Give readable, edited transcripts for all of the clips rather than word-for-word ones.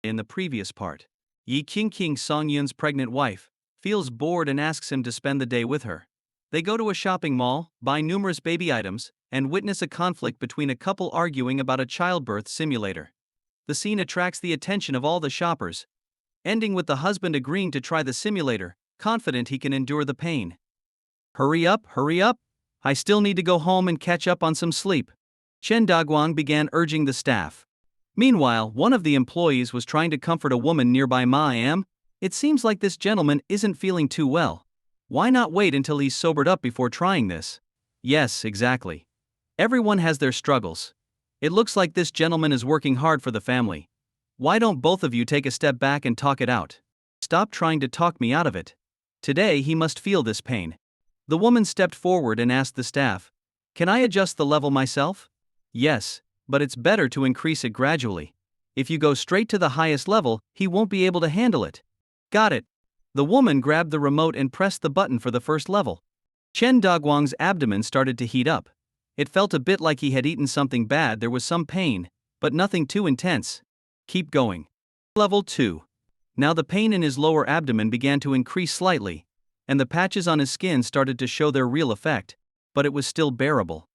In the previous part, Yi Qingqing, Song Yun's pregnant wife, feels bored and asks him to spend the day with her. They go to a shopping mall, buy numerous baby items, and witness a conflict between a couple arguing about a childbirth simulator. The scene attracts the attention of all the shoppers, ending with the husband agreeing to try the simulator, confident he can endure the pain. Hurry up, I still need to go home and catch up on some sleep, Chen Daguang began urging the staff. Meanwhile, one of the employees was trying to comfort a woman nearby. Ma am, it seems like this gentleman isn't feeling too well. Why not wait until he's sobered up before trying this? Yes, exactly. Everyone has their struggles. It looks like this gentleman is working hard for the family. Why don't both of you take a step back and talk it out? Stop trying to talk me out of it. Today he must feel this pain. The woman stepped forward and asked the staff, "Can I adjust the level myself?" Yes, but it's better to increase it gradually. If you go straight to the highest level, he won't be able to handle it. Got it. The woman grabbed the remote and pressed the button for the first level. Chen Daguang's abdomen started to heat up. It felt a bit like he had eaten something bad. There was some pain, but nothing too intense. Keep going. Level 2. Now the pain in his lower abdomen began to increase slightly, and the patches on his skin started to show their real effect, but it was still bearable.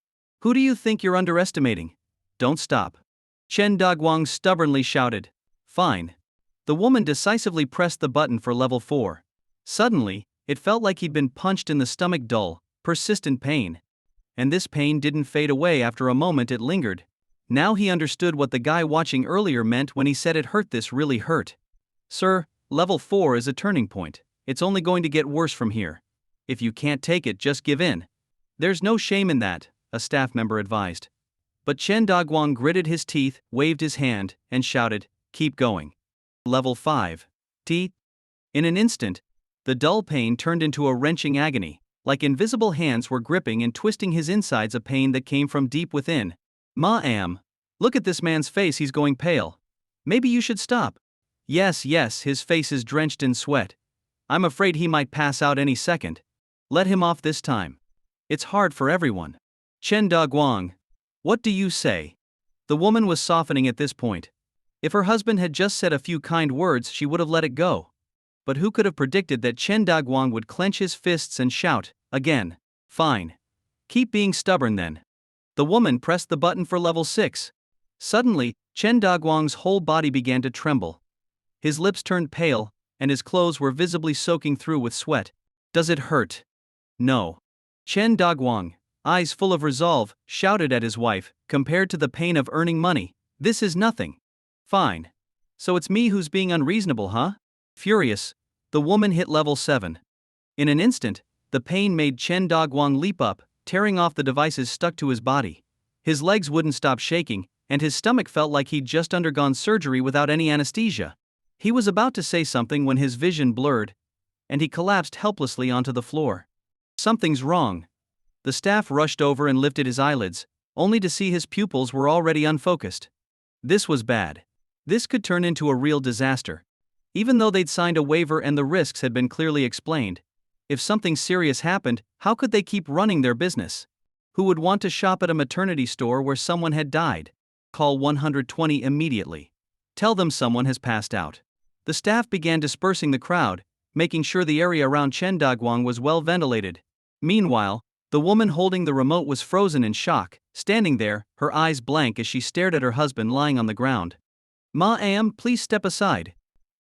Who do you think you're underestimating? Don't stop. Chen Daguang stubbornly shouted. Fine. The woman decisively pressed the button for level 4. Suddenly, it felt like he'd been punched in the stomach. Dull, persistent pain. And this pain didn't fade away. After a moment it lingered. Now he understood what the guy watching earlier meant when he said it hurt. This really hurt. Sir, level 4 is a turning point. It's only going to get worse from here. If you can't take it, just give in. There's no shame in that, a staff member advised. But Chen Daguang gritted his teeth, waved his hand, and shouted, "Keep going." Level 5. T. In an instant, the dull pain turned into a wrenching agony, like invisible hands were gripping and twisting his insides, a pain that came from deep within. Ma am. Look at this man's face, he's going pale. Maybe you should stop. Yes, his face is drenched in sweat. I'm afraid he might pass out any second. Let him off this time. It's hard for everyone. Chen Daguang. What do you say? The woman was softening at this point. If her husband had just said a few kind words, she would have let it go. But who could have predicted that Chen Daguang would clench his fists and shout, again, "Fine. Keep being stubborn then." The woman pressed the button for level 6. Suddenly, Chen Daguang's whole body began to tremble. His lips turned pale, and his clothes were visibly soaking through with sweat. Does it hurt? No. Chen Daguang, eyes full of resolve, shouted at his wife, compared to the pain of earning money, this is nothing. Fine. So it's me who's being unreasonable, huh? Furious, the woman hit level 7. In an instant, the pain made Chen Daguang leap up, tearing off the devices stuck to his body. His legs wouldn't stop shaking, and his stomach felt like he'd just undergone surgery without any anesthesia. He was about to say something when his vision blurred, and he collapsed helplessly onto the floor. Something's wrong. The staff rushed over and lifted his eyelids, only to see his pupils were already unfocused. This was bad. This could turn into a real disaster. Even though they'd signed a waiver and the risks had been clearly explained, if something serious happened, how could they keep running their business? Who would want to shop at a maternity store where someone had died? Call 120 immediately. Tell them someone has passed out. The staff began dispersing the crowd, making sure the area around Chen Daguang was well ventilated. Meanwhile, the woman holding the remote was frozen in shock, standing there, her eyes blank as she stared at her husband lying on the ground. Ma am, please step aside.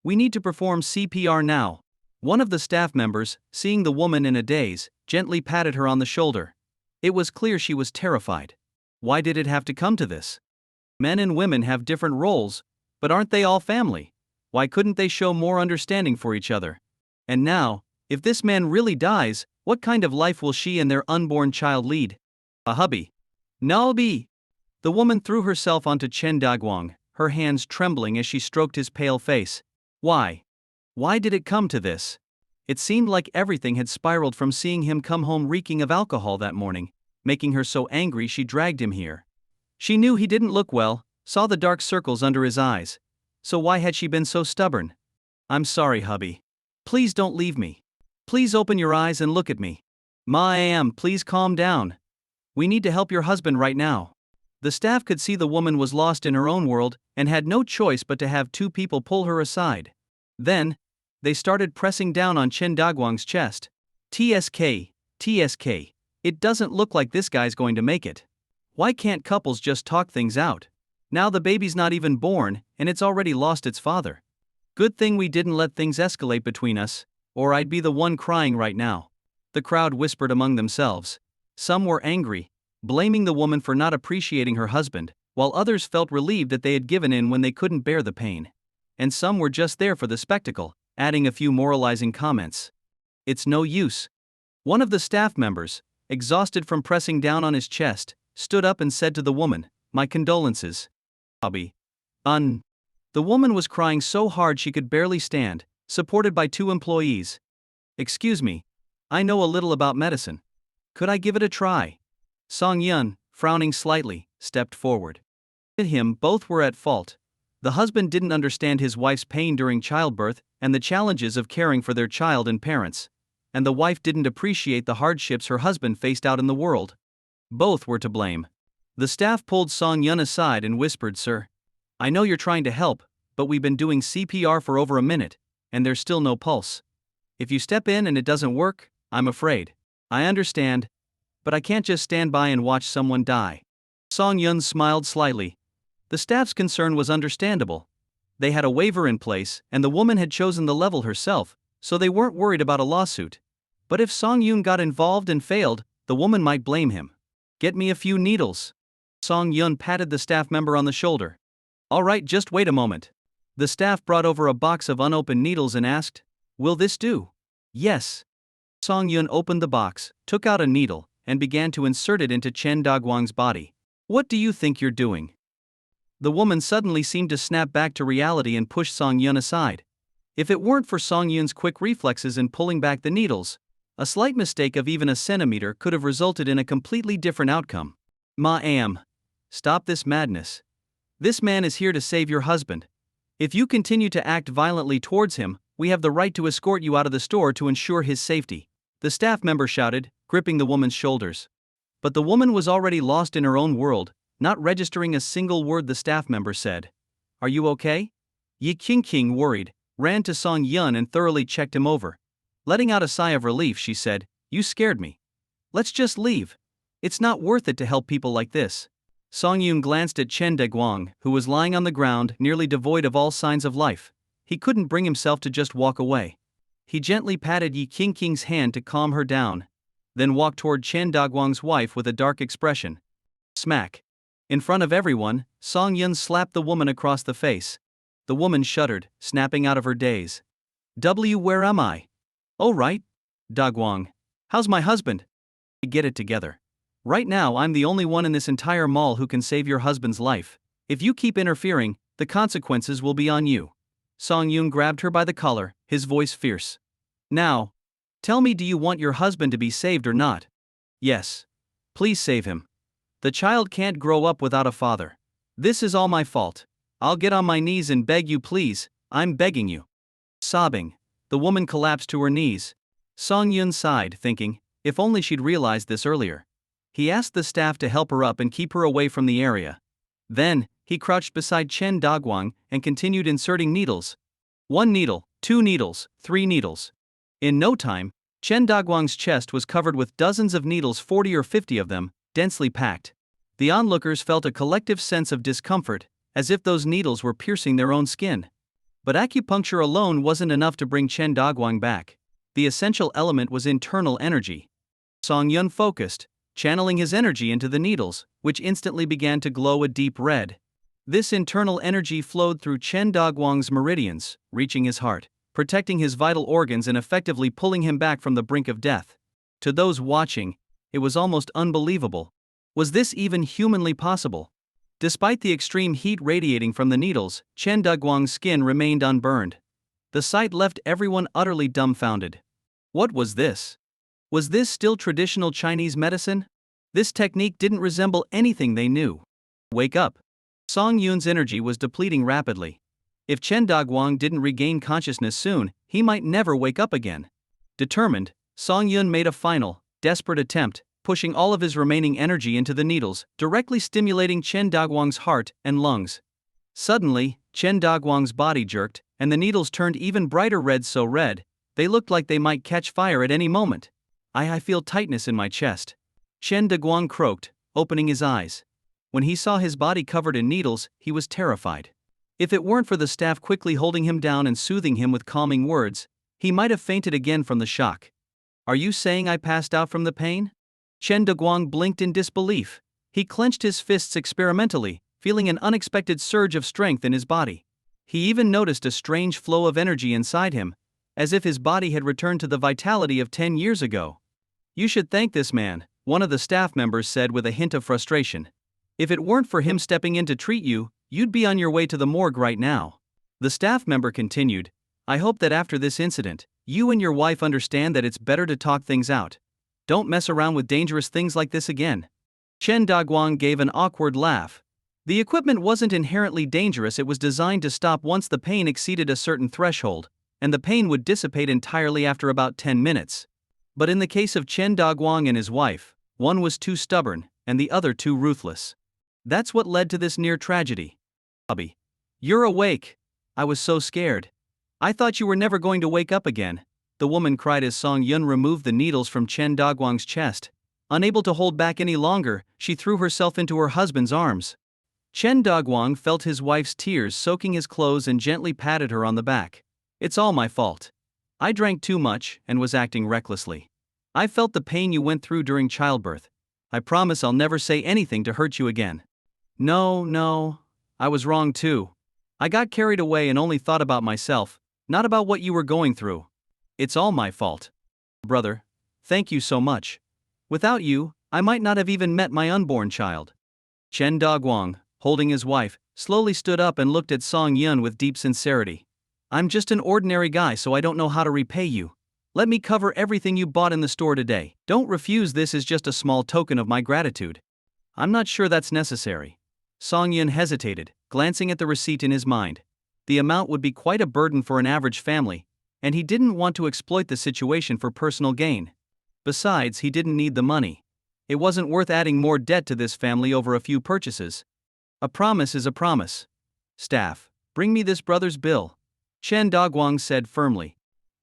We need to perform CPR now. One of the staff members, seeing the woman in a daze, gently patted her on the shoulder. It was clear she was terrified. Why did it have to come to this? Men and women have different roles, but aren't they all family? Why couldn't they show more understanding for each other? And now, if this man really dies, what kind of life will she and their unborn child lead? A hubby. Nalbi. The woman threw herself onto Chen Daguang, her hands trembling as she stroked his pale face. Why? Why did it come to this? It seemed like everything had spiraled from seeing him come home reeking of alcohol that morning, making her so angry she dragged him here. She knew he didn't look well, saw the dark circles under his eyes. So why had she been so stubborn? I'm sorry, hubby. Please don't leave me. Please open your eyes and look at me. Ma am, please calm down. We need to help your husband right now. The staff could see the woman was lost in her own world and had no choice but to have two people pull her aside. Then, they started pressing down on Chen Daguang's chest. TSK, TSK. It doesn't look like this guy's going to make it. Why can't couples just talk things out? Now the baby's not even born, and it's already lost its father. Good thing we didn't let things escalate between us, or I'd be the one crying right now. The crowd whispered among themselves. Some were angry, blaming the woman for not appreciating her husband, while others felt relieved that they had given in when they couldn't bear the pain. And some were just there for the spectacle, adding a few moralizing comments. It's no use. One of the staff members, exhausted from pressing down on his chest, stood up and said to the woman, "My condolences. Bobby." The woman was crying so hard she could barely stand, supported by two employees. "Excuse me. I know a little about medicine. Could I give it a try?" Song Yun, frowning slightly, stepped forward. To him, both were at fault. The husband didn't understand his wife's pain during childbirth and the challenges of caring for their child and parents. And the wife didn't appreciate the hardships her husband faced out in the world. Both were to blame. The staff pulled Song Yun aside and whispered, "Sir, I know you're trying to help, but we've been doing CPR for over a minute, and there's still no pulse. If you step in and it doesn't work, I'm afraid. I understand, but I can't just stand by and watch someone die." Song Yun smiled slightly. The staff's concern was understandable. They had a waiver in place, and the woman had chosen the level herself, so they weren't worried about a lawsuit. But if Song Yun got involved and failed, the woman might blame him. "Get me a few needles." Song Yun patted the staff member on the shoulder. "All right, just wait a moment." The staff brought over a box of unopened needles and asked, "Will this do?" "Yes." Song Yun opened the box, took out a needle, and began to insert it into Chen Daguang's body. "What do you think you're doing?" The woman suddenly seemed to snap back to reality and push Song Yun aside. If it weren't for Song Yun's quick reflexes in pulling back the needles, a slight mistake of even a centimeter could have resulted in a completely different outcome. "Ma'am, stop this madness. This man is here to save your husband. If you continue to act violently towards him, we have the right to escort you out of the store to ensure his safety," the staff member shouted, gripping the woman's shoulders. But the woman was already lost in her own world, not registering a single word the staff member said. "Are you okay?" Yi Qingqing, worried, ran to Song Yun and thoroughly checked him over. Letting out a sigh of relief, she said, "You scared me. Let's just leave. It's not worth it to help people like this." Song Yun glanced at Chen Daguang, who was lying on the ground, nearly devoid of all signs of life. He couldn't bring himself to just walk away. He gently patted Yi Qingqing's hand to calm her down, then walked toward Chen Daguang's wife with a dark expression. Smack. In front of everyone, Song Yun slapped the woman across the face. The woman shuddered, snapping out of her daze. Where am I?" "Oh right. Daguang. How's my husband?" "Get it together. Right now I'm the only one in this entire mall who can save your husband's life. If you keep interfering, the consequences will be on you." Song Yun grabbed her by the collar, his voice fierce. "Now, tell me, do you want your husband to be saved or not?" "Yes. Please save him. The child can't grow up without a father. This is all my fault. I'll get on my knees and beg you, please, I'm begging you." Sobbing, the woman collapsed to her knees. Song Yun sighed, thinking, if only she'd realized this earlier. He asked the staff to help her up and keep her away from the area. Then, he crouched beside Chen Daguang and continued inserting needles. 1 needle, 2 needles, 3 needles. In no time, Chen Daguang's chest was covered with dozens of needles, 40 or 50 of them, densely packed. The onlookers felt a collective sense of discomfort, as if those needles were piercing their own skin. But acupuncture alone wasn't enough to bring Chen Daguang back. The essential element was internal energy. Song Yun focused, channeling his energy into the needles, which instantly began to glow a deep red. This internal energy flowed through Chen Daguang's meridians, reaching his heart, protecting his vital organs and effectively pulling him back from the brink of death. To those watching, it was almost unbelievable. Was this even humanly possible? Despite the extreme heat radiating from the needles, Chen Daguang's skin remained unburned. The sight left everyone utterly dumbfounded. What was this? Was this still traditional Chinese medicine? This technique didn't resemble anything they knew. Wake up. Song Yun's energy was depleting rapidly. If Chen Daguang didn't regain consciousness soon, he might never wake up again. Determined, Song Yun made a final, desperate attempt, pushing all of his remaining energy into the needles, directly stimulating Chen Daguang's heart and lungs. Suddenly, Chen Daguang's body jerked, and the needles turned even brighter red, so red, they looked like they might catch fire at any moment. I feel tightness in my chest. Chen Daguang croaked, opening his eyes. When he saw his body covered in needles, he was terrified. If it weren't for the staff quickly holding him down and soothing him with calming words, he might have fainted again from the shock. Are you saying I passed out from the pain? Chen Daguang blinked in disbelief. He clenched his fists experimentally, feeling an unexpected surge of strength in his body. He even noticed a strange flow of energy inside him, as if his body had returned to the vitality of 10 years ago. You should thank this man, one of the staff members said with a hint of frustration. If it weren't for him stepping in to treat you, you'd be on your way to the morgue right now. The staff member continued, I hope that after this incident, you and your wife understand that it's better to talk things out. Don't mess around with dangerous things like this again. Chen Daguang gave an awkward laugh. The equipment wasn't inherently dangerous, it was designed to stop once the pain exceeded a certain threshold, and the pain would dissipate entirely after about 10 minutes. But in the case of Chen Daguang and his wife, one was too stubborn, and the other too ruthless. That's what led to this near tragedy. Bobby, you're awake. I was so scared. I thought you were never going to wake up again, the woman cried as Song Yun removed the needles from Chen Daguang's chest. Unable to hold back any longer, she threw herself into her husband's arms. Chen Daguang felt his wife's tears soaking his clothes and gently patted her on the back. It's all my fault. I drank too much and was acting recklessly. I felt the pain you went through during childbirth. I promise I'll never say anything to hurt you again. No, I was wrong too. I got carried away and only thought about myself, not about what you were going through. It's all my fault. Brother, thank you so much. Without you, I might not have even met my unborn child. Chen Daguang, holding his wife, slowly stood up and looked at Song Yun with deep sincerity. I'm just an ordinary guy, so I don't know how to repay you. Let me cover everything you bought in the store today. Don't refuse, this is just a small token of my gratitude. I'm not sure that's necessary. Song Yun hesitated, glancing at the receipt in his mind. The amount would be quite a burden for an average family, and he didn't want to exploit the situation for personal gain. Besides, he didn't need the money. It wasn't worth adding more debt to this family over a few purchases. A promise is a promise. Staff, bring me this brother's bill, Chen Daguang said firmly.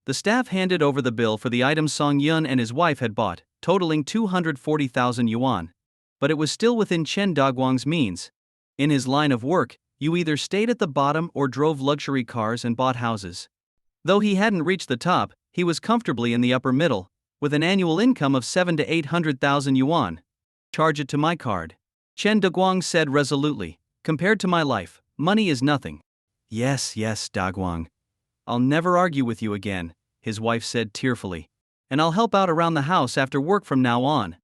The staff handed over the bill for the items Song Yun and his wife had bought, totaling 240,000 yuan. But it was still within Chen Daguang's means. In his line of work, you either stayed at the bottom or drove luxury cars and bought houses. Though he hadn't reached the top, he was comfortably in the upper middle, with an annual income of 700,000 to 800,000 yuan. Charge it to my card, Chen Daguang said resolutely. Compared to my life, money is nothing. Yes, Daguang. I'll never argue with you again, his wife said tearfully. And I'll help out around the house after work from now on.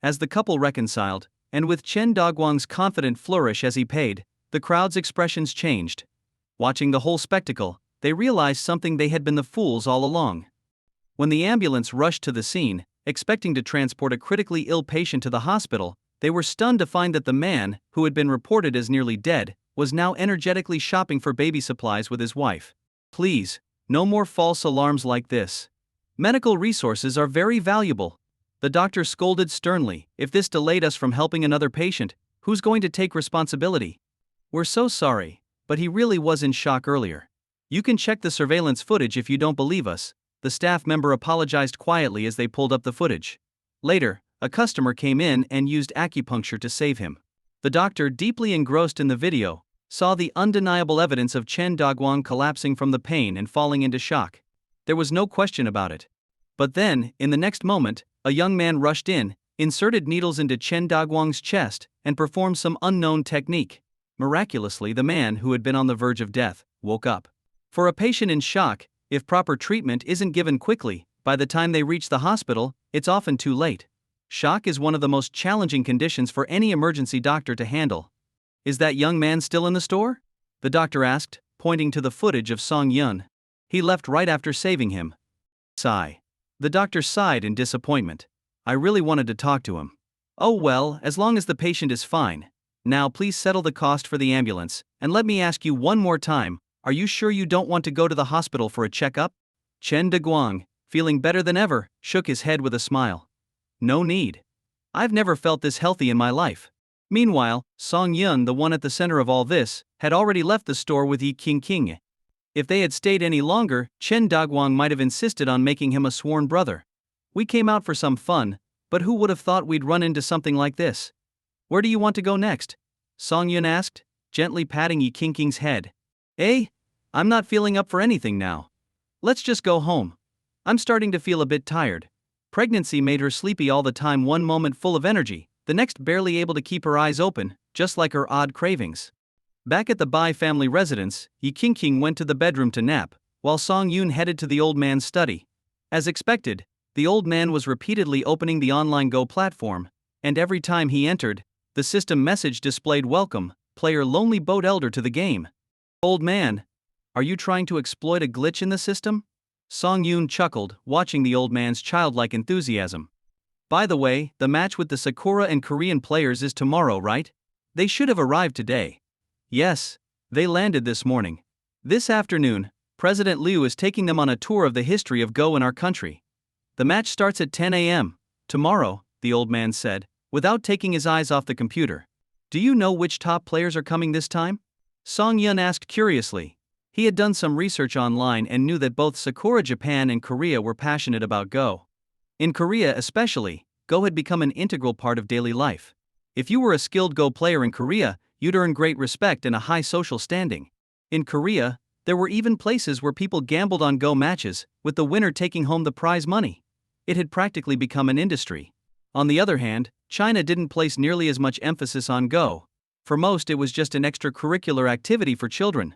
As the couple reconciled, and with Chen Daguang's confident flourish as he paid, the crowd's expressions changed. Watching the whole spectacle, they realized something: they had been the fools all along. When the ambulance rushed to the scene, expecting to transport a critically ill patient to the hospital, they were stunned to find that the man, who had been reported as nearly dead, was now energetically shopping for baby supplies with his wife. Please, no more false alarms like this. Medical resources are very valuable. The doctor scolded sternly. If this delayed us from helping another patient, who's going to take responsibility? We're so sorry, but he really was in shock earlier. You can check the surveillance footage if you don't believe us, the staff member apologized quietly as they pulled up the footage. Later, a customer came in and used acupuncture to save him. The doctor, deeply engrossed in the video, saw the undeniable evidence of Chen Daguang collapsing from the pain and falling into shock. There was no question about it. But then, in the next moment, a young man rushed in, inserted needles into Chen Daguang's chest, and performed some unknown technique. Miraculously, the man, who had been on the verge of death, woke up. For a patient in shock, if proper treatment isn't given quickly, by the time they reach the hospital, it's often too late. Shock is one of the most challenging conditions for any emergency doctor to handle. Is that young man still in the store? The doctor asked, pointing to the footage of Song Yun. He left right after saving him. Sigh. The doctor sighed in disappointment. I really wanted to talk to him. Oh well, as long as the patient is fine. Now please settle the cost for the ambulance, and let me ask you one more time, are you sure you don't want to go to the hospital for a checkup? Chen Daguang, feeling better than ever, shook his head with a smile. No need. I've never felt this healthy in my life. Meanwhile, Song Yun, the one at the center of all this, had already left the store with Yi King. If they had stayed any longer, Chen Dagwang might have insisted on making him a sworn brother. We came out for some fun, but who would have thought we'd run into something like this? Where do you want to go next? Song Yun asked, gently patting Yi King's head. I'm not feeling up for anything now. Let's just go home. I'm starting to feel a bit tired. Pregnancy made her sleepy all the time, one moment full of energy, the next barely able to keep her eyes open, just like her odd cravings. Back at the Bai family residence, Yi King went to the bedroom to nap, while Song Yun headed to the old man's study. As expected, the old man was repeatedly opening the online Go platform, and every time he entered, the system message displayed "Welcome, player Lonely Boat Elder to the game." Old man, are you trying to exploit a glitch in the system? Song Yun chuckled, watching the old man's childlike enthusiasm. By the way, the match with the Sakura and Korean players is tomorrow, right? They should have arrived today. Yes, they landed this morning. This afternoon, President Liu is taking them on a tour of the history of Go in our country. The match starts at 10 a.m. tomorrow, the old man said, without taking his eyes off the computer. Do you know which top players are coming this time? Song Yun asked curiously. He had done some research online and knew that both Sakura Japan and Korea were passionate about Go. In Korea especially, Go had become an integral part of daily life. If you were a skilled Go player in Korea, you'd earn great respect and a high social standing. In Korea, there were even places where people gambled on Go matches, with the winner taking home the prize money. It had practically become an industry. On the other hand, China didn't place nearly as much emphasis on Go. For most, it was just an extracurricular activity for children.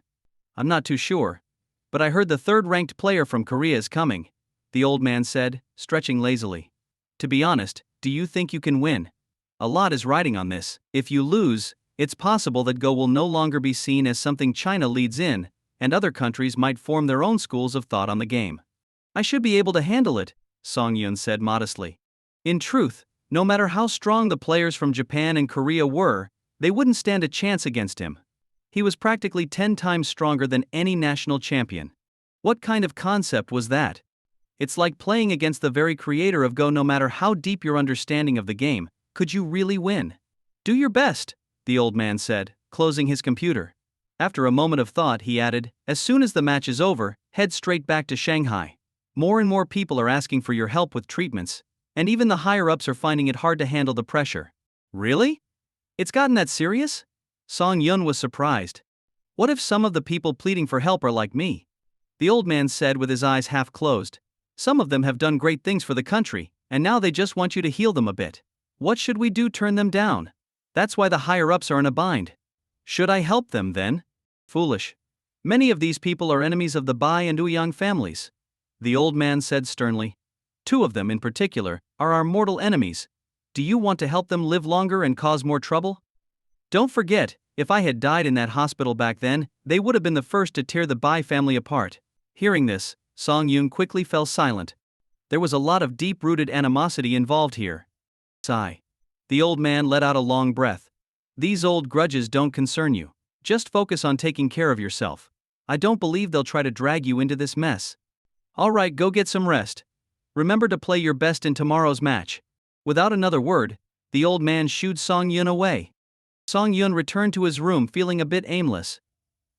I'm not too sure, but I heard the third-ranked player from Korea is coming, the old man said, stretching lazily. To be honest, do you think you can win? A lot is riding on this. If you lose, it's possible that Go will no longer be seen as something China leads in, and other countries might form their own schools of thought on the game. I should be able to handle it, Song Yun said modestly. In truth, no matter how strong the players from Japan and Korea were, they wouldn't stand a chance against him. He was practically 10 times stronger than any national champion. What kind of concept was that? It's like playing against the very creator of Go. No matter how deep your understanding of the game, could you really win? Do your best, the old man said, closing his computer. After a moment of thought, he added, as soon as the match is over, head straight back to Shanghai. More and more people are asking for your help with treatments, and even the higher-ups are finding it hard to handle the pressure. Really? It's gotten that serious? Song Yun was surprised. What if some of the people pleading for help are like me? The old man said with his eyes half closed. Some of them have done great things for the country, and now they just want you to heal them a bit. What should we do? Turn them down? That's why the higher-ups are in a bind. Should I help them then? Foolish. Many of these people are enemies of the Bai and Ouyang families. The old man said sternly. 2 of them in particular are our mortal enemies. Do you want to help them live longer and cause more trouble? Don't forget, if I had died in that hospital back then, they would have been the first to tear the Bai family apart. Hearing this, Song Yun quickly fell silent. There was a lot of deep-rooted animosity involved here. Sigh. The old man let out a long breath. These old grudges don't concern you. Just focus on taking care of yourself. I don't believe they'll try to drag you into this mess. Alright, go get some rest. Remember to play your best in tomorrow's match. Without another word, the old man shooed Song Yun away. Song Yun returned to his room feeling a bit aimless.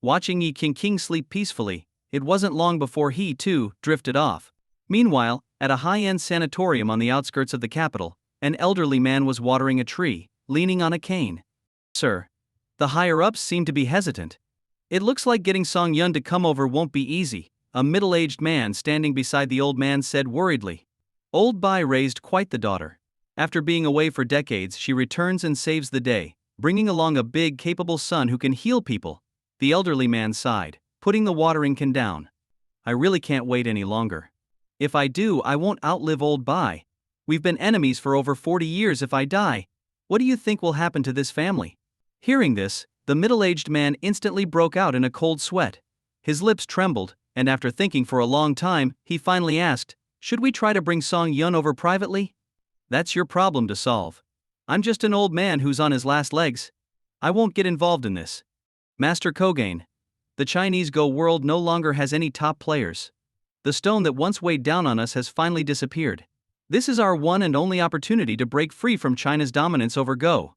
Watching Yi King sleep peacefully, it wasn't long before he, too, drifted off. Meanwhile, at a high-end sanatorium on the outskirts of the capital, an elderly man was watering a tree, leaning on a cane. Sir. The higher-ups seem to be hesitant. It looks like getting Song Yun to come over won't be easy, a middle-aged man standing beside the old man said worriedly. Old Bai raised quite the daughter. After being away for decades, she returns and saves the day, bringing along a big, capable son who can heal people. The elderly man sighed, putting the watering can down. I really can't wait any longer. If I do, I won't outlive old Bai. We've been enemies for over 40 years. If I die, what do you think will happen to this family? Hearing this, the middle-aged man instantly broke out in a cold sweat. His lips trembled, and after thinking for a long time, he finally asked, should we try to bring Song Yun over privately? That's your problem to solve. I'm just an old man who's on his last legs. I won't get involved in this. Master Kogain. The Chinese Go world no longer has any top players. The stone that once weighed down on us has finally disappeared. This is our one and only opportunity to break free from China's dominance over Go.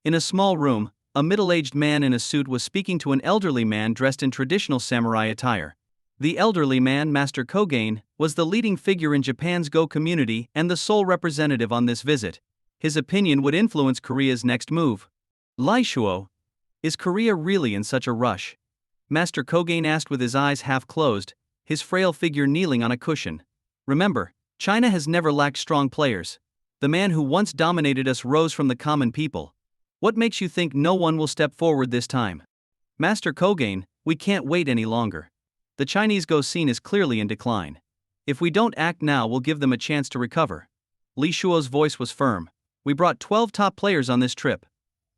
In a small room, a middle-aged man in a suit was speaking to an elderly man dressed in traditional samurai attire. The elderly man, Master Kogain, was the leading figure in Japan's Go community and the sole representative on this visit. His opinion would influence Korea's next move. Lai Shuo, is Korea really in such a rush? Master Kogain asked with his eyes half closed, his frail figure kneeling on a cushion. Remember, China has never lacked strong players. The man who once dominated us rose from the common people. What makes you think no one will step forward this time? Master Kogain, we can't wait any longer. The Chinese Go scene is clearly in decline. If we don't act now, we'll give them a chance to recover. Li Shuo's voice was firm. We brought 12 top players on this trip.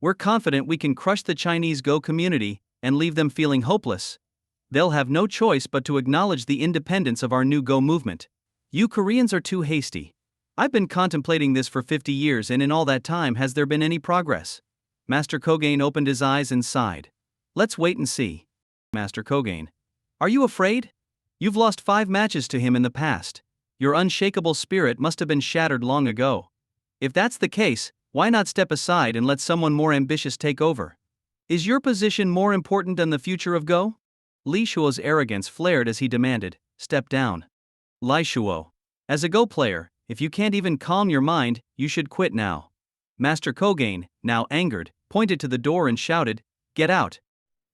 We're confident we can crush the Chinese Go community and leave them feeling hopeless. They'll have no choice but to acknowledge the independence of our new Go movement. You Koreans are too hasty. I've been contemplating this for 50 years, and in all that time, has there been any progress? Master Kogain opened his eyes and sighed. Let's wait and see. Master Kogain. Are you afraid? You've lost 5 matches to him in the past. Your unshakable spirit must have been shattered long ago. If that's the case, why not step aside and let someone more ambitious take over? Is your position more important than the future of Go? Li Shuo's arrogance flared as he demanded, step down. Lai Shuo. As a Go player, if you can't even calm your mind, you should quit now. Master Kogain, now angered, pointed to the door and shouted, get out.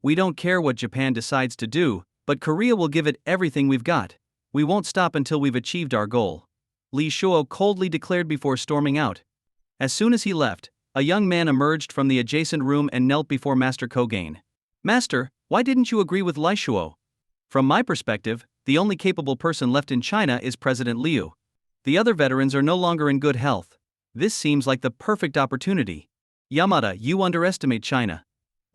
We don't care what Japan decides to do, but Korea will give it everything we've got. We won't stop until we've achieved our goal. Li Shuo coldly declared before storming out. As soon as he left, a young man emerged from the adjacent room and knelt before Master Kogain. Master, why didn't you agree with Lai Shuo? From my perspective, the only capable person left in China is President Liu. The other veterans are no longer in good health. This seems like the perfect opportunity. Yamada, you underestimate China.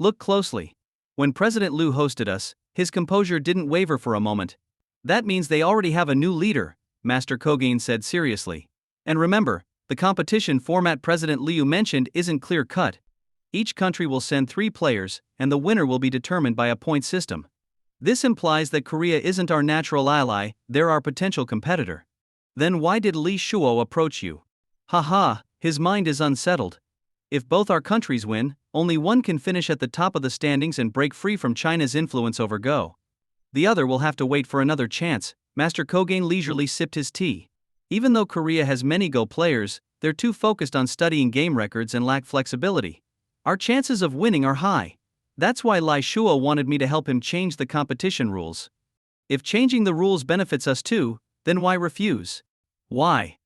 Look closely. When President Liu hosted us, his composure didn't waver for a moment. That means they already have a new leader, Master Kogain said seriously. And remember, the competition format President Liu mentioned isn't clear-cut. Each country will send 3 players, and the winner will be determined by a point system. This implies that Korea isn't our natural ally, they're our potential competitor. Then why did Li Shuo approach you? Haha, his mind is unsettled. If both our countries win, only one can finish at the top of the standings and break free from China's influence over Go. The other will have to wait for another chance. Master Kogain leisurely sipped his tea. Even though Korea has many Go players, they're too focused on studying game records and lack flexibility. Our chances of winning are high. That's why Lai Shuo wanted me to help him change the competition rules. If changing the rules benefits us too, then why refuse? Why?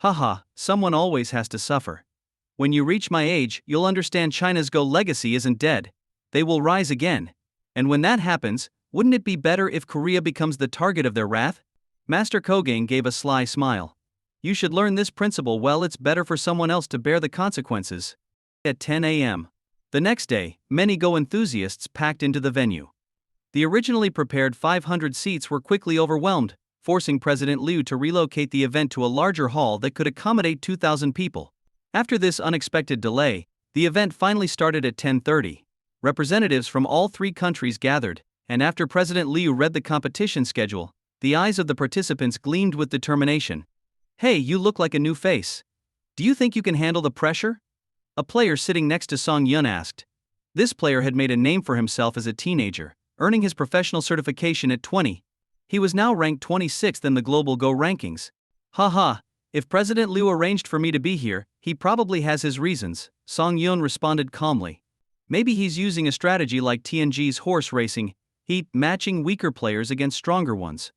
Haha, someone always has to suffer. When you reach my age, you'll understand China's Go legacy isn't dead. They will rise again. And when that happens, wouldn't it be better if Korea becomes the target of their wrath? Master Kogain gave a sly smile. You should learn this principle well, it's better for someone else to bear the consequences. At 10 a.m. The next day, many Go enthusiasts packed into the venue. The originally prepared 500 seats were quickly overwhelmed, forcing President Liu to relocate the event to a larger hall that could accommodate 2,000 people. After this unexpected delay, the event finally started at 10:30. Representatives from all 3 countries gathered, and after President Liu read the competition schedule, the eyes of the participants gleamed with determination. Hey, you look like a new face. Do you think you can handle the pressure? A player sitting next to Song Yun asked. This player had made a name for himself as a teenager, earning his professional certification at 20. He was now ranked 26th in the global Go rankings. Haha, if President Liu arranged for me to be here, he probably has his reasons, Song Yun responded calmly. Maybe he's using a strategy like TNG's horse racing, matching weaker players against stronger ones.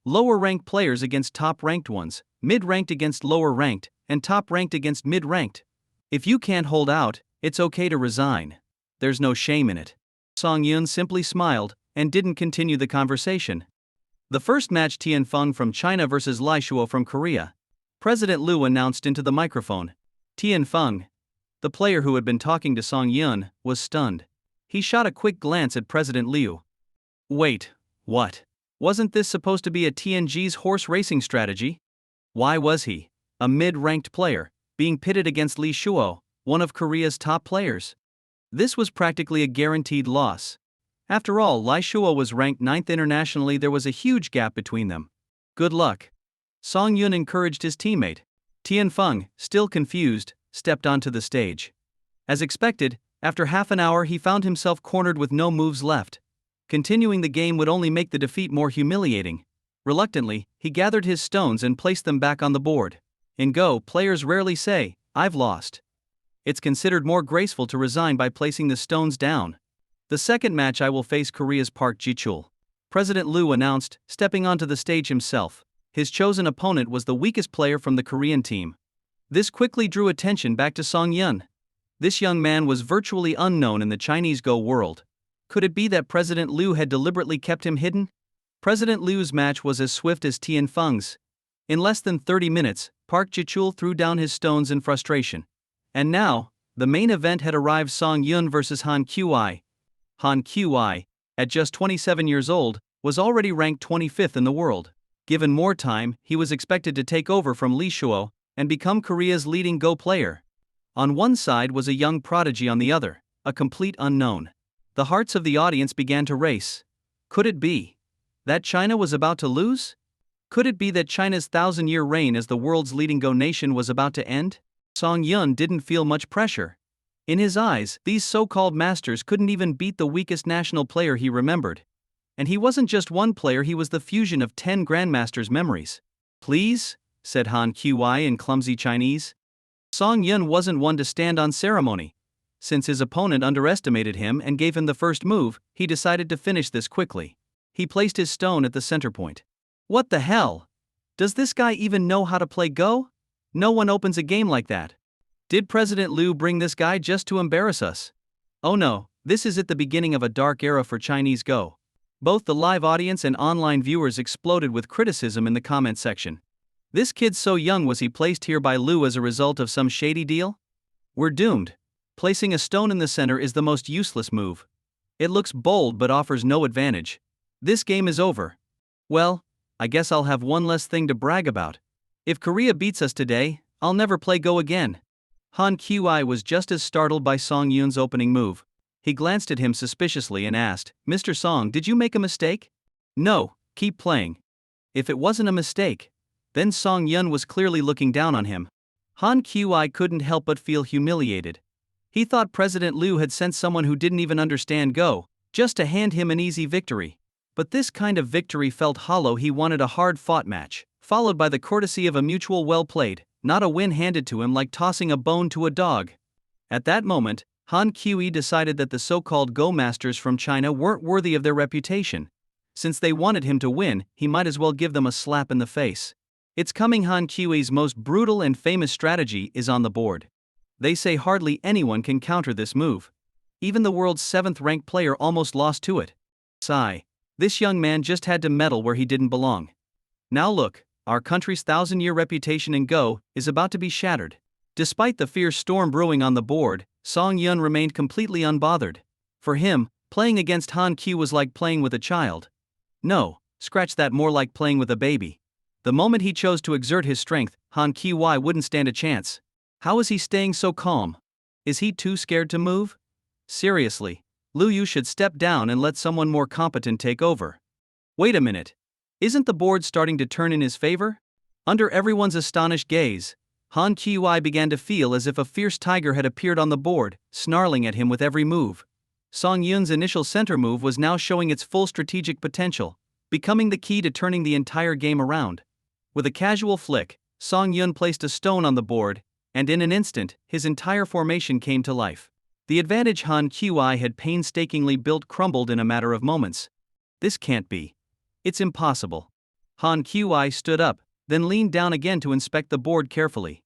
Lower-ranked players against top-ranked ones, mid-ranked against lower-ranked, and top-ranked against mid-ranked. If you can't hold out, it's okay to resign. There's no shame in it. Song Yun simply smiled and didn't continue the conversation. The first match, Tianfeng from China versus Lai Shuo from Korea. President Liu announced into the microphone. Tianfeng. The player who had been talking to Song Yun was stunned. He shot a quick glance at President Liu. Wait, what? Wasn't this supposed to be a TNG's horse racing strategy? Why was he, a mid-ranked player, being pitted against Li Shuo, one of Korea's top players? This was practically a guaranteed loss. After all, Lai Shuo was ranked 9th internationally, there was a huge gap between them. Good luck. Song Yun encouraged his teammate. Tianfeng, still confused, stepped onto the stage. As expected, after half an hour he found himself cornered with no moves left. Continuing the game would only make the defeat more humiliating. Reluctantly, he gathered his stones and placed them back on the board. In Go, players rarely say, "I've lost." It's considered more graceful to resign by placing the stones down. The second match I will face Korea's Park Ji-chul. President Lee announced, stepping onto the stage himself. His chosen opponent was the weakest player from the Korean team. This quickly drew attention back to Song Yun. This young man was virtually unknown in the Chinese Go world. Could it be that President Liu had deliberately kept him hidden? President Liu's match was as swift as Tianfeng's. In less than 30 minutes, Park Ji-chul threw down his stones in frustration. And now, the main event had arrived: Song Yun versus Han Qi. Han Qi, at just 27 years old, was already ranked 25th in the world. Given more time, he was expected to take over from Li Shuo and become Korea's leading Go player. On one side was a young prodigy, on the other, a complete unknown. The hearts of the audience began to race. Could it be that China was about to lose? Could it be that China's 1,000-year reign as the world's leading Go nation was about to end? Song Yun didn't feel much pressure. In his eyes, these so-called masters couldn't even beat the weakest national player he remembered. And he wasn't just one player, he was the fusion of 10 grandmasters' memories. "Please?" said Han Qi in clumsy Chinese. Song Yun wasn't one to stand on ceremony. Since his opponent underestimated him and gave him the first move, he decided to finish this quickly. He placed his stone at the center point. What the hell? Does this guy even know how to play Go? No one opens a game like that. Did President Liu bring this guy just to embarrass us? Oh no, this is at the beginning of a dark era for Chinese Go. Both the live audience and online viewers exploded with criticism in the comment section. This kid's so young, was he placed here by Liu as a result of some shady deal? We're doomed. Placing a stone in the center is the most useless move. It looks bold but offers no advantage. This game is over. Well, I guess I'll have one less thing to brag about. If Korea beats us today, I'll never play Go again. Han Qi was just as startled by Song Yun's opening move. He glanced at him suspiciously and asked, "Mr. Song, did you make a mistake?" "No, keep playing." If it wasn't a mistake, then Song Yun was clearly looking down on him. Han Qi couldn't help but feel humiliated. He thought President Liu had sent someone who didn't even understand Go, just to hand him an easy victory. But this kind of victory felt hollow. He wanted a hard-fought match, followed by the courtesy of a mutual well played, not a win handed to him like tossing a bone to a dog. At that moment, Han Qi decided that the so-called Go masters from China weren't worthy of their reputation. Since they wanted him to win, he might as well give them a slap in the face. It's coming. Han Qi's most brutal and famous strategy is on the board. They say hardly anyone can counter this move. Even the world's 7th-ranked player almost lost to it. Sigh. This young man just had to meddle where he didn't belong. Now look, our country's 1,000-year reputation in Go is about to be shattered. Despite the fierce storm brewing on the board, Song Yun remained completely unbothered. For him, playing against Han Qi was like playing with a child. No, scratch that, more like playing with a baby. The moment he chose to exert his strength, Han Qi wouldn't stand a chance. How is he staying so calm? Is he too scared to move? Seriously, Liu Yu should step down and let someone more competent take over. Wait a minute. Isn't the board starting to turn in his favor? Under everyone's astonished gaze, Han Qi began to feel as if a fierce tiger had appeared on the board, snarling at him with every move. Song Yun's initial center move was now showing its full strategic potential, becoming the key to turning the entire game around. With a casual flick, Song Yun placed a stone on the board, and in an instant, his entire formation came to life. The advantage Han Qi had painstakingly built crumbled in a matter of moments. This can't be. It's impossible. Han Qi stood up, then leaned down again to inspect the board carefully.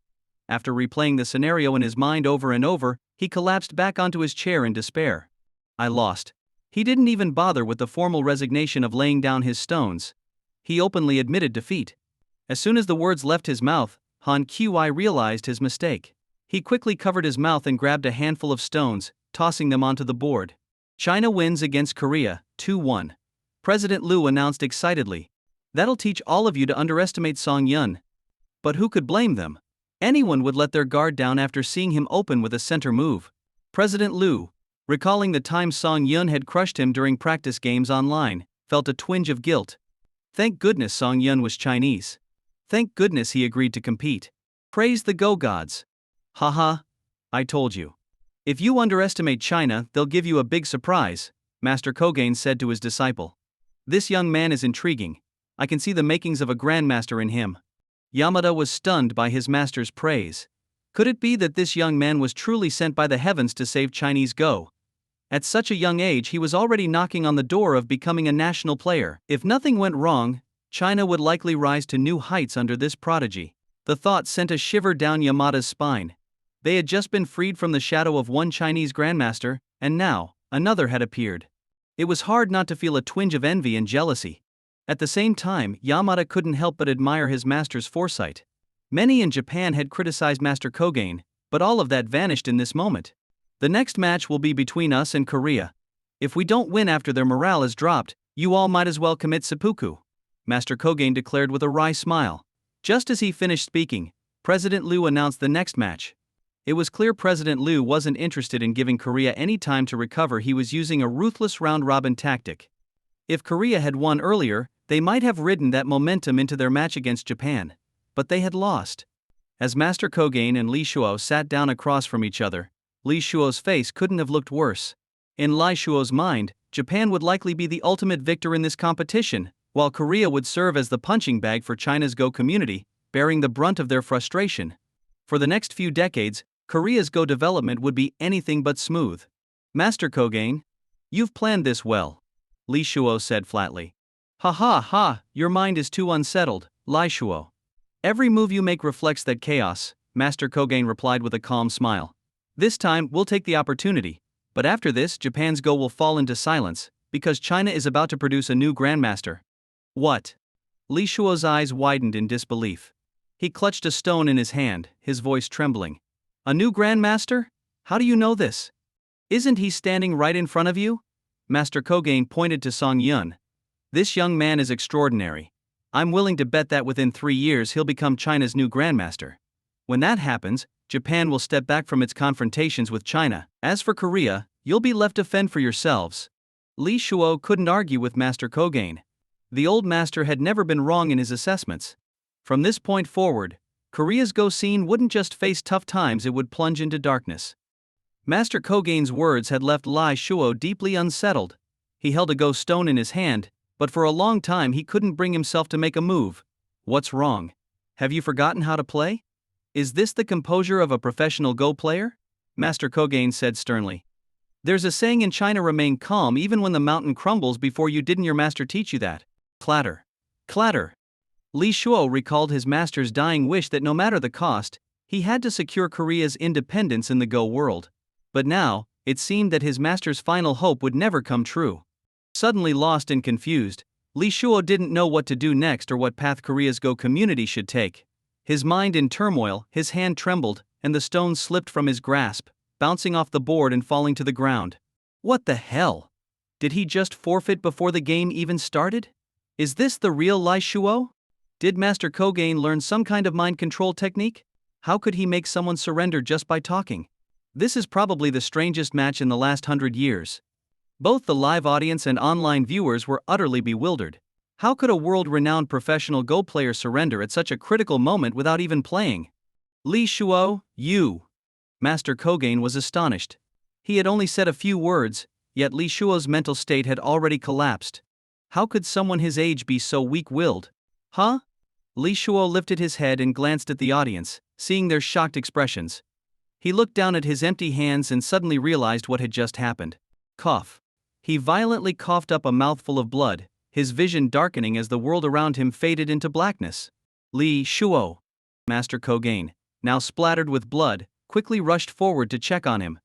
After replaying the scenario in his mind over and over, he collapsed back onto his chair in despair. I lost. He didn't even bother with the formal resignation of laying down his stones. He openly admitted defeat. As soon as the words left his mouth, Han Qi realized his mistake. He quickly covered his mouth and grabbed a handful of stones, tossing them onto the board. China wins against Korea, 2-1. President Liu announced excitedly. That'll teach all of you to underestimate Song Yun. But who could blame them? Anyone would let their guard down after seeing him open with a center move. President Liu, recalling the time Song Yun had crushed him during practice games online, felt a twinge of guilt. Thank goodness Song Yun was Chinese. Thank goodness he agreed to compete. Praise the Go Gods. Haha, I told you. If you underestimate China, they'll give you a big surprise, Master Kogain said to his disciple. This young man is intriguing. I can see the makings of a grandmaster in him. Yamada was stunned by his master's praise. Could it be that this young man was truly sent by the heavens to save Chinese Go? At such a young age, he was already knocking on the door of becoming a national player. If nothing went wrong, China would likely rise to new heights under this prodigy. The thought sent a shiver down Yamada's spine. They had just been freed from the shadow of one Chinese grandmaster, and now, another had appeared. It was hard not to feel a twinge of envy and jealousy. At the same time, Yamada couldn't help but admire his master's foresight. Many in Japan had criticized Master Kogain, but all of that vanished in this moment. The next match will be between us and Korea. If we don't win after their morale is dropped, you all might as well commit seppuku, Master Kogain declared with a wry smile. Just as he finished speaking, President Liu announced the next match. It was clear President Liu wasn't interested in giving Korea any time to recover. He was using a ruthless round-robin tactic. If Korea had won earlier, they might have ridden that momentum into their match against Japan. But they had lost. As Master Kogain and Li Shuo sat down across from each other, Li Shuo's face couldn't have looked worse. In Li Shuo's mind, Japan would likely be the ultimate victor in this competition, while Korea would serve as the punching bag for China's Go community, bearing the brunt of their frustration. For the next few decades, Korea's Go development would be anything but smooth. Master Kogain, you've planned this well, Li Shuo said flatly. Ha ha ha, your mind is too unsettled, Li Shuo. Every move you make reflects that chaos, Master Kogain replied with a calm smile. This time, we'll take the opportunity, but after this, Japan's Go will fall into silence, because China is about to produce a new grandmaster. What? Li Shuo's eyes widened in disbelief. He clutched a stone in his hand, his voice trembling. A new grandmaster? How do you know this? Isn't he standing right in front of you? Master Kogain pointed to Song Yun. This young man is extraordinary. I'm willing to bet that within 3 years he'll become China's new grandmaster. When that happens, Japan will step back from its confrontations with China. As for Korea, you'll be left to fend for yourselves. Li Shuo couldn't argue with Master Kogain. The old master had never been wrong in his assessments. From this point forward, Korea's Go scene wouldn't just face tough times, it would plunge into darkness. Master Kogain's words had left Li Shuo deeply unsettled. He held a Go stone in his hand, but for a long time he couldn't bring himself to make a move. What's wrong? Have you forgotten how to play? Is this the composure of a professional Go player? Master Kogain said sternly. There's a saying in China, remain calm even when the mountain crumbles. Before you, didn't your master teach you that? Clatter. Clatter. Li Shuo recalled his master's dying wish that no matter the cost, he had to secure Korea's independence in the Go world. But now, it seemed that his master's final hope would never come true. Suddenly lost and confused, Li Shuo didn't know what to do next or what path Korea's Go community should take. His mind in turmoil, his hand trembled, and the stone slipped from his grasp, bouncing off the board and falling to the ground. What the hell? Did he just forfeit before the game even started? Is this the real Li Shuo? Did Master Kogain learn some kind of mind control technique? How could he make someone surrender just by talking? This is probably the strangest match in the last 100 years. Both the live audience and online viewers were utterly bewildered. How could a world-renowned professional Go player surrender at such a critical moment without even playing? Li Shuo, you! Master Kogain was astonished. He had only said a few words, yet Li Shuo's mental state had already collapsed. How could someone his age be so weak-willed? Huh? Li Shuo lifted his head and glanced at the audience, seeing their shocked expressions. He looked down at his empty hands and suddenly realized what had just happened. Cough. He violently coughed up a mouthful of blood, his vision darkening as the world around him faded into blackness. Li Shuo. Master Kogain, now splattered with blood, quickly rushed forward to check on him.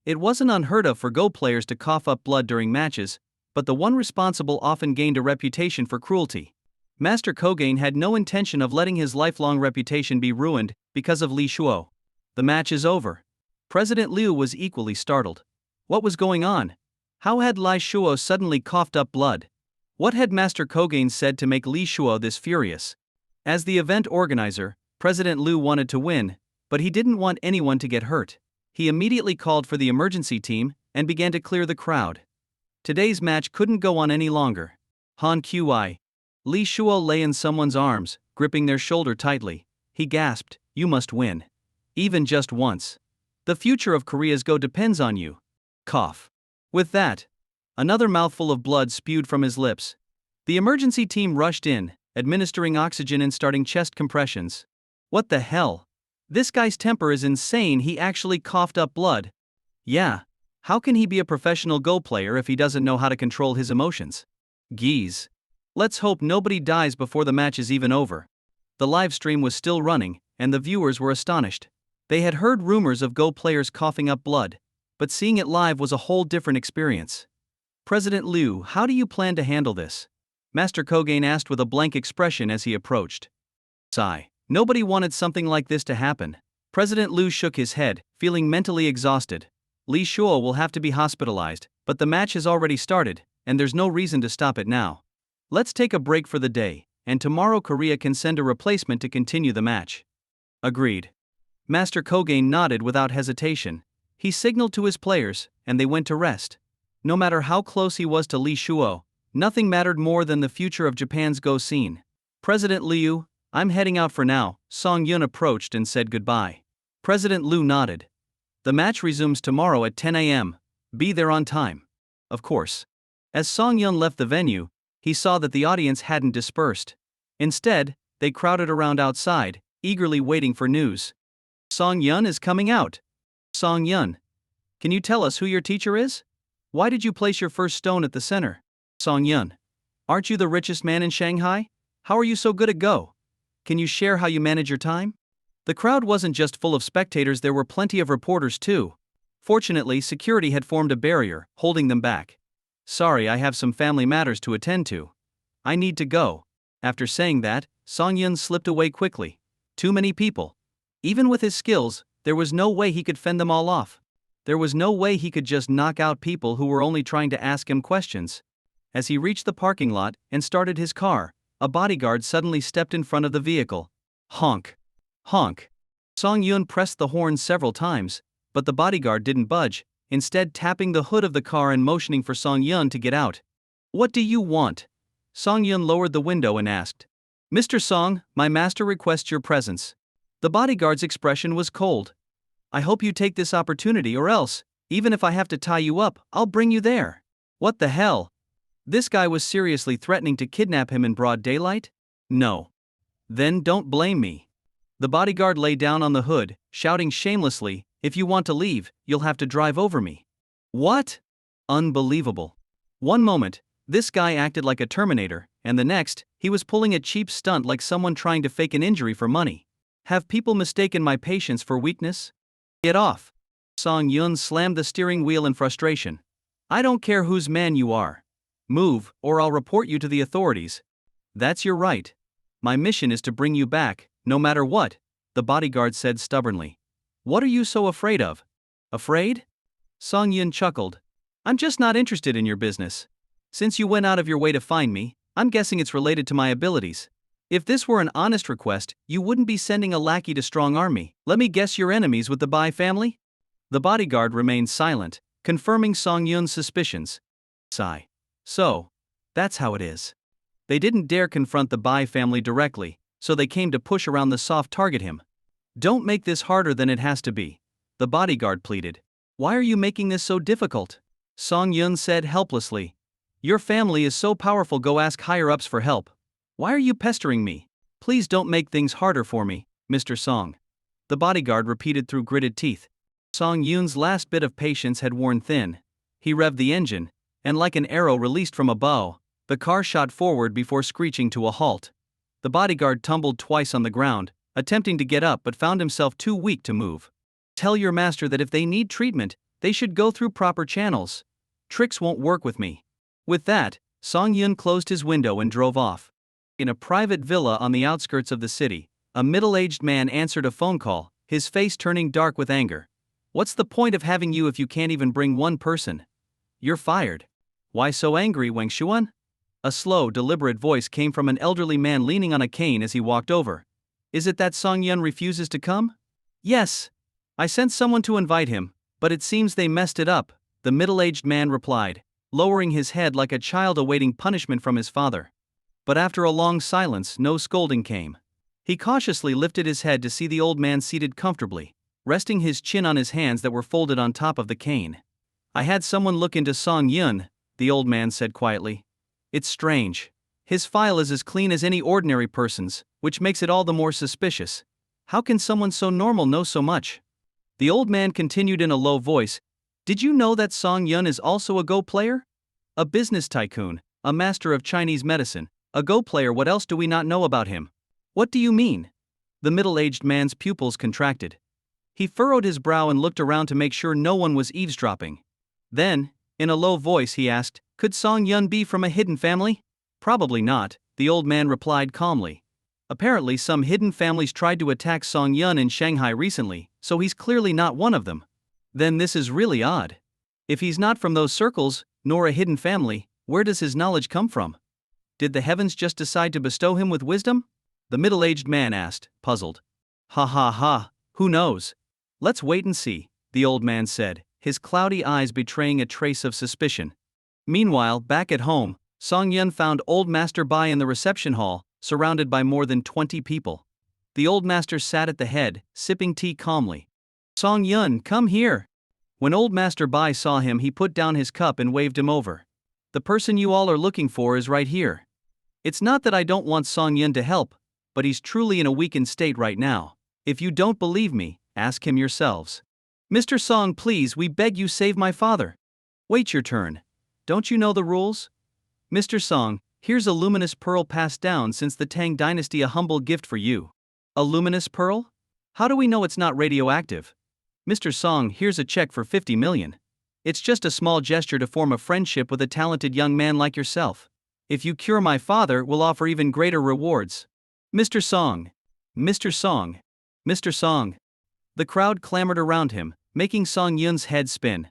It wasn't unheard of for Go players to cough up blood during matches, but the one responsible often gained a reputation for cruelty. Master Kogain had no intention of letting his lifelong reputation be ruined because of Li Shuo. The match is over. President Liu was equally startled. What was going on? How had Li Shuo suddenly coughed up blood? What had Master Kogain said to make Li Shuo this furious? As the event organizer, President Liu wanted to win, but he didn't want anyone to get hurt. He immediately called for the emergency team and began to clear the crowd. Today's match couldn't go on any longer. Han Qi. Li Shuo lay in someone's arms, gripping their shoulder tightly. He gasped, you must win. Even just once. The future of Korea's Go depends on you. Cough. With that, another mouthful of blood spewed from his lips. The emergency team rushed in, administering oxygen and starting chest compressions. What the hell? This guy's temper is insane, he actually coughed up blood. Yeah. How can he be a professional Go player if he doesn't know how to control his emotions? Geez. Let's hope nobody dies before the match is even over. The live stream was still running, and the viewers were astonished. They had heard rumors of Go players coughing up blood, but seeing it live was a whole different experience. President Liu, how do you plan to handle this? Master Kogain asked with a blank expression as he approached. Sigh. Nobody wanted something like this to happen. President Liu shook his head, feeling mentally exhausted. Li Shuo will have to be hospitalized, but the match has already started, and there's no reason to stop it now. Let's take a break for the day, and tomorrow Korea can send a replacement to continue the match. Agreed. Master Kogain nodded without hesitation. He signaled to his players, and they went to rest. No matter how close he was to Li Shuo, nothing mattered more than the future of Japan's Go scene. President Liu, I'm heading out for now. Song Yun approached and said goodbye. President Liu nodded. The match resumes tomorrow at 10 a.m. Be there on time. Of course. As Song Yun left the venue, he saw that the audience hadn't dispersed. Instead, they crowded around outside, eagerly waiting for news. Song Yun is coming out. Song Yun. Can you tell us who your teacher is? Why did you place your first stone at the center? Song Yun. Aren't you the richest man in Shanghai? How are you so good at Go? Can you share how you manage your time? The crowd wasn't just full of spectators, there were plenty of reporters too. Fortunately, security had formed a barrier, holding them back. Sorry, I have some family matters to attend to. I need to go. After saying that, Song Yun slipped away quickly. Too many people. Even with his skills, there was no way he could fend them all off. There was no way he could just knock out people who were only trying to ask him questions. As he reached the parking lot and started his car, a bodyguard suddenly stepped in front of the vehicle. Honk. Honk. Song Yun pressed the horn several times, but the bodyguard didn't budge, instead tapping the hood of the car and motioning for Song Yun to get out. What do you want? Song Yun lowered the window and asked. Mr. Song, my master requests your presence. The bodyguard's expression was cold. I hope you take this opportunity, or else, even if I have to tie you up, I'll bring you there. What the hell? This guy was seriously threatening to kidnap him in broad daylight? No. Then don't blame me. The bodyguard lay down on the hood, shouting shamelessly, if you want to leave, you'll have to drive over me. What? Unbelievable. One moment, this guy acted like a Terminator, and the next, he was pulling a cheap stunt like someone trying to fake an injury for money. Have people mistaken my patience for weakness? Get off. Song Yun slammed the steering wheel in frustration. I don't care whose man you are. Move, or I'll report you to the authorities. That's your right. My mission is to bring you back, no matter what, the bodyguard said stubbornly. What are you so afraid of? Afraid? Song Yun chuckled. I'm just not interested in your business. Since you went out of your way to find me, I'm guessing it's related to my abilities. If this were an honest request, you wouldn't be sending a lackey to strong arm me. Let me guess, you're enemies with the Bai family? The bodyguard remained silent, confirming Song Yun's suspicions. Sigh. So, that's how it is. They didn't dare confront the Bai family directly, so they came to push around the soft target him. Don't make this harder than it has to be. The bodyguard pleaded. Why are you making this so difficult? Song Yun said helplessly. Your family is so powerful, go ask higher-ups for help. Why are you pestering me? Please don't make things harder for me, Mr. Song. The bodyguard repeated through gritted teeth. Song Yun's last bit of patience had worn thin. He revved the engine, and like an arrow released from a bow, the car shot forward before screeching to a halt. The bodyguard tumbled twice on the ground, attempting to get up but found himself too weak to move. Tell your master that if they need treatment, they should go through proper channels. Tricks won't work with me. With that, Song Yun closed his window and drove off. In a private villa on the outskirts of the city, a middle-aged man answered a phone call, his face turning dark with anger. What's the point of having you if you can't even bring one person? You're fired. Why so angry, Wang Xuan? A slow, deliberate voice came from an elderly man leaning on a cane as he walked over. Is it that Song Yun refuses to come? Yes. I sent someone to invite him, but it seems they messed it up, the middle-aged man replied, lowering his head like a child awaiting punishment from his father. But after a long silence, no scolding came. He cautiously lifted his head to see the old man seated comfortably, resting his chin on his hands that were folded on top of the cane. I had someone look into Song Yun, the old man said quietly. It's strange. His file is as clean as any ordinary person's, which makes it all the more suspicious. How can someone so normal know so much? The old man continued in a low voice. Did you know that Song Yun is also a Go player? A business tycoon, a master of Chinese medicine, a Go player. What else do we not know about him? What do you mean? The middle-aged man's pupils contracted. He furrowed his brow and looked around to make sure no one was eavesdropping. Then, in a low voice he asked, could Song Yun be from a hidden family? Probably not, the old man replied calmly. Apparently some hidden families tried to attack Song Yun in Shanghai recently, so he's clearly not one of them. Then this is really odd. If he's not from those circles, nor a hidden family, where does his knowledge come from? Did the heavens just decide to bestow him with wisdom? The middle-aged man asked, puzzled. Ha ha ha, who knows? Let's wait and see, the old man said, his cloudy eyes betraying a trace of suspicion. Meanwhile, back at home, Song Yun found old Master Bai in the reception hall, surrounded by more than 20 people. The old master sat at the head, sipping tea calmly. Song Yun, come here. When old Master Bai saw him, he put down his cup and waved him over. The person you all are looking for is right here. It's not that I don't want Song Yun to help, but he's truly in a weakened state right now. If you don't believe me, ask him yourselves. Mr. Song, please, we beg you, save my father. Wait your turn. Don't you know the rules? Mr. Song, here's a luminous pearl passed down since the Tang dynasty, a humble gift for you. A luminous pearl? How do we know it's not radioactive? Mr. Song, here's a check for 50 million. It's just a small gesture to form a friendship with a talented young man like yourself. If you cure my father, we'll offer even greater rewards. Mr. Song. Mr. Song. Mr. Song. The crowd clamored around him, making Song Yun's head spin.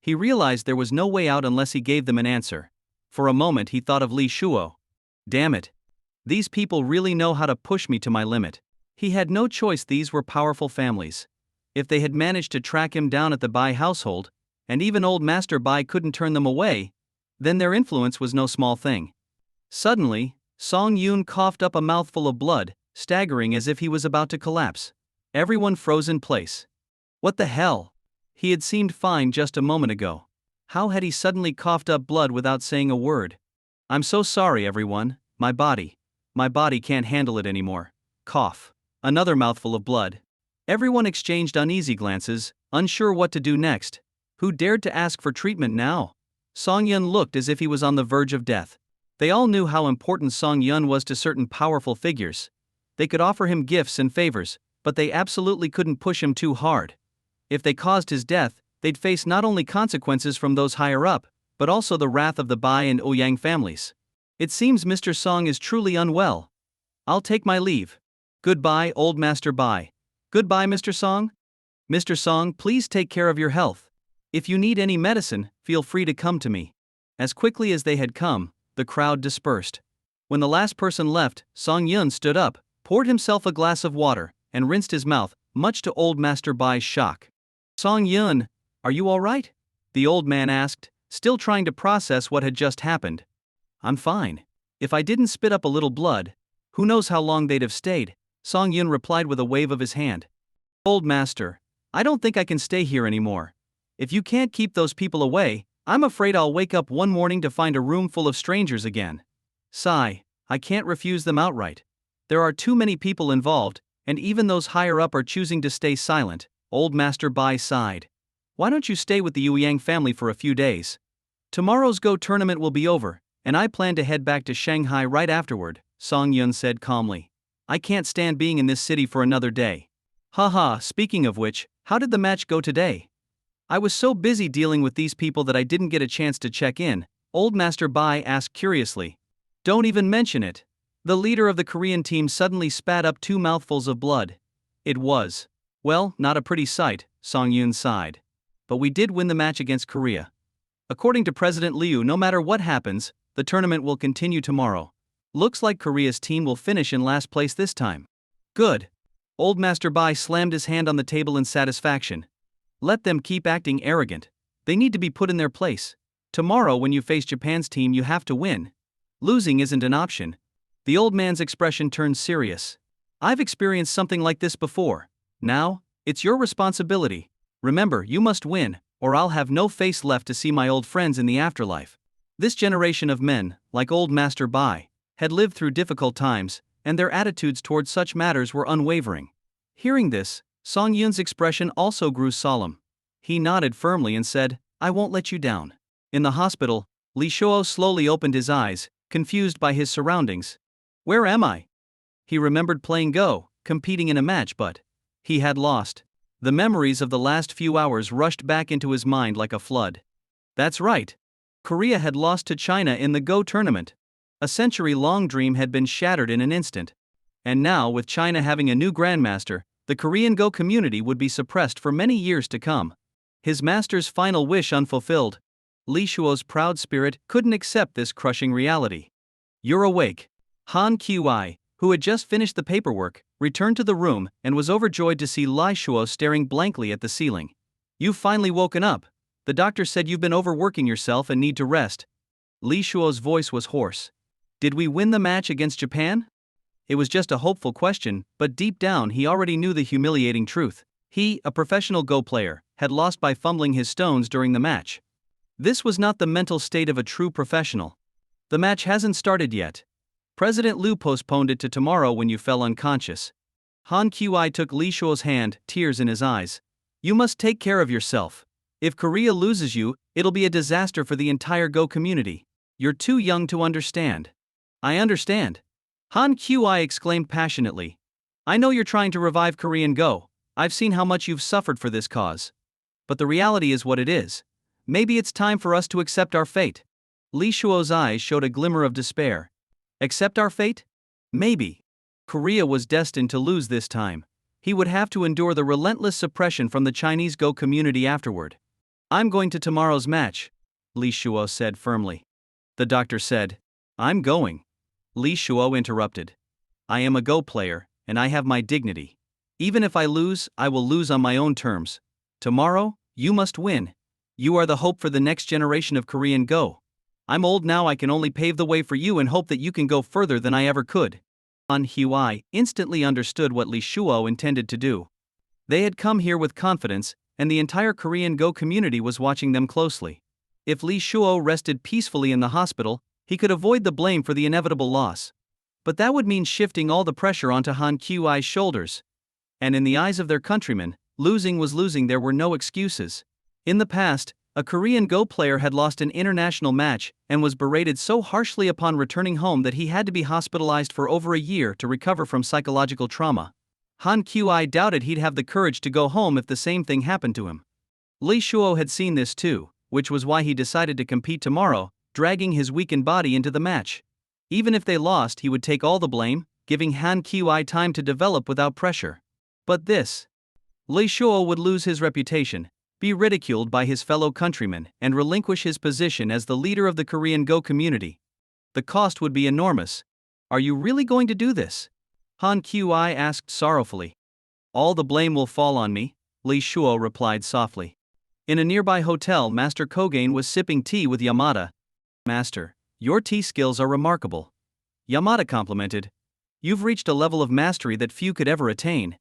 He realized there was no way out unless he gave them an answer. For a moment he thought of Li Shuo. Damn it. These people really know how to push me to my limit. He had no choice, these were powerful families. If they had managed to track him down at the Bai household, and even old Master Bai couldn't turn them away, then their influence was no small thing. Suddenly, Song Yun coughed up a mouthful of blood, staggering as if he was about to collapse. Everyone froze in place. What the hell? He had seemed fine just a moment ago. How had he suddenly coughed up blood without saying a word? I'm so sorry, everyone. My body can't handle it anymore. Cough. Another mouthful of blood. Everyone exchanged uneasy glances, unsure what to do next. Who dared to ask for treatment now? Song Yun looked as if he was on the verge of death. They all knew how important Song Yun was to certain powerful figures. They could offer him gifts and favors, but they absolutely couldn't push him too hard. If they caused his death, they'd face not only consequences from those higher up, but also the wrath of the Bai and Ouyang families. It seems Mr. Song is truly unwell. I'll take my leave. Goodbye, old Master Bai. Goodbye, Mr. Song. Mr. Song, please take care of your health. If you need any medicine, feel free to come to me. As quickly as they had come, the crowd dispersed. When the last person left, Song Yun stood up, poured himself a glass of water, and rinsed his mouth, much to old Master Bai's shock. Song Yun, are you all right? The old man asked, still trying to process what had just happened. I'm fine. If I didn't spit up a little blood, who knows how long they'd have stayed, Song Yun replied with a wave of his hand. Old master, I don't think I can stay here anymore. If you can't keep those people away, I'm afraid I'll wake up one morning to find a room full of strangers again. Sigh, I can't refuse them outright. There are too many people involved, and even those higher up are choosing to stay silent, old Master Bai sighed. Why don't you stay with the Ouyang family for a few days? Tomorrow's Go tournament will be over, and I plan to head back to Shanghai right afterward, Song Yun said calmly. I can't stand being in this city for another day. Haha, speaking of which, how did the match go today? I was so busy dealing with these people that I didn't get a chance to check in, old Master Bai asked curiously. Don't even mention it. The leader of the Korean team suddenly spat up 2 mouthfuls of blood. It was, well, not a pretty sight, Song Yun sighed. But we did win the match against Korea. According to President Liu, no matter what happens, the tournament will continue tomorrow. Looks like Korea's team will finish in last place this time. Good. Old Master Bai slammed his hand on the table in satisfaction. Let them keep acting arrogant. They need to be put in their place. Tomorrow when you face Japan's team you have to win. Losing isn't an option. The old man's expression turned serious. I've experienced something like this before. Now, it's your responsibility. Remember, you must win, or I'll have no face left to see my old friends in the afterlife. This generation of men, like old Master Bai, had lived through difficult times, and their attitudes towards such matters were unwavering. Hearing this, Song Yun's expression also grew solemn. He nodded firmly and said, I won't let you down. In the hospital, Li Shuo slowly opened his eyes, confused by his surroundings. Where am I? He remembered playing Go, competing in a match, but he had lost. The memories of the last few hours rushed back into his mind like a flood. That's right. Korea had lost to China in the Go tournament. A century-long dream had been shattered in an instant. And now, with China having a new grandmaster, the Korean Go community would be suppressed for many years to come. His master's final wish unfulfilled. Li Shuo's proud spirit couldn't accept this crushing reality. You're awake. Han Qi, who had just finished the paperwork, returned to the room and was overjoyed to see Li Shuo staring blankly at the ceiling. You've finally woken up. The doctor said you've been overworking yourself and need to rest. Li Shuo's voice was hoarse. Did we win the match against Japan? It was just a hopeful question, but deep down he already knew the humiliating truth. He, a professional Go player, had lost by fumbling his stones during the match. This was not the mental state of a true professional. The match hasn't started yet. President Liu postponed it to tomorrow when you fell unconscious. Han Qi took Li Shuo's hand, tears in his eyes. You must take care of yourself. If Korea loses you, it'll be a disaster for the entire Go community. You're too young to understand. I understand. Han Qi exclaimed passionately. I know you're trying to revive Korean Go. I've seen how much you've suffered for this cause. But the reality is what it is. Maybe it's time for us to accept our fate. Li Shuo's eyes showed a glimmer of despair. Accept our fate? Maybe. Korea was destined to lose this time. He would have to endure the relentless suppression from the Chinese Go community afterward. I'm going to tomorrow's match, Li Shuo said firmly. The doctor said, I'm going. Li Shuo interrupted. I am a Go player, and I have my dignity. Even if I lose, I will lose on my own terms. Tomorrow, you must win. You are the hope for the next generation of Korean Go. I'm old now, I can only pave the way for you and hope that you can go further than I ever could. Han Qi instantly understood what Li Shuo intended to do. They had come here with confidence, and the entire Korean Go community was watching them closely. If Li Shuo rested peacefully in the hospital, he could avoid the blame for the inevitable loss. But that would mean shifting all the pressure onto Han Qi's shoulders. And in the eyes of their countrymen, losing was losing, there were no excuses. In the past, a Korean Go player had lost an international match and was berated so harshly upon returning home that he had to be hospitalized for over a year to recover from psychological trauma. Han Qi doubted he'd have the courage to go home if the same thing happened to him. Li Shuo had seen this too, which was why he decided to compete tomorrow, dragging his weakened body into the match. Even if they lost, he would take all the blame, giving Han Qi time to develop without pressure. But this, Li Shuo would lose his reputation, be ridiculed by his fellow countrymen, and relinquish his position as the leader of the Korean Go community. The cost would be enormous. Are you really going to do this? Han Qi asked sorrowfully. All the blame will fall on me, Li Shuo replied softly. In a nearby hotel, Master Kogain was sipping tea with Yamada. Master, your tea skills are remarkable. Yamada complimented. You've reached a level of mastery that few could ever attain.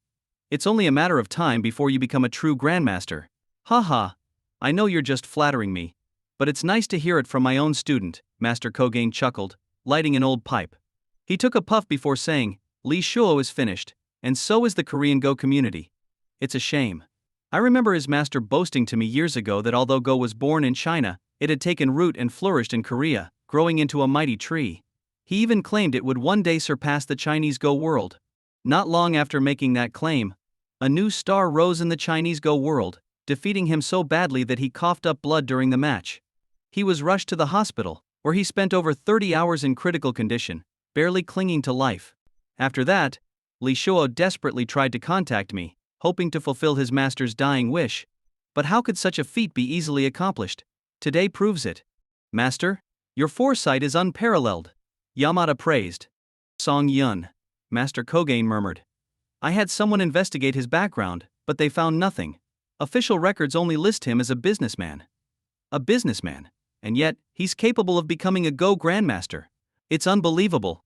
It's only a matter of time before you become a true grandmaster. Haha, I know you're just flattering me. But it's nice to hear it from my own student, Master Kogain chuckled, lighting an old pipe. He took a puff before saying, Li Shuo is finished, and so is the Korean Go community. It's a shame. I remember his master boasting to me years ago that although Go was born in China, it had taken root and flourished in Korea, growing into a mighty tree. He even claimed it would one day surpass the Chinese Go world. Not long after making that claim, a new star rose in the Chinese Go world, defeating him so badly that he coughed up blood during the match. He was rushed to the hospital, where he spent over 30 hours in critical condition, barely clinging to life. After that, Li Shuo desperately tried to contact me, hoping to fulfill his master's dying wish. But how could such a feat be easily accomplished? Today proves it. Master, your foresight is unparalleled, Yamada praised. Song Yun, Master Kogain murmured. I had someone investigate his background, but they found nothing. Official records only list him as a businessman. A businessman, and yet, he's capable of becoming a Go grandmaster. It's unbelievable.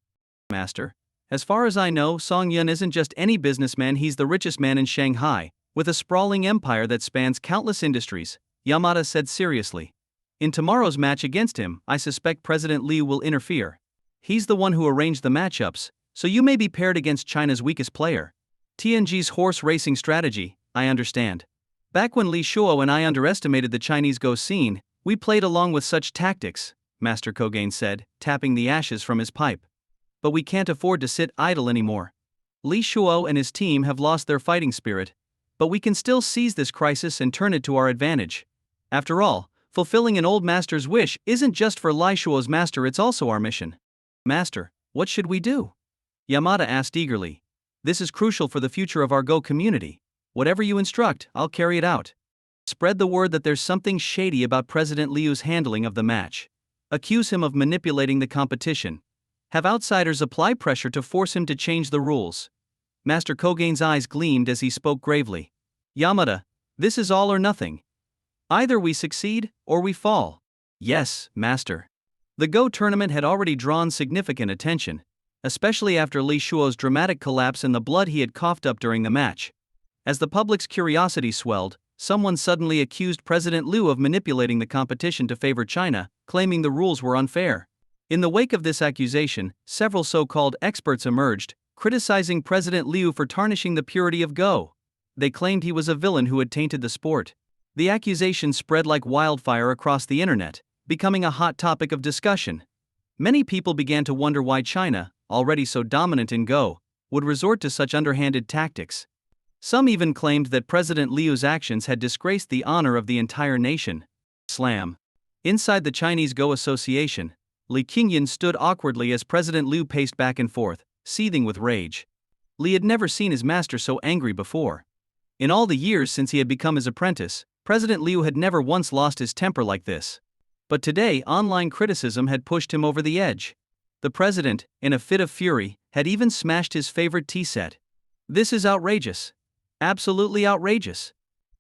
Master, As far as I know, Song Yun isn't just any businessman, he's the richest man in Shanghai, with a sprawling empire that spans countless industries, Yamada said seriously. In tomorrow's match against him, I suspect President Liu will interfere. He's the one who arranged the matchups, so you may be paired against China's weakest player. TNG's horse racing strategy, I understand. Back when Li Shuo and I underestimated the Chinese Go scene, we played along with such tactics, Master Kogain said, tapping the ashes from his pipe. But we can't afford to sit idle anymore. Li Shuo and his team have lost their fighting spirit, but we can still seize this crisis and turn it to our advantage. After all, fulfilling an old master's wish isn't just for Li Shuo's master, it's also our mission. Master, what should we do? Yamada asked eagerly. This is crucial for the future of our Go community. Whatever you instruct, I'll carry it out. Spread the word that there's something shady about President Liu's handling of the match. Accuse him of manipulating the competition. Have outsiders apply pressure to force him to change the rules. Master Kogain's eyes gleamed as he spoke gravely. Yamada, this is all or nothing. Either we succeed, or we fall. Yes, Master. The Go tournament had already drawn significant attention, especially after Li Shuo's dramatic collapse and the blood he had coughed up during the match. As the public's curiosity swelled, someone suddenly accused President Liu of manipulating the competition to favor China, claiming the rules were unfair. In the wake of this accusation, several so-called experts emerged, criticizing President Liu for tarnishing the purity of Go. They claimed he was a villain who had tainted the sport. The accusation spread like wildfire across the internet, becoming a hot topic of discussion. Many people began to wonder why China, already so dominant in Go, would resort to such underhanded tactics. Some even claimed that President Liu's actions had disgraced the honor of the entire nation. Slam. Inside the Chinese Go Association, Li Qingyan stood awkwardly as President Liu paced back and forth, seething with rage. Li had never seen his master so angry before. In all the years since he had become his apprentice, President Liu had never once lost his temper like this. But today, online criticism had pushed him over the edge. The president, in a fit of fury, had even smashed his favorite tea set. This is outrageous. Absolutely outrageous.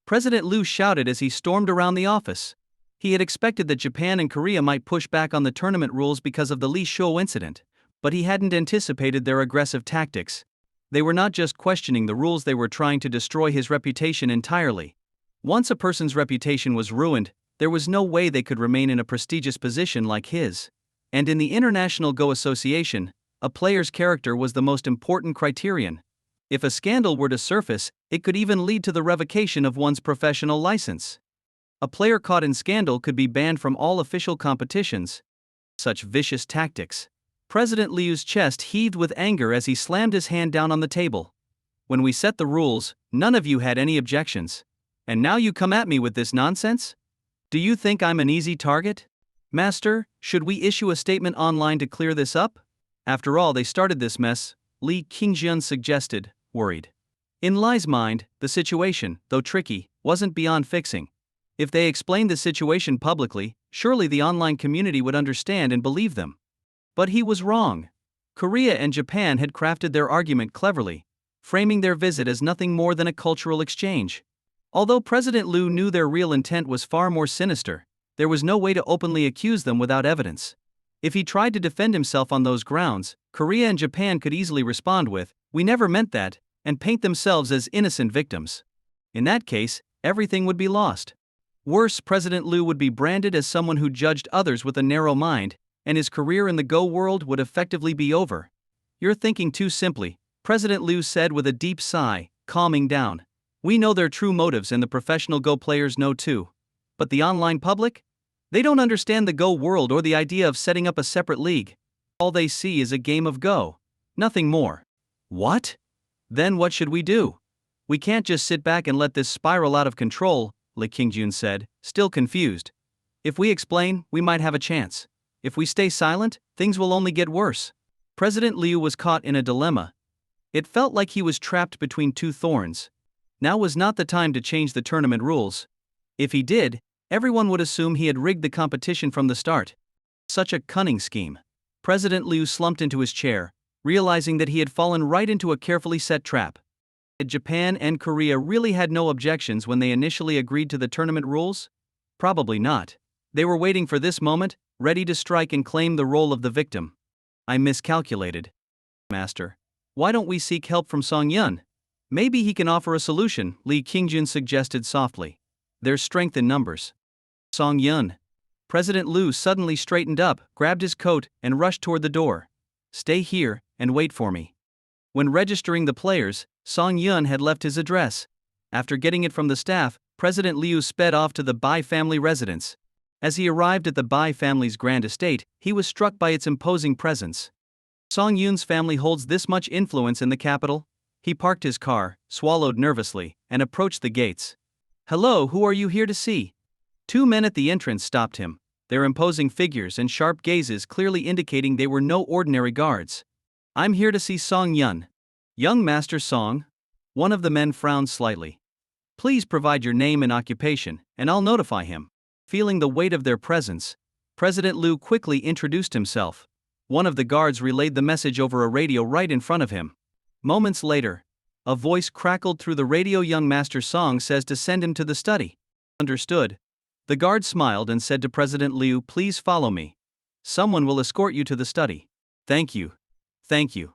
President Liu shouted as he stormed around the office. He had expected that Japan and Korea might push back on the tournament rules because of the Li Shuo incident, but he hadn't anticipated their aggressive tactics. They were not just questioning the rules, they were trying to destroy his reputation entirely. Once a person's reputation was ruined, there was no way they could remain in a prestigious position like his. And in the International Go Association, a player's character was the most important criterion. If a scandal were to surface, it could even lead to the revocation of one's professional license. A player caught in scandal could be banned from all official competitions. Such vicious tactics. President Liu's chest heaved with anger as he slammed his hand down on the table. When we set the rules, none of you had any objections. And now you come at me with this nonsense? Do you think I'm an easy target? Master, should we issue a statement online to clear this up? After all, they started this mess, Li Qingyan suggested, worried. In Li's mind, the situation, though tricky, wasn't beyond fixing. If they explained the situation publicly, surely the online community would understand and believe them. But he was wrong. Korea and Japan had crafted their argument cleverly, framing their visit as nothing more than a cultural exchange. Although President Liu knew their real intent was far more sinister, there was no way to openly accuse them without evidence. If he tried to defend himself on those grounds, Korea and Japan could easily respond with, "We never meant that," and paint themselves as innocent victims. In that case, everything would be lost. Worse, President Liu would be branded as someone who judged others with a narrow mind, and his career in the Go world would effectively be over. You're thinking too simply, President Liu said with a deep sigh, calming down. We know their true motives and the professional Go players know too. But the online public? They don't understand the Go world or the idea of setting up a separate league. All they see is a game of Go. Nothing more. What? Then what should we do? We can't just sit back and let this spiral out of control, Li Qingyan said, still confused. If we explain, we might have a chance. If we stay silent, things will only get worse. President Liu was caught in a dilemma. It felt like he was trapped between two thorns. Now was not the time to change the tournament rules. If he did, everyone would assume he had rigged the competition from the start. Such a cunning scheme. President Liu slumped into his chair, realizing that he had fallen right into a carefully set trap. Japan and Korea really had no objections when they initially agreed to the tournament rules? Probably not. They were waiting for this moment, ready to strike and claim the role of the victim. I miscalculated. Master. Why don't we seek help from Song Yun? Maybe he can offer a solution, Lee Qingjun suggested softly. There's strength in numbers. Song Yun. President Liu suddenly straightened up, grabbed his coat, and rushed toward the door. Stay here, and wait for me. When registering the players, Song Yun had left his address. After getting it from the staff, President Liu sped off to the Bai family residence. As he arrived at the Bai family's grand estate, he was struck by its imposing presence. Song Yun's family holds this much influence in the capital? He parked his car, swallowed nervously, and approached the gates. Hello, who are you here to see? Two men at the entrance stopped him, their imposing figures and sharp gazes clearly indicating they were no ordinary guards. I'm here to see Song Yun. Young Master Song? One of the men frowned slightly. Please provide your name and occupation, and I'll notify him. Feeling the weight of their presence, President Liu quickly introduced himself. One of the guards relayed the message over a radio right in front of him. Moments later, a voice crackled through the radio. Young Master Song says to send him to the study. Understood. The guard smiled and said to President Liu, please follow me. Someone will escort you to the study. Thank you. Thank you.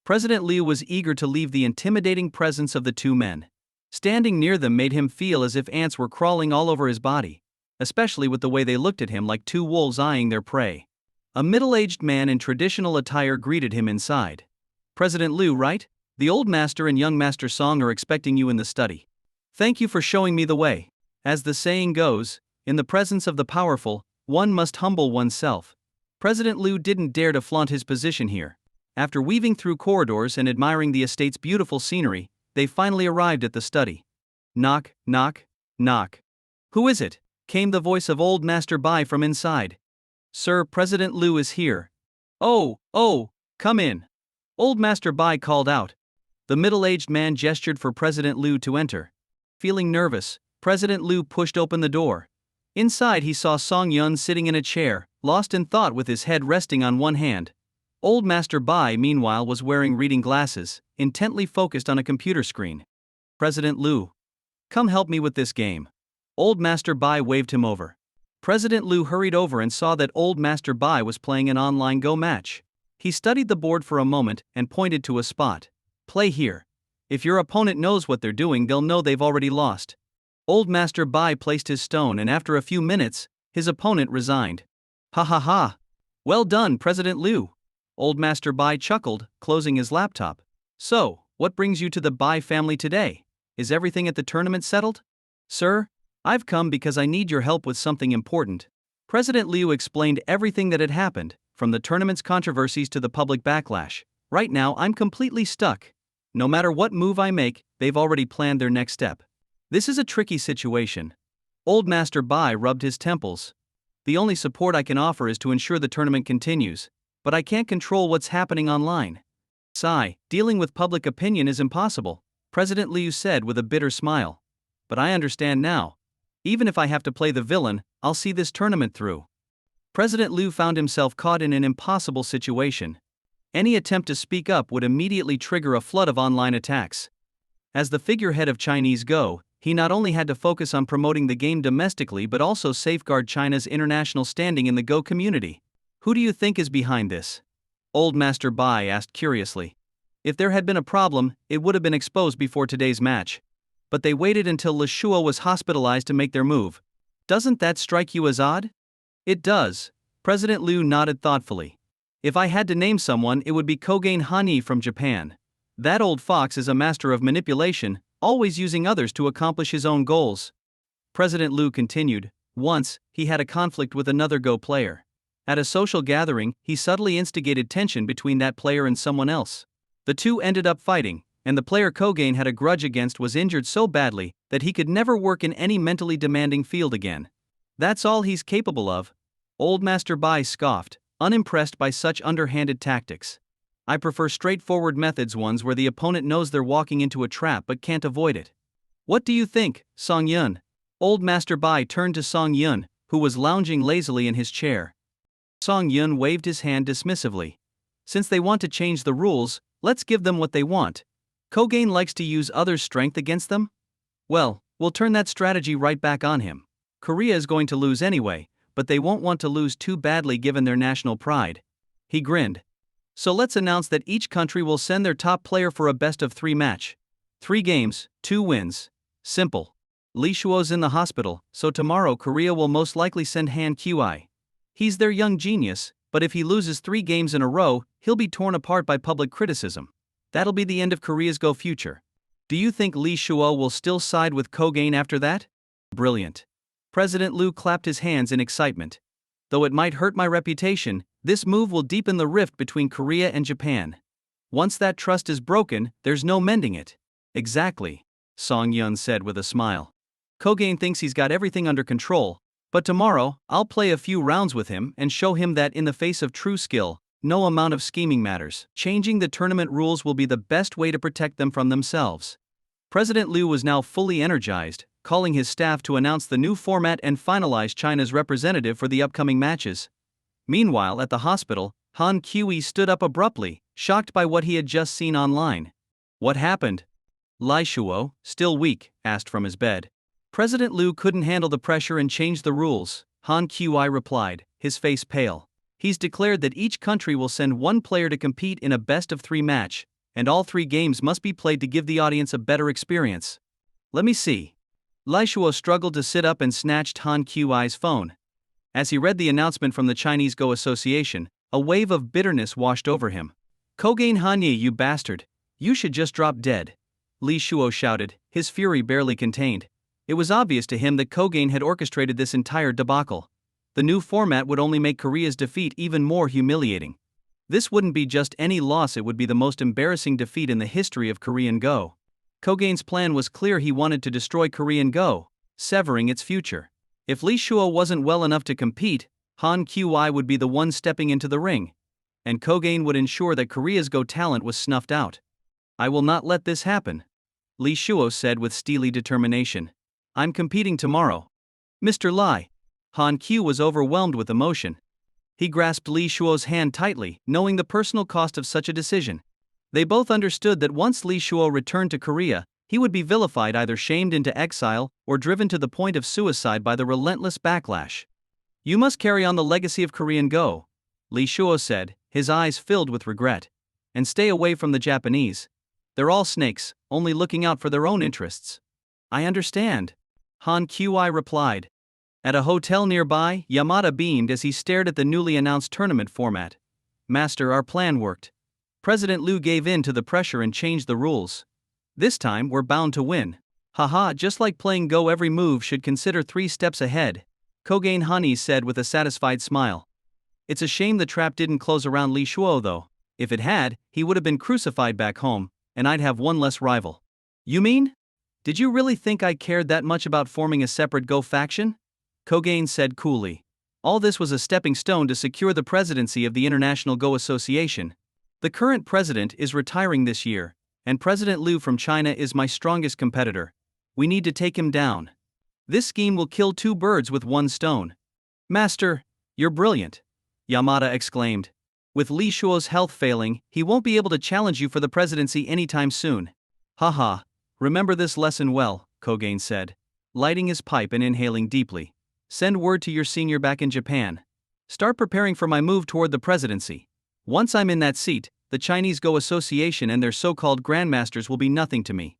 President Liu was eager to leave the intimidating presence of the two men. Standing near them made him feel as if ants were crawling all over his body, especially with the way they looked at him like two wolves eyeing their prey. A middle-aged man in traditional attire greeted him inside. President Liu, right? The old master and young Master Song are expecting you in the study. Thank you for showing me the way. As the saying goes, in the presence of the powerful, one must humble oneself. President Liu didn't dare to flaunt his position here. After weaving through corridors and admiring the estate's beautiful scenery, they finally arrived at the study. Knock, knock, knock. Who is it? Came the voice of old Master Bai from inside. Sir, President Liu is here. Oh, come in. Old Master Bai called out. The middle-aged man gestured for President Liu to enter. Feeling nervous, President Liu pushed open the door. Inside he saw Song Yun sitting in a chair, lost in thought with his head resting on one hand. Old Master Bai, meanwhile, was wearing reading glasses, intently focused on a computer screen. President Liu. Come help me with this game. Old Master Bai waved him over. President Liu hurried over and saw that Old Master Bai was playing an online Go match. He studied the board for a moment and pointed to a spot. Play here. If your opponent knows what they're doing, they'll know they've already lost. Old Master Bai placed his stone, and after a few minutes, his opponent resigned. Ha ha ha. Well done, President Liu. Old Master Bai chuckled, closing his laptop. So, what brings you to the Bai family today? Is everything at the tournament settled? Sir, I've come because I need your help with something important. President Liu explained everything that had happened, from the tournament's controversies to the public backlash. Right now I'm completely stuck. No matter what move I make, they've already planned their next step. This is a tricky situation. Old Master Bai rubbed his temples. The only support I can offer is to ensure the tournament continues, but I can't control what's happening online. Sigh, dealing with public opinion is impossible, President Liu said with a bitter smile. But I understand now. Even if I have to play the villain, I'll see this tournament through. President Liu found himself caught in an impossible situation. Any attempt to speak up would immediately trigger a flood of online attacks. As the figurehead of Chinese Go, he not only had to focus on promoting the game domestically but also safeguard China's international standing in the Go community. Who do you think is behind this? Old Master Bai asked curiously. If there had been a problem, it would have been exposed before today's match. But they waited until Le Shuo was hospitalized to make their move. Doesn't that strike you as odd? It does. President Liu nodded thoughtfully. If I had to name someone, it would be Kogen Hani from Japan. That old fox is a master of manipulation, always using others to accomplish his own goals. President Liu continued. Once, he had a conflict with another Go player. At a social gathering, he subtly instigated tension between that player and someone else. The two ended up fighting, and the player Kogen had a grudge against was injured so badly that he could never work in any mentally demanding field again. That's all he's capable of. Old Master Bai scoffed, unimpressed by such underhanded tactics. I prefer straightforward methods, ones where the opponent knows they're walking into a trap but can't avoid it. What do you think, Song Yun? Old Master Bai turned to Song Yun, who was lounging lazily in his chair. Song Yun waved his hand dismissively. Since they want to change the rules, let's give them what they want. Kogen likes to use others' strength against them? Well, we'll turn that strategy right back on him. Korea is going to lose anyway, but they won't want to lose too badly given their national pride. He grinned. So let's announce that each country will send their top player for a best-of-3 match. 3 games, 2 wins. Simple. Lee Shuo's in the hospital, so tomorrow Korea will most likely send Han Qi. He's their young genius, but if he loses 3 games in a row, he'll be torn apart by public criticism. That'll be the end of Korea's Go future. Do you think Lee Shuo will still side with Ko Gain after that? Brilliant. President Liu clapped his hands in excitement. Though it might hurt my reputation, this move will deepen the rift between Korea and Japan. Once that trust is broken, there's no mending it. Exactly, Song Yun said with a smile. Ko Gain thinks he's got everything under control, but tomorrow, I'll play a few rounds with him and show him that in the face of true skill, no amount of scheming matters. Changing the tournament rules will be the best way to protect them from themselves. President Liu was now fully energized, calling his staff to announce the new format and finalize China's representative for the upcoming matches. Meanwhile, at the hospital, Han Qi stood up abruptly, shocked by what he had just seen online. What happened? Lee Shuo, still weak, asked from his bed. President Liu couldn't handle the pressure and changed the rules, Han Qi replied, his face pale. He's declared that each country will send 1 player to compete in a best-of-3 match, and all 3 games must be played to give the audience a better experience. Let me see. Lee Shuo struggled to sit up and snatched Han Qi's phone. As he read the announcement from the Chinese Go Association, a wave of bitterness washed over him. Ko Gain Hanyi, you bastard! You should just drop dead. Lee Shuo shouted, his fury barely contained. It was obvious to him that Ko Gain had orchestrated this entire debacle. The new format would only make Korea's defeat even more humiliating. This wouldn't be just any loss, it would be the most embarrassing defeat in the history of Korean Go. Ko Gain's plan was clear: he wanted to destroy Korean Go, severing its future. If Lee Shuo wasn't well enough to compete, Han Qi would be the one stepping into the ring. And Ko Gain would ensure that Korea's Go talent was snuffed out. I will not let this happen, Lee Shuo said with steely determination. I'm competing tomorrow. Mr. Lai. Han Qi was overwhelmed with emotion. He grasped Lee Shuo's hand tightly, knowing the personal cost of such a decision. They both understood that once Lee Shuo returned to Korea, he would be vilified, either shamed into exile or driven to the point of suicide by the relentless backlash. You must carry on the legacy of Korean Go, Lee Shuo said, his eyes filled with regret. And stay away from the Japanese. They're all snakes, only looking out for their own interests. I understand, Han Qi replied. At a hotel nearby, Yamada beamed as he stared at the newly announced tournament format. Master, our plan worked. President Liu gave in to the pressure and changed the rules. This time we're bound to win. Haha, just like playing Go, every move should consider 3 steps ahead, Ko Gain Hani said with a satisfied smile. It's a shame the trap didn't close around Lee Shuo though. If it had, he would have been crucified back home, and I'd have one less rival. You mean? Did you really think I cared that much about forming a separate Go faction? Ko Gain said coolly. All this was a stepping stone to secure the presidency of the International Go Association. The current president is retiring this year, and President Liu from China is my strongest competitor. We need to take him down. This scheme will kill 2 birds with 1 stone. Master, you're brilliant, Yamada exclaimed. With Lee Shuo's health failing, he won't be able to challenge you for the presidency anytime soon. Haha, remember this lesson well, Ko Gain said, lighting his pipe and inhaling deeply. Send word to your senior back in Japan. Start preparing for my move toward the presidency. Once I'm in that seat, the Chinese Go Association and their so-called grandmasters will be nothing to me.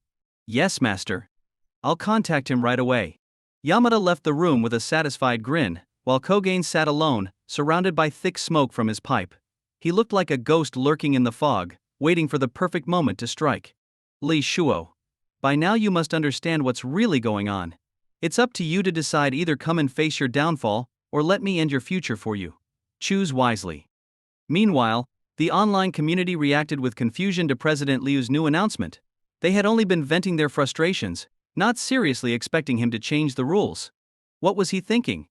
Yes, master. I'll contact him right away. Yamada left the room with a satisfied grin, while Ko Gain sat alone, surrounded by thick smoke from his pipe. He looked like a ghost lurking in the fog, waiting for the perfect moment to strike. Lee Shuo. By now you must understand what's really going on. It's up to you to decide: either come and face your downfall, or let me end your future for you. Choose wisely. Meanwhile, the online community reacted with confusion to President Liu's new announcement. They had only been venting their frustrations, not seriously expecting him to change the rules. What was he thinking?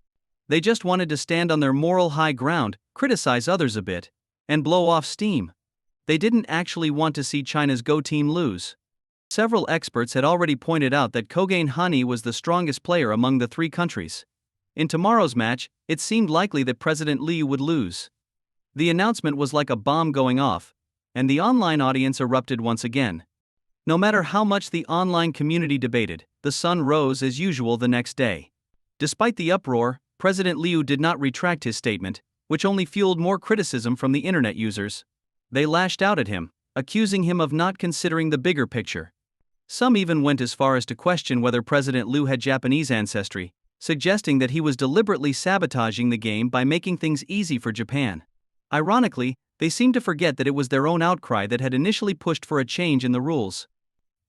They just wanted to stand on their moral high ground, criticize others a bit, and blow off steam. They didn't actually want to see China's Go team lose. Several experts had already pointed out that Ko Gain Hani was the strongest player among the 3 countries. In tomorrow's match, it seemed likely that President Liu would lose. The announcement was like a bomb going off, and the online audience erupted once again. No matter how much the online community debated, the sun rose as usual the next day. Despite the uproar, President Liu did not retract his statement, which only fueled more criticism from the internet users. They lashed out at him, accusing him of not considering the bigger picture. Some even went as far as to question whether President Liu had Japanese ancestry, suggesting that he was deliberately sabotaging the game by making things easy for Japan. Ironically, they seemed to forget that it was their own outcry that had initially pushed for a change in the rules.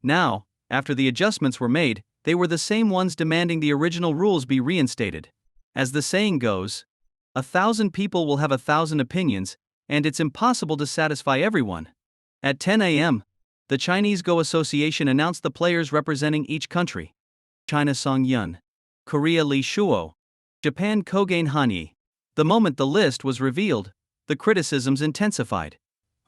Now, after the adjustments were made, they were the same ones demanding the original rules be reinstated. As the saying goes, 1,000 people will have 1,000 opinions, and it's impossible to satisfy everyone. At 10 a.m., the Chinese Go Association announced the players representing each country. China Song Yun, Korea Li Shuo, Japan Kogane Hanyi. The moment the list was revealed, the criticisms intensified.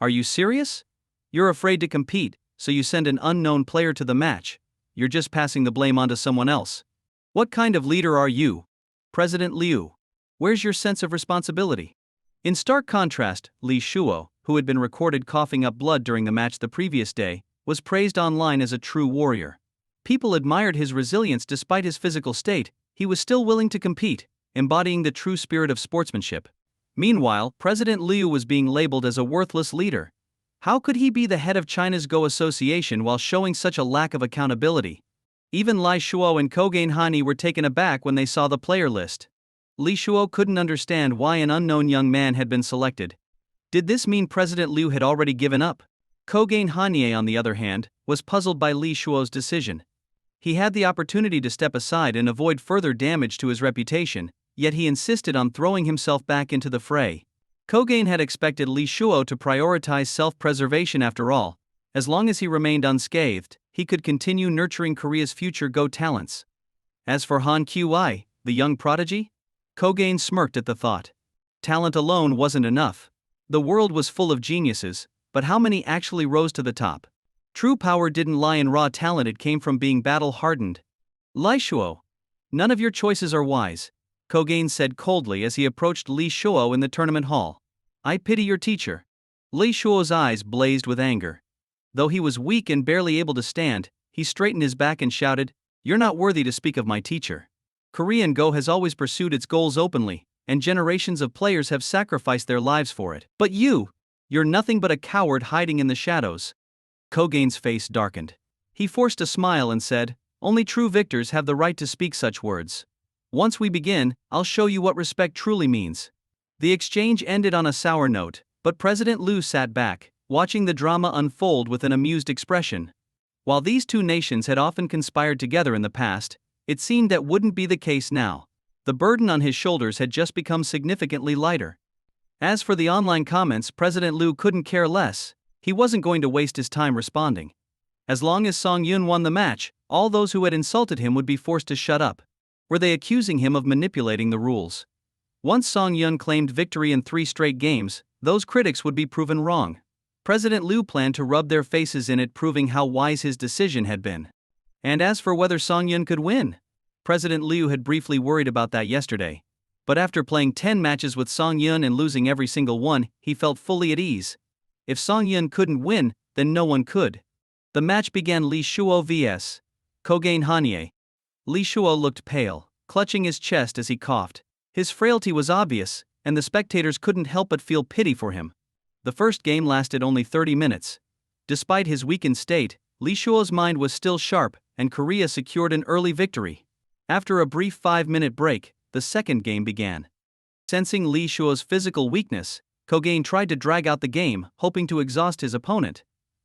Are you serious? You're afraid to compete, so you send an unknown player to the match. You're just passing the blame onto someone else. What kind of leader are you, President Liu? Where's your sense of responsibility? In stark contrast, Li Shuo, who had been recorded coughing up blood during the match the previous day, was praised online as a true warrior. People admired his resilience despite his physical state. He was still willing to compete, embodying the true spirit of sportsmanship. Meanwhile, President Liu was being labeled as a worthless leader. How could he be the head of China's Go Association while showing such a lack of accountability? Even Li Shuo and Kogane Hanyi were taken aback when they saw the player list. Li Shuo couldn't understand why an unknown young man had been selected. Did this mean President Liu had already given up? Kogane Hanyi, on the other hand, was puzzled by Li Shuo's decision. He had the opportunity to step aside and avoid further damage to his reputation, yet he insisted on throwing himself back into the fray. Kogane had expected Li Shuo to prioritize self-preservation after all. As long as he remained unscathed, he could continue nurturing Korea's future Go talents. As for Han Qi, the young prodigy, Kogane smirked at the thought. Talent alone wasn't enough. The world was full of geniuses, but how many actually rose to the top? True power didn't lie in raw talent, it came from being battle-hardened. Li Shuo, none of your choices are wise, Kogane said coldly as he approached Li Shuo in the tournament hall. I pity your teacher. Li Shuo's eyes blazed with anger. Though he was weak and barely able to stand, he straightened his back and shouted, "You're not worthy to speak of my teacher." Korean Go has always pursued its goals openly, and generations of players have sacrificed their lives for it. But you're nothing but a coward hiding in the shadows. Kogane's face darkened. He forced a smile and said, "Only true victors have the right to speak such words. Once we begin, I'll show you what respect truly means." The exchange ended on a sour note, but President Liu sat back, watching the drama unfold with an amused expression. While these two nations had often conspired together in the past, it seemed that wouldn't be the case now. The burden on his shoulders had just become significantly lighter. As for the online comments, President Liu couldn't care less. He wasn't going to waste his time responding. As long as Song Yun won the match, all those who had insulted him would be forced to shut up. Were they accusing him of manipulating the rules? Once Song Yun claimed victory in 3 straight games, those critics would be proven wrong. President Liu planned to rub their faces in it, proving how wise his decision had been. And as for whether Song Yun could win, President Liu had briefly worried about that yesterday. But after playing 10 matches with Song Yun and losing every single one, he felt fully at ease. If Song Yun couldn't win, then no one could. The match began. Li Shuo vs. Kogane Hanyi. Li Shuo looked pale, clutching his chest as he coughed. His frailty was obvious, and the spectators couldn't help but feel pity for him. The first game lasted only 30 minutes. Despite his weakened state, Li Shuo's mind was still sharp, and Korea secured an early victory. After a brief 5-minute break, the second game began. Sensing Li Shuo's physical weakness, Kogane tried to drag out the game, hoping to exhaust his opponent.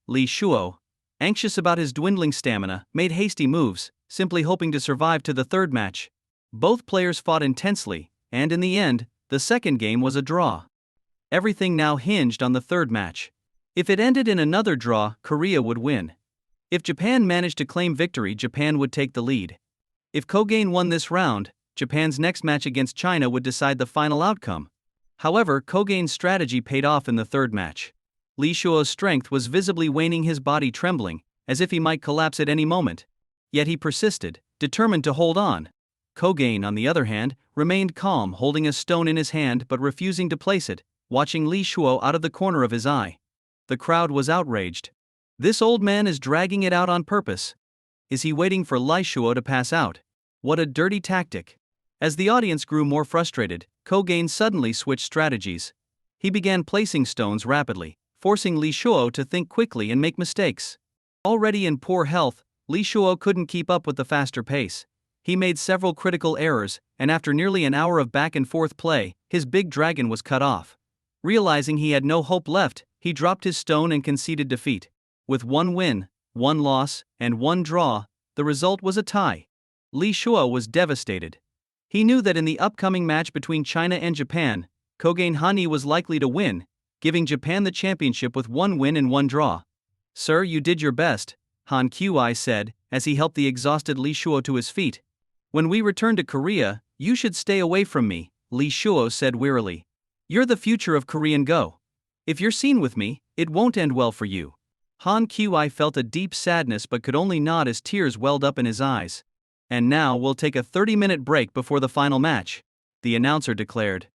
Li Shuo, anxious about his dwindling stamina, made hasty moves, simply hoping to survive to the third match. Both players fought intensely, and in the end, the second game was a draw. Everything now hinged on the third match. If it ended in another draw, Korea would win. If Japan managed to claim victory, Japan would take the lead. If Kogane won this round, Japan's next match against China would decide the final outcome. However, Kogane's strategy paid off in the third match. Li Shuo's strength was visibly waning, his body trembling, as if he might collapse at any moment. Yet he persisted, determined to hold on. Kogane, on the other hand, remained calm, holding a stone in his hand but refusing to place it, watching Li Shuo out of the corner of his eye. The crowd was outraged. This old man is dragging it out on purpose. Is he waiting for Li Shuo to pass out? What a dirty tactic. As the audience grew more frustrated, Kogane suddenly switched strategies. He began placing stones rapidly, forcing Li Shuo to think quickly and make mistakes. Already in poor health, Li Shuo couldn't keep up with the faster pace. He made several critical errors, and after nearly an hour of back-and-forth play, his big dragon was cut off. Realizing he had no hope left, he dropped his stone and conceded defeat. With 1 win, 1 loss, and 1 draw, the result was a tie. Li Shuo was devastated. He knew that in the upcoming match between China and Japan, Kogane Hani was likely to win, giving Japan the championship with 1 win and 1 draw. "Sir, you did your best," Han Qi said, as he helped the exhausted Li Shuo to his feet. "When we return to Korea, you should stay away from me," Li Shuo said wearily. "You're the future of Korean Go. If you're seen with me, it won't end well for you." Han Qi felt a deep sadness but could only nod as tears welled up in his eyes. "And now we'll take a 30-minute break before the final match," the announcer declared.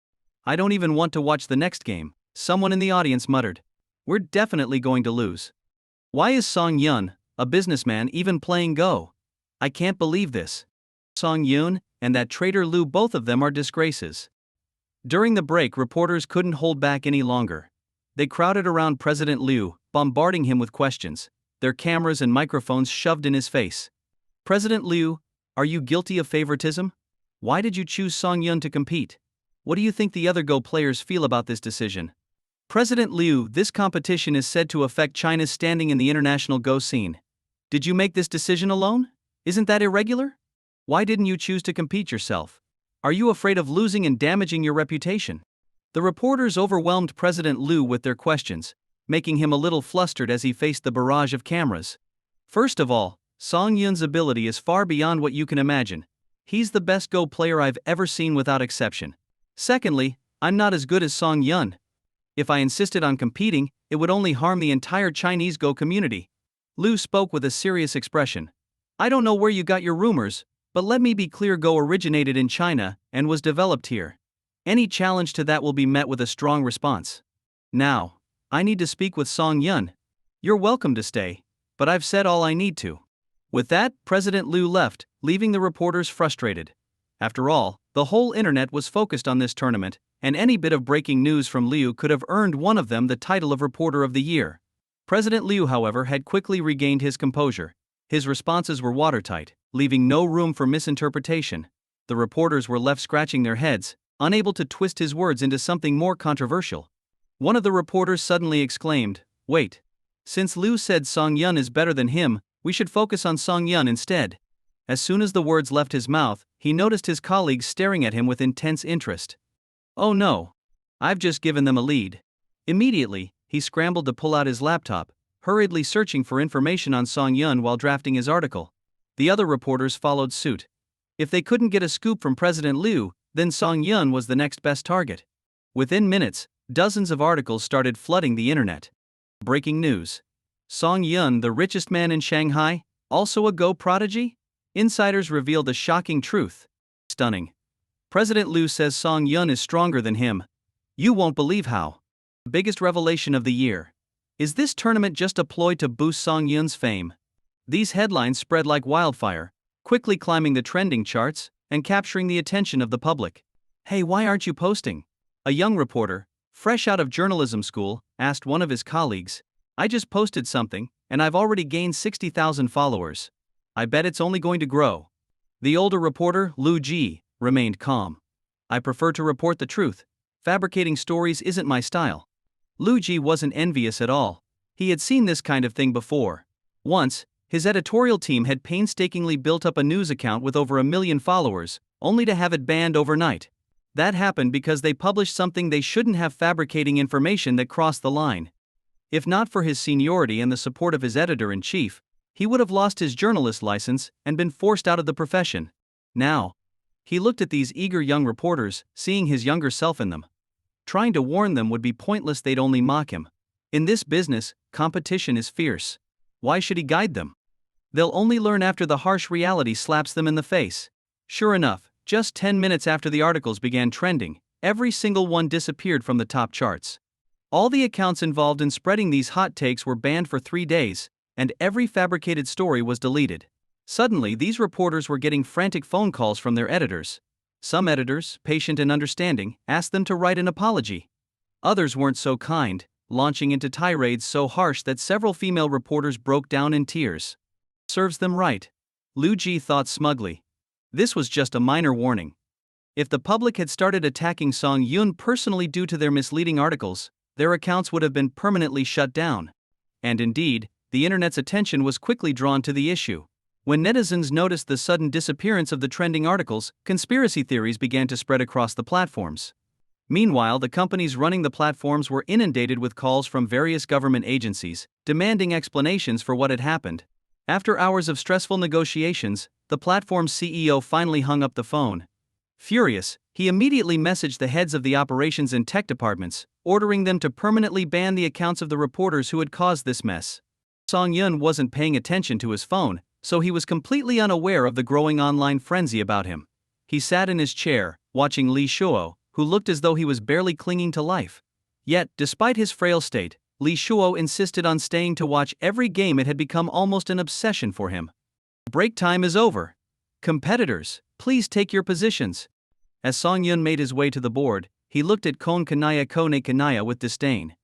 "I don't even want to watch the next game," someone in the audience muttered. "We're definitely going to lose. Why is Song Yun, a businessman, even playing Go? I can't believe this. Song Yun and that traitor Liu, both of them are disgraces." During the break, reporters couldn't hold back any longer. They crowded around President Liu, bombarding him with questions, their cameras and microphones shoved in his face. "President Liu, are you guilty of favoritism? Why did you choose Song Yun to compete? What do you think the other Go players feel about this decision?" "President Liu, this competition is said to affect China's standing in the international Go scene. Did you make this decision alone? Isn't that irregular? Why didn't you choose to compete yourself? Are you afraid of losing and damaging your reputation?" The reporters overwhelmed President Liu with their questions, making him a little flustered as he faced the barrage of cameras. "First of all, Song Yun's ability is far beyond what you can imagine. He's the best Go player I've ever seen without exception. Secondly, I'm not as good as Song Yun. If I insisted on competing, it would only harm the entire Chinese Go community." Liu spoke with a serious expression. "I don't know where you got your rumors, but let me be clear, Go originated in China and was developed here. Any challenge to that will be met with a strong response. Now, I need to speak with Song Yun. You're welcome to stay, but I've said all I need to." With that, President Liu left, leaving the reporters frustrated. After all, the whole internet was focused on this tournament, and any bit of breaking news from Liu could have earned one of them the title of Reporter of the Year. President Liu, however, had quickly regained his composure. His responses were watertight, leaving no room for misinterpretation. The reporters were left scratching their heads, unable to twist his words into something more controversial. One of the reporters suddenly exclaimed, "Wait. Since Liu said Song Yun is better than him, we should focus on Song Yun instead." As soon as the words left his mouth, he noticed his colleagues staring at him with intense interest. "Oh no. I've just given them a lead." Immediately, he scrambled to pull out his laptop, hurriedly searching for information on Song Yun while drafting his article. The other reporters followed suit. If they couldn't get a scoop from President Liu, then Song Yun was the next best target. Within minutes, dozens of articles started flooding the internet. Breaking news. Song Yun, the richest man in Shanghai, also a Go prodigy? Insiders revealed a shocking truth. Stunning. President Liu says Song Yun is stronger than him. You won't believe how. Biggest revelation of the year. Is this tournament just a ploy to boost Song Yun's fame? These headlines spread like wildfire, quickly climbing the trending charts and capturing the attention of the public. "Hey, why aren't you posting?" A young reporter, fresh out of journalism school, asked one of his colleagues. "I just posted something, and I've already gained 60,000 followers. I bet it's only going to grow." The older reporter, Lu Ji, remained calm. "I prefer to report the truth. Fabricating stories isn't my style." Lu Ji wasn't envious at all. He had seen this kind of thing before. Once, his editorial team had painstakingly built up a news account with over 1 million followers, only to have it banned overnight. That happened because they published something they shouldn't have, fabricating information that crossed the line. If not for his seniority and the support of his editor-in-chief, he would have lost his journalist license and been forced out of the profession. Now, he looked at these eager young reporters, seeing his younger self in them. Trying to warn them would be pointless, they'd only mock him. In this business, competition is fierce. Why should he guide them? They'll only learn after the harsh reality slaps them in the face. Sure enough, just 10 minutes after the articles began trending, every single one disappeared from the top charts. All the accounts involved in spreading these hot takes were banned for 3 days, and every fabricated story was deleted. Suddenly, these reporters were getting frantic phone calls from their editors. Some editors, patient and understanding, asked them to write an apology. Others weren't so kind, launching into tirades so harsh that several female reporters broke down in tears. Serves them right. Liu Ji thought smugly. This was just a minor warning. If the public had started attacking Song Yun personally due to their misleading articles, their accounts would have been permanently shut down. And indeed, the internet's attention was quickly drawn to the issue. When netizens noticed the sudden disappearance of the trending articles, conspiracy theories began to spread across the platforms. Meanwhile, the companies running the platforms were inundated with calls from various government agencies, demanding explanations for what had happened. After hours of stressful negotiations, the platform's CEO finally hung up the phone. Furious, he immediately messaged the heads of the operations and tech departments, ordering them to permanently ban the accounts of the reporters who had caused this mess. Song Yun wasn't paying attention to his phone, so he was completely unaware of the growing online frenzy about him. He sat in his chair, watching Li Shuo, who looked as though he was barely clinging to life. Yet, despite his frail state, Li Shuo insisted on staying to watch every game. It had become almost an obsession for him. Break time is over. Competitors, please take your positions. As Song Yun made his way to the board, he looked at Kone Kanaya with disdain.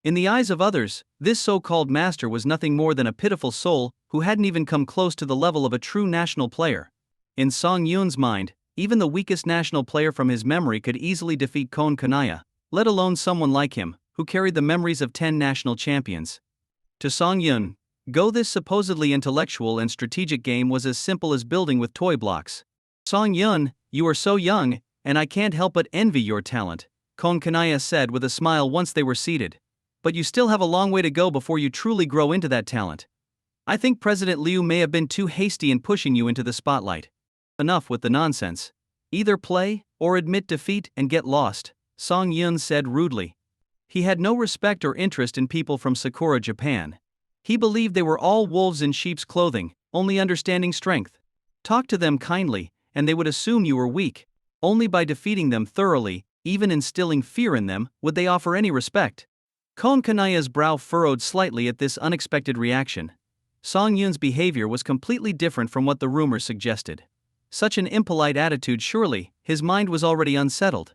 In the eyes of others, this so-called master was nothing more than a pitiful soul who hadn't even come close to the level of a true national player. In Song Yun's mind, even the weakest national player from his memory could easily defeat Kone Kanaya, let alone someone like him, who carried the memories of 10 national champions. To Song Yun, this supposedly intellectual and strategic game was as simple as building with toy blocks. Song Yun, you are so young, and I can't help but envy your talent, Kone Kanaya said with a smile once they were seated. But you still have a long way to go before you truly grow into that talent. I think President Liu may have been too hasty in pushing you into the spotlight. Enough with the nonsense. Either play, or admit defeat and get lost, Song Yun said rudely. He had no respect or interest in people from Sakura, Japan. He believed they were all wolves in sheep's clothing, only understanding strength. Talk to them kindly, and they would assume you were weak. Only by defeating them thoroughly, even instilling fear in them, would they offer any respect. Kone Kanaya's brow furrowed slightly at this unexpected reaction. Song Yun's behavior was completely different from what the rumors suggested. Such an impolite attitude, surely, his mind was already unsettled.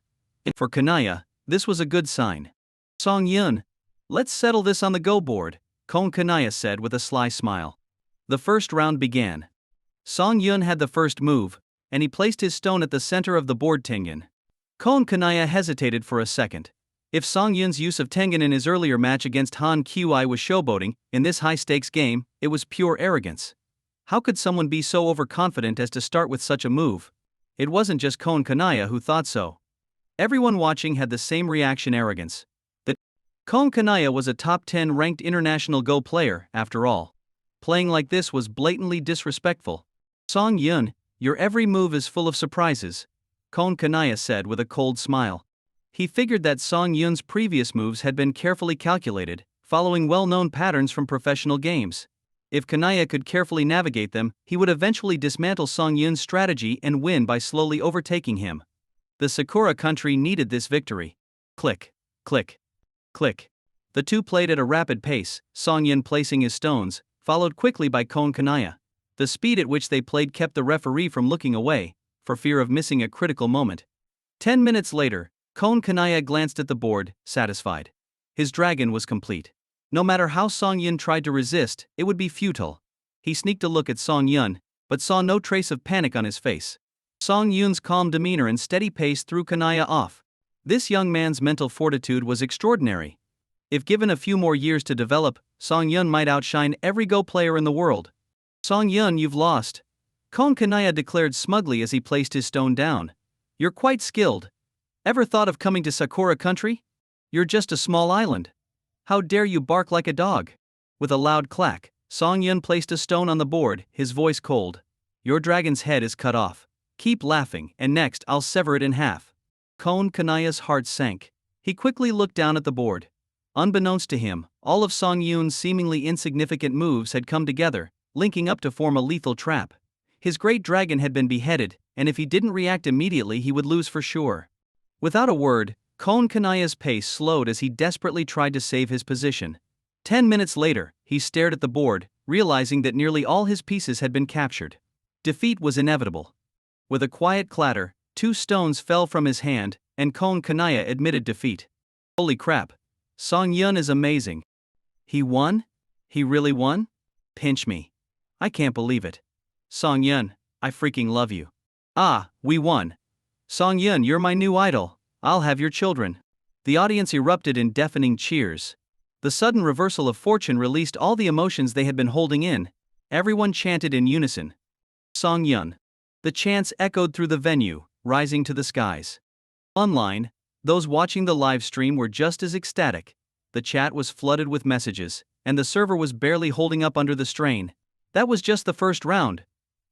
For Kanaya, this was a good sign. Song Yun, let's settle this on the go board, Kone Kanaya said with a sly smile. The first round began. Song Yun had the first move, and he placed his stone at the center of the board Tengen. Kone Kanaya hesitated for a second. If Song Yun's use of Tengen in his earlier match against Han Qi was showboating, in this high-stakes game, it was pure arrogance. How could someone be so overconfident as to start with such a move? It wasn't just Kone Kanaya who thought so. Everyone watching had the same reaction: arrogance. Kone Kanaya was a top 10 ranked international Go player, after all. Playing like this was blatantly disrespectful. Song Yun, your every move is full of surprises, Kone Kanaya said with a cold smile. He figured that Song Yun's previous moves had been carefully calculated, following well-known patterns from professional games. If Kanaya could carefully navigate them, he would eventually dismantle Song Yun's strategy and win by slowly overtaking him. The Sakura country needed this victory. Click, click, click. The two played at a rapid pace, Song Yun placing his stones, followed quickly by Kone Kanaya. The speed at which they played kept the referee from looking away, for fear of missing a critical moment. 10 minutes later, Kone Kanaya glanced at the board, satisfied. His dragon was complete. No matter how Song Yun tried to resist, it would be futile. He sneaked a look at Song Yun, but saw no trace of panic on his face. Song Yun's calm demeanor and steady pace threw Kanaya off. This young man's mental fortitude was extraordinary. If given a few more years to develop, Song Yun might outshine every Go player in the world. Song Yun, you've lost, Kone Kanaya declared smugly as he placed his stone down. You're quite skilled. Ever thought of coming to Sakura country? You're just a small island. How dare you bark like a dog? With a loud clack, Song Yun placed a stone on the board, his voice cold. Your dragon's head is cut off. Keep laughing, and next I'll sever it in half. Kone Kanaya's heart sank. He quickly looked down at the board. Unbeknownst to him, all of Song Yun's seemingly insignificant moves had come together, linking up to form a lethal trap. His great dragon had been beheaded, and if he didn't react immediately he would lose for sure. Without a word, Kone Kanaya's pace slowed as he desperately tried to save his position. 10 minutes later, he stared at the board, realizing that nearly all his pieces had been captured. Defeat was inevitable. With a quiet clatter, 2 stones fell from his hand, and Kone Kanaya admitted defeat. Holy crap! Song Yun is amazing. He won? He really won? Pinch me. I can't believe it. Song Yun, I freaking love you. Ah, we won. Song Yun, you're my new idol. I'll have your children. The audience erupted in deafening cheers. The sudden reversal of fortune released all the emotions they had been holding in. Everyone chanted in unison. Song Yun. The chants echoed through the venue, rising to the skies. Online, those watching the live stream were just as ecstatic. The chat was flooded with messages, and the server was barely holding up under the strain. That was just the first round.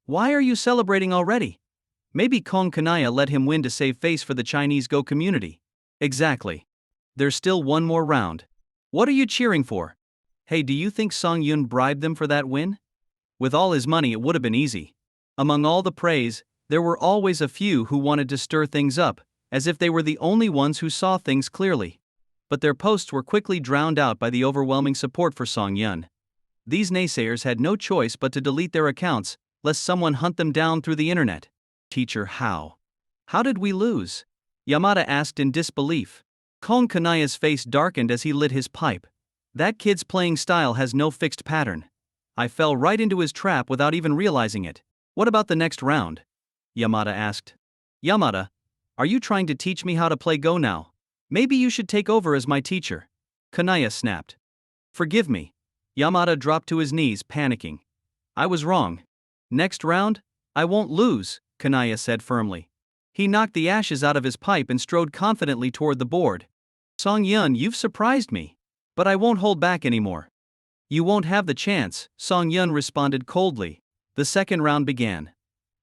Why are you celebrating already? Maybe Kong Kanaya let him win to save face for the Chinese Go community. Exactly. There's still one more round. What are you cheering for? Hey, do you think Song Yun bribed them for that win? With all his money, it would have been easy. Among all the praise, there were always a few who wanted to stir things up, as if they were the only ones who saw things clearly. But their posts were quickly drowned out by the overwhelming support for Song Yun. These naysayers had no choice but to delete their accounts, lest someone hunt them down through the internet. Teacher, how? How did we lose? Yamada asked in disbelief. Kong Kanaya's face darkened as he lit his pipe. That kid's playing style has no fixed pattern. I fell right into his trap without even realizing it. What about the next round? Yamada asked. Yamada, are you trying to teach me how to play Go now? Maybe you should take over as my teacher. Kanaya snapped. Forgive me. Yamada dropped to his knees, panicking. I was wrong. Next round? I won't lose, Kanaya said firmly. He knocked the ashes out of his pipe and strode confidently toward the board. Song Yun, you've surprised me. But I won't hold back anymore. You won't have the chance, Song Yun responded coldly. The second round began.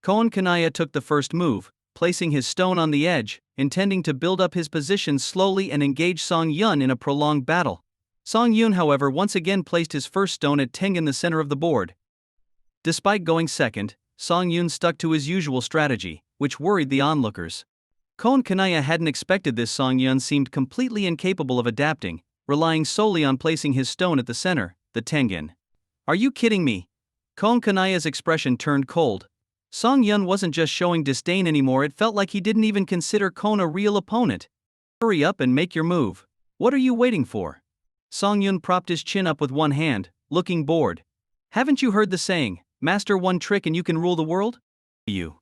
Kon Kanaya took the first move, placing his stone on the edge, intending to build up his position slowly and engage Song Yun in a prolonged battle. Song Yun, however, once again placed his first stone at Teng in the center of the board. Despite going second, Song Yun stuck to his usual strategy, which worried the onlookers. Kon Kanaya hadn't expected this. Song Yun seemed completely incapable of adapting, relying solely on placing his stone at the center, the Tengen. Are you kidding me? Kon Kanaya's expression turned cold. Song Yun wasn't just showing disdain anymore, it felt like he didn't even consider Kon a real opponent. Hurry up and make your move. What are you waiting for? Song Yun propped his chin up with one hand, looking bored. Haven't you heard the saying, master one trick and you can rule the world? You.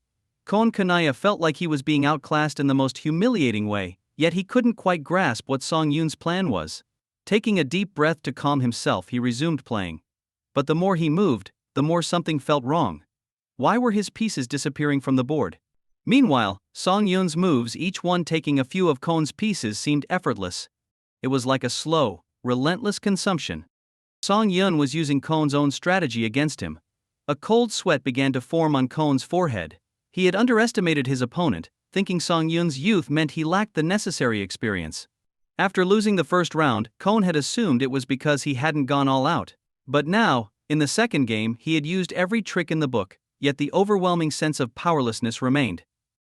Kon Kanaya felt like he was being outclassed in the most humiliating way, yet he couldn't quite grasp what Song Yun's plan was. Taking a deep breath to calm himself, he resumed playing. But the more he moved, the more something felt wrong. Why were his pieces disappearing from the board? Meanwhile, Song Yun's moves, each one taking a few of Kon's pieces, seemed effortless. It was like a slow, relentless consumption. Song Yun was using Kon's own strategy against him. A cold sweat began to form on Kon's forehead. He had underestimated his opponent, thinking Song Yun's youth meant he lacked the necessary experience. After losing the first round, Kon had assumed it was because he hadn't gone all out. But now, in the second game, he had used every trick in the book, yet the overwhelming sense of powerlessness remained.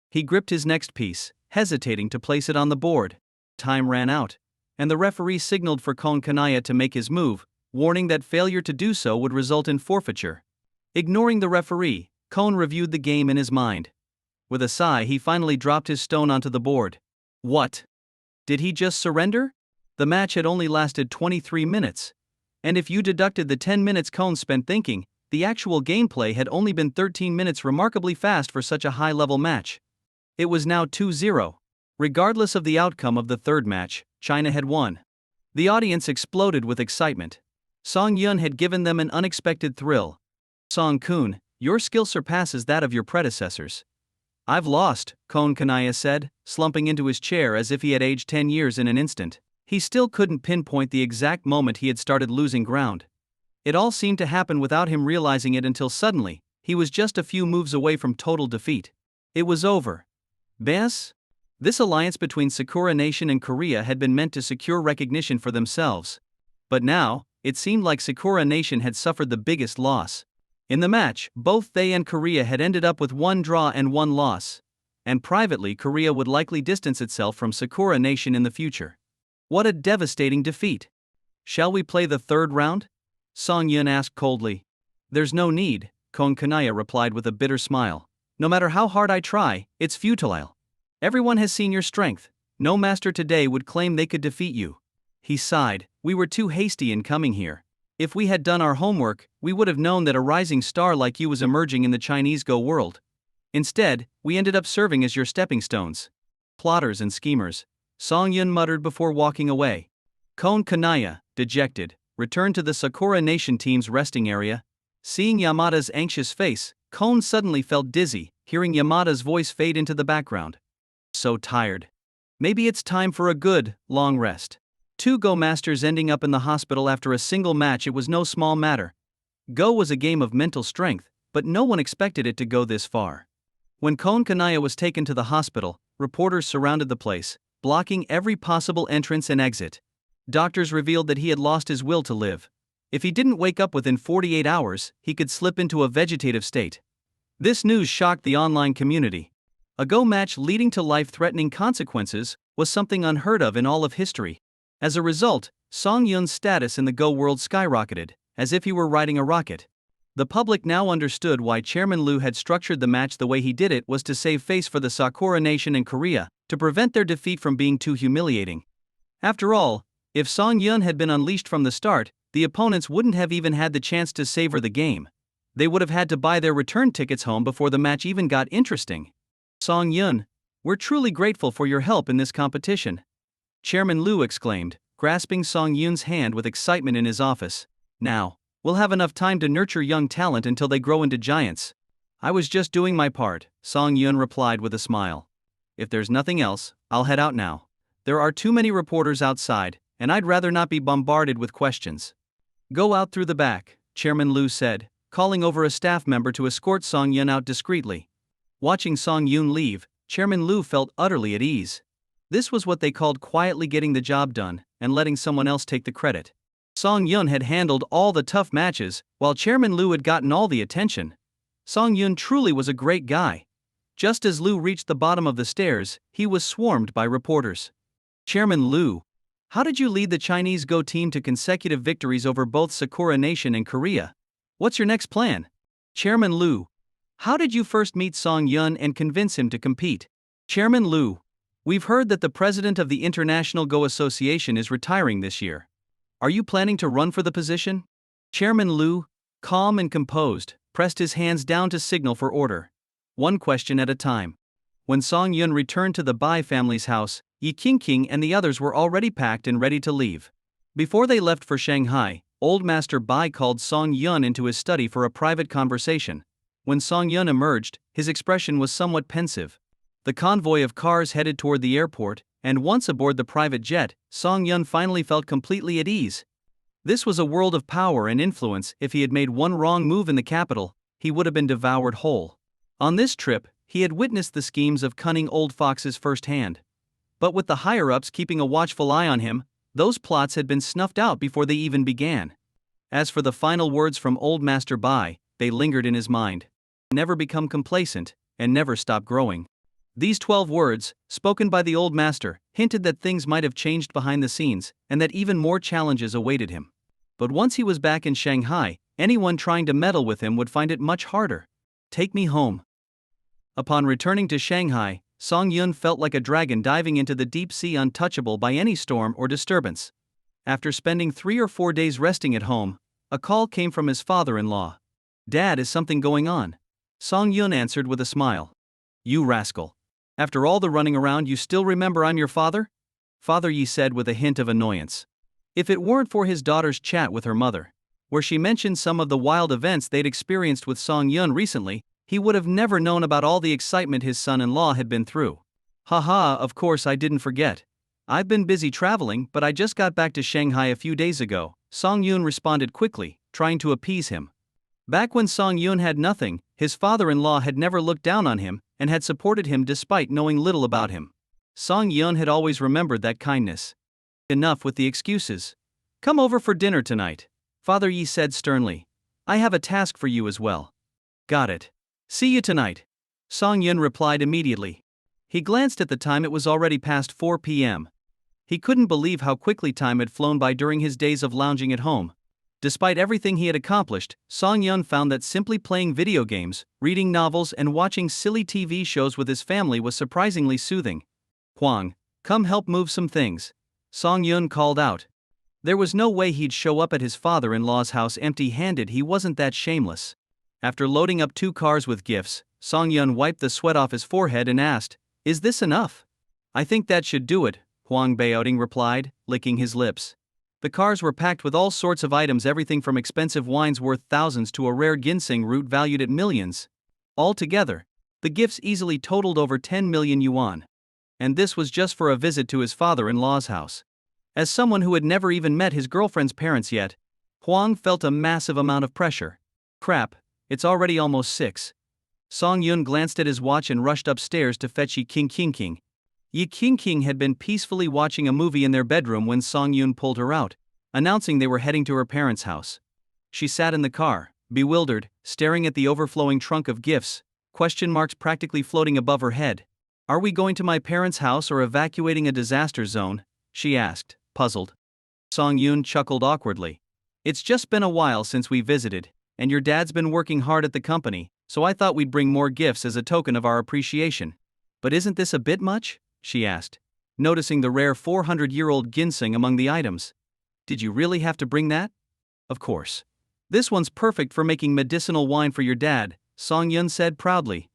He gripped his next piece, hesitating to place it on the board. Time ran out, and the referee signaled for Kon Kanaya to make his move, warning that failure to do so would result in forfeiture. Ignoring the referee, Kon reviewed the game in his mind. With a sigh, he finally dropped his stone onto the board. What? Did he just surrender? The match had only lasted 23 minutes. And if you deducted the 10 minutes Kon spent thinking, the actual gameplay had only been 13 minutes, remarkably fast for such a high-level match. It was now 2-0. Regardless of the outcome of the third match, China had won. The audience exploded with excitement. Song Yun had given them an unexpected thrill. Song Kun, your skill surpasses that of your predecessors. I've lost, Kon Kanaya said, slumping into his chair as if he had aged 10 years in an instant. He still couldn't pinpoint the exact moment he had started losing ground. It all seemed to happen without him realizing it until suddenly, he was just a few moves away from total defeat. It was over. Bes? This alliance between Sakura Nation and Korea had been meant to secure recognition for themselves. But now, it seemed like Sakura Nation had suffered the biggest loss. In the match, both they and Korea had ended up with one draw and one loss. And privately, Korea would likely distance itself from Sakura Nation in the future. What a devastating defeat. Shall we play the third round? Song Yun asked coldly. There's no need, Kon Kanaya replied with a bitter smile. No matter how hard I try, it's futile. Everyone has seen your strength. No master today would claim they could defeat you. He sighed, "We were too hasty in coming here. If we had done our homework, we would have known that a rising star like you was emerging in the Chinese Go world. Instead, we ended up serving as your stepping stones. Plotters and schemers," Song Yun muttered before walking away. Kon Kanaya, dejected, returned to the Sakura Nation team's resting area. Seeing Yamada's anxious face, Kon suddenly felt dizzy, hearing Yamada's voice fade into the background. "So tired. Maybe it's time for a good, long rest." Two Go masters ending up in the hospital after a single match. It was no small matter. Go was a game of mental strength, but no one expected it to go this far. When Kon Kanaya was taken to the hospital, reporters surrounded the place, blocking every possible entrance and exit. Doctors revealed that he had lost his will to live. If he didn't wake up within 48 hours, he could slip into a vegetative state. This news shocked the online community. A Go match leading to life-threatening consequences was something unheard of in all of history. As a result, Song Yun's status in the Go world skyrocketed, as if he were riding a rocket. The public now understood why Chairman Liu had structured the match the way he did. It was to save face for the Sakura Nation and Korea, to prevent their defeat from being too humiliating. After all, if Song Yun had been unleashed from the start, the opponents wouldn't have even had the chance to savor the game. They would have had to buy their return tickets home before the match even got interesting. "Song Yun, we're truly grateful for your help in this competition," Chairman Liu exclaimed, grasping Song Yun's hand with excitement in his office. "Now, we'll have enough time to nurture young talent until they grow into giants." "I was just doing my part," Song Yun replied with a smile. "If there's nothing else, I'll head out now. There are too many reporters outside, and I'd rather not be bombarded with questions." "Go out through the back," Chairman Liu said, calling over a staff member to escort Song Yun out discreetly. Watching Song Yun leave, Chairman Liu felt utterly at ease. This was what they called quietly getting the job done, and letting someone else take the credit. Song Yun had handled all the tough matches, while Chairman Liu had gotten all the attention. Song Yun truly was a great guy. Just as Liu reached the bottom of the stairs, he was swarmed by reporters. "Chairman Liu, how did you lead the Chinese Go team to consecutive victories over both Sakura Nation and Korea? What's your next plan?" "Chairman Liu, how did you first meet Song Yun and convince him to compete?" "Chairman Liu, we've heard that the president of the International Go Association is retiring this year. Are you planning to run for the position?" Chairman Liu, calm and composed, pressed his hands down to signal for order. One question at a time. When Song Yun returned to the Bai family's house, Yi Qingqing and the others were already packed and ready to leave. Before they left for Shanghai, Old Master Bai called Song Yun into his study for a private conversation. When Song Yun emerged, his expression was somewhat pensive. The convoy of cars headed toward the airport, and once aboard the private jet, Song Yun finally felt completely at ease. This was a world of power and influence. If he had made one wrong move in the capital, he would have been devoured whole. On this trip, he had witnessed the schemes of cunning old foxes firsthand. But with the higher-ups keeping a watchful eye on him, those plots had been snuffed out before they even began. As for the final words from Old Master Bai, they lingered in his mind. "Never become complacent, and never stop growing." These 12 words, spoken by the old master, hinted that things might have changed behind the scenes, and that even more challenges awaited him. But once he was back in Shanghai, anyone trying to meddle with him would find it much harder. "Take me home." Upon returning to Shanghai, Song Yun felt like a dragon diving into the deep sea, untouchable by any storm or disturbance. After spending 3 or 4 days resting at home, a call came from his father-in-law. "Dad, is something going on?" Song Yun answered with a smile. "You rascal. After all the running around, you still remember I'm your father?" Father Yi said with a hint of annoyance. If it weren't for his daughter's chat with her mother, where she mentioned some of the wild events they'd experienced with Song Yun recently, he would have never known about all the excitement his son-in-law had been through. "Haha, of course I didn't forget. I've been busy traveling, but I just got back to Shanghai a few days ago," Song Yun responded quickly, trying to appease him. Back when Song Yun had nothing, his father-in-law had never looked down on him, and had supported him despite knowing little about him. Song Yun had always remembered that kindness. "Enough with the excuses. Come over for dinner tonight," Father Yi said sternly. "I have a task for you as well." "Got it. See you tonight," Song Yun replied immediately. He glanced at the time. It was already past 4 p.m. He couldn't believe how quickly time had flown by during his days of lounging at home. Despite everything he had accomplished, Song Yun found that simply playing video games, reading novels and watching silly TV shows with his family was surprisingly soothing. "Huang, come help move some things," Song Yun called out. There was no way he'd show up at his father-in-law's house empty-handed. He wasn't that shameless. After loading up 2 cars with gifts, Song-yun wiped the sweat off his forehead and asked, "Is this enough?" "I think that should do it," Huang Baoting replied, licking his lips. The cars were packed with all sorts of items, everything from expensive wines worth thousands to a rare ginseng root valued at millions. Altogether, the gifts easily totaled over 10 million yuan. And this was just for a visit to his father-in-law's house. As someone who had never even met his girlfriend's parents yet, Huang felt a massive amount of pressure. Crap, it's already almost 6. Song-yun glanced at his watch and rushed upstairs to fetch Yi King. Yi King had been peacefully watching a movie in their bedroom when Song-yun pulled her out, announcing they were heading to her parents' house. She sat in the car, bewildered, staring at the overflowing trunk of gifts, question marks practically floating above her head. "Are we going to my parents' house or evacuating a disaster zone?" she asked, puzzled. Song-yun chuckled awkwardly. "It's just been a while since we visited, and your dad's been working hard at the company, so I thought we'd bring more gifts as a token of our appreciation. But isn't this a bit much?" she asked, noticing the rare 400-year-old ginseng among the items. "Did you really have to bring that?" "Of course. This one's perfect for making medicinal wine for your dad," Song-yun said proudly.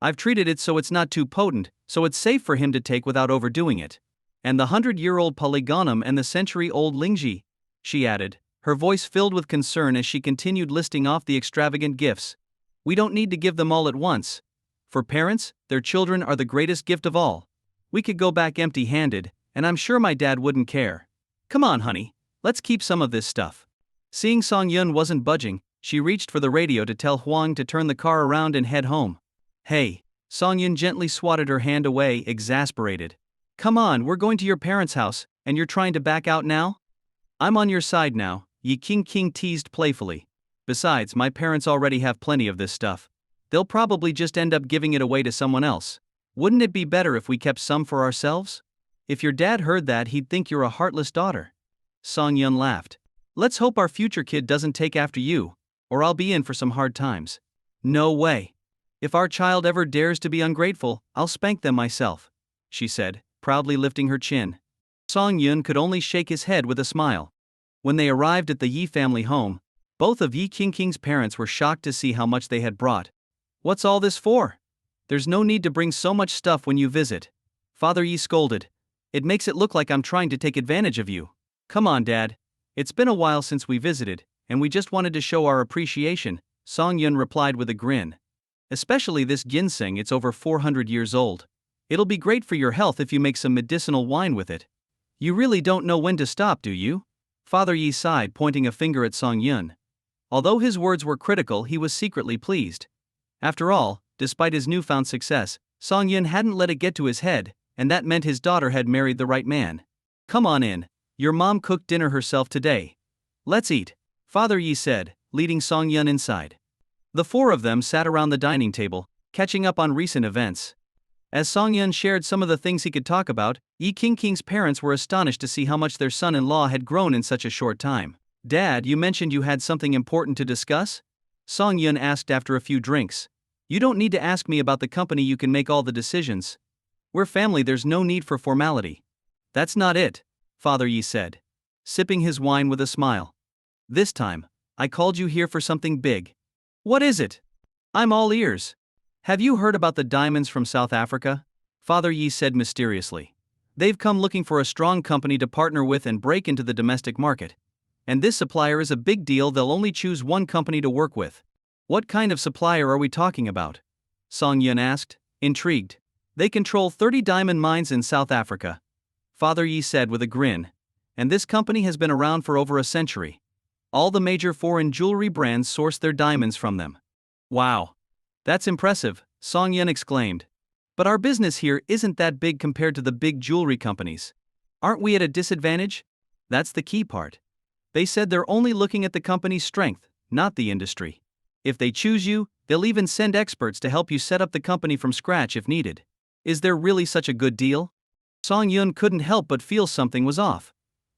"I've treated it so it's not too potent, so it's safe for him to take without overdoing it. And the 100-year-old polygonum and the century-old lingji," she added, her voice filled with concern as she continued listing off the extravagant gifts. "We don't need to give them all at once. For parents, their children are the greatest gift of all. We could go back empty-handed, and I'm sure my dad wouldn't care. Come on, honey, let's keep some of this stuff." Seeing Song-yun wasn't budging, she reached for the radio to tell Huang to turn the car around and head home. "Hey," Song-yun gently swatted her hand away, exasperated. "Come on, we're going to your parents' house, and you're trying to back out now?" "I'm on your side now," Yi King teased playfully. "Besides, my parents already have plenty of this stuff. They'll probably just end up giving it away to someone else. Wouldn't it be better if we kept some for ourselves? If your dad heard that, he'd think you're a heartless daughter." Song-yun laughed. "Let's hope our future kid doesn't take after you, or I'll be in for some hard times." "No way. If our child ever dares to be ungrateful, I'll spank them myself," she said, proudly lifting her chin. Song-yun could only shake his head with a smile. When they arrived at the Yi family home, both of Yi King's parents were shocked to see how much they had brought. "What's all this for? There's no need to bring so much stuff when you visit," Father Yi scolded. "It makes it look like I'm trying to take advantage of you. Come on, Dad. It's been a while since we visited, and we just wanted to show our appreciation," Song-yun replied with a grin. "Especially this ginseng, it's over 400 years old. It'll be great for your health if you make some medicinal wine with it." "You really don't know when to stop, do you?" Father Yi sighed, pointing a finger at Song-yun. Although his words were critical, he was secretly pleased. After all, despite his newfound success, Song-yun hadn't let it get to his head, and that meant his daughter had married the right man. "Come on in. Your mom cooked dinner herself today. Let's eat," Father Yi said, leading Song-yun inside. The 4 of them sat around the dining table, catching up on recent events. As Song-yun shared some of the things he could talk about, Yi King's parents were astonished to see how much their son-in-law had grown in such a short time. "Dad, you mentioned you had something important to discuss?" Song-yun asked after a few drinks. "You don't need to ask me about the company, you can make all the decisions. We're family, there's no need for formality." "That's not it," Father Yi said, sipping his wine with a smile. "This time, I called you here for something big." "What is it?" "I'm all ears." "Have you heard about the diamonds from South Africa?" Father Yi said mysteriously. "They've come looking for a strong company to partner with and break into the domestic market. And this supplier is a big deal, they'll only choose one company to work with." "What kind of supplier are we talking about?" Song-yun asked, intrigued. "They control 30 diamond mines in South Africa," Father Yi said with a grin. "And this company has been around for over a century. All the major foreign jewelry brands source their diamonds from them." "Wow. That's impressive," Song-yun exclaimed. "But our business here isn't that big compared to the big jewelry companies. Aren't we at a disadvantage?" "That's the key part. They said they're only looking at the company's strength, not the industry. If they choose you, they'll even send experts to help you set up the company from scratch if needed." "Is there really such a good deal?" Song-yun couldn't help but feel something was off.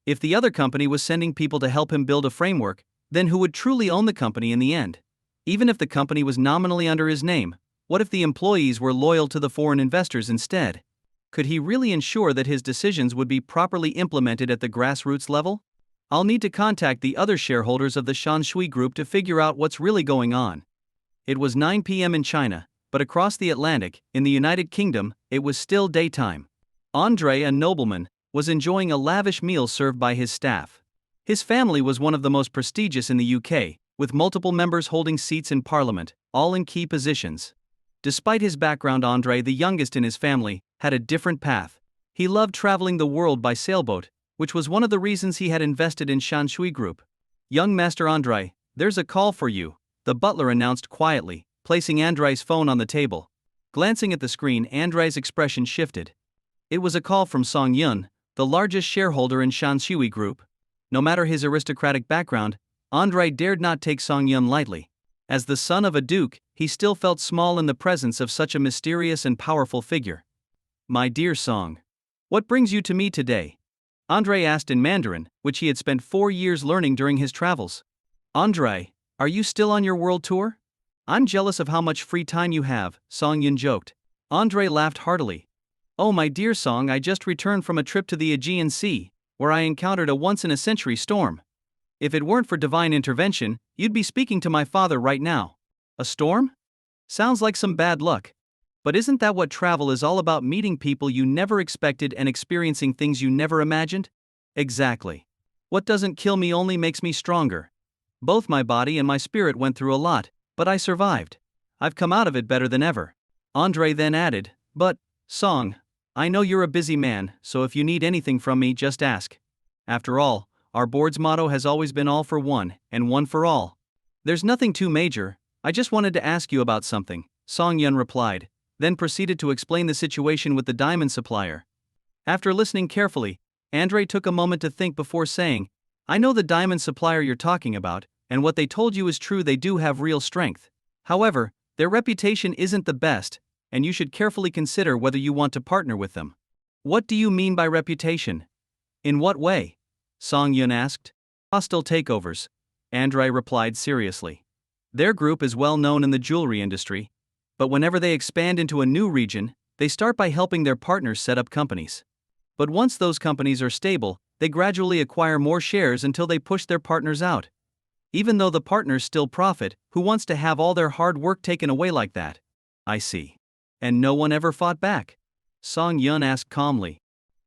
If the other company was sending people to help him build a framework, then who would truly own the company in the end? Even if the company was nominally under his name, what if the employees were loyal to the foreign investors instead? Could he really ensure that his decisions would be properly implemented at the grassroots level? I'll need to contact the other shareholders of the Shanshui Group to figure out what's really going on. It was 9 p.m. in China, but across the Atlantic, in the United Kingdom, it was still daytime. Andre, a nobleman, was enjoying a lavish meal served by his staff. His family was one of the most prestigious in the UK, with multiple members holding seats in Parliament, all in key positions. Despite his background, Andre, the youngest in his family, had a different path. He loved traveling the world by sailboat, which was one of the reasons he had invested in Shanshui Group. "Young Master Andre, there's a call for you," the butler announced quietly, placing Andrei's phone on the table. Glancing at the screen, Andrei's expression shifted. It was a call from Song Yun, the largest shareholder in Shanshui Group. No matter his aristocratic background, Andre dared not take Song Yun lightly. As the son of a duke, he still felt small in the presence of such a mysterious and powerful figure. "My dear Song, what brings you to me today?" Andre asked in Mandarin, which he had spent 4 years learning during his travels. "Andre, are you still on your world tour? I'm jealous of how much free time you have," Song Yun joked. Andre laughed heartily. "Oh my dear Song, I just returned from a trip to the Aegean Sea, where I encountered a once-in-a-century storm. If it weren't for divine intervention, you'd be speaking to my father right now." "A storm? Sounds like some bad luck. But isn't that what travel is all about, meeting people you never expected and experiencing things you never imagined?" "Exactly. What doesn't kill me only makes me stronger. Both my body and my spirit went through a lot, but I survived. I've come out of it better than ever." Andre then added, "But, Song, I know you're a busy man, so if you need anything from me, just ask. After all, our board's motto has always been all for one, and one for all." "There's nothing too major, I just wanted to ask you about something," Song Yun replied, then proceeded to explain the situation with the diamond supplier. After listening carefully, Andre took a moment to think before saying, "I know the diamond supplier you're talking about, and what they told you is true, they do have real strength. However, their reputation isn't the best, and you should carefully consider whether you want to partner with them." "What do you mean by reputation? In what way?" Song Yun asked. "Hostile takeovers," Andre replied seriously. "Their group is well known in the jewelry industry, but whenever they expand into a new region, they start by helping their partners set up companies. But once those companies are stable, they gradually acquire more shares until they push their partners out. Even though the partners still profit, who wants to have all their hard work taken away like that?" "I see. And no one ever fought back?" Song Yun asked calmly.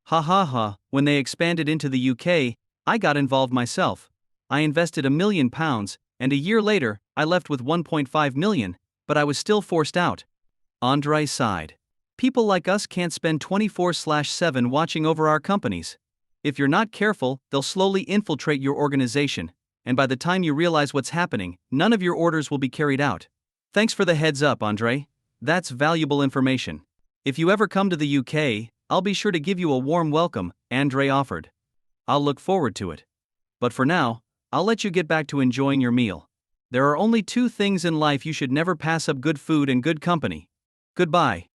"Ha ha ha, when they expanded into the UK, I got involved myself. I invested £1 million, and a year later, I left with 1.5 million, but I was still forced out." Andre sighed. "People like us can't spend 24/7 watching over our companies. If you're not careful, they'll slowly infiltrate your organization, and by the time you realize what's happening, none of your orders will be carried out. Thanks for the heads up, Andre. That's valuable information. If you ever come to the UK, I'll be sure to give you a warm welcome," Andre offered. "I'll look forward to it. But for now, I'll let you get back to enjoying your meal. There are only 2 things in life you should never pass up: good food and good company. Goodbye."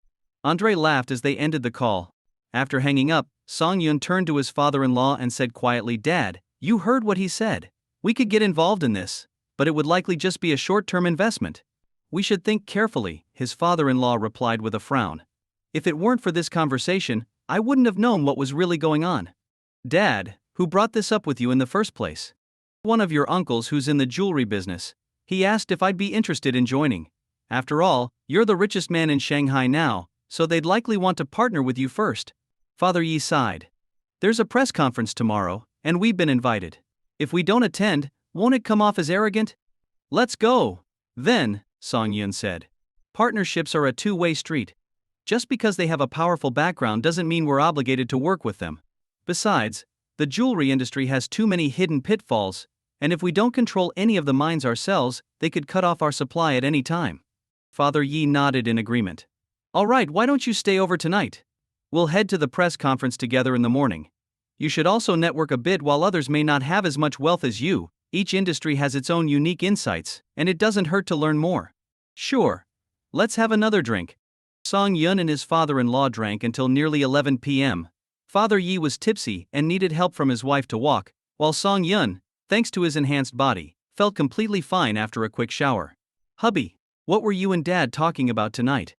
Andre laughed as they ended the call. After hanging up, Song Yun turned to his father-in-law and said quietly, "Dad, you heard what he said. We could get involved in this, but it would likely just be a short-term investment." "We should think carefully," his father-in-law replied with a frown. "If it weren't for this conversation, I wouldn't have known what was really going on." "Dad, who brought this up with you in the first place?" "One of your uncles who's in the jewelry business. He asked if I'd be interested in joining. After all, you're the richest man in Shanghai now, so they'd likely want to partner with you first." Father Yi sighed. "There's a press conference tomorrow, and we've been invited. If we don't attend, won't it come off as arrogant?" "Let's go, then," Song Yun said. "Partnerships are a two-way street. Just because they have a powerful background doesn't mean we're obligated to work with them. Besides, the jewelry industry has too many hidden pitfalls, and if we don't control any of the mines ourselves, they could cut off our supply at any time." Father Yi nodded in agreement. "All right, why don't you stay over tonight? We'll head to the press conference together in the morning. You should also network a bit. While others may not have as much wealth as you, each industry has its own unique insights, and it doesn't hurt to learn more." "Sure. Let's have another drink." Song Yun and his father-in-law drank until nearly 11 p.m. Father Yi was tipsy and needed help from his wife to walk, while Song Yun, thanks to his enhanced body, felt completely fine after a quick shower. "Hubby, what were you and Dad talking about tonight?"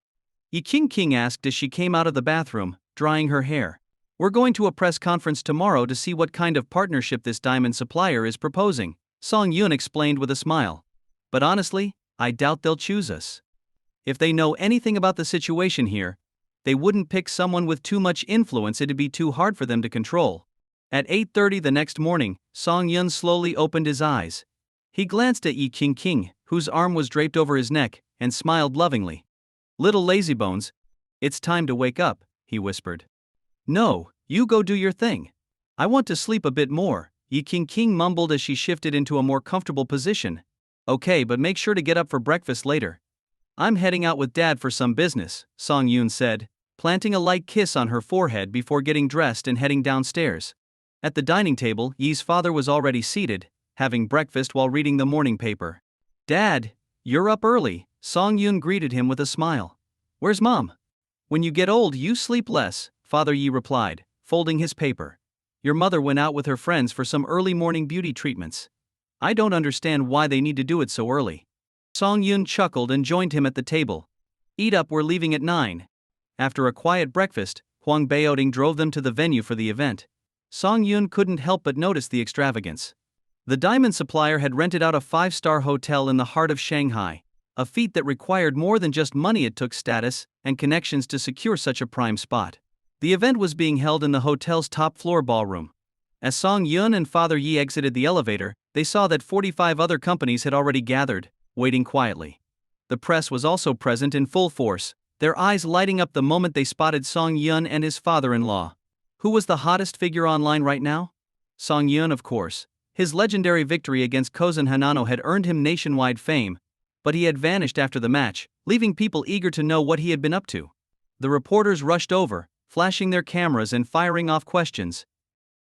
Yi King asked as she came out of the bathroom, drying her hair. We're going to a press conference tomorrow to see what kind of partnership this diamond supplier is proposing, Song Yun explained with a smile. But honestly, I doubt they'll choose us. If they know anything about the situation here, they wouldn't pick someone with too much influence. It'd be too hard for them to control. At 8:30 the next morning, Song Yun slowly opened his eyes. He glanced at Yi King, whose arm was draped over his neck, and smiled lovingly. "Little lazybones, it's time to wake up," he whispered. "No, you go do your thing. I want to sleep a bit more," Yi King mumbled as she shifted into a more comfortable position. "Okay, but make sure to get up for breakfast later." "I'm heading out with Dad for some business," Song Yun said, planting a light kiss on her forehead before getting dressed and heading downstairs. At the dining table, Yi's father was already seated, having breakfast while reading the morning paper. "Dad, you're up early," Song Yun greeted him with a smile. "Where's Mom?" "When you get old, you sleep less," Father Yi replied, folding his paper. "Your mother went out with her friends for some early morning beauty treatments. I don't understand why they need to do it so early." Song Yun chuckled and joined him at the table. "Eat up, we're leaving at 9. After a quiet breakfast, Huang Baoting drove them to the venue for the event. Song Yun couldn't help but notice the extravagance. The diamond supplier had rented out a 5-star hotel in the heart of Shanghai, a feat that required more than just money. It took status and connections to secure such a prime spot. The event was being held in the hotel's top-floor ballroom. As Song Yun and Father Yi exited the elevator, they saw that 45 other companies had already gathered, waiting quietly. The press was also present in full force, their eyes lighting up the moment they spotted Song Yun and his father-in-law. Who was the hottest figure online right now? Song Yun, of course. His legendary victory against Kozan Hanano had earned him nationwide fame, but he had vanished after the match, leaving people eager to know what he had been up to. The reporters rushed over, flashing their cameras and firing off questions.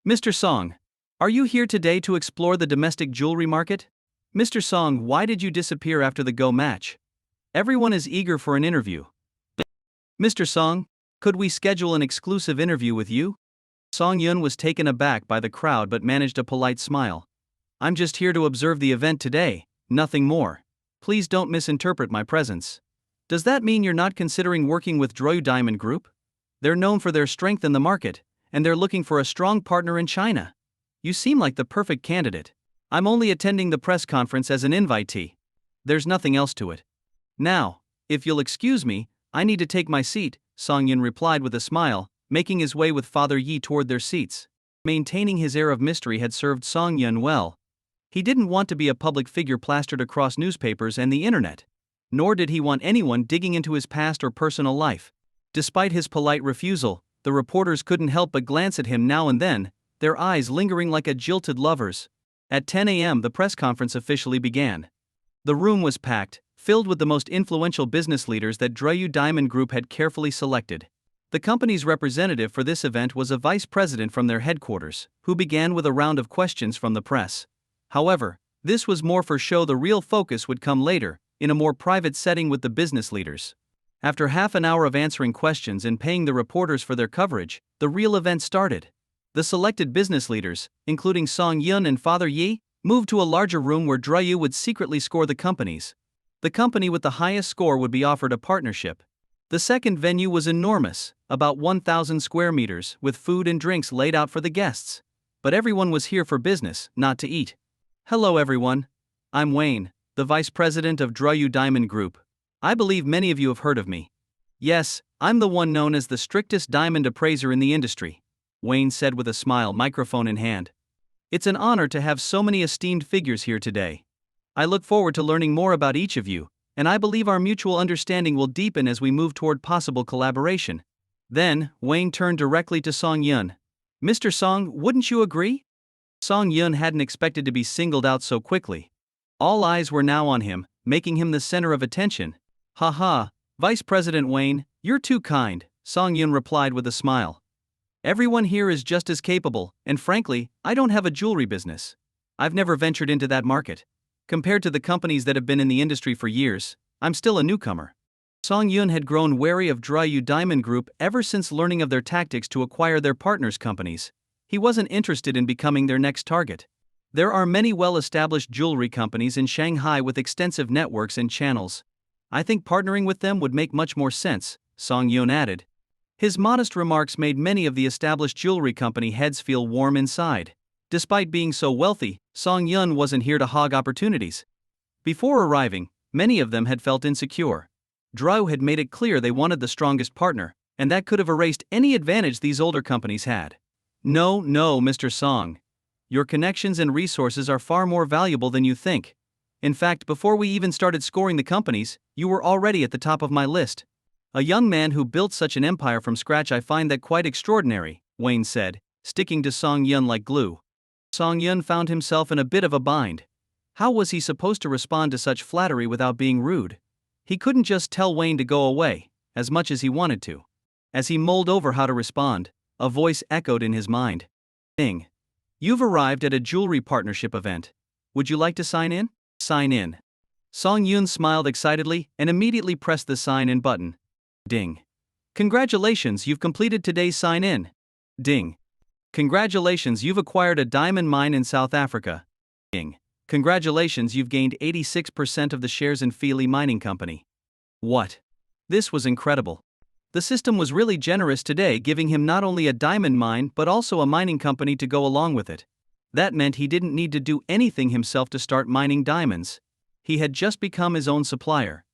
"Mr. Song, are you here today to explore the domestic jewelry market? Mr. Song, why did you disappear after the Go match? Everyone is eager for an interview. Mr. Song, could we schedule an exclusive interview with you?" Song Yun was taken aback by the crowd but managed a polite smile. "I'm just here to observe the event today, nothing more. Please don't misinterpret my presence." "Does that mean you're not considering working with Droyu Diamond Group? They're known for their strength in the market, and they're looking for a strong partner in China. You seem like the perfect candidate." "I'm only attending the press conference as an invitee. There's nothing else to it. Now, if you'll excuse me, I need to take my seat," Song Yun replied with a smile, making his way with Father Yi toward their seats. Maintaining his air of mystery had served Song Yun well. He didn't want to be a public figure plastered across newspapers and the internet. Nor did he want anyone digging into his past or personal life. Despite his polite refusal, the reporters couldn't help but glance at him now and then, their eyes lingering like a jilted lover's. At 10 a.m. the press conference officially began. The room was packed, filled with the most influential business leaders that Droyu Diamond Group had carefully selected. The company's representative for this event was a vice president from their headquarters, who began with a round of questions from the press. However, this was more for show. The real focus would come later, in a more private setting with the business leaders. After half an hour of answering questions and paying the reporters for their coverage, the real event started. The selected business leaders, including Song Yun and Father Yi, moved to a larger room where Droyu would secretly score the companies. The company with the highest score would be offered a partnership. The second venue was enormous, about 1,000 square meters, with food and drinks laid out for the guests. But everyone was here for business, not to eat. "Hello everyone. I'm Wayne, the vice president of Droyu Diamond Group. I believe many of you have heard of me." "Yes, I'm the one known as the strictest diamond appraiser in the industry," Wayne said with a smile, microphone in hand. "It's an honor to have so many esteemed figures here today. I look forward to learning more about each of you, and I believe our mutual understanding will deepen as we move toward possible collaboration." Then, Wayne turned directly to Song Yun. "Mr. Song, wouldn't you agree?" Song Yun hadn't expected to be singled out so quickly. All eyes were now on him, making him the center of attention. "Haha, Vice President Wayne, you're too kind," Song Yun replied with a smile. "Everyone here is just as capable, and frankly, I don't have a jewelry business. I've never ventured into that market. Compared to the companies that have been in the industry for years, I'm still a newcomer." Song Yun had grown wary of Droyu Diamond Group ever since learning of their tactics to acquire their partners' companies. He wasn't interested in becoming their next target. There are many well-established jewelry companies in Shanghai with extensive networks and channels. "I think partnering with them would make much more sense," Song Yun added. His modest remarks made many of the established jewelry company heads feel warm inside. Despite being so wealthy, Song Yun wasn't here to hog opportunities. Before arriving, many of them had felt insecure. Drew had made it clear they wanted the strongest partner, and that could have erased any advantage these older companies had. No, Mr. Song. Your connections and resources are far more valuable than you think. In fact, before we even started scoring the companies, you were already at the top of my list. A young man who built such an empire from scratch, I find that quite extraordinary, Wayne said, sticking to Song Yun like glue. Song Yun found himself in a bit of a bind. How was he supposed to respond to such flattery without being rude? He couldn't just tell Wayne to go away, as much as he wanted to. As he mulled over how to respond, a voice echoed in his mind. Ding. You've arrived at a jewelry partnership event. Would you like to sign in? Sign in. Song Yun smiled excitedly and immediately pressed the sign in button. Ding. Congratulations, you've completed today's sign in. Ding. Congratulations, you've acquired a diamond mine in South Africa. Ding. Congratulations, you've gained 86% of the shares in Feely Mining Company. What? This was incredible. The system was really generous today, giving him not only a diamond mine but also a mining company to go along with it. That meant he didn't need to do anything himself to start mining diamonds. He had just become his own supplier.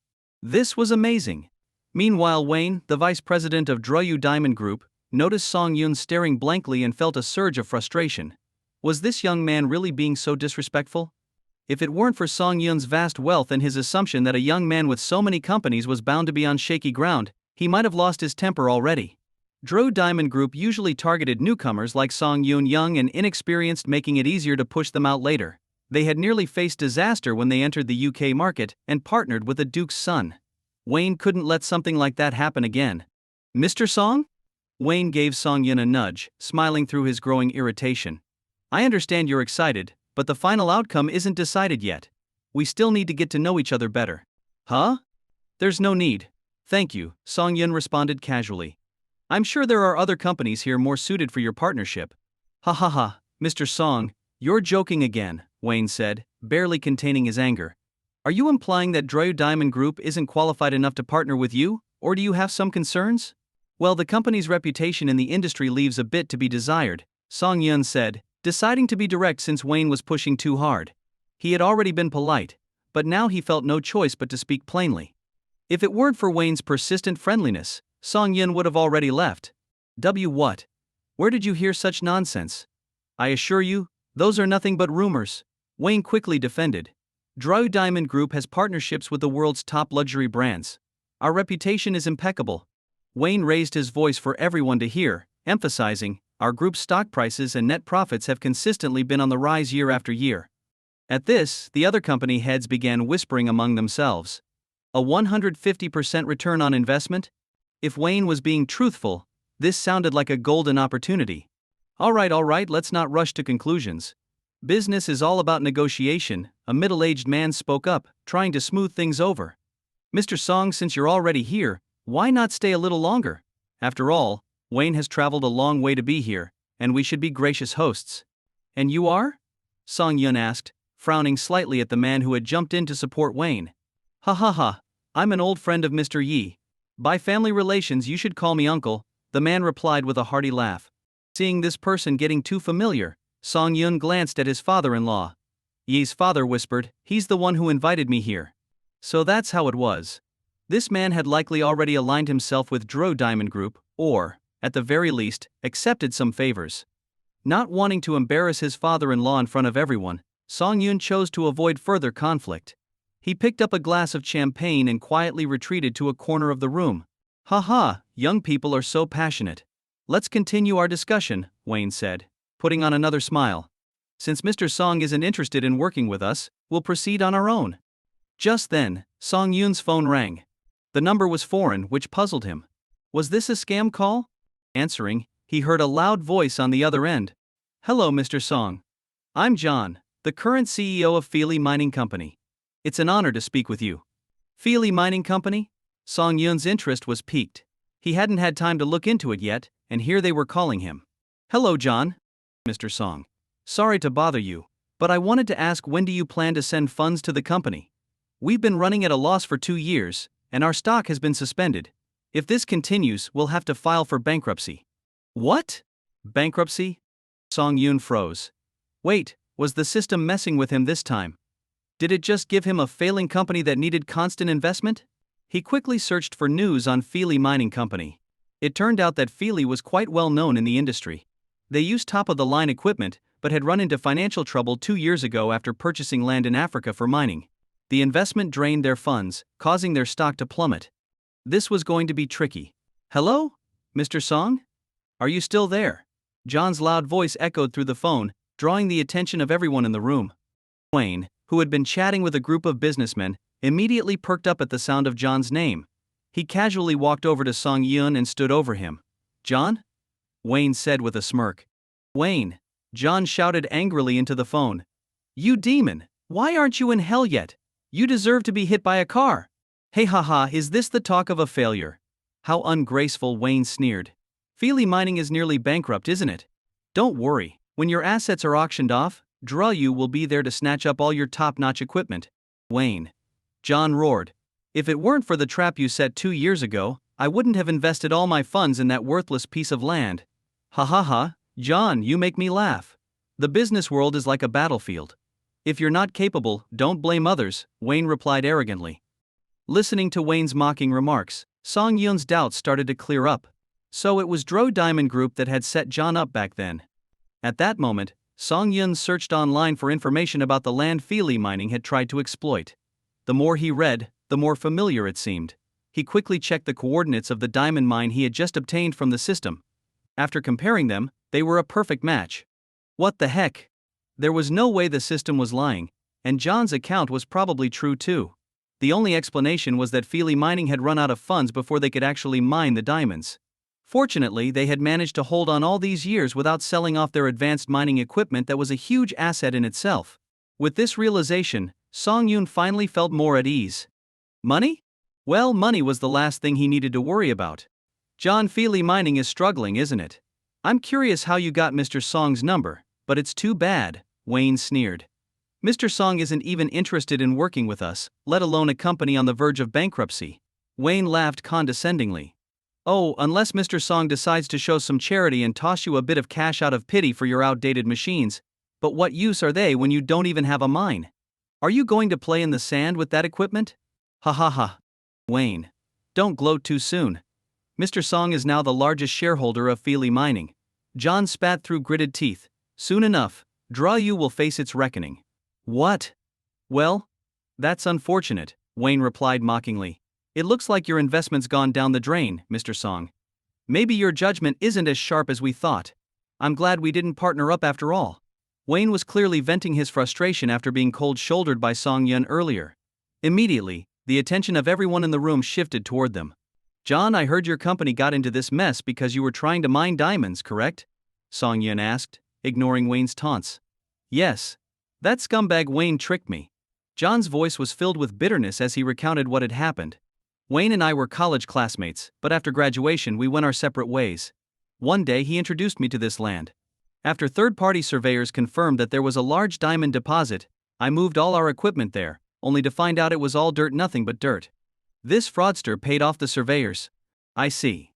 This was amazing. Meanwhile, Wayne, the vice president of Drew Diamond Group, noticed Song Yun staring blankly and felt a surge of frustration. Was this young man really being so disrespectful? If it weren't for Song Yun's vast wealth and his assumption that a young man with so many companies was bound to be on shaky ground, he might have lost his temper already. Drew Diamond Group usually targeted newcomers like Song Yun, young and inexperienced, making it easier to push them out later. They had nearly faced disaster when they entered the UK market and partnered with the Duke's son. Wayne couldn't let something like that happen again. Mr. Song? Wayne gave Song Yun a nudge, smiling through his growing irritation. I understand you're excited, but the final outcome isn't decided yet. We still need to get to know each other better. Huh? There's no need. Thank you, Song Yun responded casually. I'm sure there are other companies here more suited for your partnership. Ha ha ha, Mr. Song, you're joking again, Wayne said, barely containing his anger. Are you implying that Drew Diamond Group isn't qualified enough to partner with you, or do you have some concerns? Well, the company's reputation in the industry leaves a bit to be desired, Song Yun said, deciding to be direct since Wayne was pushing too hard. He had already been polite, but now he felt no choice but to speak plainly. If it weren't for Wayne's persistent friendliness, Song Yun would have already left. What? Where did you hear such nonsense? I assure you, those are nothing but rumors, Wayne quickly defended. Drew Diamond Group has partnerships with the world's top luxury brands. Our reputation is impeccable. Wayne raised his voice for everyone to hear, emphasizing, our group's stock prices and net profits have consistently been on the rise year after year. At this, the other company heads began whispering among themselves. A 150% return on investment? If Wayne was being truthful, this sounded like a golden opportunity. All right, let's not rush to conclusions. Business is all about negotiation, a middle-aged man spoke up, trying to smooth things over. Mr. Song, since you're already here, why not stay a little longer? After all, Wayne has traveled a long way to be here, and we should be gracious hosts. And you are? Song Yun asked, frowning slightly at the man who had jumped in to support Wayne. Ha ha ha, I'm an old friend of Mr. Yi. By family relations you should call me uncle, the man replied with a hearty laugh. Seeing this person getting too familiar, Song Yun glanced at his father-in-law. Yi's father whispered, he's the one who invited me here. So that's how it was. This man had likely already aligned himself with Drew Diamond Group, or, at the very least, accepted some favors. Not wanting to embarrass his father-in-law in front of everyone, Song Yun chose to avoid further conflict. He picked up a glass of champagne and quietly retreated to a corner of the room. Ha, young people are so passionate. Let's continue our discussion, Wayne said, putting on another smile. Since Mr. Song isn't interested in working with us, we'll proceed on our own. Just then, Song Yun's phone rang. The number was foreign, which puzzled him. Was this a scam call? Answering, he heard a loud voice on the other end. Hello, Mr. Song. I'm John, the current CEO of Feely Mining Company. It's an honor to speak with you. Feely Mining Company? Song Yun's interest was piqued. He hadn't had time to look into it yet, and here they were calling him. Hello, John. Mr. Song. Sorry to bother you, but I wanted to ask, when do you plan to send funds to the company? We've been running at a loss for 2 years, and our stock has been suspended. If this continues, we'll have to file for bankruptcy. What? Bankruptcy? Song Yun froze. Wait, was the system messing with him this time? Did it just give him a failing company that needed constant investment? He quickly searched for news on Feely Mining Company. It turned out that Feely was quite well known in the industry. They used top-of-the-line equipment, but had run into financial trouble 2 years ago after purchasing land in Africa for mining. The investment drained their funds, causing their stock to plummet. This was going to be tricky. Hello? Mr. Song? Are you still there? John's loud voice echoed through the phone, drawing the attention of everyone in the room. Wayne, who had been chatting with a group of businessmen, immediately perked up at the sound of John's name. He casually walked over to Song Yun and stood over him. John? Wayne said with a smirk. Wayne, John shouted angrily into the phone. You demon, why aren't you in hell yet? You deserve to be hit by a car. Hey haha, is this the talk of a failure? How ungraceful, Wayne sneered. Feely Mining is nearly bankrupt, isn't it? Don't worry, when your assets are auctioned off, Drayu will be there to snatch up all your top-notch equipment. Wayne. John roared. If it weren't for the trap you set 2 years ago, I wouldn't have invested all my funds in that worthless piece of land. Ha ha ha, John, you make me laugh. The business world is like a battlefield. If you're not capable, don't blame others, Wayne replied arrogantly. Listening to Wayne's mocking remarks, Song Yun's doubts started to clear up. So it was Dro Diamond Group that had set John up back then. At that moment, Song Yun searched online for information about the land Feely Mining had tried to exploit. The more he read, the more familiar it seemed. He quickly checked the coordinates of the diamond mine he had just obtained from the system. After comparing them, they were a perfect match. What the heck? There was no way the system was lying, and John's account was probably true too. The only explanation was that Feely Mining had run out of funds before they could actually mine the diamonds. Fortunately, they had managed to hold on all these years without selling off their advanced mining equipment that was a huge asset in itself. With this realization, Song Yun finally felt more at ease. Money? Well, money was the last thing he needed to worry about. John, Feely Mining is struggling, isn't it? I'm curious how you got Mr. Song's number, but it's too bad, Wayne sneered. Mr. Song isn't even interested in working with us, let alone a company on the verge of bankruptcy. Wayne laughed condescendingly. Oh, unless Mr. Song decides to show some charity and toss you a bit of cash out of pity for your outdated machines. But what use are they when you don't even have a mine? Are you going to play in the sand with that equipment? Ha ha ha. Wayne. Don't gloat too soon. Mr. Song is now the largest shareholder of Feely Mining. John spat through gritted teeth. Soon enough, Drayu will face its reckoning. What? Well, that's unfortunate, Wayne replied mockingly. It looks like your investment's gone down the drain, Mr. Song. Maybe your judgment isn't as sharp as we thought. I'm glad we didn't partner up after all. Wayne was clearly venting his frustration after being cold-shouldered by Song Yun earlier. Immediately, the attention of everyone in the room shifted toward them. John, I heard your company got into this mess because you were trying to mine diamonds, correct? Song Yun asked, ignoring Wayne's taunts. Yes. That scumbag Wayne tricked me. John's voice was filled with bitterness as he recounted what had happened. Wayne and I were college classmates, but after graduation we went our separate ways. One day he introduced me to this land. After third-party surveyors confirmed that there was a large diamond deposit, I moved all our equipment there, only to find out it was all dirt, nothing but dirt. This fraudster paid off the surveyors. I see.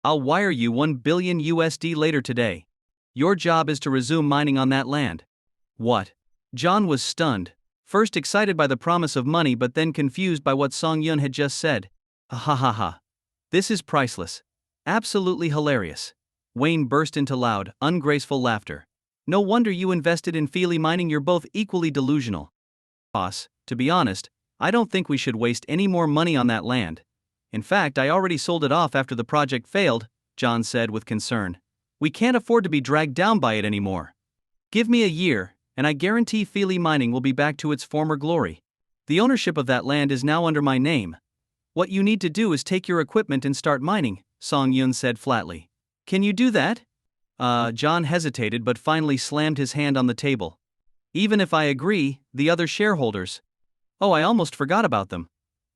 I'll wire you $1 billion USD later today. Your job is to resume mining on that land. What? John was stunned, first excited by the promise of money but then confused by what Song Yun had just said. Ha ha ha. This is priceless. Absolutely hilarious. Wayne burst into loud, ungraceful laughter. No wonder you invested in Feely Mining, you're both equally delusional. Boss, to be honest, I don't think we should waste any more money on that land. In fact, I already sold it off after the project failed, John said with concern. We can't afford to be dragged down by it anymore. Give me a year, and I guarantee Feely Mining will be back to its former glory. The ownership of that land is now under my name. What you need to do is take your equipment and start mining, Song Yun said flatly. Can you do that? John hesitated but finally slammed his hand on the table. Even if I agree, the other shareholders. Oh, I almost forgot about them.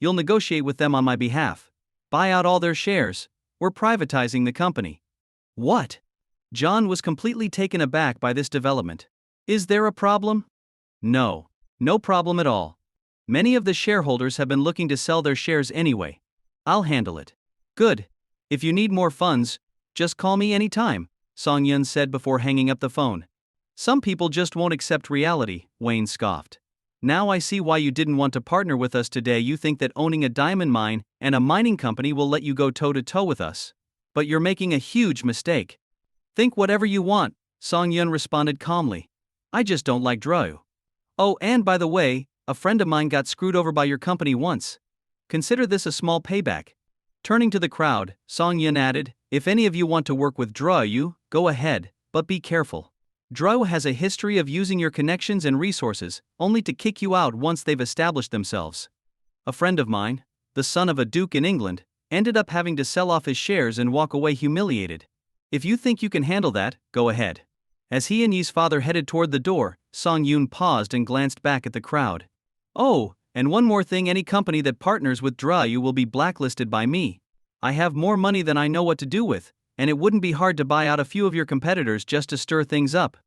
You'll negotiate with them on my behalf. Buy out all their shares. We're privatizing the company. What? John was completely taken aback by this development. Is there a problem? No. No problem at all. Many of the shareholders have been looking to sell their shares anyway. I'll handle it. Good. If you need more funds, just call me anytime, Song Yun said before hanging up the phone. Some people just won't accept reality, Wayne scoffed. Now I see why you didn't want to partner with us today. You think that owning a diamond mine and a mining company will let you go toe-to-toe with us. But you're making a huge mistake. Think whatever you want, Song Yun responded calmly. I just don't like Drew. Oh, and by the way, a friend of mine got screwed over by your company once. Consider this a small payback. Turning to the crowd, Song Yun added, if any of you want to work with Drew, go ahead, but be careful. Drew has a history of using your connections and resources, only to kick you out once they've established themselves. A friend of mine, the son of a duke in England, ended up having to sell off his shares and walk away humiliated. If you think you can handle that, go ahead. As he and Yi's father headed toward the door, Song Yun paused and glanced back at the crowd. Oh, and one more thing, any company that partners with Drew will be blacklisted by me. I have more money than I know what to do with, and it wouldn't be hard to buy out a few of your competitors just to stir things up.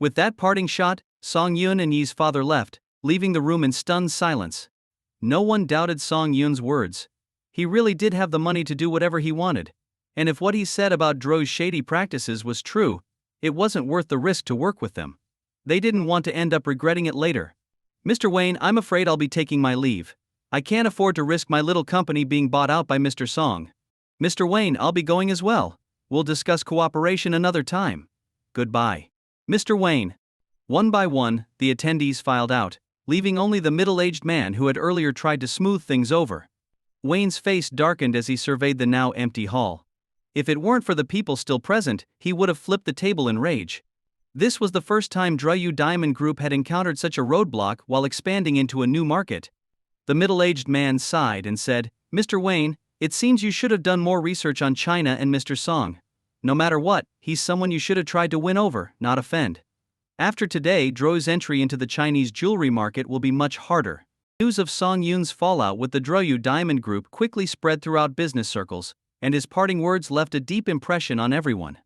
With that parting shot, Song Yun and Yi's father left, leaving the room in stunned silence. No one doubted Song Yun's words. He really did have the money to do whatever he wanted. And if what he said about Drew's shady practices was true, it wasn't worth the risk to work with them. They didn't want to end up regretting it later. Mr. Wayne, I'm afraid I'll be taking my leave. I can't afford to risk my little company being bought out by Mr. Song. Mr. Wayne, I'll be going as well. We'll discuss cooperation another time. Goodbye. Mr. Wayne. One by one, the attendees filed out, leaving only the middle-aged man who had earlier tried to smooth things over. Wayne's face darkened as he surveyed the now empty hall. If it weren't for the people still present, he would have flipped the table in rage. This was the first time Drew Diamond Group had encountered such a roadblock while expanding into a new market. The middle-aged man sighed and said, Mr. Wayne, it seems you should have done more research on China and Mr. Song. No matter what, he's someone you should have tried to win over, not offend. After today, Drew's entry into the Chinese jewelry market will be much harder. News of Song Yun's fallout with the Drew Diamond Group quickly spread throughout business circles, and his parting words left a deep impression on everyone.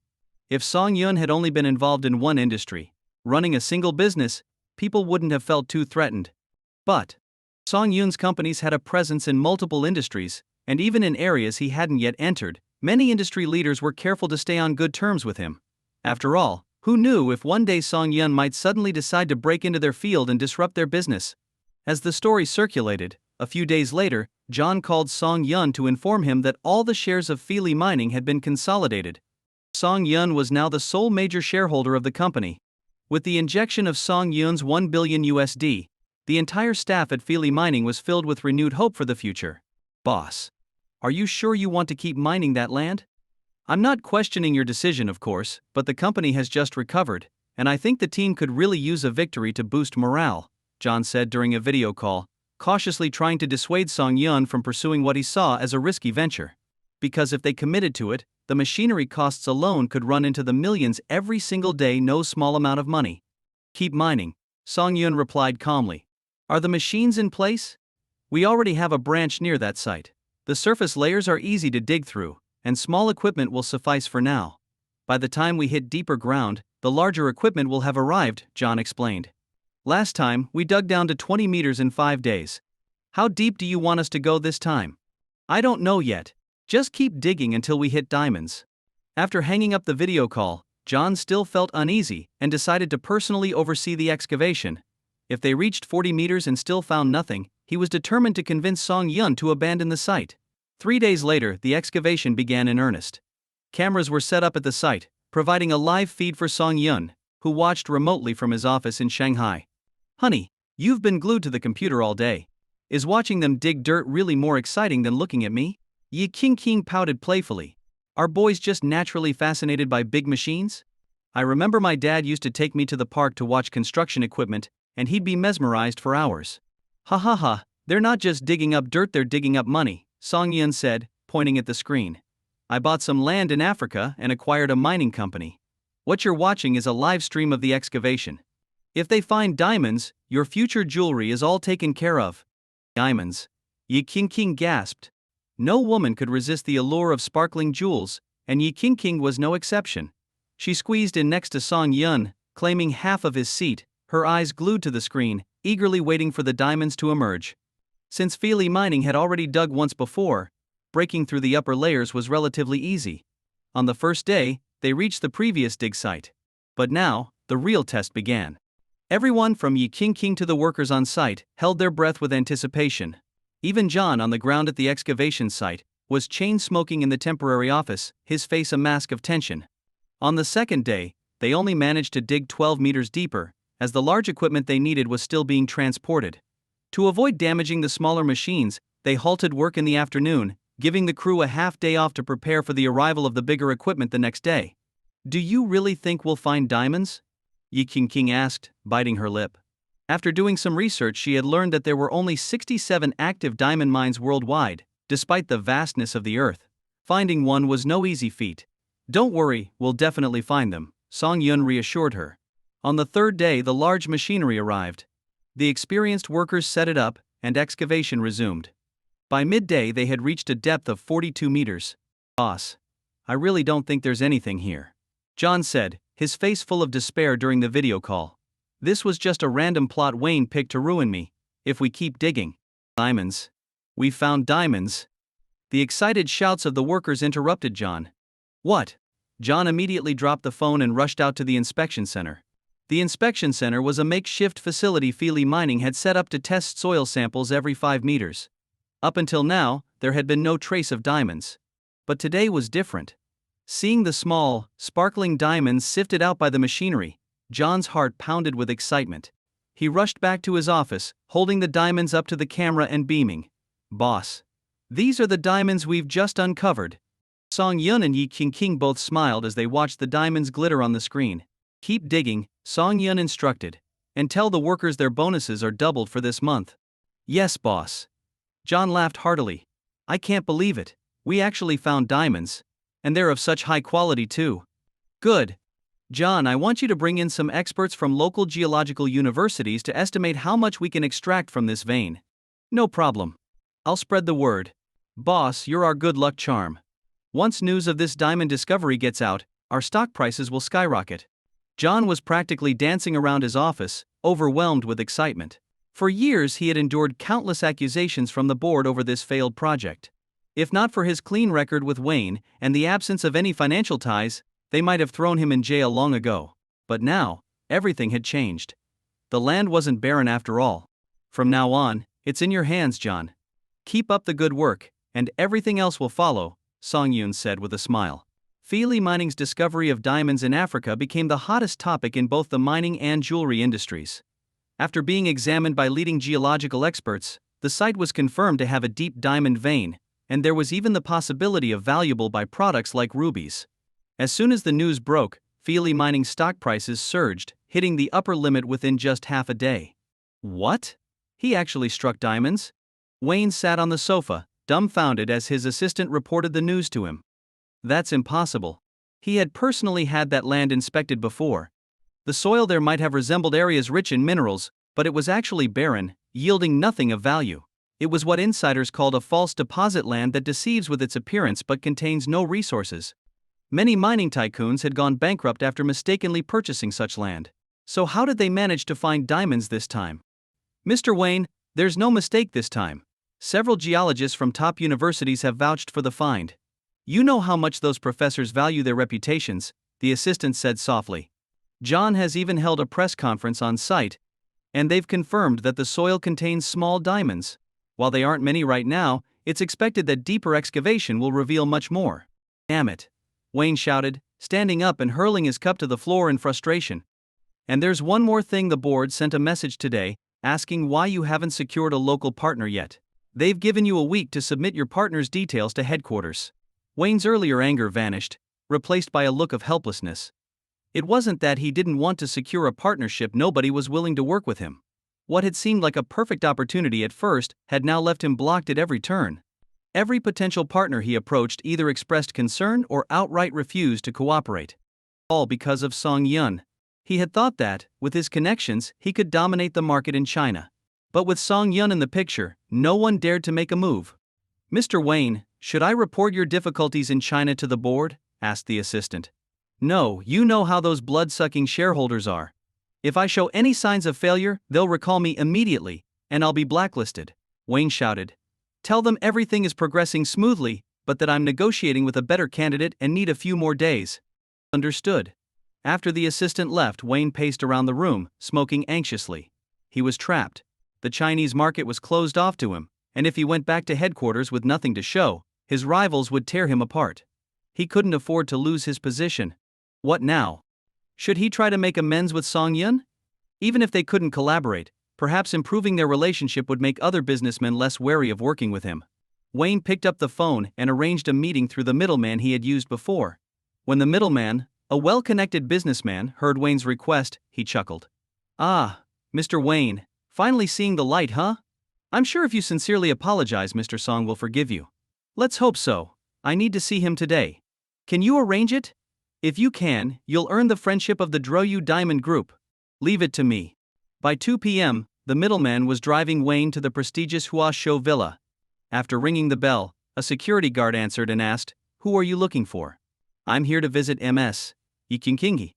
If Song Yun had only been involved in one industry, running a single business, people wouldn't have felt too threatened. But Song Yun's companies had a presence in multiple industries, and even in areas he hadn't yet entered, many industry leaders were careful to stay on good terms with him. After all, who knew if one day Song Yun might suddenly decide to break into their field and disrupt their business? As the story circulated, a few days later, John called Song Yun to inform him that all the shares of Feely Mining had been consolidated. Song Yun was now the sole major shareholder of the company. With the injection of Song Yun's $1 billion, the entire staff at Feely Mining was filled with renewed hope for the future. Boss, are you sure you want to keep mining that land? I'm not questioning your decision, of course, but the company has just recovered, and I think the team could really use a victory to boost morale, John said during a video call, cautiously trying to dissuade Song Yun from pursuing what he saw as a risky venture. Because if they committed to it, the machinery costs alone could run into the millions every single day, no small amount of money. Keep mining, Song Yun replied calmly. Are the machines in place? We already have a branch near that site. The surface layers are easy to dig through, and small equipment will suffice for now. By the time we hit deeper ground, the larger equipment will have arrived, John explained. Last time, we dug down to 20 meters in 5 days. How deep do you want us to go this time? I don't know yet. Just keep digging until we hit diamonds. After hanging up the video call, John still felt uneasy and decided to personally oversee the excavation. If they reached 40 meters and still found nothing, he was determined to convince Song Yun to abandon the site. 3 days later, the excavation began in earnest. Cameras were set up at the site, providing a live feed for Song Yun, who watched remotely from his office in Shanghai. Honey, you've been glued to the computer all day. Is watching them dig dirt really more exciting than looking at me? Yi King pouted playfully. Are boys just naturally fascinated by big machines? I remember my dad used to take me to the park to watch construction equipment, and he'd be mesmerized for hours. Ha ha ha, they're not just digging up dirt, they're digging up money, Song Yun said, pointing at the screen. I bought some land in Africa and acquired a mining company. What you're watching is a live stream of the excavation. If they find diamonds, your future jewelry is all taken care of. Diamonds. Yi King gasped. No woman could resist the allure of sparkling jewels, and Yi King was no exception. She squeezed in next to Song Yun, claiming half of his seat, her eyes glued to the screen, eagerly waiting for the diamonds to emerge. Since Feely Mining had already dug once before, breaking through the upper layers was relatively easy. On the first day, they reached the previous dig site. But now, the real test began. Everyone from Yi King to the workers on site held their breath with anticipation. Even John, on the ground at the excavation site, was chain-smoking in the temporary office, his face a mask of tension. On the second day, they only managed to dig 12 meters deeper, as the large equipment they needed was still being transported. To avoid damaging the smaller machines, they halted work in the afternoon, giving the crew a half-day off to prepare for the arrival of the bigger equipment the next day. "Do you really think we'll find diamonds?" Yi King asked, biting her lip. After doing some research, she had learned that there were only 67 active diamond mines worldwide, despite the vastness of the earth. Finding one was no easy feat. "Don't worry, we'll definitely find them," Song Yun reassured her. On the third day, the large machinery arrived. The experienced workers set it up, and excavation resumed. By midday, they had reached a depth of 42 meters. "Boss, I really don't think there's anything here," John said, his face full of despair during the video call. "This was just a random plot Wayne picked to ruin me. If we keep digging." "Diamonds. We found diamonds." The excited shouts of the workers interrupted John. "What?" John immediately dropped the phone and rushed out to the inspection center. The inspection center was a makeshift facility Feely Mining had set up to test soil samples every 5 meters. Up until now, there had been no trace of diamonds. But today was different. Seeing the small, sparkling diamonds sifted out by the machinery, John's heart pounded with excitement. He rushed back to his office, holding the diamonds up to the camera and beaming. "Boss, these are the diamonds we've just uncovered." Song Yun and Yi King both smiled as they watched the diamonds glitter on the screen. "Keep digging," Song Yun instructed, "and tell the workers their bonuses are doubled for this month." "Yes, boss." John laughed heartily. "I can't believe it. We actually found diamonds. And they're of such high quality too." "Good. John, I want you to bring in some experts from local geological universities to estimate how much we can extract from this vein." "No problem. I'll spread the word. Boss, you're our good luck charm. Once news of this diamond discovery gets out, our stock prices will skyrocket." John was practically dancing around his office, overwhelmed with excitement. For years he had endured countless accusations from the board over this failed project. If not for his clean record with Wayne and the absence of any financial ties, they might have thrown him in jail long ago. But now, everything had changed. The land wasn't barren after all. "From now on, it's in your hands, John. Keep up the good work, and everything else will follow," Song Yun said with a smile. Feely Mining's discovery of diamonds in Africa became the hottest topic in both the mining and jewelry industries. After being examined by leading geological experts, the site was confirmed to have a deep diamond vein, and there was even the possibility of valuable byproducts like rubies. As soon as the news broke, Feely Mining's stock prices surged, hitting the upper limit within just half a day. "What? He actually struck diamonds?" Wayne sat on the sofa, dumbfounded as his assistant reported the news to him. "That's impossible. He had personally had that land inspected before. The soil there might have resembled areas rich in minerals, but it was actually barren, yielding nothing of value. It was what insiders called a false deposit land that deceives with its appearance but contains no resources. Many mining tycoons had gone bankrupt after mistakenly purchasing such land. So how did they manage to find diamonds this time?" "Mr. Wayne, there's no mistake this time. Several geologists from top universities have vouched for the find. You know how much those professors value their reputations," the assistant said softly. "John has even held a press conference on site, and they've confirmed that the soil contains small diamonds. While they aren't many right now, it's expected that deeper excavation will reveal much more." "Damn it," Wayne shouted, standing up and hurling his cup to the floor in frustration. "And there's one more thing. The board sent a message today, asking why you haven't secured a local partner yet. They've given you a week to submit your partner's details to headquarters." Wayne's earlier anger vanished, replaced by a look of helplessness. It wasn't that he didn't want to secure a partnership, nobody was willing to work with him. What had seemed like a perfect opportunity at first had now left him blocked at every turn. Every potential partner he approached either expressed concern or outright refused to cooperate. All because of Song Yun. He had thought that, with his connections, he could dominate the market in China. But with Song Yun in the picture, no one dared to make a move. "Mr. Wayne, should I report your difficulties in China to the board?" asked the assistant. "No, you know how those blood-sucking shareholders are. If I show any signs of failure, they'll recall me immediately, and I'll be blacklisted," Wayne shouted. Tell them everything is progressing smoothly, but that I'm negotiating with a better candidate and need a few more days. Understood. After the assistant left, Wayne paced around the room, smoking anxiously. He was trapped. The Chinese market was closed off to him, and if he went back to headquarters with nothing to show, his rivals would tear him apart. He couldn't afford to lose his position. What now? Should he try to make amends with Song Yun? Even if they couldn't collaborate, perhaps improving their relationship would make other businessmen less wary of working with him. Wayne picked up the phone and arranged a meeting through the middleman he had used before. When the middleman, a well-connected businessman, heard Wayne's request, he chuckled. "Ah, Mr. Wayne, finally seeing the light, huh? I'm sure if you sincerely apologize, Mr. Song will forgive you." "Let's hope so. I need to see him today. Can you arrange it? If you can, you'll earn the friendship of the Droyu Diamond Group. Leave it to me." By 2 p.m., the middleman was driving Wayne to the prestigious Hua Shou Villa. After ringing the bell, a security guard answered and asked, "Who are you looking for?" "I'm here to visit Ms. Yikinkingi,"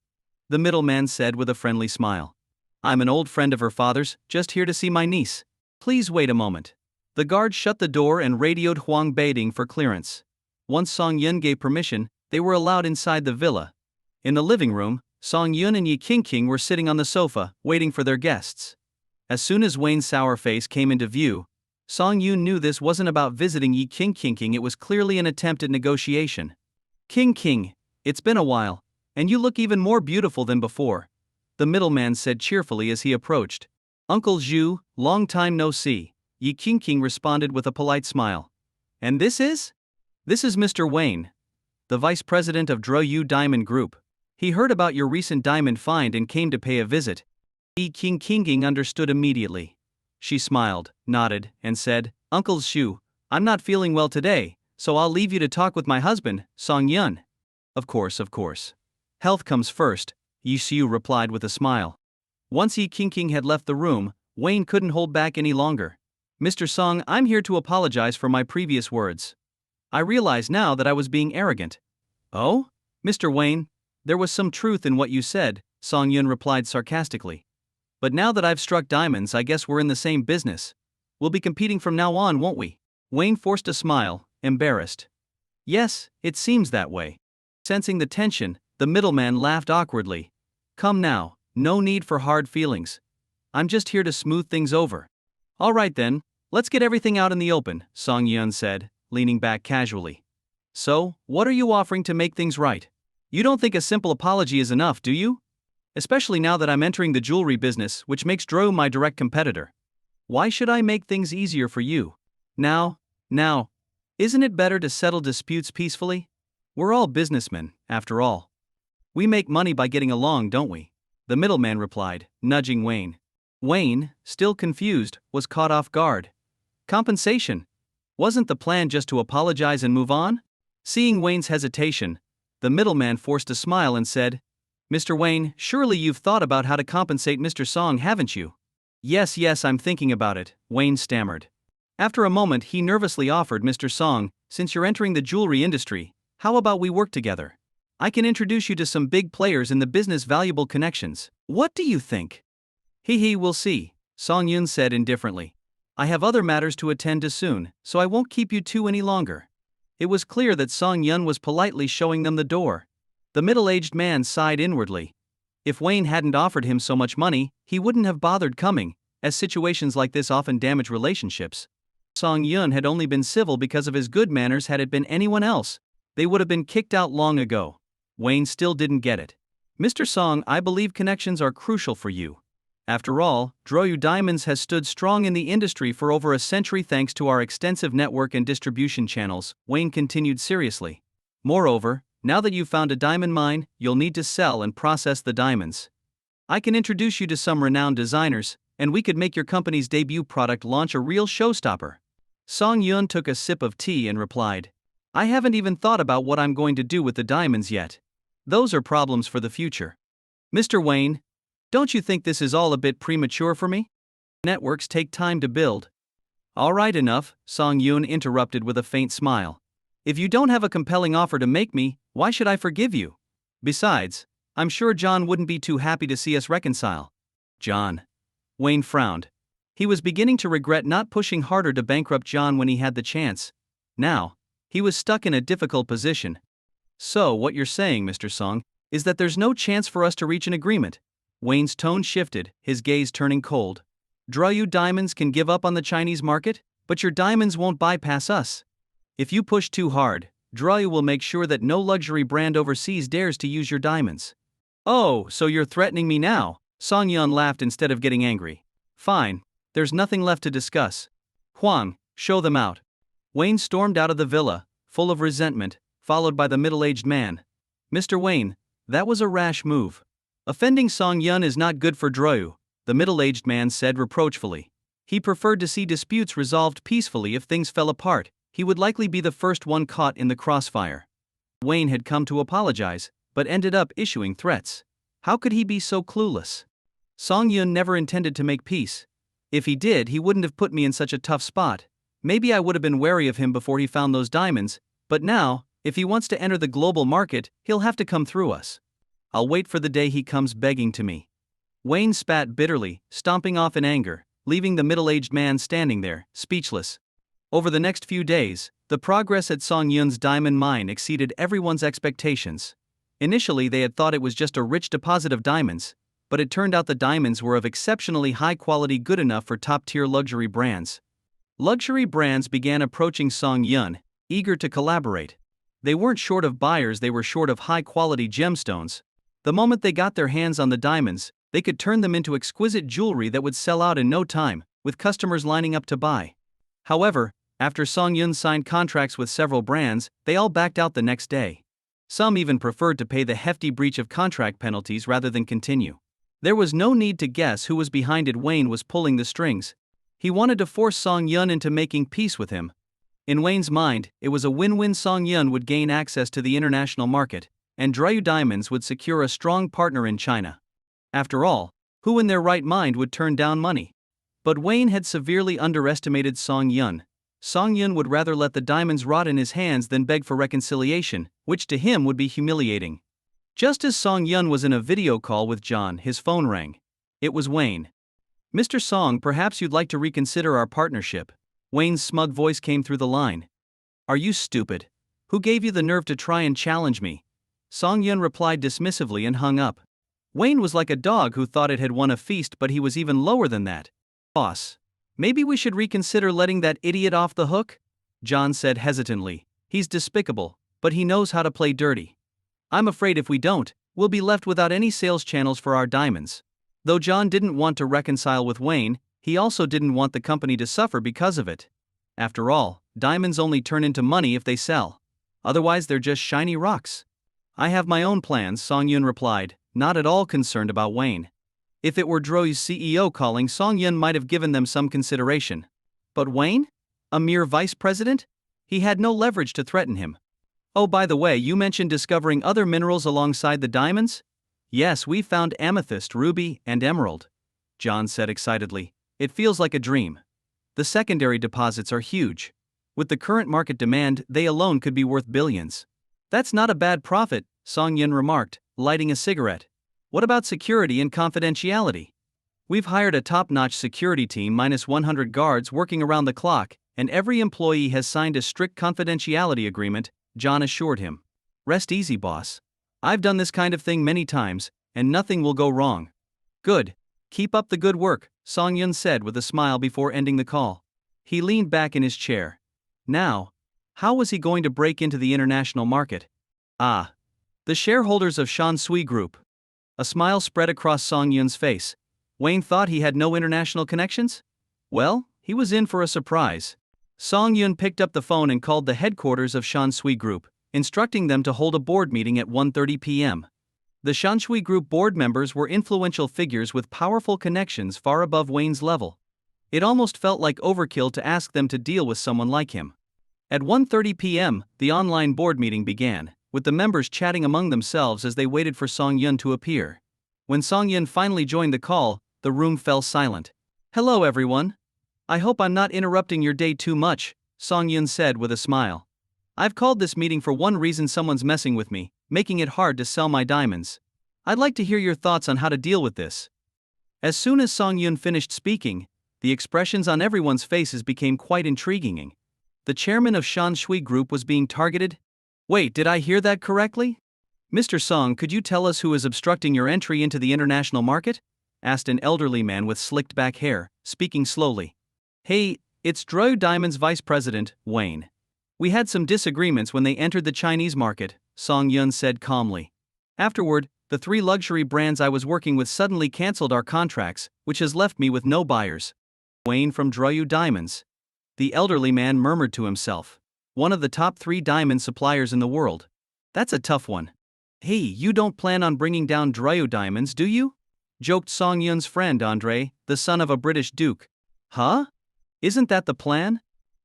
the middleman said with a friendly smile. "I'm an old friend of her father's, just here to see my niece. Please wait a moment." The guard shut the door and radioed Huang Beiding for clearance. Once Song Yun gave permission, they were allowed inside the villa. In the living room, Song Yun and Yi Qingqing were sitting on the sofa, waiting for their guests. As soon as Wayne's sour face came into view, Song Yun knew this wasn't about visiting Yi Qingqing, it was clearly an attempt at negotiation. "Qing, it's been a while, and you look even more beautiful than before," the middleman said cheerfully as he approached. "Uncle Zhu, long time no see," Yi Qingqing responded with a polite smile. "And this is?" "This is Mr. Wayne, the vice president of Droyu Diamond Group. He heard about your recent diamond find and came to pay a visit." Yi Qingqing understood immediately. She smiled, nodded, and said, "Uncle Zhu, I'm not feeling well today, so I'll leave you to talk with my husband, Song Yun." Of course. Health comes first," Yi Xiu replied with a smile. Once Yi Qingqing had left the room, Wayne couldn't hold back any longer. "Mr. Song, I'm here to apologize for my previous words. I realize now that I was being arrogant." "Oh? Mr. Wayne, there was some truth in what you said," Song Yun replied sarcastically. "But now that I've struck diamonds, I guess we're in the same business. We'll be competing from now on, won't we?" Wayne forced a smile, embarrassed. "Yes, it seems that way." Sensing the tension, the middleman laughed awkwardly. "Come now, no need for hard feelings. I'm just here to smooth things over." "All right then, let's get everything out in the open," Song Yun said, leaning back casually. "So, what are you offering to make things right? You don't think a simple apology is enough, do you? Especially now that I'm entering the jewelry business, which makes Droyu my direct competitor. Why should I make things easier for you? Now, isn't it better to settle disputes peacefully? We're all businessmen, after all. We make money by getting along, don't we?" the middleman replied, nudging Wayne. Wayne, still confused, was caught off guard. Compensation? Wasn't the plan just to apologize and move on? Seeing Wayne's hesitation, the middleman forced a smile and said, "Mr. Wayne, surely you've thought about how to compensate Mr. Song, haven't you?" Yes, I'm thinking about it," Wayne stammered. After a moment he nervously offered, "Mr. Song, since you're entering the jewelry industry, how about we work together? I can introduce you to some big players in the business, valuable connections. What do you think?" We'll see," Song Yun said indifferently. "I have other matters to attend to soon, so I won't keep you two any longer." It was clear that Song Yun was politely showing them the door. The middle-aged man sighed inwardly. If Wayne hadn't offered him so much money, he wouldn't have bothered coming, as situations like this often damage relationships. Song Yun had only been civil because of his good manners. Had it been anyone else, they would have been kicked out long ago. Wayne still didn't get it. "Mr. Song, I believe connections are crucial for you. After all, Droyu Diamonds has stood strong in the industry for over a century thanks to our extensive network and distribution channels," Wayne continued seriously. "Moreover, now that you've found a diamond mine, you'll need to sell and process the diamonds. I can introduce you to some renowned designers, and we could make your company's debut product launch a real showstopper." Song Yun took a sip of tea and replied, "I haven't even thought about what I'm going to do with the diamonds yet. Those are problems for the future. Mr. Wayne, don't you think this is all a bit premature for me? Networks take time to build." "All right, enough," Song Yun interrupted with a faint smile. "If you don't have a compelling offer to make me, why should I forgive you? Besides, I'm sure John wouldn't be too happy to see us reconcile." "John?" Wayne frowned. He was beginning to regret not pushing harder to bankrupt John when he had the chance. Now, he was stuck in a difficult position. So, what you're saying, Mr. Song, is that there's no chance for us to reach an agreement? Wayne's tone shifted, his gaze turning cold. Druyu Diamonds can give up on the Chinese market, but your diamonds won't bypass us. If you push too hard, Druyu will make sure that no luxury brand overseas dares to use your diamonds. Oh, so you're threatening me now? Song Yun laughed instead of getting angry. Fine, there's nothing left to discuss. Huang, show them out. Wayne stormed out of the villa, full of resentment, followed by the middle-aged man. Mr. Wayne, that was a rash move. Offending Song Yun is not good for Druyu, the middle-aged man said reproachfully. He preferred to see disputes resolved peacefully. If things fell apart, he would likely be the first one caught in the crossfire. Wayne had come to apologize, but ended up issuing threats. How could he be so clueless? Song Yun never intended to make peace. If he did, he wouldn't have put me in such a tough spot. Maybe I would have been wary of him before he found those diamonds, but now, if he wants to enter the global market, he'll have to come through us. I'll wait for the day he comes begging to me. Wayne spat bitterly, stomping off in anger, leaving the middle-aged man standing there, speechless. Over the next few days, the progress at Song Yun's diamond mine exceeded everyone's expectations. Initially, they had thought it was just a rich deposit of diamonds, but it turned out the diamonds were of exceptionally high quality, good enough for top-tier luxury brands. Luxury brands began approaching Song Yun, eager to collaborate. They weren't short of buyers, they were short of high-quality gemstones. The moment they got their hands on the diamonds, they could turn them into exquisite jewelry that would sell out in no time, with customers lining up to buy. However, after Song Yun signed contracts with several brands, they all backed out the next day. Some even preferred to pay the hefty breach of contract penalties rather than continue. There was no need to guess who was behind it. Wayne was pulling the strings. He wanted to force Song Yun into making peace with him. In Wayne's mind, it was a win-win. Song Yun would gain access to the international market, and Druyu Diamonds would secure a strong partner in China. After all, who in their right mind would turn down money? But Wayne had severely underestimated Song Yun. Song Yun would rather let the diamonds rot in his hands than beg for reconciliation, which to him would be humiliating. Just as Song Yun was in a video call with John, his phone rang. It was Wayne. Mr. Song, perhaps you'd like to reconsider our partnership. Wayne's smug voice came through the line. Are you stupid? Who gave you the nerve to try and challenge me? Song Yun replied dismissively and hung up. Wayne was like a dog who thought it had won a feast, but he was even lower than that. Boss, maybe we should reconsider letting that idiot off the hook? John said hesitantly. He's despicable, but he knows how to play dirty. I'm afraid if we don't, we'll be left without any sales channels for our diamonds. Though John didn't want to reconcile with Wayne, he also didn't want the company to suffer because of it. After all, diamonds only turn into money if they sell. Otherwise, they're just shiny rocks. I have my own plans, Song Yun replied, not at all concerned about Wayne. If it were Druyu's CEO calling, Song Yun might have given them some consideration. But Wayne? A mere vice president? He had no leverage to threaten him. Oh, by the way, you mentioned discovering other minerals alongside the diamonds? Yes, we found amethyst, ruby, and emerald. John said excitedly. It feels like a dream. The secondary deposits are huge. With the current market demand, they alone could be worth billions. That's not a bad profit, Song Yun remarked, lighting a cigarette. What about security and confidentiality? We've hired a top-notch security team minus 100 guards working around the clock, and every employee has signed a strict confidentiality agreement, John assured him. Rest easy, boss. I've done this kind of thing many times, and nothing will go wrong. Good. Keep up the good work, Song Yun said with a smile before ending the call. He leaned back in his chair. Now, how was he going to break into the international market? The shareholders of Shansui Group. A smile spread across Song Yun's face. Wayne thought he had no international connections? Well, he was in for a surprise. Song Yun picked up the phone and called the headquarters of Shansui Group, instructing them to hold a board meeting at 1:30 p.m. The Shansui Group board members were influential figures with powerful connections far above Wayne's level. It almost felt like overkill to ask them to deal with someone like him. At 1:30 p.m., the online board meeting began, with the members chatting among themselves as they waited for Song Yun to appear. When Song Yun finally joined the call, the room fell silent. Hello everyone. I hope I'm not interrupting your day too much, Song Yun said with a smile. I've called this meeting for one reason: someone's messing with me, making it hard to sell my diamonds. I'd like to hear your thoughts on how to deal with this. As soon as Song Yun finished speaking, The expressions on everyone's faces became quite intriguing. The chairman of Shan Shui Group was being targeted? Wait, did I hear that correctly? Mr. Song, could you tell us who is obstructing your entry into the international market? Asked an elderly man with slicked back hair, speaking slowly. Hey, it's Drew Diamond's vice president, Wayne. We had some disagreements when they entered the Chinese market, Song Yun said calmly. Afterward, the 3 luxury brands I was working with suddenly cancelled our contracts, which has left me with no buyers. Wayne from Drew Diamonds. The elderly man murmured to himself. One of the top 3 diamond suppliers in the world. That's a tough one. Hey, you don't plan on bringing down Drew Diamonds, do you? Joked Song Yun's friend Andre, the son of a British duke. Huh? Isn't that the plan?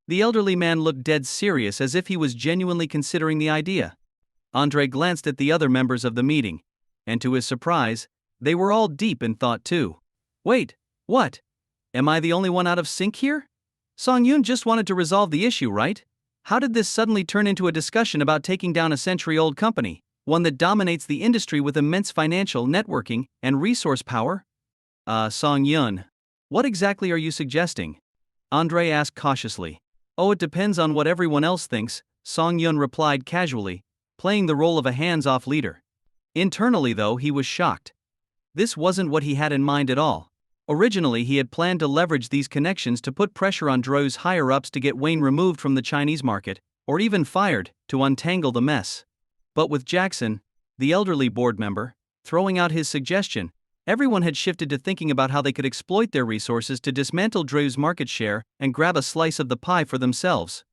The elderly man looked dead serious as if he was genuinely considering the idea. Andre glanced at the other members of the meeting. And to his surprise, they were all deep in thought too. Wait, what? Am I the only one out of sync here? Song Yun just wanted to resolve the issue, right? How did this suddenly turn into a discussion about taking down a century-old company, one that dominates the industry with immense financial networking and resource power? Song Yun, what exactly are you suggesting? Andre asked cautiously. Oh, it depends on what everyone else thinks, Song Yun replied casually, playing the role of a hands-off leader. Internally, though, he was shocked. This wasn't what he had in mind at all. Originally, he had planned to leverage these connections to put pressure on Drew's higher-ups to get Wayne removed from the Chinese market, or even fired, to untangle the mess. But with Jackson, the elderly board member, throwing out his suggestion, everyone had shifted to thinking about how they could exploit their resources to dismantle Drew's market share and grab a slice of the pie for themselves.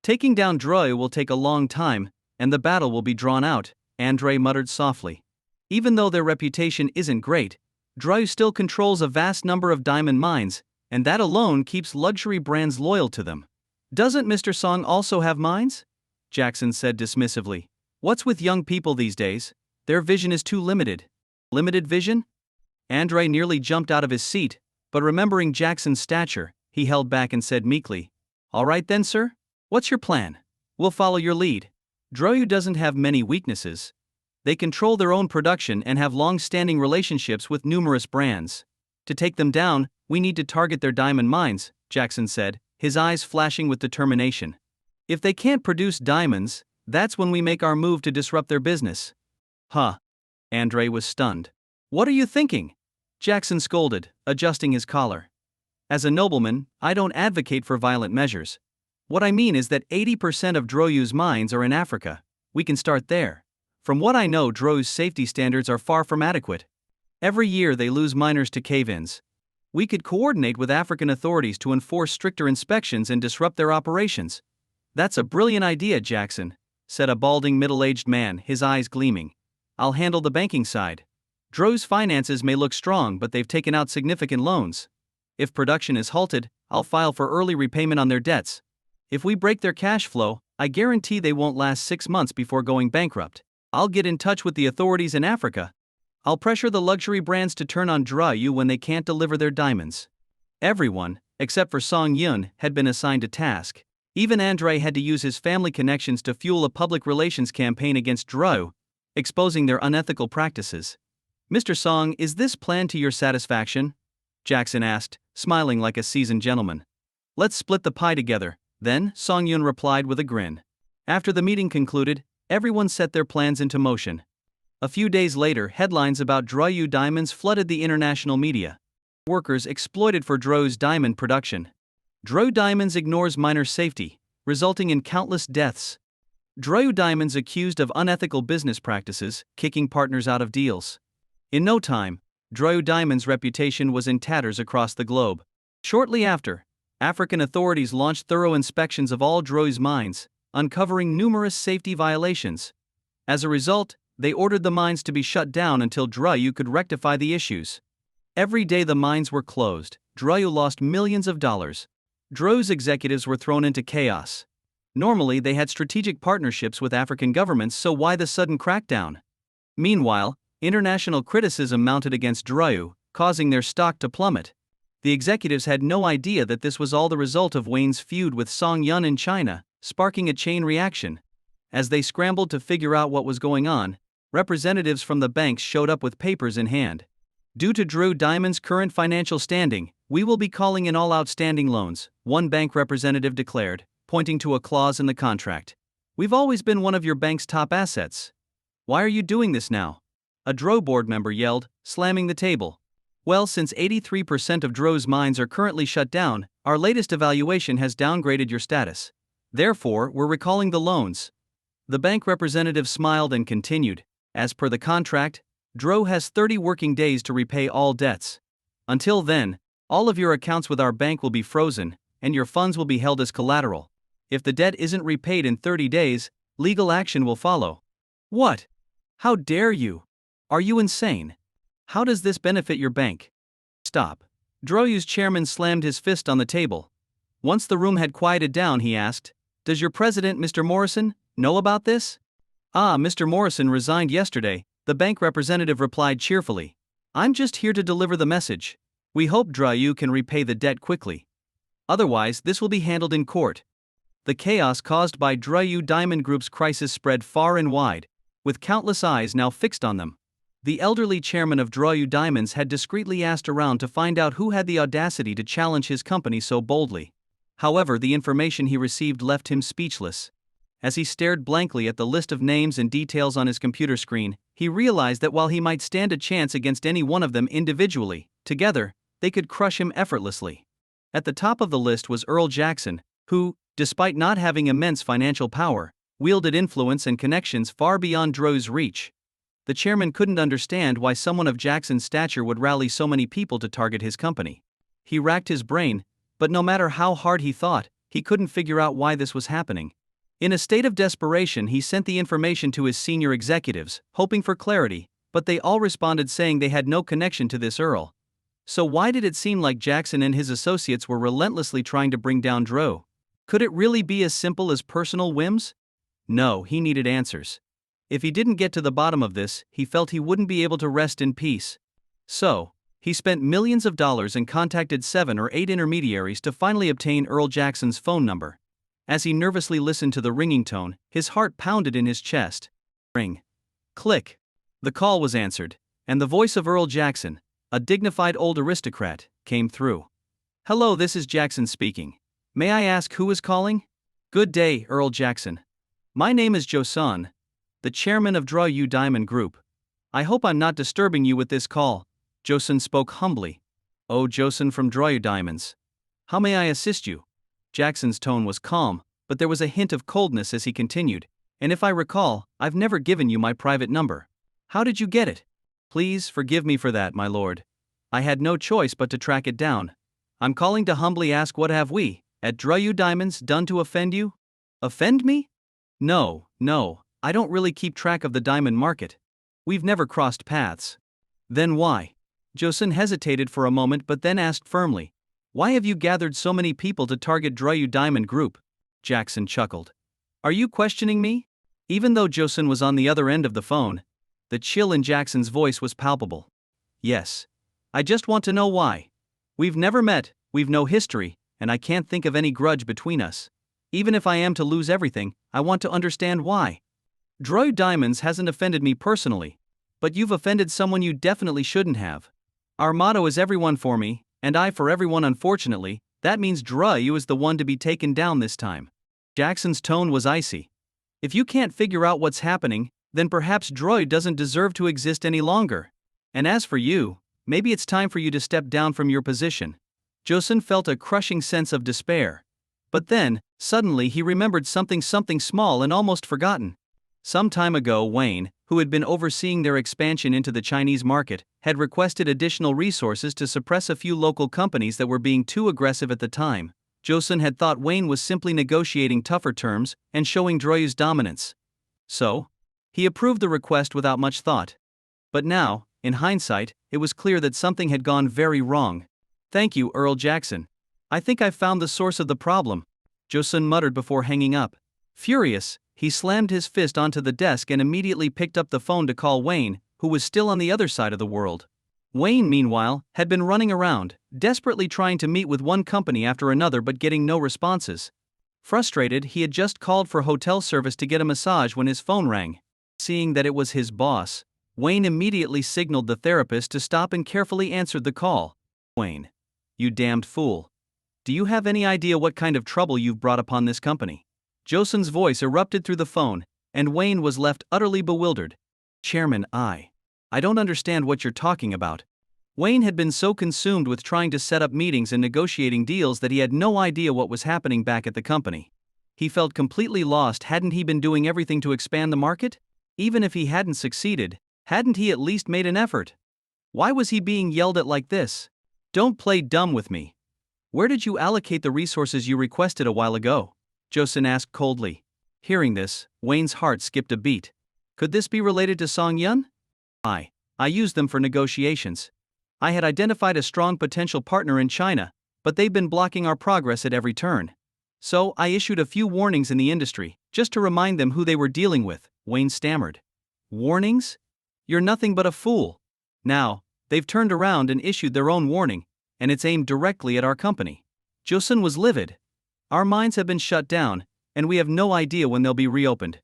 Taking down Drew will take a long time, and the battle will be drawn out, Andre muttered softly. Even though their reputation isn't great, Drew still controls a vast number of diamond mines, and that alone keeps luxury brands loyal to them. Doesn't Mr. Song also have mines? Jackson said dismissively. What's with young people these days? Their vision is too limited. Limited vision? Andre nearly jumped out of his seat, but remembering Jackson's stature, he held back and said meekly, All right then, sir? What's your plan? We'll follow your lead. Drew doesn't have many weaknesses. They control their own production and have long-standing relationships with numerous brands. To take them down, we need to target their diamond mines, Jackson said, his eyes flashing with determination. If they can't produce diamonds, that's when we make our move to disrupt their business. Huh. Andre was stunned. What are you thinking? Jackson scolded, adjusting his collar. As a nobleman, I don't advocate for violent measures. What I mean is that 80% of Drew's mines are in Africa. We can start there. From what I know, Drew's safety standards are far from adequate. Every year they lose miners to cave-ins. We could coordinate with African authorities to enforce stricter inspections and disrupt their operations. That's a brilliant idea, Jackson, said a balding middle-aged man, his eyes gleaming. I'll handle the banking side. Drew's finances may look strong, but they've taken out significant loans. If production is halted, I'll file for early repayment on their debts. If we break their cash flow, I guarantee they won't last 6 months before going bankrupt. I'll get in touch with the authorities in Africa. I'll pressure the luxury brands to turn on Drew when they can't deliver their diamonds. Everyone, except for Song Yun, had been assigned a task. Even Andre had to use his family connections to fuel a public relations campaign against Drew, exposing their unethical practices. Mr. Song, is this plan to your satisfaction? Jackson asked, smiling like a seasoned gentleman. Let's split the pie together, then, Song Yun replied with a grin. After the meeting concluded, everyone set their plans into motion. A few days later, headlines about Drew diamonds flooded the international media. Workers exploited for Drew's diamond production. Drew Diamonds ignores miner safety, resulting in countless deaths. Drew Diamonds accused of unethical business practices, kicking partners out of deals. In no time, Drew Diamonds' reputation was in tatters across the globe. Shortly after, African authorities launched thorough inspections of all Drew's mines, uncovering numerous safety violations. As a result, they ordered the mines to be shut down until Drew could rectify the issues. Every day the mines were closed, Drew lost millions of dollars. Drew's executives were thrown into chaos. Normally they had strategic partnerships with African governments, so why the sudden crackdown? Meanwhile, international criticism mounted against Drew, causing their stock to plummet. The executives had no idea that this was all the result of Wayne's feud with Song Yun in China, sparking a chain reaction. As they scrambled to figure out what was going on, representatives from the banks showed up with papers in hand. Due to Drew Diamond's current financial standing, We will be calling in all outstanding loans, one bank representative declared, pointing to a clause in the contract. We've always been one of your bank's top assets. Why are you doing this now? A DRO board member yelled, slamming the table. Well, since 83% of DRO's mines are currently shut down, our latest evaluation has downgraded your status. Therefore, we're recalling the loans. The bank representative smiled and continued. As per the contract, DRO has 30 working days to repay all debts. Until then, all of your accounts with our bank will be frozen, and your funds will be held as collateral. If the debt isn't repaid in 30 days, legal action will follow. What? How dare you? Are you insane? How does this benefit your bank? Stop. DRO's chairman slammed his fist on the table. Once the room had quieted down, he asked, "Does your president, Mr. Morrison, know about this?" "Ah, Mr. Morrison resigned yesterday," the bank representative replied cheerfully. "I'm just here to deliver the message. We hope DRO can repay the debt quickly. Otherwise, this will be handled in court." The chaos caused by DRO Diamond Group's crisis spread far and wide, with countless eyes now fixed on them. The elderly chairman of DRO Diamonds had discreetly asked around to find out who had the audacity to challenge his company so boldly. However, the information he received left him speechless. As he stared blankly at the list of names and details on his computer screen, he realized that while he might stand a chance against any one of them individually, together, they could crush him effortlessly. At the top of the list was Earl Jackson, who, despite not having immense financial power, wielded influence and connections far beyond DRO's reach. The chairman couldn't understand why someone of Jackson's stature would rally so many people to target his company. He racked his brain, but no matter how hard he thought, he couldn't figure out why this was happening. In a state of desperation, he sent the information to his senior executives, hoping for clarity, but they all responded saying they had no connection to this Earl. So why did it seem like Jackson and his associates were relentlessly trying to bring down DRO? Could it really be as simple as personal whims? No, he needed answers. If he didn't get to the bottom of this, he felt he wouldn't be able to rest in peace. So, he spent millions of dollars and contacted 7 or 8 intermediaries to finally obtain Earl Jackson's phone number. As he nervously listened to the ringing tone, his heart pounded in his chest. Ring. Click. The call was answered, and the voice of Earl Jackson, a dignified old aristocrat, came through. "Hello, this is Jackson speaking. May I ask who is calling?" "Good day, Earl Jackson. My name is Joseon, the chairman of DRO Diamond Group. I hope I'm not disturbing you with this call." Joseon spoke humbly. "Oh, Joseon from DRO Diamonds. How may I assist you?" Jackson's tone was calm, but there was a hint of coldness as he continued, "And if I recall, I've never given you my private number. How did you get it?" "Please forgive me for that, my lord. I had no choice but to track it down. I'm calling to humbly ask, what have we, at DRO Diamonds, done to offend you?" "Offend me? No, I don't really keep track of the diamond market. We've never crossed paths." "Then why?" Joseon hesitated for a moment but then asked firmly, "Why have you gathered so many people to target DRO Diamond Group?" Jackson chuckled. "Are you questioning me?" Even though Joseon was on the other end of the phone, the chill in Jackson's voice was palpable. "Yes. I just want to know why. We've never met, we've no history, and I can't think of any grudge between us. Even if I am to lose everything, I want to understand why. DRO Diamonds hasn't offended me personally, but you've offended someone you definitely shouldn't have. Our motto is everyone for me, and I for everyone. Unfortunately, that means DRO is the one to be taken down this time." Jackson's tone was icy. "If you can't figure out what's happening, then perhaps DRO doesn't deserve to exist any longer. And as for you, maybe it's time for you to step down from your position." Joseon felt a crushing sense of despair. But then, suddenly he remembered something small and almost forgotten. Some time ago, Wayne, who had been overseeing their expansion into the Chinese market, had requested additional resources to suppress a few local companies that were being too aggressive at the time. Joseon had thought Wayne was simply negotiating tougher terms and showing DRO's dominance. So, he approved the request without much thought. But now, in hindsight, it was clear that something had gone very wrong. "Thank you, Earl Jackson. I think I've found the source of the problem," Joseon muttered before hanging up. Furious, he slammed his fist onto the desk and immediately picked up the phone to call Wayne, who was still on the other side of the world. Wayne, meanwhile, had been running around, desperately trying to meet with one company after another but getting no responses. Frustrated, he had just called for hotel service to get a massage when his phone rang. Seeing that it was his boss, Wayne immediately signaled the therapist to stop and carefully answered the call. "Wayne, you damned fool. Do you have any idea what kind of trouble you've brought upon this company? Joseon's voice erupted through the phone, and Wayne was left utterly bewildered. Chairman, I don't understand what you're talking about. Wayne had been so consumed with trying to set up meetings and negotiating deals that he had no idea what was happening back at the company. He felt completely lost. Hadn't he been doing everything to expand the market? Even if he hadn't succeeded, hadn't he at least made an effort? Why was he being yelled at like this? Don't play dumb with me. Where did you allocate the resources you requested a while ago? Joseon asked coldly. Hearing this, Wayne's heart skipped a beat. Could this be related to Song Yun? I used them for negotiations. I had identified a strong potential partner in China, but they've been blocking our progress at every turn. So I issued a few warnings in the industry, just to remind them who they were dealing with, Wayne stammered. Warnings? You're nothing but a fool. Now, they've turned around and issued their own warning, and it's aimed directly at our company. Joseon was livid. Our mines have been shut down, and we have no idea when they'll be reopened.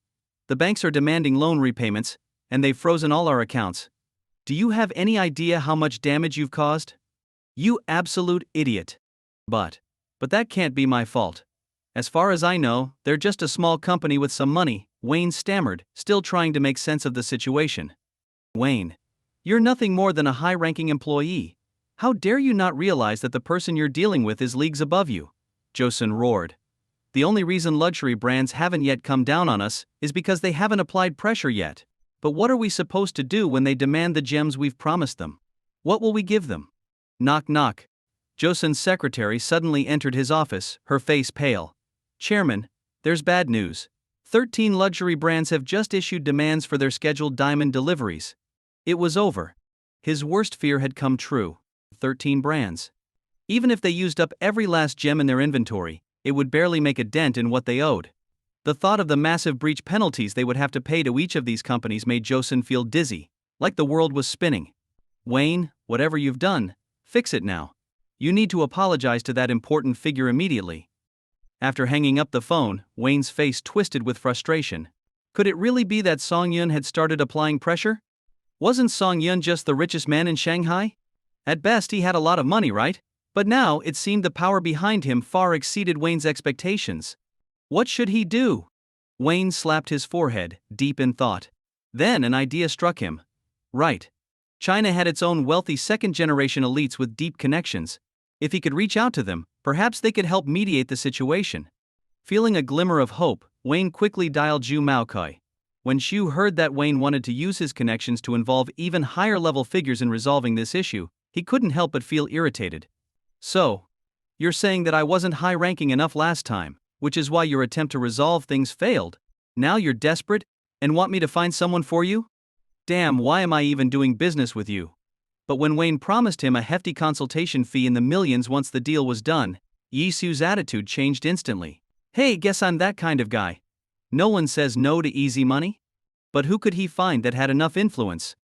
The banks are demanding loan repayments, and they've frozen all our accounts. Do you have any idea how much damage you've caused? You absolute idiot. But that can't be my fault. As far as I know, they're just a small company with some money, Wayne stammered, still trying to make sense of the situation. Wayne, you're nothing more than a high-ranking employee. How dare you not realize that the person you're dealing with is leagues above you? Joseon roared. The only reason luxury brands haven't yet come down on us is because they haven't applied pressure yet. But what are we supposed to do when they demand the gems we've promised them? What will we give them? Knock knock. Joseon's secretary suddenly entered his office, her face pale. Chairman, there's bad news. 13 luxury brands have just issued demands for their scheduled diamond deliveries. It was over. His worst fear had come true. 13 brands. Even if they used up every last gem in their inventory, it would barely make a dent in what they owed. The thought of the massive breach penalties they would have to pay to each of these companies made Joseon feel dizzy, like the world was spinning. Wayne, whatever you've done, fix it now. You need to apologize to that important figure immediately. After hanging up the phone, Wayne's face twisted with frustration. Could it really be that Song Yun had started applying pressure? Wasn't Song Yun just the richest man in Shanghai? At best he had a lot of money, right? But now it seemed the power behind him far exceeded Wayne's expectations. What should he do? Wayne slapped his forehead, deep in thought. Then an idea struck him. Right. China had its own wealthy second-generation elites with deep connections. If he could reach out to them, perhaps they could help mediate the situation. Feeling a glimmer of hope, Wayne quickly dialed Zhu Maokoi. When Xu heard that Wayne wanted to use his connections to involve even higher-level figures in resolving this issue, he couldn't help but feel irritated. So, you're saying that I wasn't high-ranking enough last time, which is why your attempt to resolve things failed? Now you're desperate, and want me to find someone for you? Damn, why am I even doing business with you? But when Wayne promised him a hefty consultation fee in the millions once the deal was done, Yisu's attitude changed instantly. Hey, guess I'm that kind of guy. No one says no to easy money? But who could he find that had enough influence?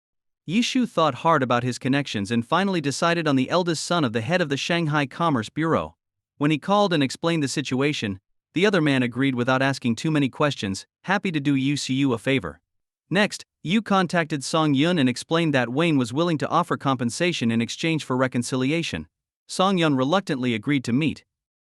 Yisu thought hard about his connections and finally decided on the eldest son of the head of the Shanghai Commerce Bureau. When he called and explained the situation, the other man agreed without asking too many questions, happy to do Yisu a favor. Next, Yu contacted Song Yun and explained that Wayne was willing to offer compensation in exchange for reconciliation. Song Yun reluctantly agreed to meet.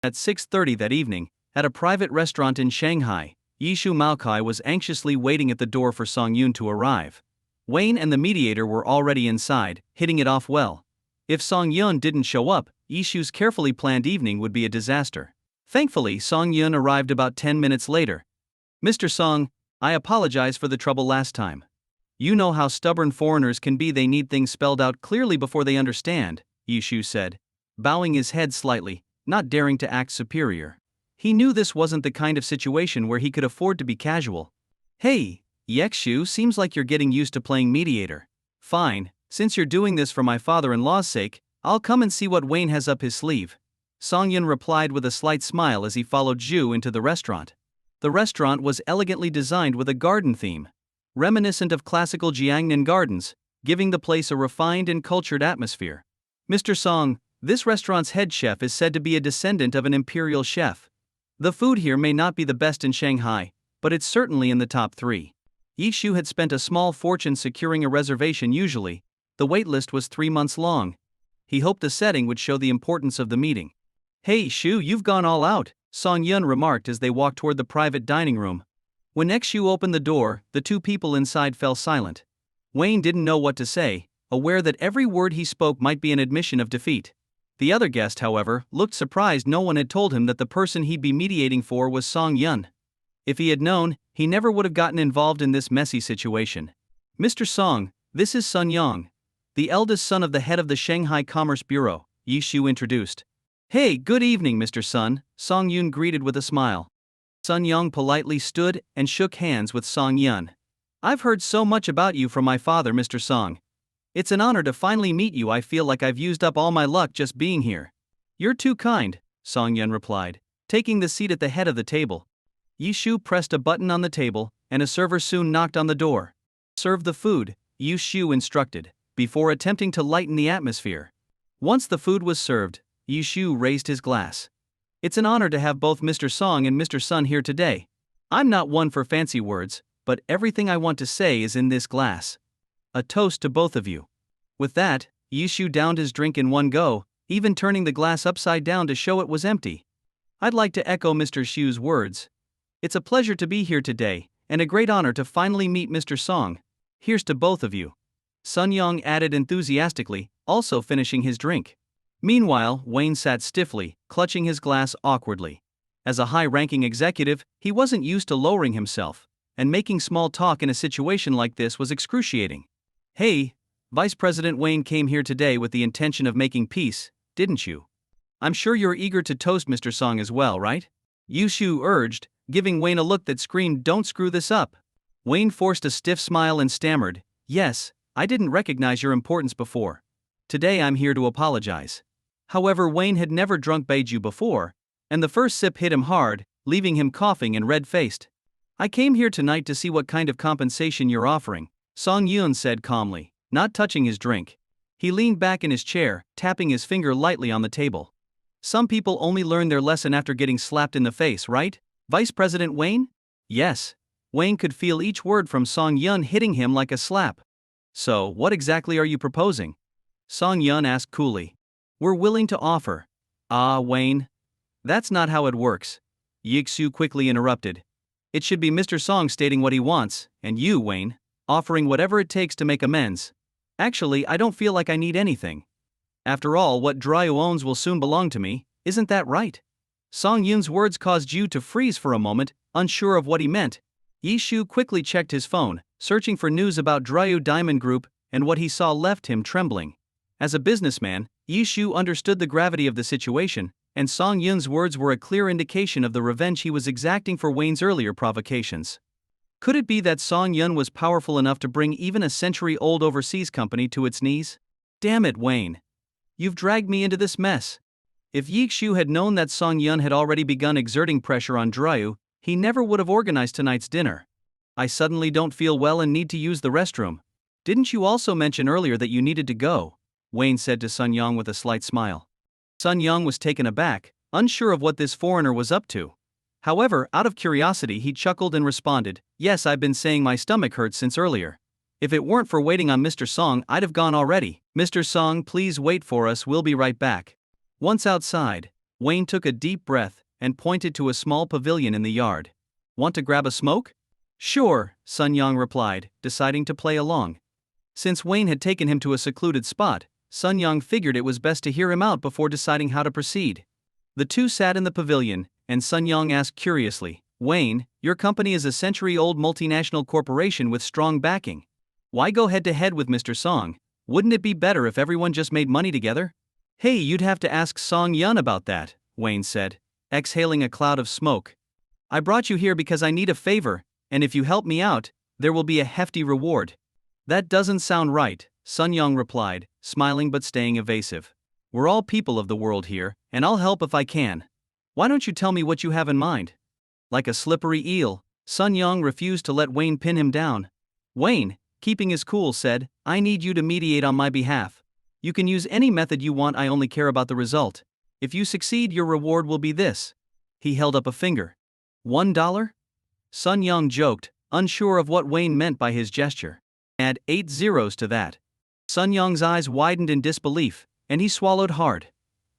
At 6:30 that evening, at a private restaurant in Shanghai, Yishu Maokai was anxiously waiting at the door for Song Yun to arrive. Wayne and the mediator were already inside, hitting it off well. If Song Yun didn't show up, Yishu's carefully planned evening would be a disaster. Thankfully, Song Yun arrived about 10 minutes later. Mr. Song, I apologize for the trouble last time. You know how stubborn foreigners can be, they need things spelled out clearly before they understand, Yishu said, bowing his head slightly, not daring to act superior. He knew this wasn't the kind of situation where he could afford to be casual. Hey, Yexu, seems like you're getting used to playing mediator. Fine, since you're doing this for my father-in-law's sake, I'll come and see what Wayne has up his sleeve. Song Yun replied with a slight smile as he followed Zhu into the restaurant. The restaurant was elegantly designed with a garden theme, reminiscent of classical Jiangnan gardens, giving the place a refined and cultured atmosphere. Mr. Song, this restaurant's head chef is said to be a descendant of an imperial chef. The food here may not be the best in Shanghai, but it's certainly in the top 3. Yishu had spent a small fortune securing a reservation. Usually, the waitlist was 3 months long. He hoped the setting would show the importance of the meeting. "Hey, Shu, you've gone all out," Song Yun remarked as they walked toward the private dining room. When next Shu opened the door, the two people inside fell silent. Wayne didn't know what to say, aware that every word he spoke might be an admission of defeat. The other guest, however, looked surprised no one had told him that the person he'd be mediating for was Song Yun. If he had known, he never would have gotten involved in this messy situation. "Mr. Song, this is Sun Yong, the eldest son of the head of the Shanghai Commerce Bureau," Yi Shu introduced. "Hey, good evening, Mr. Sun," Song Yun greeted with a smile. Sun Yong politely stood and shook hands with Song Yun. "I've heard so much about you from my father, Mr. Song. It's an honor to finally meet you. I feel like I've used up all my luck just being here." "You're too kind," Song Yun replied, taking the seat at the head of the table. Yi Shu pressed a button on the table, and a server soon knocked on the door. "Serve the food," Yi Shu instructed, before attempting to lighten the atmosphere. Once the food was served, Yi Shu raised his glass. "It's an honor to have both Mr. Song and Mr. Sun here today. I'm not one for fancy words, but everything I want to say is in this glass. A toast to both of you." With that, Yi Shu downed his drink in one go, even turning the glass upside down to show it was empty. "I'd like to echo Mr. Shu's words. It's a pleasure to be here today, and a great honor to finally meet Mr. Song. Here's to both of you," Sun Yong added enthusiastically, also finishing his drink. Meanwhile, Wayne sat stiffly, clutching his glass awkwardly. As a high-ranking executive, he wasn't used to lowering himself, and making small talk in a situation like this was excruciating. "Hey, Vice President Wayne came here today with the intention of making peace, didn't you? I'm sure you're eager to toast Mr. Song as well, right?" Yu Shu urged, giving Wayne a look that screamed, "Don't screw this up." Wayne forced a stiff smile and stammered, "Yes, I didn't recognize your importance before. Today I'm here to apologize." However, Wayne had never drunk baijiu before, and the first sip hit him hard, leaving him coughing and red-faced. "I came here tonight to see what kind of compensation you're offering," Song Yun said calmly, not touching his drink. He leaned back in his chair, tapping his finger lightly on the table. "Some people only learn their lesson after getting slapped in the face, right, Vice President Wayne?" "Yes." Wayne could feel each word from Song Yun hitting him like a slap. "So, what exactly are you proposing?" Song Yun asked coolly. "We're willing to offer." "Ah, Wayne. That's not how it works," Yi Shu quickly interrupted. "It should be Mr. Song stating what he wants, and you, Wayne, offering whatever it takes to make amends. Actually, I don't feel like I need anything. After all, what Dryu owns will soon belong to me, isn't that right?" Song Yun's words caused Yu to freeze for a moment, unsure of what he meant. Yi Shu quickly checked his phone, searching for news about Dryu Diamond Group, and what he saw left him trembling. As a businessman, Yi Shu understood the gravity of the situation, and Song Yun's words were a clear indication of the revenge he was exacting for Wayne's earlier provocations. Could it be that Song Yun was powerful enough to bring even a century-old overseas company to its knees? "Damn it, Wayne. You've dragged me into this mess." If Yi Shu had known that Song Yun had already begun exerting pressure on Dryu, he never would have organized tonight's dinner. "I suddenly don't feel well and need to use the restroom. Didn't you also mention earlier that you needed to go?" Wayne said to Sun Yong with a slight smile. Sun Yong was taken aback, unsure of what this foreigner was up to. However, out of curiosity he chuckled and responded, "Yes, I've been saying my stomach hurts since earlier. If it weren't for waiting on Mr. Song, I'd have gone already. Mr. Song, please wait for us, we'll be right back." Once outside, Wayne took a deep breath and pointed to a small pavilion in the yard. "Want to grab a smoke?" "Sure," Sun Yong replied, deciding to play along. Since Wayne had taken him to a secluded spot, Sun Yong figured it was best to hear him out before deciding how to proceed. The two sat in the pavilion, and Sun Yong asked curiously, "Wayne, your company is a century-old multinational corporation with strong backing. Why go head-to-head with Mr. Song? Wouldn't it be better if everyone just made money together?" "Hey, you'd have to ask Song Yun about that," Wayne said, exhaling a cloud of smoke. "I brought you here because I need a favor, and if you help me out, there will be a hefty reward." "That doesn't sound right," Sun Yong replied, smiling but staying evasive. "We're all people of the world here, and I'll help if I can. Why don't you tell me what you have in mind?" Like a slippery eel, Sun Yong refused to let Wayne pin him down. Wayne, keeping his cool, said, "I need you to mediate on my behalf. You can use any method you want, I only care about the result. If you succeed, your reward will be this." He held up a finger. $1? Sun Yong joked, unsure of what Wayne meant by his gesture. "Add 8 zeros to that." Sun Yong's eyes widened in disbelief, and he swallowed hard.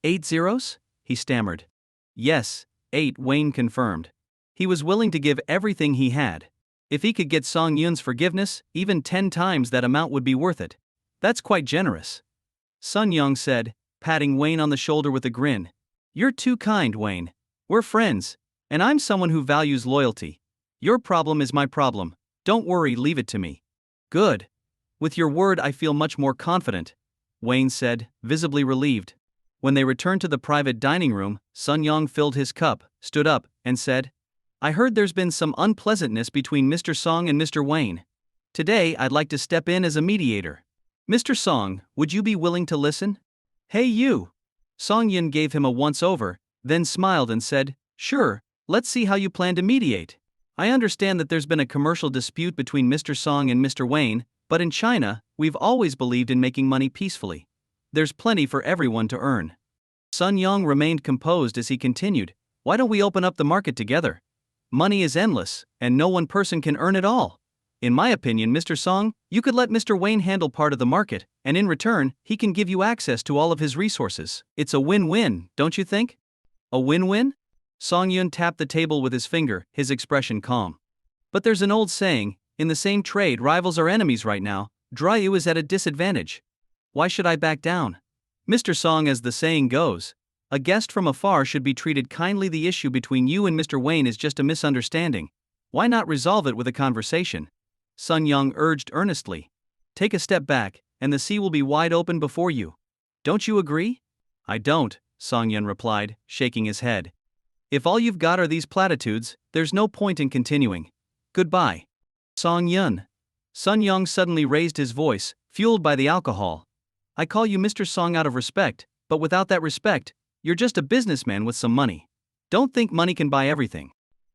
8 zeros? He stammered. Yes, 8, Wayne confirmed. He was willing to give everything he had. If he could get Song Yun's forgiveness, even 10 times that amount would be worth it. That's quite generous. Sun Young said, patting Wayne on the shoulder with a grin. You're too kind, Wayne. We're friends, and I'm someone who values loyalty. Your problem is my problem. Don't worry, leave it to me. Good. With your word, I feel much more confident, Wayne said, visibly relieved. When they returned to the private dining room, Sun Young filled his cup, stood up, and said, I heard there's been some unpleasantness between Mr. Song and Mr. Wayne. Today, I'd like to step in as a mediator. Mr. Song, would you be willing to listen? Hey you! Song Yun gave him a once-over, then smiled and said, Sure, let's see how you plan to mediate. I understand that there's been a commercial dispute between Mr. Song and Mr. Wayne, but in China, we've always believed in making money peacefully. There's plenty for everyone to earn. Sun Young remained composed as he continued, Why don't we open up the market together? Money is endless, and no one person can earn it all. In my opinion, Mr. Song, you could let Mr. Wayne handle part of the market, and in return, he can give you access to all of his resources. It's a win-win, don't you think? A win-win? Song Yun tapped the table with his finger, his expression calm. But there's an old saying, in the same trade rivals are enemies right now, Dryu is at a disadvantage. Why should I back down? Mr. Song, as the saying goes, a guest from afar should be treated kindly. The issue between you and Mr. Wayne is just a misunderstanding. Why not resolve it with a conversation? Sun Young urged earnestly. Take a step back, and the sea will be wide open before you. Don't you agree? I don't, Song Yun replied, shaking his head. If all you've got are these platitudes, there's no point in continuing. Goodbye. Song Yun. Sun Young suddenly raised his voice, fueled by the alcohol. I call you Mr. Song out of respect, but without that respect, you're just a businessman with some money. Don't think money can buy everything.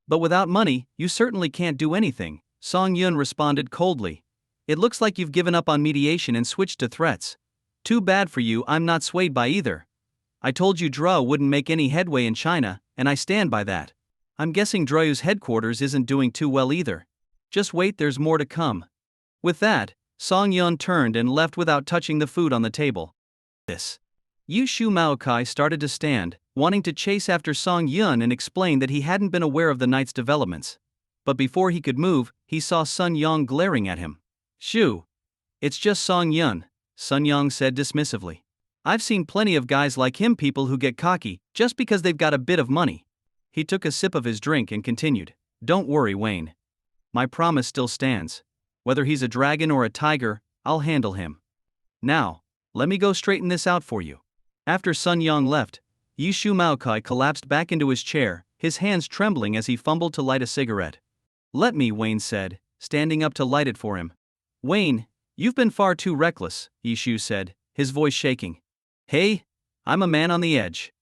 But without money, you certainly can't do anything, Song Yun responded coldly. It looks like you've given up on mediation and switched to threats. Too bad for you, I'm not swayed by either. I told you Dru wouldn't make any headway in China, and I stand by that. I'm guessing Dru's headquarters isn't doing too well either. Just wait, there's more to come. With that, Song Yun turned and left without touching the food on the table. Yu Shu Maokai started to stand, wanting to chase after Song Yun and explain that he hadn't been aware of the night's developments. But before he could move, he saw Sun Yang glaring at him. Shu. It's just Song Yun, Sun Yang said dismissively. I've seen plenty of guys like him, people who get cocky just because they've got a bit of money. He took a sip of his drink and continued, Don't worry, Wayne. My promise still stands. Whether he's a dragon or a tiger, I'll handle him. Now, let me go straighten this out for you. After Sun Yang left, Yu Shu Maokai collapsed back into his chair, his hands trembling as he fumbled to light a cigarette. Let me, Wayne said, standing up to light it for him. Wayne, you've been far too reckless, Yu Shu said, his voice shaking. Hey, I'm a man on the edge.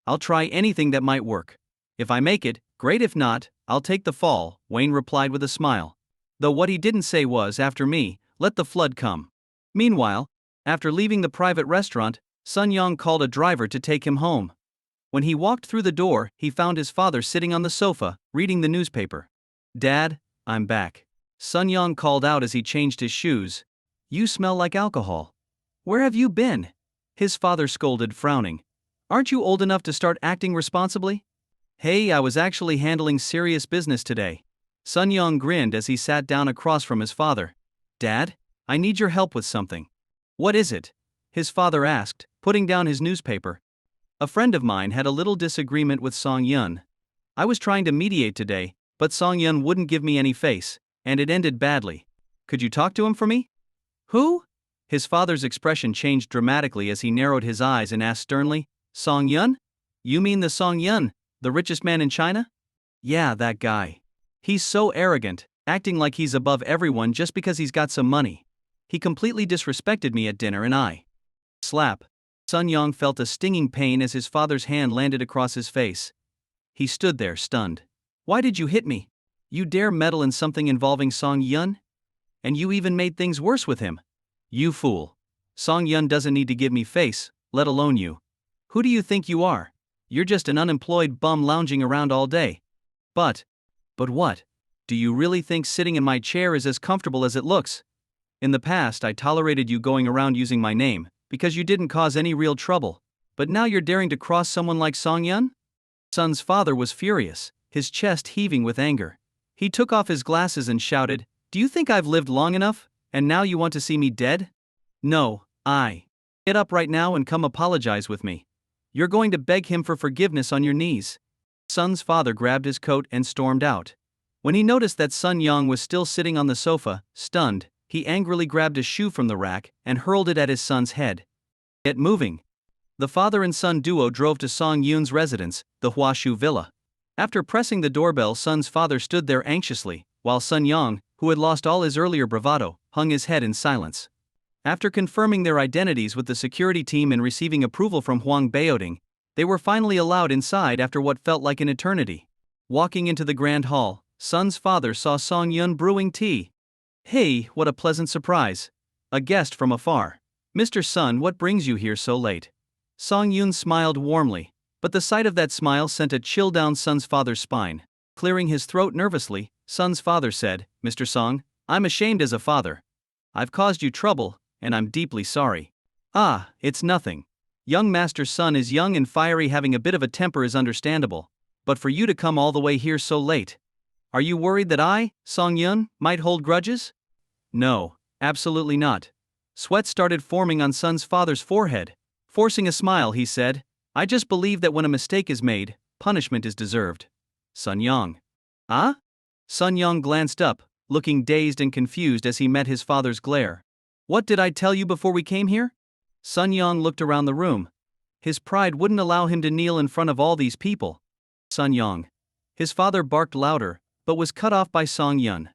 I'll try anything that might work. If I make it, great. If not, I'll take the fall, Wayne replied with a smile. Though what he didn't say was, after me, let the flood come. Meanwhile, after leaving the private restaurant, Sun Yang called a driver to take him home. When he walked through the door, he found his father sitting on the sofa, reading the newspaper. Dad, I'm back. Sun Yang called out as he changed his shoes. You smell like alcohol. Where have you been? His father scolded, frowning. Aren't you old enough to start acting responsibly? Hey, I was actually handling serious business today. Sun Yang grinned as he sat down across from his father. Dad, I need your help with something. What is it? His father asked, putting down his newspaper. A friend of mine had a little disagreement with Song Yun. I was trying to mediate today, but Song Yun wouldn't give me any face, and it ended badly. Could you talk to him for me? Who? His father's expression changed dramatically as he narrowed his eyes and asked sternly, Song Yun? You mean the Song Yun, the richest man in China? Yeah, that guy. He's so arrogant, acting like he's above everyone just because he's got some money. He completely disrespected me at dinner and I. Slap. Sun Yang felt a stinging pain as his father's hand landed across his face. He stood there stunned. Why did you hit me? You dare meddle in something involving Song Yun? And you even made things worse with him. You fool. Song Yun doesn't need to give me face, let alone you. Who do you think you are? You're just an unemployed bum lounging around all day. But what? Do you really think sitting in my chair is as comfortable as it looks? In the past, I tolerated you going around using my name, because you didn't cause any real trouble. But now you're daring to cross someone like Songyun? Sun's father was furious, his chest heaving with anger. He took off his glasses and shouted, "Do you think I've lived long enough, and now you want to see me dead? No, Get up right now and come apologize with me. You're going to beg him for forgiveness on your knees." Sun's father grabbed his coat and stormed out. When he noticed that Sun Yang was still sitting on the sofa, stunned, he angrily grabbed a shoe from the rack and hurled it at his son's head. "Get moving." The father and son duo drove to Song Yun's residence, the Huashu Villa. After pressing the doorbell, Sun's father stood there anxiously, while Sun Yang, who had lost all his earlier bravado, hung his head in silence. After confirming their identities with the security team and receiving approval from Huang Baoding, they were finally allowed inside after what felt like an eternity. Walking into the grand hall, Sun's father saw Song Yun brewing tea. "Hey, what a pleasant surprise. A guest from afar. Mr. Sun, what brings you here so late?" Song Yun smiled warmly, but the sight of that smile sent a chill down Sun's father's spine. Clearing his throat nervously, Sun's father said, "Mr. Song, I'm ashamed as a father. I've caused you trouble, and I'm deeply sorry." "Ah, it's nothing. Young Master Sun is young and fiery, having a bit of a temper is understandable. But for you to come all the way here so late. Are you worried that I, Song Yun, might hold grudges?" "No, absolutely not." Sweat started forming on Sun's father's forehead. Forcing a smile, he said, "I just believe that when a mistake is made, punishment is deserved." "Sun Yang." "Ah?" Sun Yang glanced up, looking dazed and confused as he met his father's glare. "What did I tell you before we came here?" Sun Yang looked around the room. His pride wouldn't allow him to kneel in front of all these people. "Sun Yang." His father barked louder, but was cut off by Song Yun.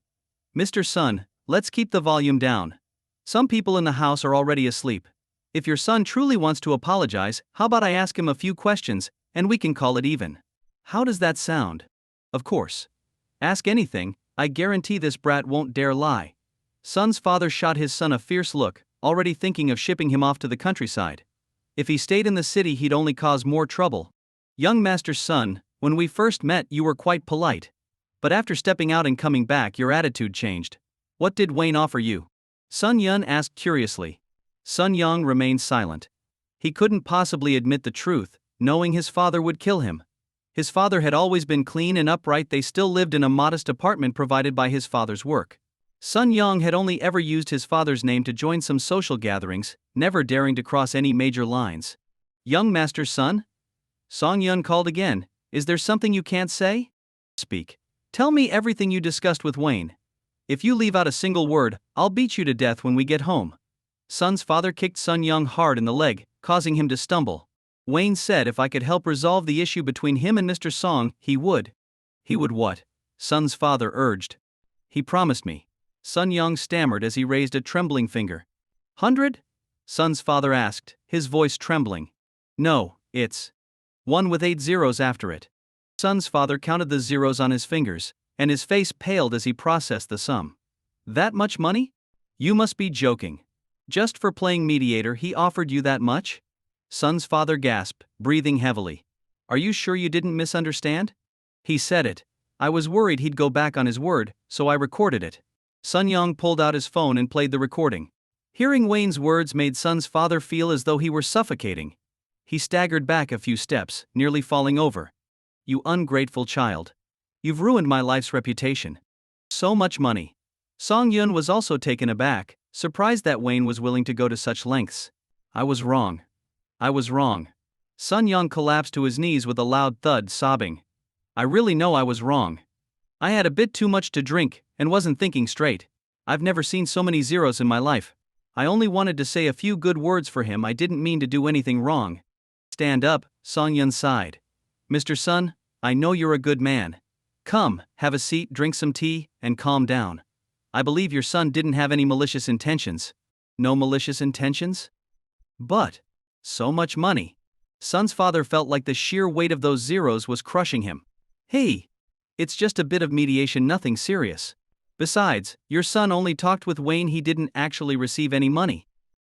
"Mr. Sun, let's keep the volume down. Some people in the house are already asleep. If your son truly wants to apologize, how about I ask him a few questions, and we can call it even? How does that sound?" "Of course. Ask anything, I guarantee this brat won't dare lie." Sun's father shot his son a fierce look, already thinking of shipping him off to the countryside. If he stayed in the city, he'd only cause more trouble. "Young Master Sun, when we first met you were quite polite. But after stepping out and coming back, your attitude changed. What did Wayne offer you?" Sun Yun asked curiously. Sun Yang remained silent. He couldn't possibly admit the truth, knowing his father would kill him. His father had always been clean and upright. They still lived in a modest apartment provided by his father's work. Sun Yang had only ever used his father's name to join some social gatherings, never daring to cross any major lines. "Young Master Sun?" Song Yun called again. "Is there something you can't say? Speak. Tell me everything you discussed with Wayne. If you leave out a single word, I'll beat you to death when we get home." Sun's father kicked Sun Yang hard in the leg, causing him to stumble. "Wayne said if I could help resolve the issue between him and Mr. Song, he would." "He would what?" Sun's father urged. "He promised me." Sun Yang stammered as he raised a trembling finger. "100? Sun's father asked, his voice trembling. "No, it's one with 8 zeros after it." Sun's father counted the zeros on his fingers, and his face paled as he processed the sum. "That much money? You must be joking. Just for playing mediator he offered you that much?" Sun's father gasped, breathing heavily. "Are you sure you didn't misunderstand?" "He said it. I was worried he'd go back on his word, so I recorded it." Sun Yang pulled out his phone and played the recording. Hearing Wayne's words made Sun's father feel as though he were suffocating. He staggered back a few steps, nearly falling over. "You ungrateful child. You've ruined my life's reputation. So much money." Song Yun was also taken aback, surprised that Wayne was willing to go to such lengths. "I was wrong. I was wrong." Sun Yang collapsed to his knees with a loud thud, sobbing. "I really know I was wrong. I had a bit too much to drink, and wasn't thinking straight. I've never seen so many zeros in my life. I only wanted to say a few good words for him. I didn't mean to do anything wrong." "Stand up," Song Yun sighed. "Mr. Sun, I know you're a good man. Come, have a seat, drink some tea, and calm down. I believe your son didn't have any malicious intentions." "No malicious intentions? But so much money." Sun's father felt like the sheer weight of those zeros was crushing him. "Hey, it's just a bit of mediation, nothing serious. Besides, your son only talked with Wayne, he didn't actually receive any money."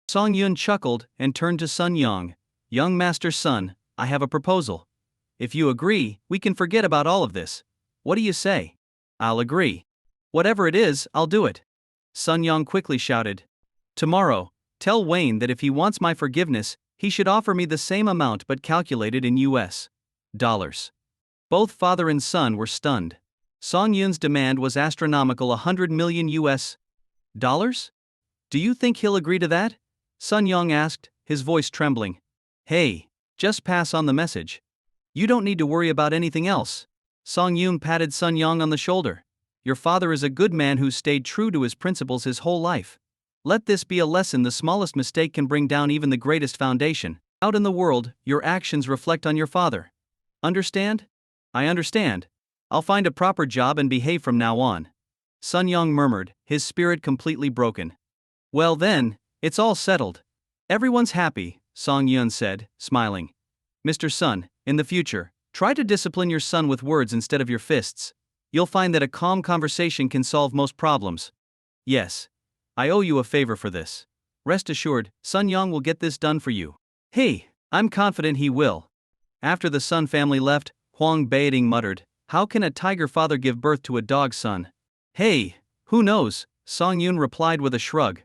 Song Yun chuckled and turned to Sun Yang. "Young Master Sun, I have a proposal. If you agree, we can forget about all of this. What do you say?" "I'll agree. Whatever it is, I'll do it." Sun Yang quickly shouted. "Tomorrow, Tell Wayne that if he wants my forgiveness, he should offer me the same amount but calculated in US dollars. Both father and son were stunned. Song Yun's demand was astronomical, 100 million US dollars? Do you think he'll agree to that? Sun Yong asked, his voice trembling. Hey, just pass on the message. You don't need to worry about anything else. Song Yun patted Sun Yong on the shoulder. Your father is a good man who's stayed true to his principles his whole life. Let this be a lesson: the smallest mistake can bring down even the greatest foundation. Out in the world, your actions reflect on your father. Understand? I understand. I'll find a proper job and behave from now on. Sun Yong murmured, his spirit completely broken. Well then, it's all settled. Everyone's happy, Song Yun said, smiling. Mr. Sun, in the future, try to discipline your son with words instead of your fists. You'll find that a calm conversation can solve most problems. Yes. I owe you a favor for this. Rest assured, Sun Yong will get this done for you. Hey, I'm confident he will. After the Sun family left, Huang Baiding muttered, how can a tiger father give birth to a dog son? Hey, who knows, Song Yun replied with a shrug.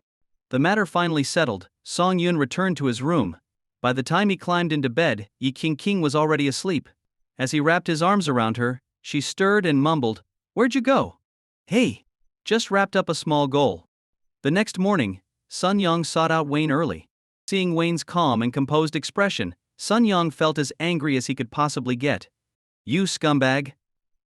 The matter finally settled, Song Yun returned to his room. By the time he climbed into bed, Yi King was already asleep. As he wrapped his arms around her, she stirred and mumbled, Where'd you go? Hey, just wrapped up a small goal. The next morning, Sun Yong sought out Wayne early. Seeing Wayne's calm and composed expression, Sun Yong felt as angry as he could possibly get. You scumbag!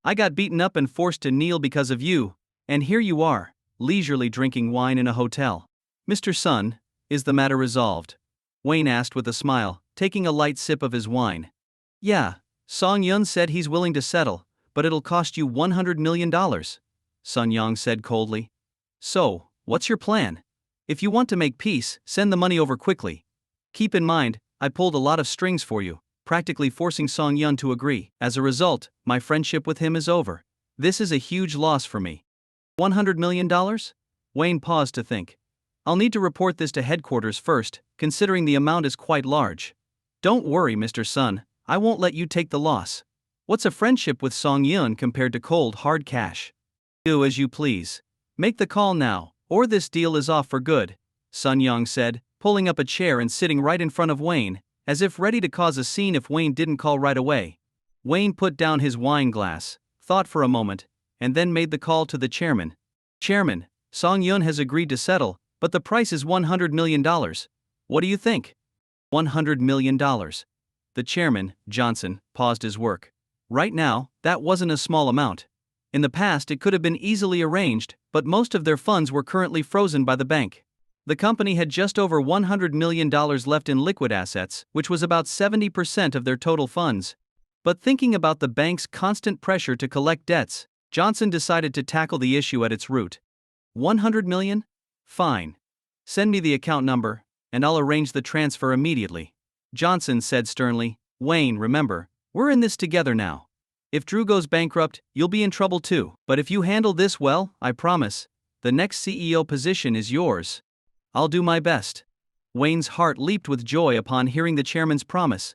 I got beaten up and forced to kneel because of you, and here you are, leisurely drinking wine in a hotel. Mr. Sun, is the matter resolved? Wayne asked with a smile, taking a light sip of his wine. Yeah, Song Yun said he's willing to settle, but it'll cost you $100 million, Sun Yong said coldly. So, what's your plan? If you want to make peace, send the money over quickly. Keep in mind, I pulled a lot of strings for you, practically forcing Song Yun to agree. As a result, my friendship with him is over. This is a huge loss for me. $100 million? Wayne paused to think. I'll need to report this to headquarters first, considering the amount is quite large. Don't worry, Mr. Sun, I won't let you take the loss. What's a friendship with Song Yun compared to cold, hard cash? Do as you please. Make the call now, or this deal is off for good, Sun Yong said, pulling up a chair and sitting right in front of Wayne, as if ready to cause a scene if Wayne didn't call right away. Wayne put down his wine glass, thought for a moment, and then made the call to the chairman. Chairman, Song Yun has agreed to settle, but the price is $100 million. What do you think? $100 million. The chairman, Johnson, paused his work. Right now, that wasn't a small amount. In the past it could have been easily arranged, but most of their funds were currently frozen by the bank. The company had just over $100 million left in liquid assets, which was about 70% of their total funds. But thinking about the bank's constant pressure to collect debts, Johnson decided to tackle the issue at its root. 100 million? Fine. Send me the account number, and I'll arrange the transfer immediately. Johnson said sternly, Wayne, remember, we're in this together now. If Drew goes bankrupt, you'll be in trouble too. But if you handle this well, I promise, the next CEO position is yours. I'll do my best. Wayne's heart leaped with joy upon hearing the chairman's promise.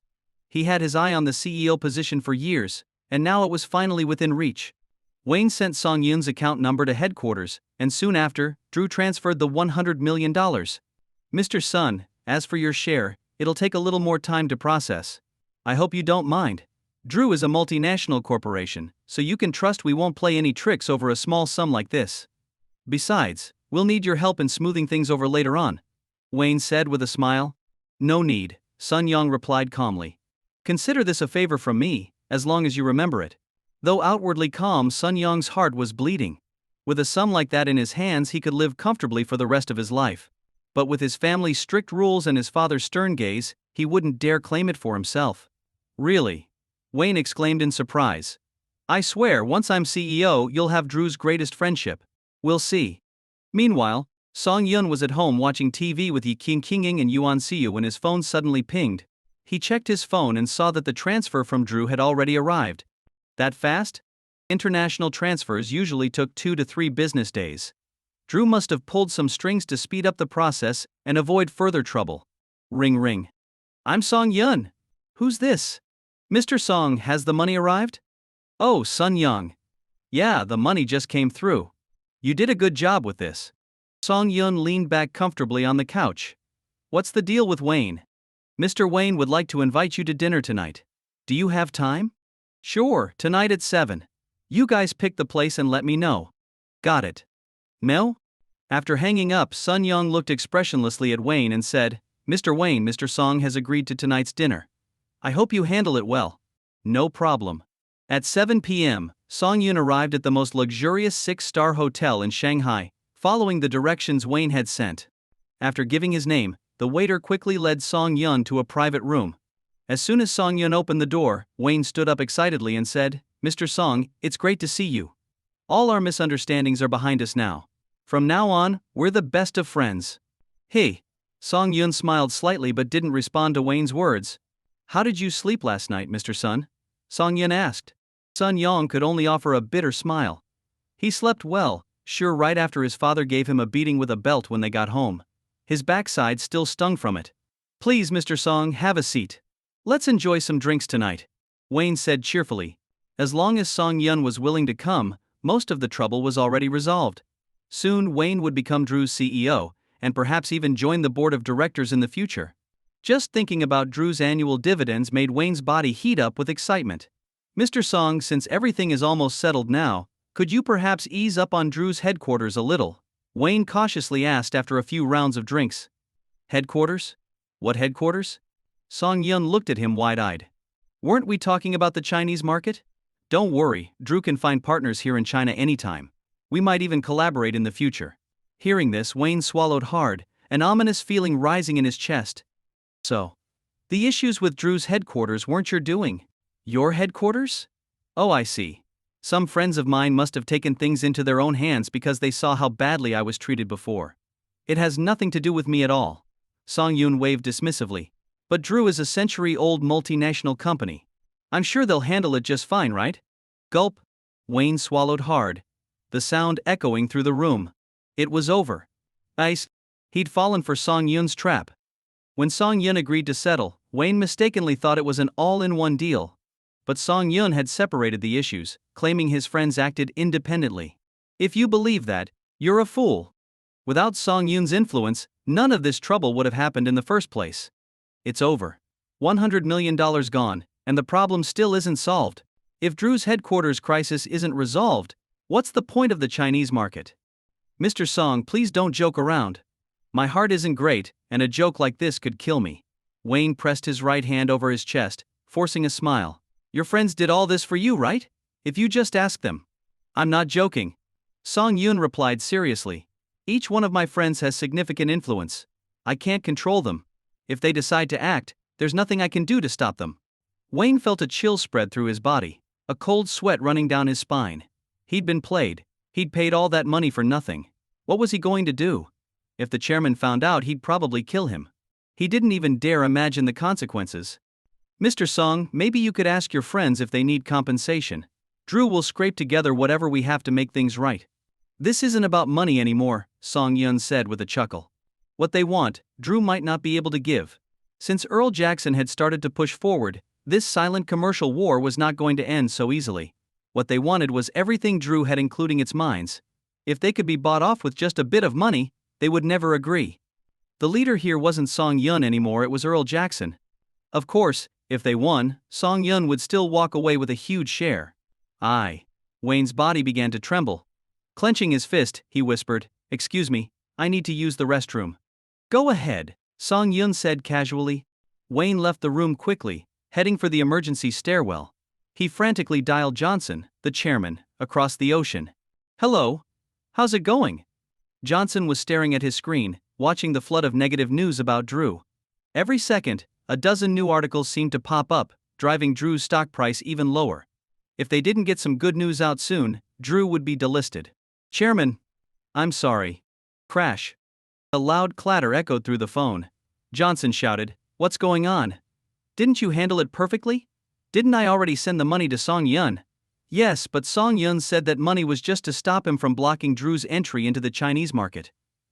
He had his eye on the CEO position for years, and now it was finally within reach. Wayne sent Song Yun's account number to headquarters, and soon after, Drew transferred the $100 million. Mr. Sun, as for your share, it'll take a little more time to process. I hope you don't mind. Drew is a multinational corporation, so you can trust we won't play any tricks over a small sum like this. Besides, we'll need your help in smoothing things over later on, Wayne said with a smile. No need, Sun Yong replied calmly. Consider this a favor from me, as long as you remember it. Though outwardly calm, Sun Yong's heart was bleeding. With a sum like that in his hands, he could live comfortably for the rest of his life. But with his family's strict rules and his father's stern gaze, he wouldn't dare claim it for himself. Really? Wayne exclaimed in surprise. I swear, once I'm CEO, you'll have Drew's greatest friendship. We'll see. Meanwhile, Song Yun was at home watching TV with Yi King and Yuan Siu when his phone suddenly pinged. He checked his phone and saw that the transfer from Drew had already arrived. That fast? International transfers usually took 2 to 3 business days. Drew must have pulled some strings to speed up the process and avoid further trouble. Ring ring. I'm Song Yun. Who's this? Mr. Song, has the money arrived? Oh, Sun Yong. Yeah, the money just came through. You did a good job with this. Song Yun leaned back comfortably on the couch. What's the deal with Wayne? Mr. Wayne would like to invite you to dinner tonight. Do you have time? Sure, tonight at 7. You guys pick the place and let me know. Got it. No? After hanging up, Sun Young looked expressionlessly at Wayne and said, Mr. Wayne, Mr. Song has agreed to tonight's dinner. I hope you handle it well. No problem. At 7 p.m., Song Yun arrived at the most luxurious 6-star hotel in Shanghai, following the directions Wayne had sent. After giving his name, the waiter quickly led Song Yun to a private room. As soon as Song Yun opened the door, Wayne stood up excitedly and said, Mr. Song, it's great to see you. All our misunderstandings are behind us now. From now on, we're the best of friends. Hey. Song Yun smiled slightly but didn't respond to Wayne's words. How did you sleep last night, Mr. Sun? Song Yun asked. Sun Yang could only offer a bitter smile. He slept well, sure, right after his father gave him a beating with a belt when they got home. His backside still stung from it. Please, Mr. Song, have a seat. Let's enjoy some drinks tonight, Wayne said cheerfully. As long as Song Yun was willing to come, most of the trouble was already resolved. Soon Wayne would become Drew's CEO, and perhaps even join the board of directors in the future. Just thinking about Drew's annual dividends made Wayne's body heat up with excitement. Mr. Song, since everything is almost settled now, could you perhaps ease up on Drew's headquarters a little? Wayne cautiously asked after a few rounds of drinks. Headquarters? What headquarters? Song Yun looked at him wide-eyed. Weren't we talking about the Chinese market? Don't worry, Drew can find partners here in China anytime. We might even collaborate in the future. Hearing this, Wayne swallowed hard, an ominous feeling rising in his chest. So, the issues with Drew's headquarters weren't your doing? Your headquarters? Oh, I see. Some friends of mine must have taken things into their own hands because they saw how badly I was treated before. It has nothing to do with me at all. Song Yun waved dismissively. But Drew is a century-old multinational company. I'm sure they'll handle it just fine, right? Gulp. Wayne swallowed hard, the sound echoing through the room. It was over. Ice. He'd fallen for Song Yun's trap. When Song Yun agreed to settle, Wayne mistakenly thought it was an all-in-one deal. But Song Yun had separated the issues, claiming his friends acted independently. If you believe that, you're a fool. Without Song Yun's influence, none of this trouble would have happened in the first place. It's over. $100 million gone, and the problem still isn't solved. If Drew's headquarters crisis isn't resolved, what's the point of the Chinese market? Mr. Song, please don't joke around. My heart isn't great, and a joke like this could kill me. Wayne pressed his right hand over his chest, forcing a smile. Your friends did all this for you, right? If you just ask them. I'm not joking. Song Yun replied seriously. Each one of my friends has significant influence. I can't control them. If they decide to act, there's nothing I can do to stop them. Wayne felt a chill spread through his body, a cold sweat running down his spine. He'd been played. He'd paid all that money for nothing. What was he going to do? If the chairman found out, he'd probably kill him. He didn't even dare imagine the consequences. Mr. Song, maybe you could ask your friends if they need compensation. Drew will scrape together whatever we have to make things right. This isn't about money anymore, Song Yun said with a chuckle. What they want, Drew might not be able to give. Since Earl Jackson had started to push forward, this silent commercial war was not going to end so easily. What they wanted was everything Drew had, including its mines. If they could be bought off with just a bit of money, they would never agree. The leader here wasn't Song Yun anymore, it was Earl Jackson. Of course, if they won, Song Yun would still walk away with a huge share. Wayne's body began to tremble. Clenching his fist, he whispered, Excuse me, I need to use the restroom. Go ahead, Song Yun said casually. Wayne left the room quickly, heading for the emergency stairwell. He frantically dialed Johnson, the chairman, across the ocean. Hello? How's it going? Johnson was staring at his screen, watching the flood of negative news about Drew. Every second, a dozen new articles seemed to pop up, driving Drew's stock price even lower. If they didn't get some good news out soon, Drew would be delisted. Chairman. I'm sorry. Crash. A loud clatter echoed through the phone. Johnson shouted, What's going on? Didn't you handle it perfectly? Didn't I already send the money to Song Yun? Yes, but Song Yun said that money was just to stop him from blocking Drew's entry into the Chinese market.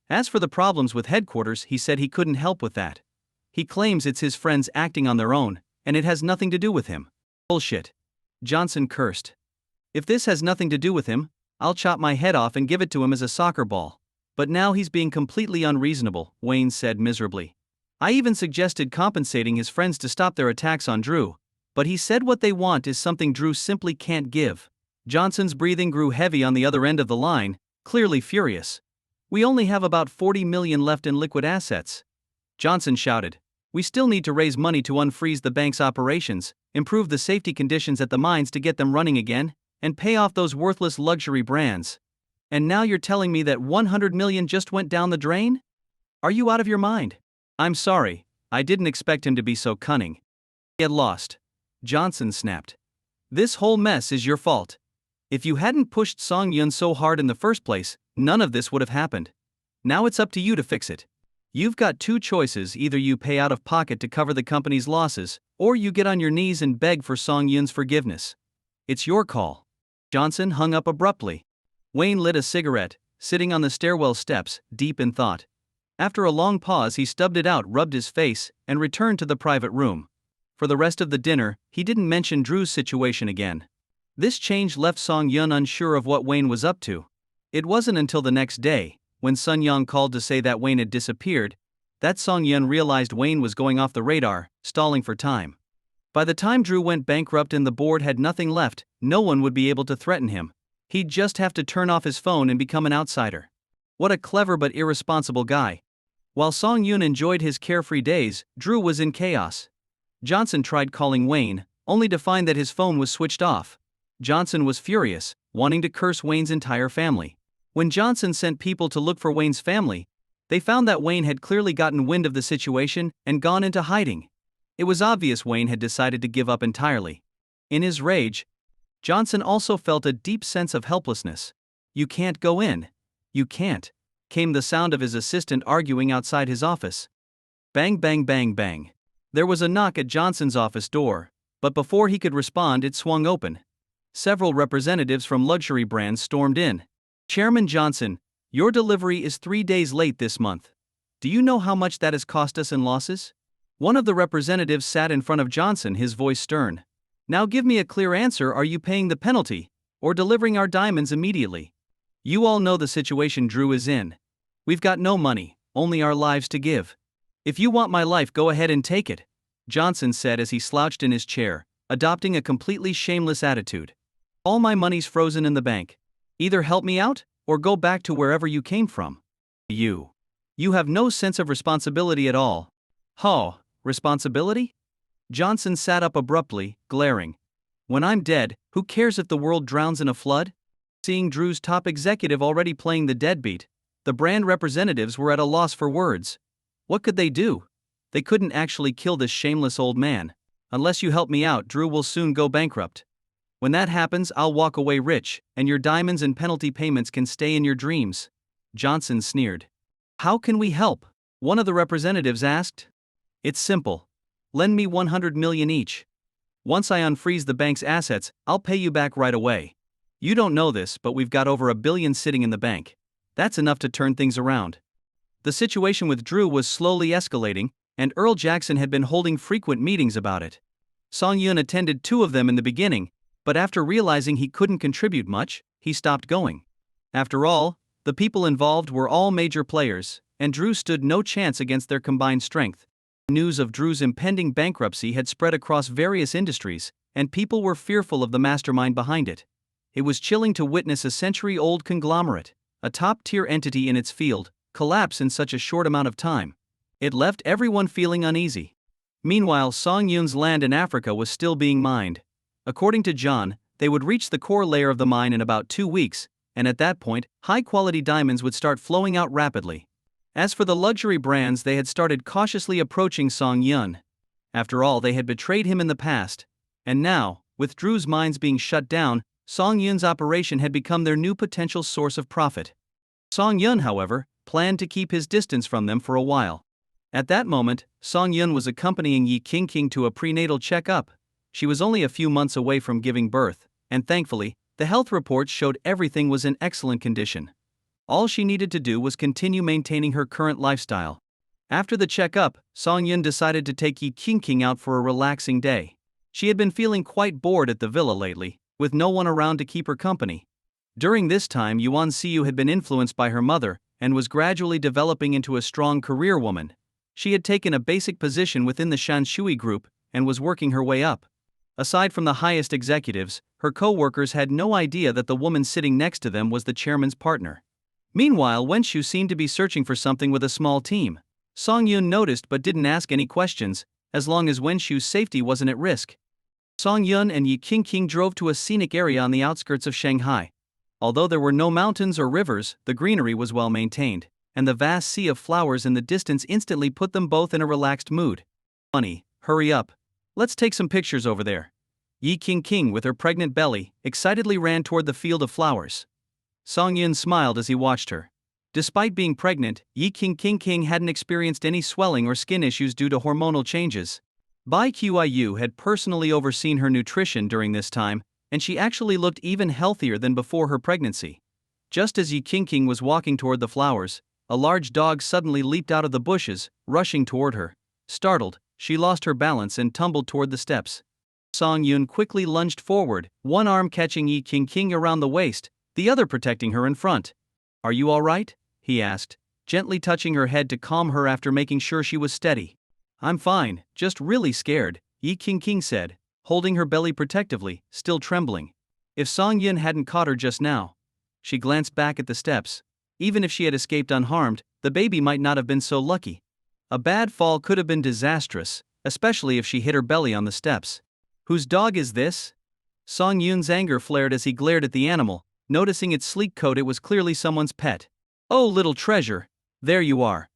As for the problems with headquarters, he said he couldn't help with that. He claims it's his friends acting on their own, and it has nothing to do with him. Bullshit. Johnson cursed. If this has nothing to do with him, I'll chop my head off and give it to him as a soccer ball. But now he's being completely unreasonable, Wayne said miserably. I even suggested compensating his friends to stop their attacks on Drew, but he said what they want is something Drew simply can't give. Johnson's breathing grew heavy on the other end of the line, clearly furious. We only have about 40 million left in liquid assets. Johnson shouted. We still need to raise money to unfreeze the bank's operations, improve the safety conditions at the mines to get them running again, and pay off those worthless luxury brands. And now you're telling me that 100 million just went down the drain? Are you out of your mind? I'm sorry, I didn't expect him to be so cunning. Get lost. Johnson snapped. This whole mess is your fault. If you hadn't pushed Song Yun so hard in the first place, none of this would have happened. Now it's up to you to fix it. You've got two choices: either you pay out of pocket to cover the company's losses, or you get on your knees and beg for Song Yun's forgiveness. It's your call. Johnson hung up abruptly. Wayne lit a cigarette, sitting on the stairwell steps, deep in thought. After a long pause, he stubbed it out, rubbed his face, and returned to the private room. For the rest of the dinner, he didn't mention Drew's situation again. This change left Song Yun unsure of what Wayne was up to. It wasn't until the next day, when Sun Yang called to say that Wayne had disappeared, that Song Yun realized Wayne was going off the radar, stalling for time. By the time Drew went bankrupt and the board had nothing left, no one would be able to threaten him. He'd just have to turn off his phone and become an outsider. What a clever but irresponsible guy. While Song Yun enjoyed his carefree days, Drew was in chaos. Johnson tried calling Wayne, only to find that his phone was switched off. Johnson was furious, wanting to curse Wayne's entire family. When Johnson sent people to look for Wayne's family, they found that Wayne had clearly gotten wind of the situation and gone into hiding. It was obvious Wayne had decided to give up entirely. In his rage, Johnson also felt a deep sense of helplessness. You can't go in. You can't, came the sound of his assistant arguing outside his office. Bang, bang, bang, bang. There was a knock at Johnson's office door, but before he could respond, it swung open. Several representatives from luxury brands stormed in. Chairman Johnson, your delivery is 3 days late this month. Do you know how much that has cost us in losses? One of the representatives sat in front of Johnson, his voice stern. Now give me a clear answer: are you paying the penalty, or delivering our diamonds immediately? You all know the situation Drew is in. We've got no money, only our lives to give. If you want my life, go ahead and take it, Johnson said as he slouched in his chair, adopting a completely shameless attitude. All my money's frozen in the bank. Either help me out, or go back to wherever you came from. You have no sense of responsibility at all. Oh, responsibility? Johnson sat up abruptly, glaring. When I'm dead, who cares if the world drowns in a flood? Seeing Drew's top executive already playing the deadbeat, the brand representatives were at a loss for words. What could they do? They couldn't actually kill this shameless old man. Unless you help me out, Drew will soon go bankrupt. When that happens, I'll walk away rich, and your diamonds and penalty payments can stay in your dreams. Johnson sneered. How can we help? One of the representatives asked. It's simple. Lend me 100 million each. Once I unfreeze the bank's assets, I'll pay you back right away. You don't know this, but we've got over $1 billion sitting in the bank. That's enough to turn things around. The situation with Drew was slowly escalating, and Earl Jackson had been holding frequent meetings about it. Song Yun attended 2 of them in the beginning, but after realizing he couldn't contribute much, he stopped going. After all, the people involved were all major players, and Drew stood no chance against their combined strength. News of Drew's impending bankruptcy had spread across various industries, and people were fearful of the mastermind behind it. It was chilling to witness a century-old conglomerate, a top-tier entity in its field, collapse in such a short amount of time. It left everyone feeling uneasy. Meanwhile, Song Yun's land in Africa was still being mined. According to John, they would reach the core layer of the mine in about 2 weeks, and at that point, high-quality diamonds would start flowing out rapidly. As for the luxury brands, they had started cautiously approaching Song Yun. After all, they had betrayed him in the past, and now, with Drew's mines being shut down, Song Yun's operation had become their new potential source of profit. Song Yun, however, planned to keep his distance from them for a while. At that moment, Song Yun was accompanying Yi Qingqing to a prenatal checkup. She was only a few months away from giving birth, and thankfully, the health reports showed everything was in excellent condition. All she needed to do was continue maintaining her current lifestyle. After the checkup, Song Yun decided to take Yi Qingqing out for a relaxing day. She had been feeling quite bored at the villa lately, with no one around to keep her company. During this time, Yuan Siu had been influenced by her mother and was gradually developing into a strong career woman. She had taken a basic position within the Shanshui group and was working her way up. Aside from the highest executives, her co-workers had no idea that the woman sitting next to them was the chairman's partner. Meanwhile, Wenshu seemed to be searching for something with a small team. Song Yun noticed but didn't ask any questions, as long as Wenshu's safety wasn't at risk. Song Yun and Yi Qingqing drove to a scenic area on the outskirts of Shanghai. Although there were no mountains or rivers, the greenery was well maintained, and the vast sea of flowers in the distance instantly put them both in a relaxed mood. Bunny, hurry up. Let's take some pictures over there. Yi Qingqing, with her pregnant belly, excitedly ran toward the field of flowers. Song Yun smiled as he watched her. Despite being pregnant, Yi Qingqing hadn't experienced any swelling or skin issues due to hormonal changes. Bai Qiu had personally overseen her nutrition during this time, and she actually looked even healthier than before her pregnancy. Just as Yi Qingqing was walking toward the flowers, a large dog suddenly leaped out of the bushes, rushing toward her. Startled, she lost her balance and tumbled toward the steps. Song Yun quickly lunged forward, one arm catching Yi Qingqing around the waist, the other protecting her in front. "Are you all right?" he asked, gently touching her head to calm her after making sure she was steady. "I'm fine, just really scared," Yi Qingqing said, holding her belly protectively, still trembling. If Song Yun hadn't caught her just now. She glanced back at the steps. Even if she had escaped unharmed, the baby might not have been so lucky. A bad fall could have been disastrous, especially if she hit her belly on the steps. "Whose dog is this?" Song Yun's anger flared as he glared at the animal, noticing its sleek coat. It was clearly someone's pet. "Oh, little treasure, there you are.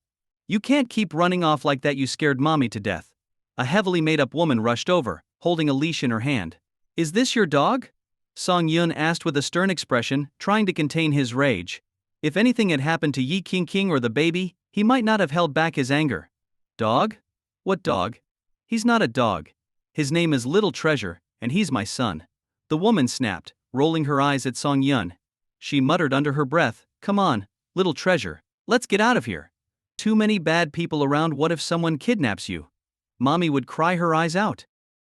You can't keep running off like that, you scared mommy to death." A heavily made-up woman rushed over, holding a leash in her hand. "Is this your dog?" Song Yun asked with a stern expression, trying to contain his rage. If anything had happened to Yi Qingqing or the baby, he might not have held back his anger. "Dog? What dog? He's not a dog. His name is Little Treasure, and he's my son." The woman snapped, rolling her eyes at Song Yun. She muttered under her breath, "Come on, Little Treasure, let's get out of here. Too many bad people around. What if someone kidnaps you?" Mommy would cry her eyes out.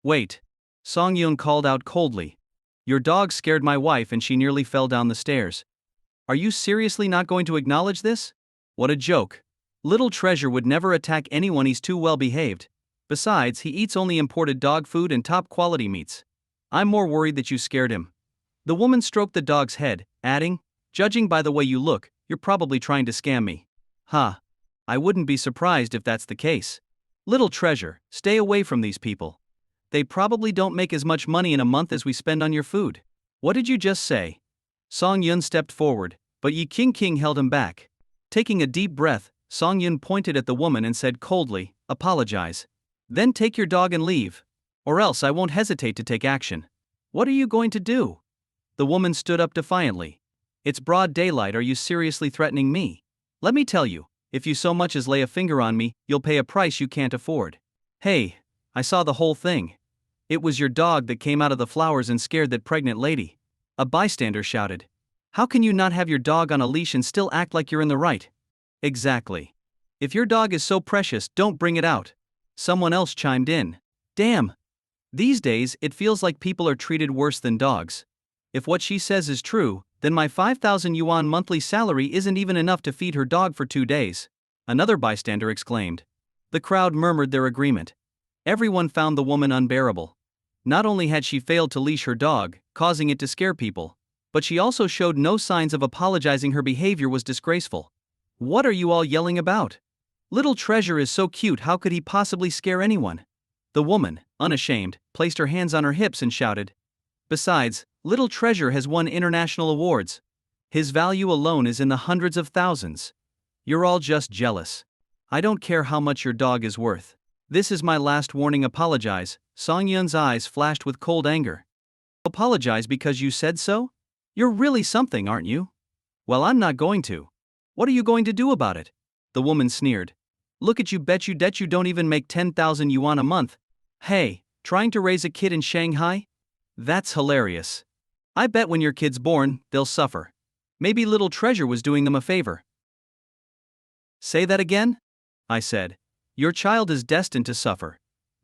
"Wait," Song Yun called out coldly. "Your dog scared my wife and she nearly fell down the stairs. Are you seriously not going to acknowledge this? What a joke. Little Treasure would never attack anyone, he's too well behaved. Besides, he eats only imported dog food and top quality meats. I'm more worried that you scared him." The woman stroked the dog's head, adding, "Judging by the way you look, you're probably trying to scam me." "Ha. I wouldn't be surprised if that's the case. Little Treasure, stay away from these people. They probably don't make as much money in a month as we spend on your food." "What did you just say?" Song Yun stepped forward, but Yi Qingqing held him back. Taking a deep breath, Song Yun pointed at the woman and said coldly, "Apologize. Then take your dog and leave. Or else I won't hesitate to take action." "What are you going to do?" The woman stood up defiantly. "It's broad daylight. Are you seriously threatening me? Let me tell you, if you so much as lay a finger on me, you'll pay a price you can't afford." "Hey, I saw the whole thing. It was your dog that came out of the flowers and scared that pregnant lady," a bystander shouted. "How can you not have your dog on a leash and still act like you're in the right?" "Exactly. If your dog is so precious, don't bring it out," someone else chimed in. "Damn. These days, it feels like people are treated worse than dogs. If what she says is true, then my 5,000 yuan monthly salary isn't even enough to feed her dog for 2 days," another bystander exclaimed. The crowd murmured their agreement. Everyone found the woman unbearable. Not only had she failed to leash her dog, causing it to scare people, but she also showed no signs of apologizing. Her behavior was disgraceful. "What are you all yelling about? Little Treasure is so cute, how could he possibly scare anyone?" The woman, unashamed, placed her hands on her hips and shouted. "Besides, Little Treasure has won international awards. His value alone is in the hundreds of thousands. You're all just jealous. I don't care how much your dog is worth. This is my last warning. Apologize." Song Yun's eyes flashed with cold anger. "Apologize because you said so? You're really something, aren't you? Well, I'm not going to. What are you going to do about it?" The woman sneered. "Look at you, bet you don't even make 10,000 yuan a month. Hey, trying to raise a kid in Shanghai? That's hilarious. I bet when your kid's born, they'll suffer. Maybe Little Treasure was doing them a favor." "Say that again?" I said. "Your child is destined to suffer.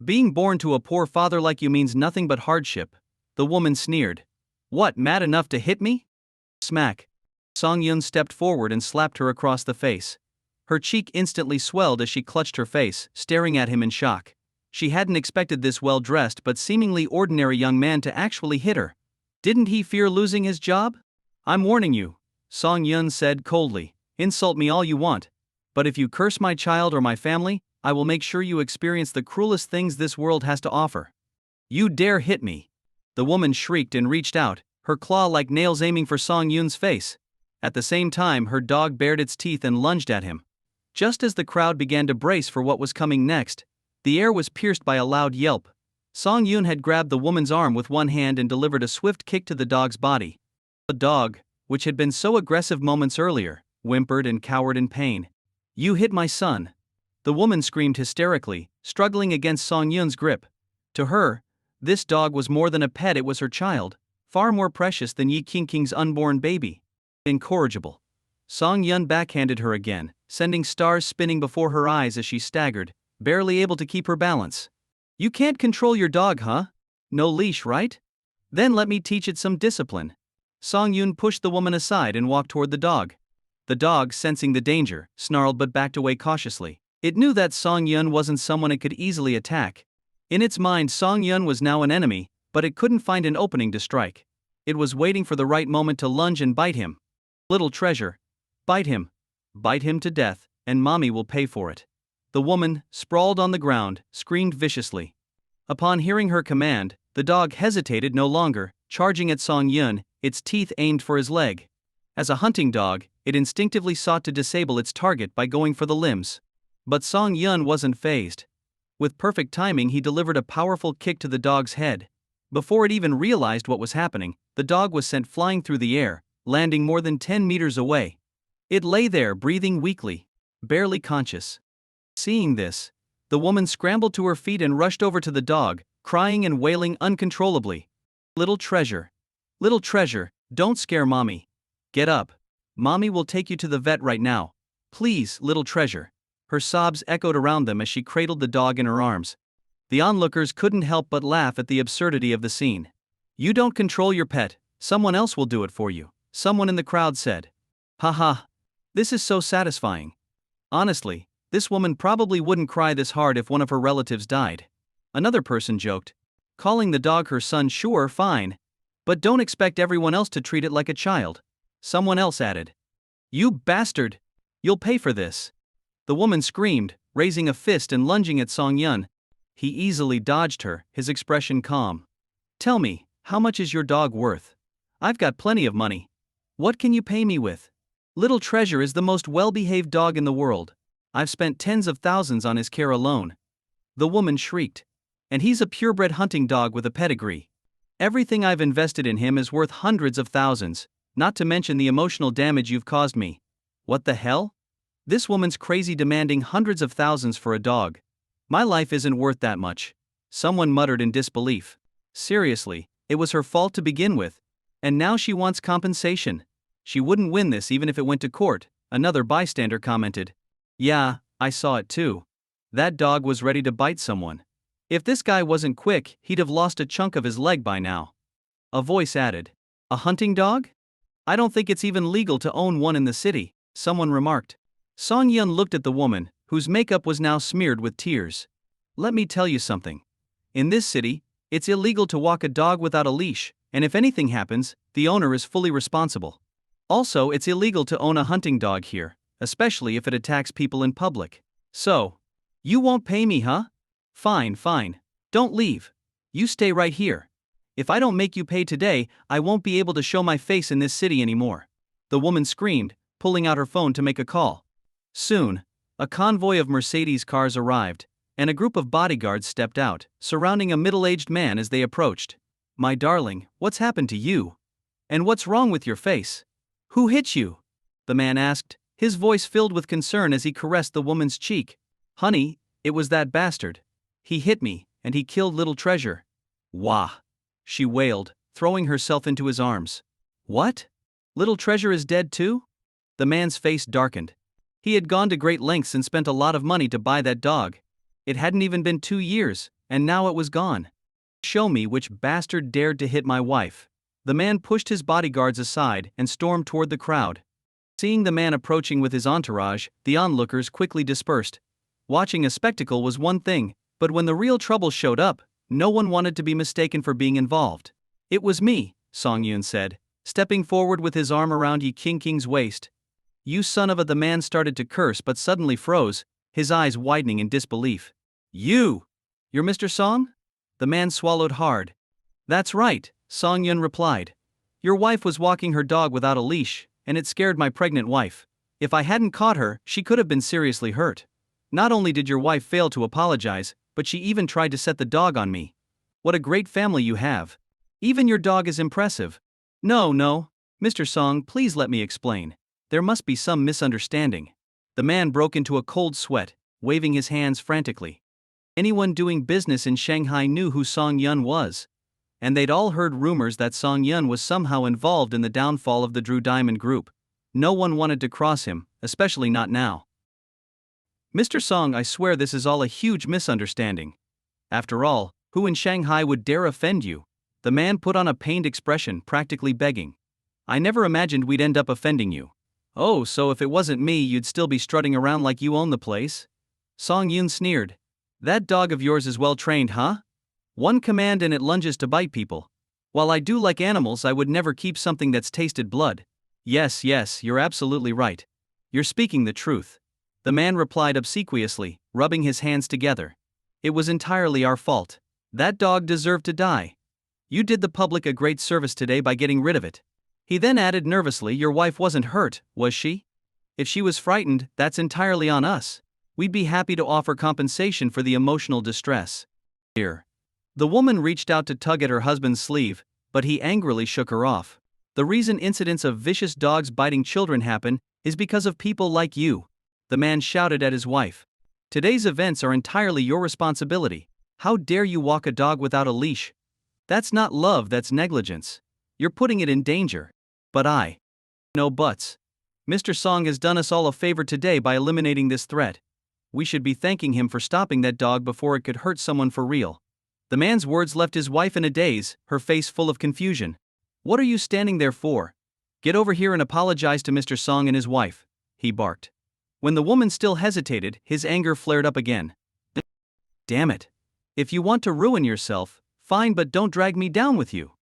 Being born to a poor father like you means nothing but hardship." The woman sneered. "What, mad enough to hit me?" Smack. Song Yun stepped forward and slapped her across the face. Her cheek instantly swelled as she clutched her face, staring at him in shock. She hadn't expected this well-dressed but seemingly ordinary young man to actually hit her. Didn't he fear losing his job? I'm warning you, Song Yun said coldly. Insult me all you want. But if you curse my child or my family, I will make sure you experience the cruelest things this world has to offer. You dare hit me? The woman shrieked and reached out, her claw like nails aiming for Song Yun's face. At the same time, her dog bared its teeth and lunged at him. Just as the crowd began to brace for what was coming next, the air was pierced by a loud yelp. Song Yun had grabbed the woman's arm with one hand and delivered a swift kick to the dog's body. The dog, which had been so aggressive moments earlier, whimpered and cowered in pain. You hit my son. The woman screamed hysterically, struggling against Song Yun's grip. To her, this dog was more than a pet, it was her child, far more precious than Yi Qingqing's unborn baby. Incorrigible. Song Yun backhanded her again, sending stars spinning before her eyes as she staggered, barely able to keep her balance. You can't control your dog, huh? No leash, right? Then let me teach it some discipline. Song Yun pushed the woman aside and walked toward the dog. The dog, sensing the danger, snarled but backed away cautiously. It knew that Song Yun wasn't someone it could easily attack. In its mind, Song Yun was now an enemy, but it couldn't find an opening to strike. It was waiting for the right moment to lunge and bite him. Little treasure. Bite him. Bite him to death, and mommy will pay for it. The woman, sprawled on the ground, screamed viciously. Upon hearing her command, the dog hesitated no longer, charging at Song Yun, its teeth aimed for his leg. As a hunting dog, it instinctively sought to disable its target by going for the limbs. But Song Yun wasn't fazed. With perfect timing, he delivered a powerful kick to the dog's head. Before it even realized what was happening, the dog was sent flying through the air, landing more than 10 meters away. It lay there, breathing weakly, barely conscious. Seeing this, the woman scrambled to her feet and rushed over to the dog, crying and wailing uncontrollably. Little treasure. Little treasure, don't scare mommy. Get up. Mommy will take you to the vet right now. Please, little treasure. Her sobs echoed around them as she cradled the dog in her arms. The onlookers couldn't help but laugh at the absurdity of the scene. You don't control your pet, someone else will do it for you, someone in the crowd said. Haha. This is so satisfying. Honestly, this woman probably wouldn't cry this hard if one of her relatives died. Another person joked. Calling the dog her son, sure, fine. But don't expect everyone else to treat it like a child. Someone else added. You bastard! You'll pay for this. The woman screamed, raising a fist and lunging at Song Yun. He easily dodged her, his expression calm. Tell me, how much is your dog worth? I've got plenty of money. What can you pay me with? Little Treasure is the most well-behaved dog in the world. I've spent tens of thousands on his care alone. The woman shrieked. And he's a purebred hunting dog with a pedigree. Everything I've invested in him is worth hundreds of thousands, not to mention the emotional damage you've caused me. What the hell? This woman's crazy, demanding hundreds of thousands for a dog. My life isn't worth that much. Someone muttered in disbelief. Seriously, it was her fault to begin with. And now she wants compensation. She wouldn't win this even if it went to court, another bystander commented. Yeah, I saw it too. That dog was ready to bite someone. If this guy wasn't quick, he'd have lost a chunk of his leg by now. A voice added. A hunting dog? I don't think it's even legal to own one in the city, someone remarked. Song Yun looked at the woman, whose makeup was now smeared with tears. Let me tell you something. In this city, it's illegal to walk a dog without a leash, and if anything happens, the owner is fully responsible. Also, it's illegal to own a hunting dog here, especially if it attacks people in public. So, you won't pay me, huh? Fine, fine. Don't leave. You stay right here. If I don't make you pay today, I won't be able to show my face in this city anymore. The woman screamed, pulling out her phone to make a call. Soon, a convoy of Mercedes cars arrived, and a group of bodyguards stepped out, surrounding a middle-aged man as they approached. My darling, what's happened to you? And what's wrong with your face? Who hit you? The man asked, his voice filled with concern as he caressed the woman's cheek. Honey, it was that bastard. He hit me, and he killed Little Treasure. Wah! She wailed, throwing herself into his arms. What? Little Treasure is dead too? The man's face darkened. He had gone to great lengths and spent a lot of money to buy that dog. It hadn't even been 2 years, and now it was gone. Show me which bastard dared to hit my wife. The man pushed his bodyguards aside and stormed toward the crowd. Seeing the man approaching with his entourage, the onlookers quickly dispersed. Watching a spectacle was one thing, but when the real trouble showed up, no one wanted to be mistaken for being involved. "It was me," Song Yun said, stepping forward with his arm around Yi King's waist. "You son of a," the man started to curse but suddenly froze, his eyes widening in disbelief. You're Mr. Song?" The man swallowed hard. "That's right," Song Yun replied. "Your wife was walking her dog without a leash, and it scared my pregnant wife. If I hadn't caught her, she could have been seriously hurt. Not only did your wife fail to apologize, but she even tried to set the dog on me. What a great family you have. Even your dog is impressive." No, Mr. Song, please let me explain. There must be some misunderstanding." The man broke into a cold sweat, waving his hands frantically. Anyone doing business in Shanghai knew who Song Yun was. And they'd all heard rumors that Song Yun was somehow involved in the downfall of the Drew Diamond Group. No one wanted to cross him, especially not now. "Mr. Song, I swear this is all a huge misunderstanding. After all, who in Shanghai would dare offend you?" The man put on a pained expression, practically begging. "I never imagined we'd end up offending you." "Oh, so if it wasn't me, you'd still be strutting around like you own the place?" Song Yun sneered. "That dog of yours is well trained, huh? One command and it lunges to bite people. While I do like animals, I would never keep something that's tasted blood." Yes, you're absolutely right. You're speaking the truth," the man replied obsequiously, rubbing his hands together. "It was entirely our fault. That dog deserved to die. You did the public a great service today by getting rid of it." He then added nervously, "Your wife wasn't hurt, was she? If she was frightened, that's entirely on us. We'd be happy to offer compensation for the emotional distress." Here. The woman reached out to tug at her husband's sleeve, but he angrily shook her off. "The reason incidents of vicious dogs biting children happen is because of people like you," the man shouted at his wife. "Today's events are entirely your responsibility. How dare you walk a dog without a leash? That's not love, that's negligence. You're putting it in danger." "But no buts. Mr. Song has done us all a favor today by eliminating this threat. We should be thanking him for stopping that dog before it could hurt someone for real." The man's words left his wife in a daze, her face full of confusion. "What are you standing there for? Get over here and apologize to Mr. Song and his wife," he barked. When the woman still hesitated, his anger flared up again. "Damn it. If you want to ruin yourself, fine, but don't drag me down with you.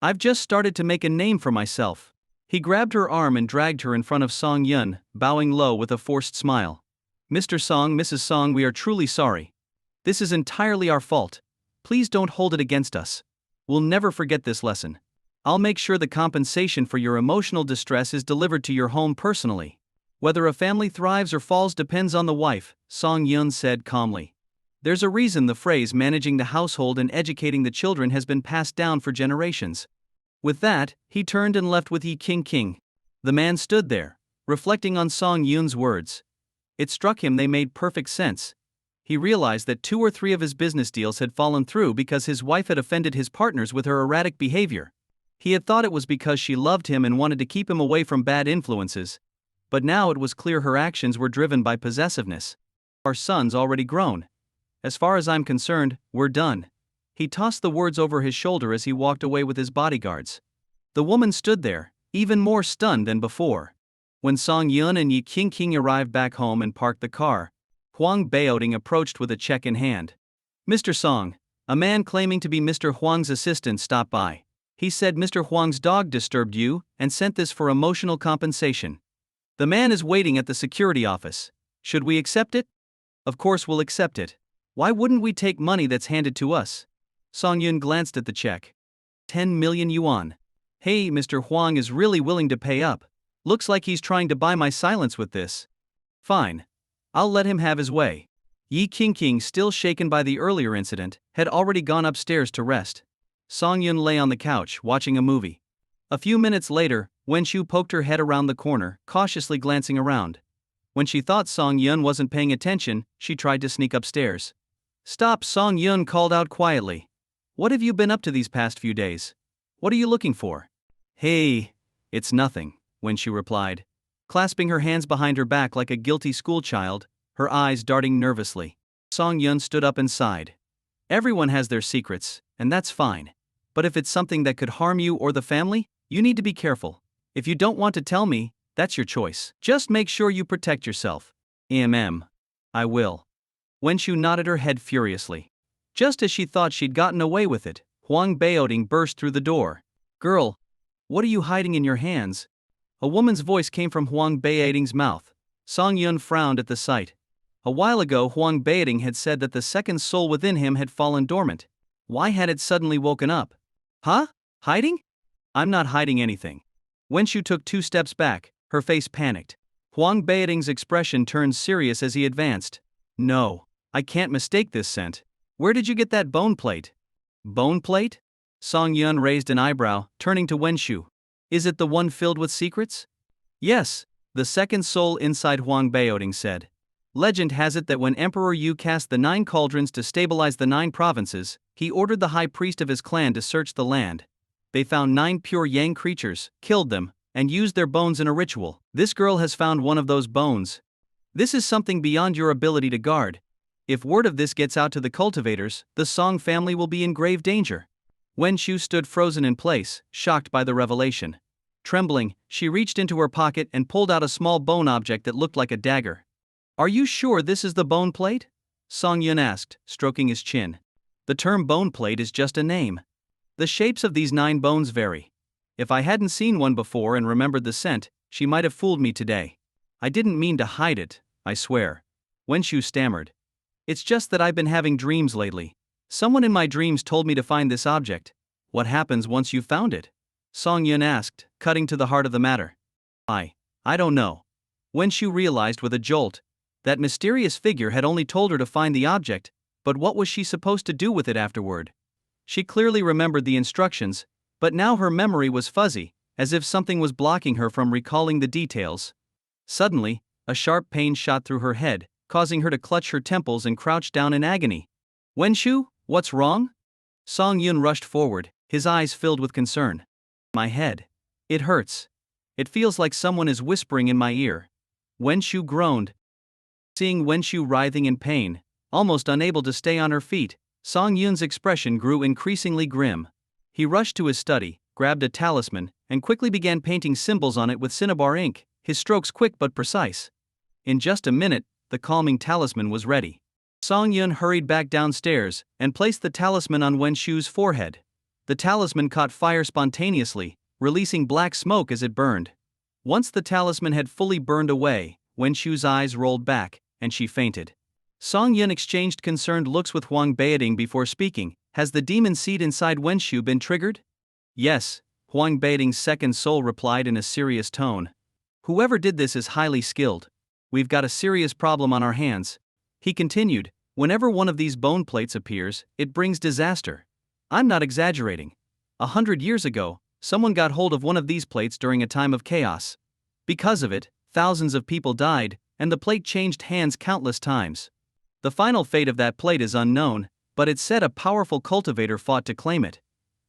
I've just started to make a name for myself." He grabbed her arm and dragged her in front of Song Yun, bowing low with a forced smile. "Mr. Song, Mrs. Song, we are truly sorry. This is entirely our fault. Please don't hold it against us. We'll never forget this lesson. I'll make sure the compensation for your emotional distress is delivered to your home personally. Whether a family thrives or falls depends on the wife," Song Yun said calmly. "There's a reason the phrase managing the household and educating the children has been passed down for generations." With that, he turned and left with Yi King. The man stood there, reflecting on Song Yun's words. It struck him they made perfect sense. He realized that 2 or 3 of his business deals had fallen through because his wife had offended his partners with her erratic behavior. He had thought it was because she loved him and wanted to keep him away from bad influences. But now it was clear her actions were driven by possessiveness. "Our son's already grown. As far as I'm concerned, we're done." He tossed the words over his shoulder as he walked away with his bodyguards. The woman stood there, even more stunned than before. When Song Yun and Yi King arrived back home and parked the car, Huang Baoting approached with a check in hand. "Mr. Song," a man claiming to be Mr. Huang's assistant stopped by. He said Mr. Huang's dog disturbed you and sent this for emotional compensation. The man is waiting at the security office. Should we accept it? Of course we'll accept it. Why wouldn't we take money that's handed to us? Song Yun glanced at the check. 10 million yuan. Hey, Mr. Huang is really willing to pay up. Looks like he's trying to buy my silence with this. Fine. I'll let him have his way. Yi King, still shaken by the earlier incident, had already gone upstairs to rest. Song Yun lay on the couch, watching a movie. A few minutes later, Wenshu poked her head around the corner, cautiously glancing around. When she thought Song Yun wasn't paying attention, she tried to sneak upstairs. "Stop!" Song Yun called out quietly. "What have you been up to these past few days? What are you looking for?" "Hey, it's nothing," Wenshu replied, clasping her hands behind her back like a guilty schoolchild, her eyes darting nervously. Song Yun stood up and sighed. "Everyone has their secrets, and that's fine. But if it's something that could harm you or the family, you need to be careful. If you don't want to tell me, That's your choice. Just make sure you protect yourself. I will. Wenshu nodded her head furiously. Just as she thought she'd gotten away with it, Huang Baoding burst through the door. Girl, what are you hiding in your hands? A woman's voice came from Huang Baoding's mouth. Song Yun frowned at the sight. A while ago Huang Baoding had said that the second soul within him had fallen dormant. Why had it suddenly woken up? Huh? Hiding? I'm not hiding anything. Wenshu took 2 steps back, her face panicked. Huang Baoding's expression turned serious as he advanced. No, I can't mistake this scent. Where did you get that bone plate? Bone plate? Song Yun raised an eyebrow, turning to Wenshu. Is it the one filled with secrets? Yes, the second soul inside Huang Baoding said. Legend has it that when Emperor Yu cast the 9 cauldrons to stabilize the 9 provinces, he ordered the high priest of his clan to search the land. They found 9 pure yang creatures, killed them, and used their bones in a ritual. This girl has found one of those bones. This is something beyond your ability to guard. If word of this gets out to the cultivators, the Song family will be in grave danger. Wenshu stood frozen in place, shocked by the revelation. Trembling, she reached into her pocket and pulled out a small bone object that looked like a dagger. Are you sure this is the bone plate? Song Yun asked, stroking his chin. The term bone plate is just a name. The shapes of these 9 bones vary. If I hadn't seen one before and remembered the scent, she might have fooled me today. I didn't mean to hide it, I swear. Wenshu stammered. It's just that I've been having dreams lately. Someone in my dreams told me to find this object. What happens once you've found it? Song Yun asked, cutting to the heart of the matter. I don't know. Wenshu realized with a jolt. That mysterious figure had only told her to find the object, but what was she supposed to do with it afterward? She clearly remembered the instructions, but now her memory was fuzzy, as if something was blocking her from recalling the details. Suddenly, a sharp pain shot through her head, causing her to clutch her temples and crouch down in agony. Wenshu, what's wrong? Song Yun rushed forward, his eyes filled with concern. My head. It hurts. It feels like someone is whispering in my ear. Wenshu groaned. Seeing Wenshu writhing in pain, almost unable to stay on her feet, Song Yun's expression grew increasingly grim. He rushed to his study, grabbed a talisman, and quickly began painting symbols on it with cinnabar ink, his strokes quick but precise. In just a minute, the calming talisman was ready. Song Yun hurried back downstairs and placed the talisman on Wenshu's forehead. The talisman caught fire spontaneously, releasing black smoke as it burned. Once the talisman had fully burned away, Wenshu's eyes rolled back, and she fainted. Song Yun exchanged concerned looks with Huang Baoding before speaking. Has the demon seed inside Wenshu been triggered? Yes, Huang Baoding's second soul replied in a serious tone. Whoever did this is highly skilled. We've got a serious problem on our hands. He continued, whenever one of these bone plates appears, it brings disaster. I'm not exaggerating. 100 years ago, someone got hold of one of these plates during a time of chaos. Because of it, thousands of people died, and the plate changed hands countless times. The final fate of that plate is unknown, but it's said a powerful cultivator fought to claim it.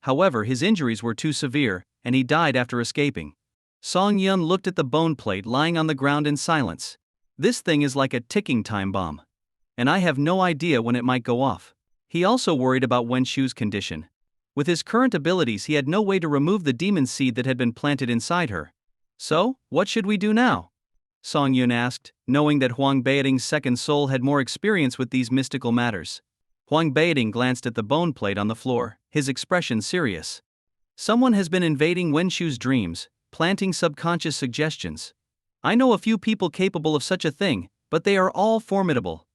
However, his injuries were too severe, and he died after escaping. Song Yun looked at the bone plate lying on the ground in silence. This thing is like a ticking time bomb. And I have no idea when it might go off. He also worried about Wenshu's condition. With his current abilities, he had no way to remove the demon seed that had been planted inside her. So, what should we do now? Song Yun asked, knowing that Huang Baoding's second soul had more experience with these mystical matters. Huang Baoding glanced at the bone plate on the floor, his expression serious. Someone has been invading Wenshu's dreams, planting subconscious suggestions. I know a few people capable of such a thing, but they are all formidable.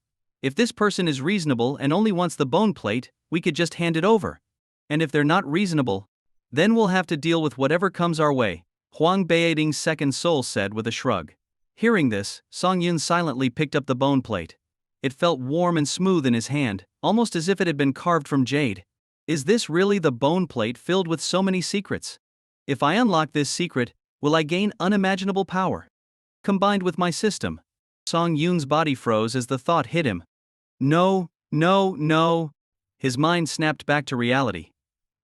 If this person is reasonable and only wants the bone plate, we could just hand it over. And if they're not reasonable, then we'll have to deal with whatever comes our way, Huang Baoding's second soul said with a shrug. Hearing this, Song Yun silently picked up the bone plate. It felt warm and smooth in his hand, almost as if it had been carved from jade. Is this really the bone plate filled with so many secrets? If I unlock this secret, will I gain unimaginable power? Combined with my system. Song Yun's body froze as the thought hit him. No. His mind snapped back to reality.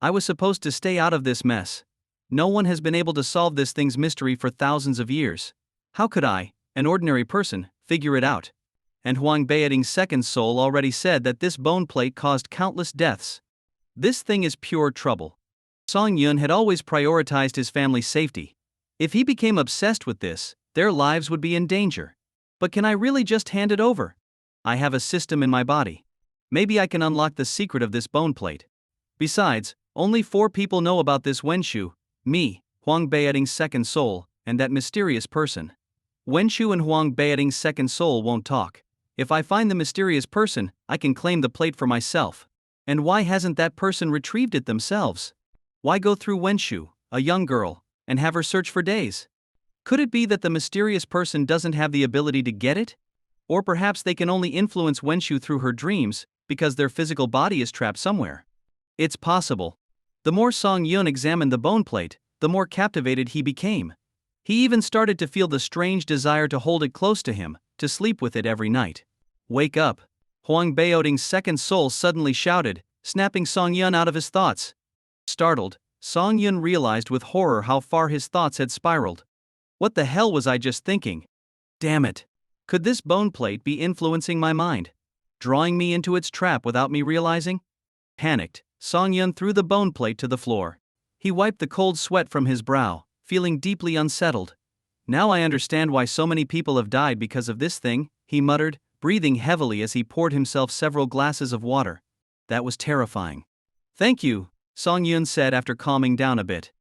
I was supposed to stay out of this mess. No one has been able to solve this thing's mystery for thousands of years. How could I, an ordinary person, figure it out? And Huang Baoding's second soul already said that this bone plate caused countless deaths. This thing is pure trouble. Song Yun had always prioritized his family's safety. If he became obsessed with this, their lives would be in danger. But can I really just hand it over? I have a system in my body. Maybe I can unlock the secret of this bone plate. Besides, only 4 people know about this Wenshu: me, Huang Beiying's second soul, and that mysterious person. Wenshu and Huang Beiying's second soul won't talk. If I find the mysterious person, I can claim the plate for myself. And why hasn't that person retrieved it themselves? Why go through Wenshu, a young girl, and have her search for days? Could it be that the mysterious person doesn't have the ability to get it? Or perhaps they can only influence Wenshu through her dreams, because their physical body is trapped somewhere. It's possible. The more Song Yun examined the bone plate, the more captivated he became. He even started to feel the strange desire to hold it close to him, to sleep with it every night. Wake up! Huang Beiying's second soul suddenly shouted, snapping Song Yun out of his thoughts. Startled, Song Yun realized with horror how far his thoughts had spiraled. What the hell was I just thinking? Damn it! Could this bone plate be influencing my mind? Drawing me into its trap without me realizing? Panicked, Song Yun threw the bone plate to the floor. He wiped the cold sweat from his brow, feeling deeply unsettled. Now I understand why so many people have died because of this thing, he muttered, breathing heavily as he poured himself several glasses of water. That was terrifying. Thank you, Song Yun said after calming down a bit.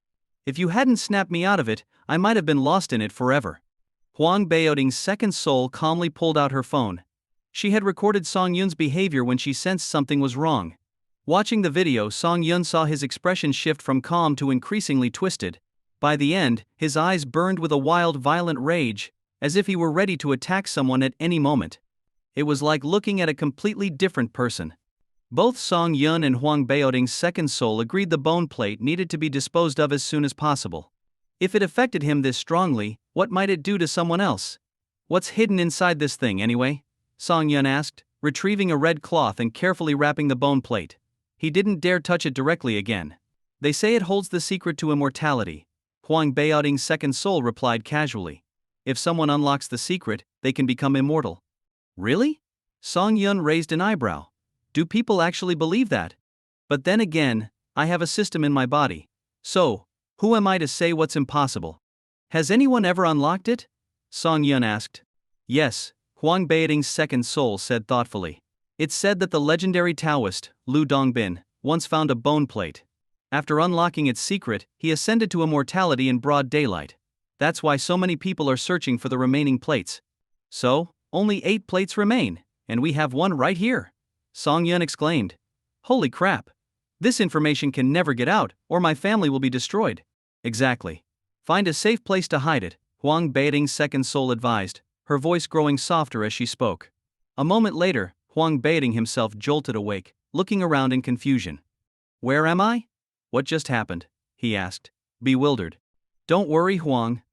If you hadn't snapped me out of it, I might have been lost in it forever. Huang Beiying's second soul calmly pulled out her phone. She had recorded Song Yun's behavior when she sensed something was wrong. Watching the video, Song Yun saw his expression shift from calm to increasingly twisted. By the end, his eyes burned with a wild, violent rage, as if he were ready to attack someone at any moment. It was like looking at a completely different person. Both Song Yun and Huang Beiying's second soul agreed the bone plate needed to be disposed of as soon as possible. If it affected him this strongly, what might it do to someone else? What's hidden inside this thing anyway? Song Yun asked, retrieving a red cloth and carefully wrapping the bone plate. He didn't dare touch it directly again. They say it holds the secret to immortality. Huang Beiying's second soul replied casually. If someone unlocks the secret, they can become immortal. Really? Song Yun raised an eyebrow. Do people actually believe that? But then again, I have a system in my body. So, who am I to say what's impossible? Has anyone ever unlocked it? Song Yun asked. Yes, Huang Beiying's second soul said thoughtfully. It's said that the legendary Taoist, Lu Dongbin, once found a bone plate. After unlocking its secret, he ascended to immortality in broad daylight. That's why so many people are searching for the remaining plates. So, only 8 plates remain, and we have one right here, Song Yun exclaimed. Holy crap! This information can never get out, or my family will be destroyed. Exactly. Find a safe place to hide it, Huang Beiying's second soul advised, her voice growing softer as she spoke. A moment later, Huang Beiying himself jolted awake, looking around in confusion. Where am I? What just happened? He asked, bewildered. Don't worry, Huang.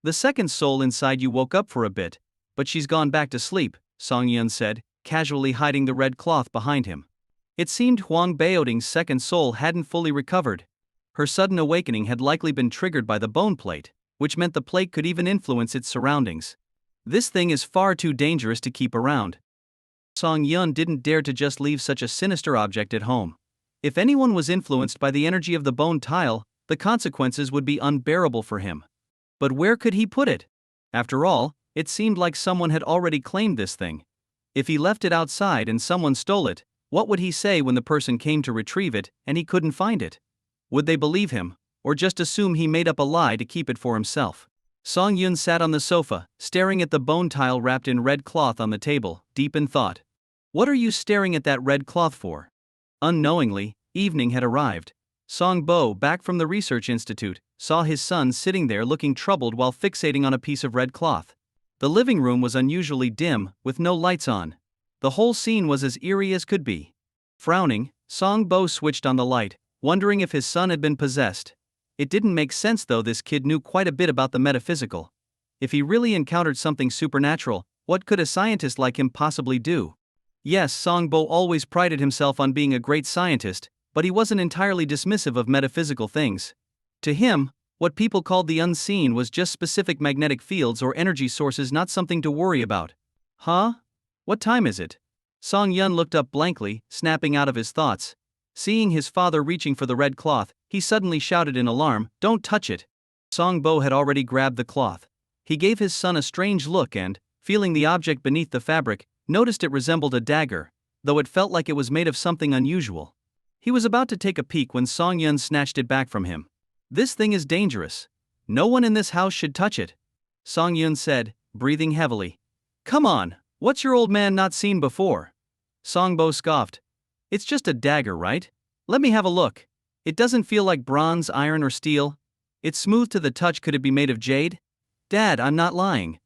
The second soul inside you woke up for a bit, but she's gone back to sleep, Song Yun said, casually hiding the red cloth behind him. It seemed Huang Beiying's second soul hadn't fully recovered. Her sudden awakening had likely been triggered by the bone plate, which meant the plate could even influence its surroundings. This thing is far too dangerous to keep around. Song Yun didn't dare to just leave such a sinister object at home. If anyone was influenced by the energy of the bone tile, the consequences would be unbearable for him. But where could he put it? After all, it seemed like someone had already claimed this thing. If he left it outside and someone stole it, what would he say when the person came to retrieve it and he couldn't find it? Would they believe him, or just assume he made up a lie to keep it for himself? Song Yun sat on the sofa, staring at the bone tile wrapped in red cloth on the table, deep in thought. What are you staring at that red cloth for? Unknowingly, evening had arrived. Song Bo, back from the research institute, saw his son sitting there looking troubled while fixating on a piece of red cloth. The living room was unusually dim, with no lights on. The whole scene was as eerie as could be. Frowning, Song Bo switched on the light, wondering if his son had been possessed. It didn't make sense though. This kid knew quite a bit about the metaphysical. If he really encountered something supernatural, what could a scientist like him possibly do? Yes, Song Bo always prided himself on being a great scientist, but he wasn't entirely dismissive of metaphysical things. To him, what people called the unseen was just specific magnetic fields or energy sources, not something to worry about. Huh? What time is it? Song Yun looked up blankly, snapping out of his thoughts. Seeing his father reaching for the red cloth, he suddenly shouted in alarm, "Don't touch it! Song Bo had already grabbed the cloth. He gave his son a strange look and, feeling the object beneath the fabric, noticed it resembled a dagger, though it felt like it was made of something unusual. He was about to take a peek when Song Yun snatched it back from him. "This thing is dangerous. No one in this house should touch it," Song Yun said, breathing heavily. "Come on, what's your old man not seen before?" Song Bo scoffed. "It's just a dagger, right? Let me have a look. It doesn't feel like bronze, iron, or steel. It's smooth to the touch. Could it be made of jade?" "Dad, I'm not lying.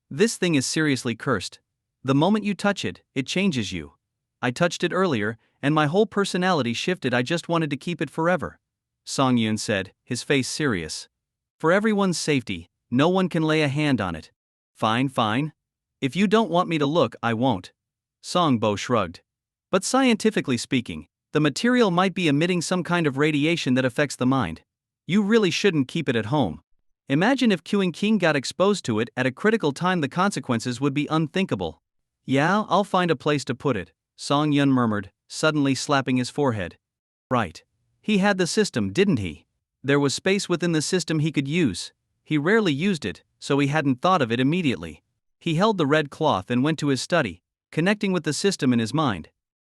This thing is seriously cursed. The moment you touch it, it changes you. I touched it earlier, and my whole personality shifted. I just wanted to keep it forever," Song Yun said, his face serious. "For everyone's safety, no one can lay a hand on it." "Fine, fine. If you don't want me to look, I won't," Song Bo shrugged. "But scientifically speaking, the material might be emitting some kind of radiation that affects the mind. You really shouldn't keep it at home. Imagine if Qing King got exposed to it at a critical time. The consequences would be unthinkable." "Yeah, I'll find a place to put it," Song Yun murmured, suddenly slapping his forehead. Right. He had the system, didn't he? There was space within the system he could use. He rarely used it, so he hadn't thought of it immediately. He held the red cloth and went to his study, connecting with the system in his mind.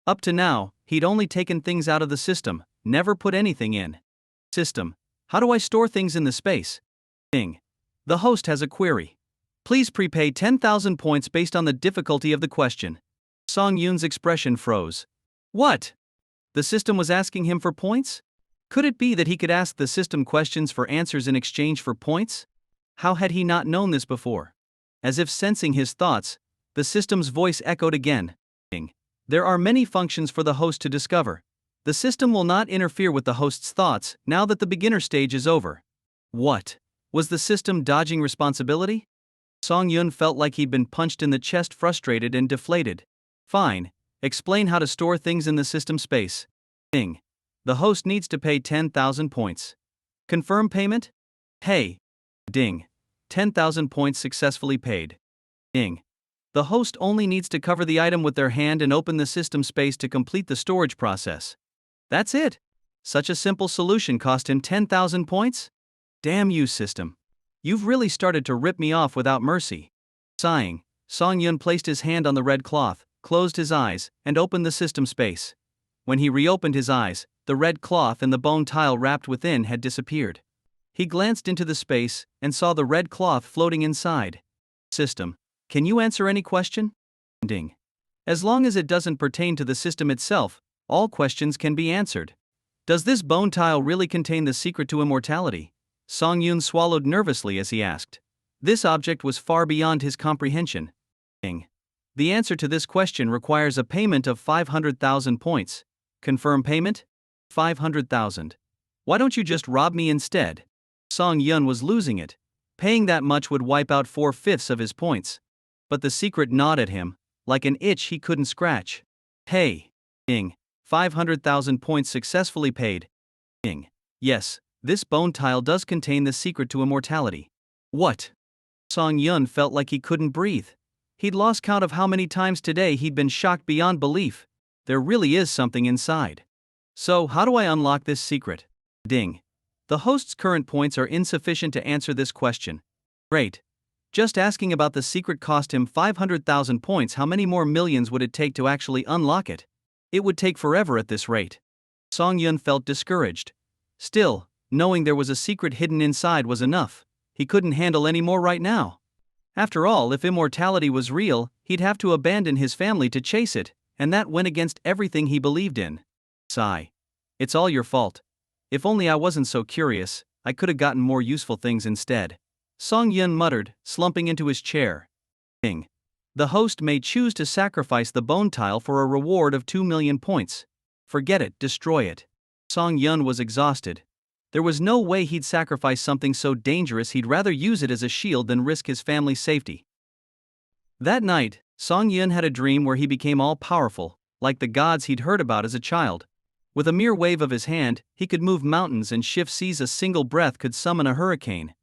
Up to now, he'd only taken things out of the system, never put anything in. System. How do I store things in the space? Ding. The host has a query. Please prepay 10,000 points based on the difficulty of the question. Song Yun's expression froze. What? The system was asking him for points? Could it be that he could ask the system questions for answers in exchange for points? How had he not known this before? As if sensing his thoughts, the system's voice echoed again. There are many functions for the host to discover. The system will not interfere with the host's thoughts now that the beginner stage is over. What? Was the system dodging responsibility? Song Yun felt like he'd been punched in the chest, frustrated and deflated. Fine. Explain how to store things in the system space. Ding. The host needs to pay 10,000 points. Confirm payment? Hey. Ding. 10,000 points successfully paid. Ding. The host only needs to cover the item with their hand and open the system space to complete the storage process. That's it. Such a simple solution cost him 10,000 points? Damn you, system. You've really started to rip me off without mercy. Sighing, Song Yun placed his hand on the red cloth, closed his eyes, and opened the system space. When he reopened his eyes, the red cloth and the bone tile wrapped within had disappeared. He glanced into the space and saw the red cloth floating inside. System, can you answer any question? Ding. As long as it doesn't pertain to the system itself, all questions can be answered. Does this bone tile really contain the secret to immortality? Song Yun swallowed nervously as he asked. This object was far beyond his comprehension. Ding. The answer to this question requires a payment of 500,000 points. Confirm payment? 500,000. Why don't you just rob me instead? Song Yun was losing it. Paying that much would wipe out 4/5 of his points. But the secret gnawed at him, like an itch he couldn't scratch. Hey. Ding. 500,000 points successfully paid. Ding. Yes, this bone tile does contain the secret to immortality. What? Song Yun felt like he couldn't breathe. He'd lost count of how many times today he'd been shocked beyond belief. There really is something inside. So, how do I unlock this secret? Ding. The host's current points are insufficient to answer this question. Great. Just asking about the secret cost him 500,000 points. How many more millions would it take to actually unlock it? It would take forever at this rate. Song Yun felt discouraged. Still, knowing there was a secret hidden inside was enough. He couldn't handle any more right now. After all, if immortality was real, he'd have to abandon his family to chase it, and that went against everything he believed in. Sigh. It's all your fault. If only I wasn't so curious, I could have gotten more useful things instead. Song Yun muttered, slumping into his chair. Ding. The host may choose to sacrifice the bone tile for a reward of 2 million points. Forget it, destroy it. Song Yun was exhausted. There was no way he'd sacrifice something so dangerous. He'd rather use it as a shield than risk his family's safety. That night, Song Yun had a dream where he became all-powerful, like the gods he'd heard about as a child. With a mere wave of his hand, he could move mountains and shift seas. A single breath could summon a hurricane.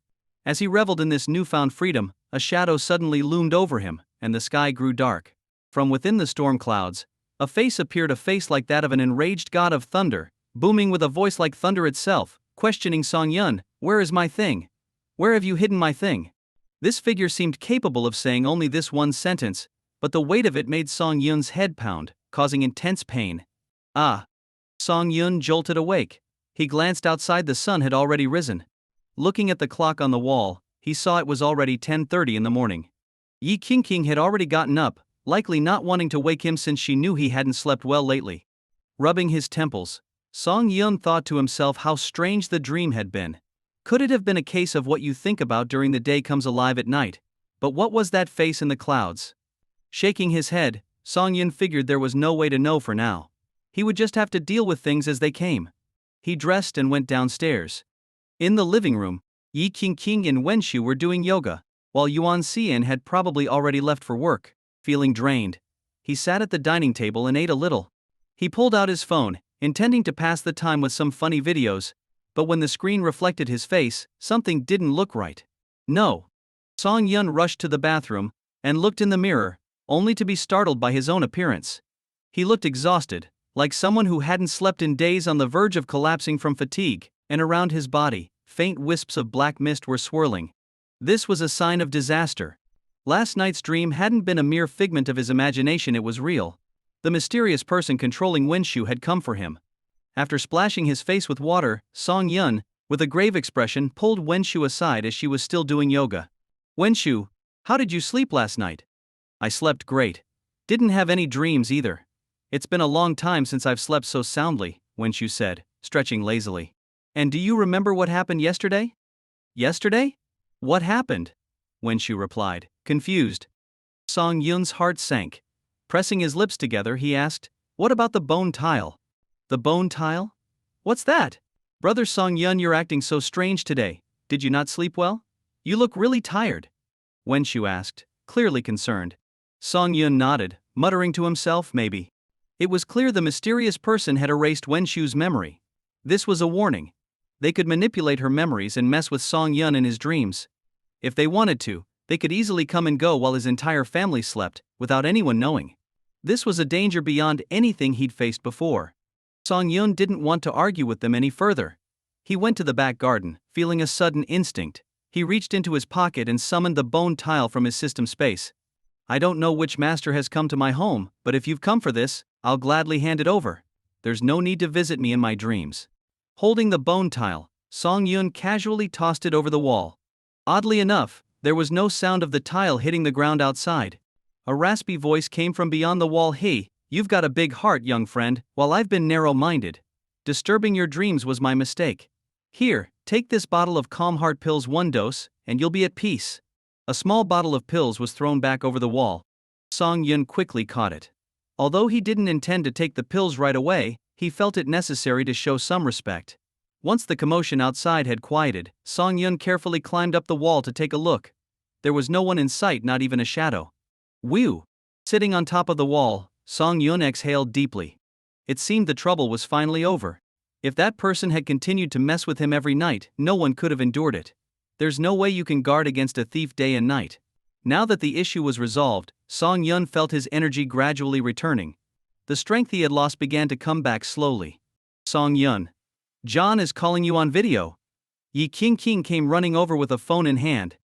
As he reveled in this newfound freedom, a shadow suddenly loomed over him, and the sky grew dark. From within the storm clouds, a face appeared, a face like that of an enraged god of thunder, booming with a voice like thunder itself, questioning Song Yun, "Where is my thing? Where have you hidden my thing? This figure seemed capable of saying only this one sentence, but the weight of it made Song Yun's head pound, causing intense pain. Ah! Song Yun jolted awake. He glanced outside. The sun had already risen. Looking at the clock on the wall, he saw it was already 10:30 in the morning. Yi Qingqing had already gotten up, likely not wanting to wake him since she knew he hadn't slept well lately. Rubbing his temples, Song Yun thought to himself how strange the dream had been. Could it have been a case of what you think about during the day comes alive at night? But what was that face in the clouds? Shaking his head, Song Yun figured there was no way to know for now. He would just have to deal with things as they came. He dressed and went downstairs. In the living room, Yi Qingqing and Wenshu were doing yoga, while Yuan Xian had probably already left for work. Feeling drained, he sat at the dining table and ate a little. He pulled out his phone, intending to pass the time with some funny videos, but when the screen reflected his face, something didn't look right. No. Song Yun rushed to the bathroom and looked in the mirror, only to be startled by his own appearance. He looked exhausted, like someone who hadn't slept in days, on the verge of collapsing from fatigue, and around his body, faint wisps of black mist were swirling. This was a sign of disaster. Last night's dream hadn't been a mere figment of his imagination, it was real. The mysterious person controlling Wenshu had come for him. After splashing his face with water, Song Yun, with a grave expression, pulled Wenshu aside as she was still doing yoga. Wenshu, how did you sleep last night? I slept great. Didn't have any dreams either. It's been a long time since I've slept so soundly, Wenshu said, stretching lazily. And do you remember what happened yesterday? Yesterday? What happened? Wenshu replied, confused. Song Yun's heart sank. Pressing his lips together, he asked, what about the bone tile? The bone tile? What's that? Brother Song Yun, you're acting so strange today. Did you not sleep well? You look really tired. Wenshu asked, clearly concerned. Song Yun nodded, muttering to himself, maybe. It was clear the mysterious person had erased Wenshu's memory. This was a warning. They could manipulate her memories and mess with Song Yun in his dreams. If they wanted to, they could easily come and go while his entire family slept, without anyone knowing. This was a danger beyond anything he'd faced before. Song Yun didn't want to argue with them any further. He went to the back garden, feeling a sudden instinct. He reached into his pocket and summoned the bone tile from his system space. I don't know which master has come to my home, but if you've come for this, I'll gladly hand it over. There's no need to visit me in my dreams. Holding the bone tile, Song Yun casually tossed it over the wall. Oddly enough, there was no sound of the tile hitting the ground outside. A raspy voice came from beyond the wall. Hey, you've got a big heart, young friend, while I've been narrow-minded. Disturbing your dreams was my mistake. Here, take this bottle of Calm Heart pills, 1 dose, and you'll be at peace. A small bottle of pills was thrown back over the wall. Song Yun quickly caught it. Although he didn't intend to take the pills right away, he felt it necessary to show some respect. Once the commotion outside had quieted, Song Yun carefully climbed up the wall to take a look. There was no one in sight, not even a shadow. Whew! Sitting on top of the wall, Song Yun exhaled deeply. It seemed the trouble was finally over. If that person had continued to mess with him every night, no one could have endured it. There's no way you can guard against a thief day and night. Now that the issue was resolved, Song Yun felt his energy gradually returning. The strength he had lost began to come back slowly. Song Yun. John is calling you on video. Yi Qingqing came running over with a phone in hand.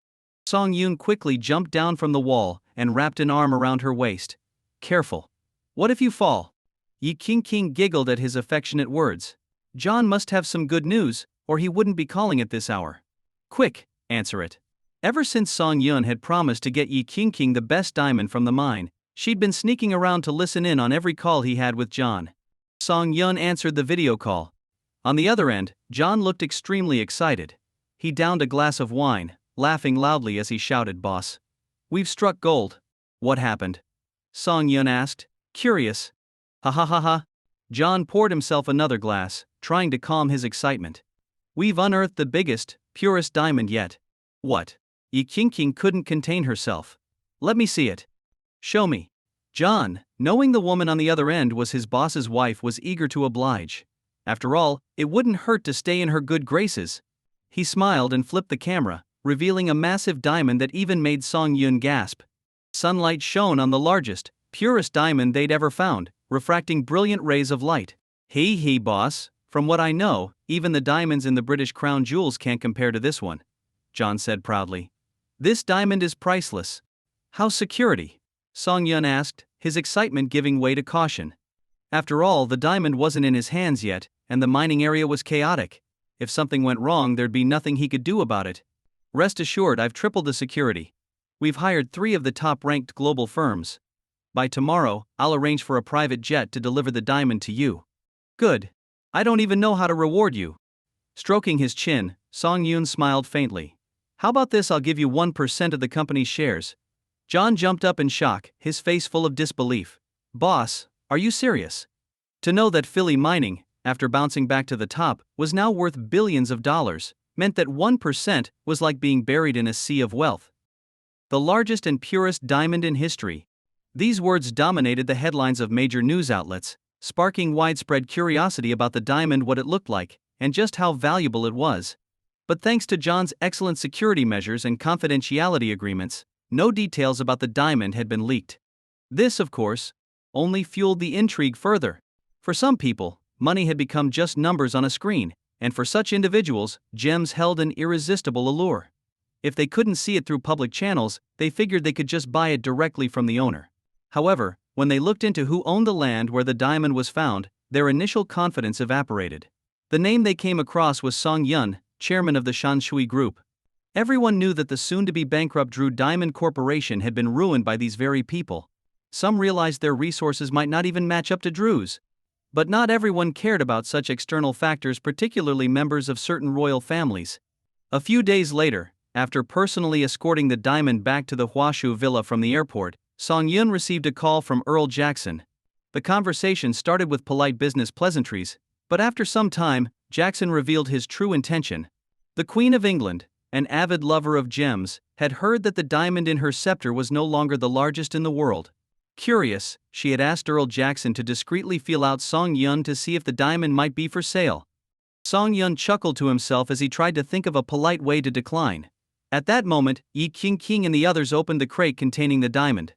Song Yun quickly jumped down from the wall and wrapped an arm around her waist. Careful. What if you fall? Yi Qingqing giggled at his affectionate words. John must have some good news, or he wouldn't be calling at this hour. Quick, answer it. Ever since Song Yun had promised to get Yi Qingqing the best diamond from the mine, she'd been sneaking around to listen in on every call he had with John. Song Yun answered the video call. On the other end, John looked extremely excited. He downed a glass of wine, laughing loudly as he shouted, Boss. We've struck gold. What happened? Song Yun asked, curious. Ha ha ha ha. John poured himself another glass, trying to calm his excitement. We've unearthed the biggest, purest diamond yet. What? Yi Qingqing couldn't contain herself. Let me see it. Show me. John, knowing the woman on the other end was his boss's wife, was eager to oblige. After all, it wouldn't hurt to stay in her good graces. He smiled and flipped the camera, revealing a massive diamond that even made Song Yun gasp. Sunlight shone on the largest, purest diamond they'd ever found, refracting brilliant rays of light. Hey, boss, from what I know, even the diamonds in the British crown jewels can't compare to this one. John said proudly. This diamond is priceless. How's security? Song Yun asked, his excitement giving way to caution. After all, the diamond wasn't in his hands yet, and the mining area was chaotic. If something went wrong, there'd be nothing he could do about it. Rest assured, I've tripled the security. We've hired 3 of the top-ranked global firms. By tomorrow, I'll arrange for a private jet to deliver the diamond to you. Good. I don't even know how to reward you. Stroking his chin, Song Yun smiled faintly. How about this? I'll give you 1% of the company's shares. John jumped up in shock, his face full of disbelief. Boss, are you serious? To know that Philly Mining, after bouncing back to the top, was now worth billions of dollars, meant that 1% was like being buried in a sea of wealth. The largest and purest diamond in history. These words dominated the headlines of major news outlets, sparking widespread curiosity about the diamond, what it looked like, and just how valuable it was. But thanks to John's excellent security measures and confidentiality agreements, no details about the diamond had been leaked. This, of course, only fueled the intrigue further. For some people, money had become just numbers on a screen, and for such individuals, gems held an irresistible allure. If they couldn't see it through public channels, they figured they could just buy it directly from the owner. However, when they looked into who owned the land where the diamond was found, their initial confidence evaporated. The name they came across was Song Yun, chairman of the Shanshui Group. Everyone knew that the soon-to-be bankrupt Drew Diamond Corporation had been ruined by these very people. Some realized their resources might not even match up to Drew's. But not everyone cared about such external factors, particularly members of certain royal families. A few days later, after personally escorting the diamond back to the Huashu villa from the airport, Song Yun received a call from Earl Jackson. The conversation started with polite business pleasantries, but after some time, Jackson revealed his true intention. The Queen of England, an avid lover of gems, had heard that the diamond in her scepter was no longer the largest in the world. Curious, she had asked Earl Jackson to discreetly feel out Song Yun to see if the diamond might be for sale. Song Yun chuckled to himself as he tried to think of a polite way to decline. At that moment, Yi Qingqing and the others opened the crate containing the diamond.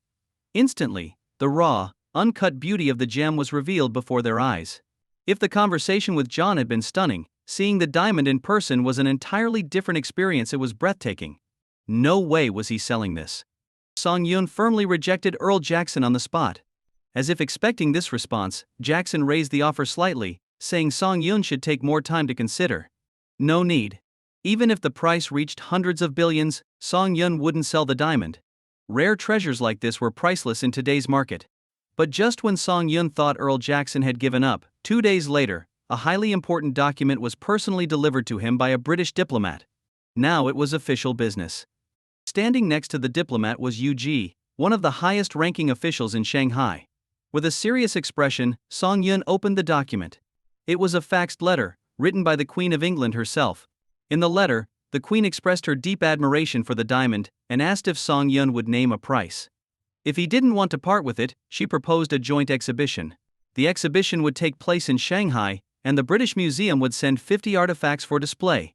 Instantly, the raw, uncut beauty of the gem was revealed before their eyes. If the conversation with John had been stunning, seeing the diamond in person was an entirely different experience. It was breathtaking. No way was he selling this. Song Yun firmly rejected Earl Jackson on the spot. As if expecting this response, Jackson raised the offer slightly, saying Song Yun should take more time to consider. No need. Even if the price reached hundreds of billions, Song Yun wouldn't sell the diamond. Rare treasures like this were priceless in today's market. But just when Song Yun thought Earl Jackson had given up, 2 days later, a highly important document was personally delivered to him by a British diplomat. Now it was official business. Standing next to the diplomat was Yu Ji, one of the highest-ranking officials in Shanghai. With a serious expression, Song Yun opened the document. It was a faxed letter, written by the Queen of England herself. In the letter, the Queen expressed her deep admiration for the diamond and asked if Song Yun would name a price. If he didn't want to part with it, she proposed a joint exhibition. The exhibition would take place in Shanghai, and the British Museum would send 50 artifacts for display.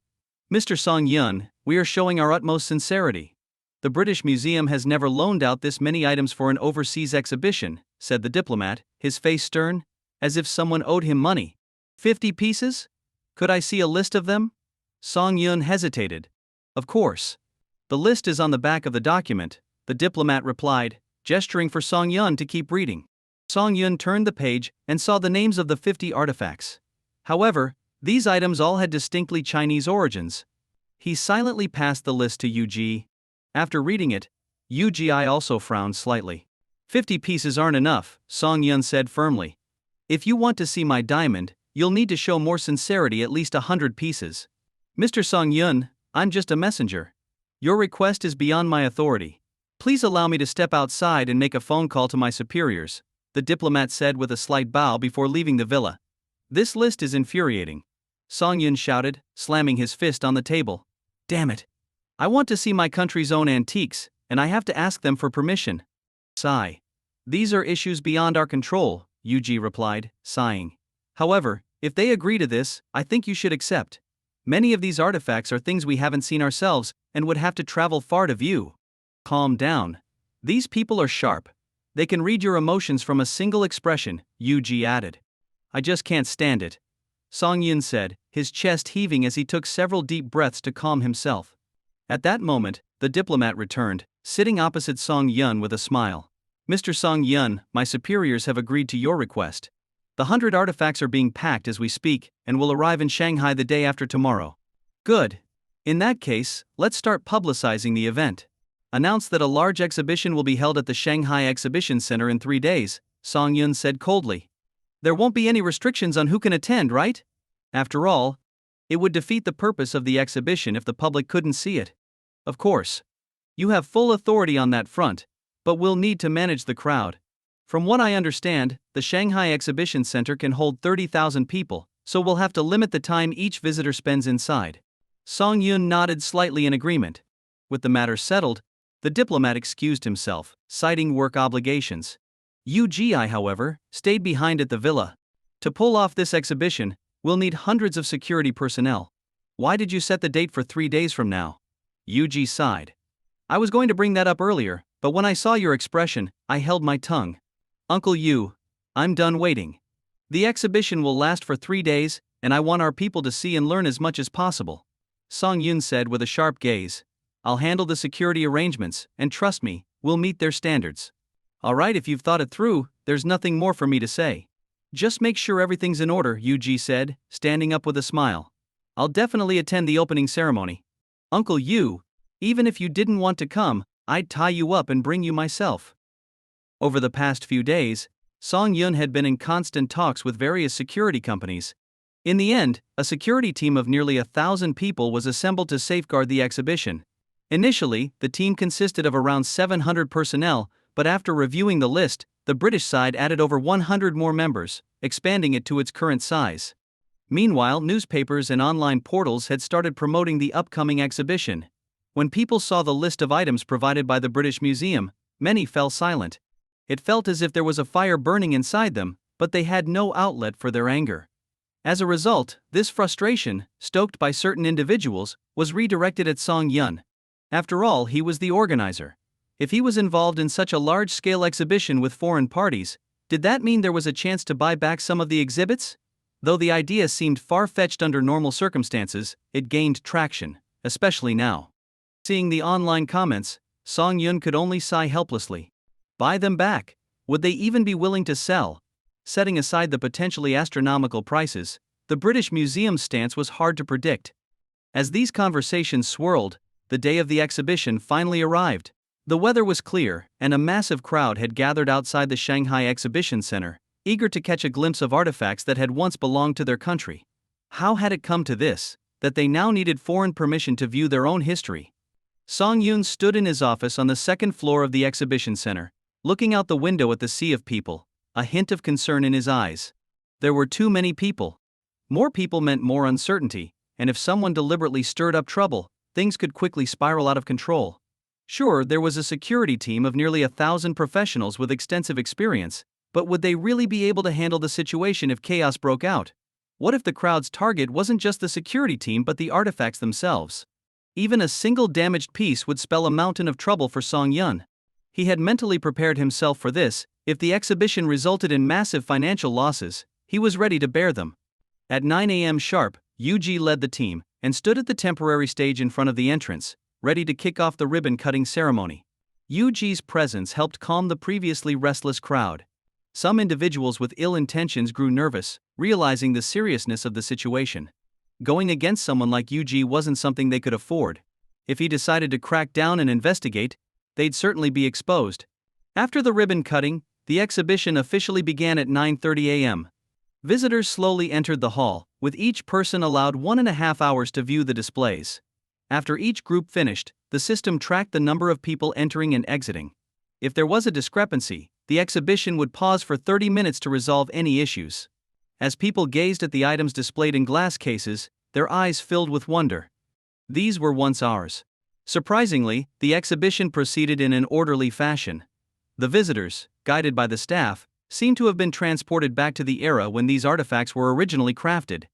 Mr. Song Yun, we are showing our utmost sincerity. The British Museum has never loaned out this many items for an overseas exhibition, said the diplomat, his face stern, as if someone owed him money. 50 pieces? Could I see a list of them? Song Yun hesitated. Of course. The list is on the back of the document, the diplomat replied, gesturing for Song Yun to keep reading. Song Yun turned the page and saw the names of the 50 artifacts. However, these items all had distinctly Chinese origins. He silently passed the list to Yu Ji. After reading it, Yu Ji also frowned slightly. 50 pieces aren't enough, Song Yun said firmly. If you want to see my diamond, you'll need to show more sincerity, at least 100 pieces. Mr. Song Yun, I'm just a messenger. Your request is beyond my authority. Please allow me to step outside and make a phone call to my superiors, the diplomat said with a slight bow before leaving the villa. This list is infuriating, Song Yun shouted, slamming his fist on the table. Damn it. I want to see my country's own antiques, and I have to ask them for permission. Sigh. These are issues beyond our control, Yu Ji replied, sighing. However, if they agree to this, I think you should accept. Many of these artifacts are things we haven't seen ourselves and would have to travel far to view. Calm down. These people are sharp. They can read your emotions from a single expression, Yu Ji added. I just can't stand it, Song Yun said, his chest heaving as he took several deep breaths to calm himself. At that moment, the diplomat returned, sitting opposite Song Yun with a smile. Mr. Song Yun, my superiors have agreed to your request. The 100 artifacts are being packed as we speak and will arrive in Shanghai the day after tomorrow. Good. In that case, let's start publicizing the event. Announce that a large exhibition will be held at the Shanghai Exhibition Center in 3 days, Song Yun said coldly. There won't be any restrictions on who can attend, right? After all, it would defeat the purpose of the exhibition if the public couldn't see it. Of course. You have full authority on that front, but we'll need to manage the crowd. From what I understand, the Shanghai Exhibition Center can hold 30,000 people, so we'll have to limit the time each visitor spends inside. Song Yun nodded slightly in agreement. With the matter settled, the diplomat excused himself, citing work obligations. UGI, however, stayed behind at the villa. To pull off this exhibition, we'll need hundreds of security personnel. Why did you set the date for 3 days from now? UG sighed. I was going to bring that up earlier, but when I saw your expression, I held my tongue. Uncle Yu, I'm done waiting. The exhibition will last for 3 days, and I want our people to see and learn as much as possible. Song Yun said with a sharp gaze. I'll handle the security arrangements, and trust me, we'll meet their standards. Alright, if you've thought it through, there's nothing more for me to say. Just make sure everything's in order, UG said, standing up with a smile. I'll definitely attend the opening ceremony. Uncle Yu, even if you didn't want to come, I'd tie you up and bring you myself. Over the past few days, Song Yun had been in constant talks with various security companies. In the end, a security team of nearly 1,000 people was assembled to safeguard the exhibition. Initially, the team consisted of around 700 personnel, but after reviewing the list, the British side added over 100 more members, expanding it to its current size. Meanwhile, newspapers and online portals had started promoting the upcoming exhibition. When people saw the list of items provided by the British Museum, many fell silent. It felt as if there was a fire burning inside them, but they had no outlet for their anger. As a result, this frustration, stoked by certain individuals, was redirected at Song Yun. After all, he was the organizer. If he was involved in such a large-scale exhibition with foreign parties, did that mean there was a chance to buy back some of the exhibits? Though the idea seemed far-fetched under normal circumstances, it gained traction, especially now. Seeing the online comments, Song Yun could only sigh helplessly. Buy them back? Would they even be willing to sell? Setting aside the potentially astronomical prices, the British Museum's stance was hard to predict. As these conversations swirled, the day of the exhibition finally arrived. The weather was clear, and a massive crowd had gathered outside the Shanghai Exhibition Center, eager to catch a glimpse of artifacts that had once belonged to their country. How had it come to this, that they now needed foreign permission to view their own history? Song Yun stood in his office on the second floor of the exhibition center, looking out the window at the sea of people, a hint of concern in his eyes. There were too many people. More people meant more uncertainty, and if someone deliberately stirred up trouble, things could quickly spiral out of control. Sure, there was a security team of nearly 1,000 professionals with extensive experience, but would they really be able to handle the situation if chaos broke out? What if the crowd's target wasn't just the security team but the artifacts themselves? Even a single damaged piece would spell a mountain of trouble for Song Yun. He had mentally prepared himself for this. If the exhibition resulted in massive financial losses, he was ready to bear them. At 9 a.m. sharp, UG led the team and stood at the temporary stage in front of the entrance, ready to kick off the ribbon-cutting ceremony. UG's presence helped calm the previously restless crowd. Some individuals with ill intentions grew nervous, realizing the seriousness of the situation. Going against someone like UG wasn't something they could afford. If he decided to crack down and investigate, they'd certainly be exposed. After the ribbon cutting, the exhibition officially began at 9:30 a.m. Visitors slowly entered the hall, with each person allowed 1.5 hours to view the displays. After each group finished, the system tracked the number of people entering and exiting. If there was a discrepancy, the exhibition would pause for 30 minutes to resolve any issues. As people gazed at the items displayed in glass cases, their eyes filled with wonder. These were once ours. Surprisingly, the exhibition proceeded in an orderly fashion. The visitors, guided by the staff, seemed to have been transported back to the era when these artifacts were originally crafted.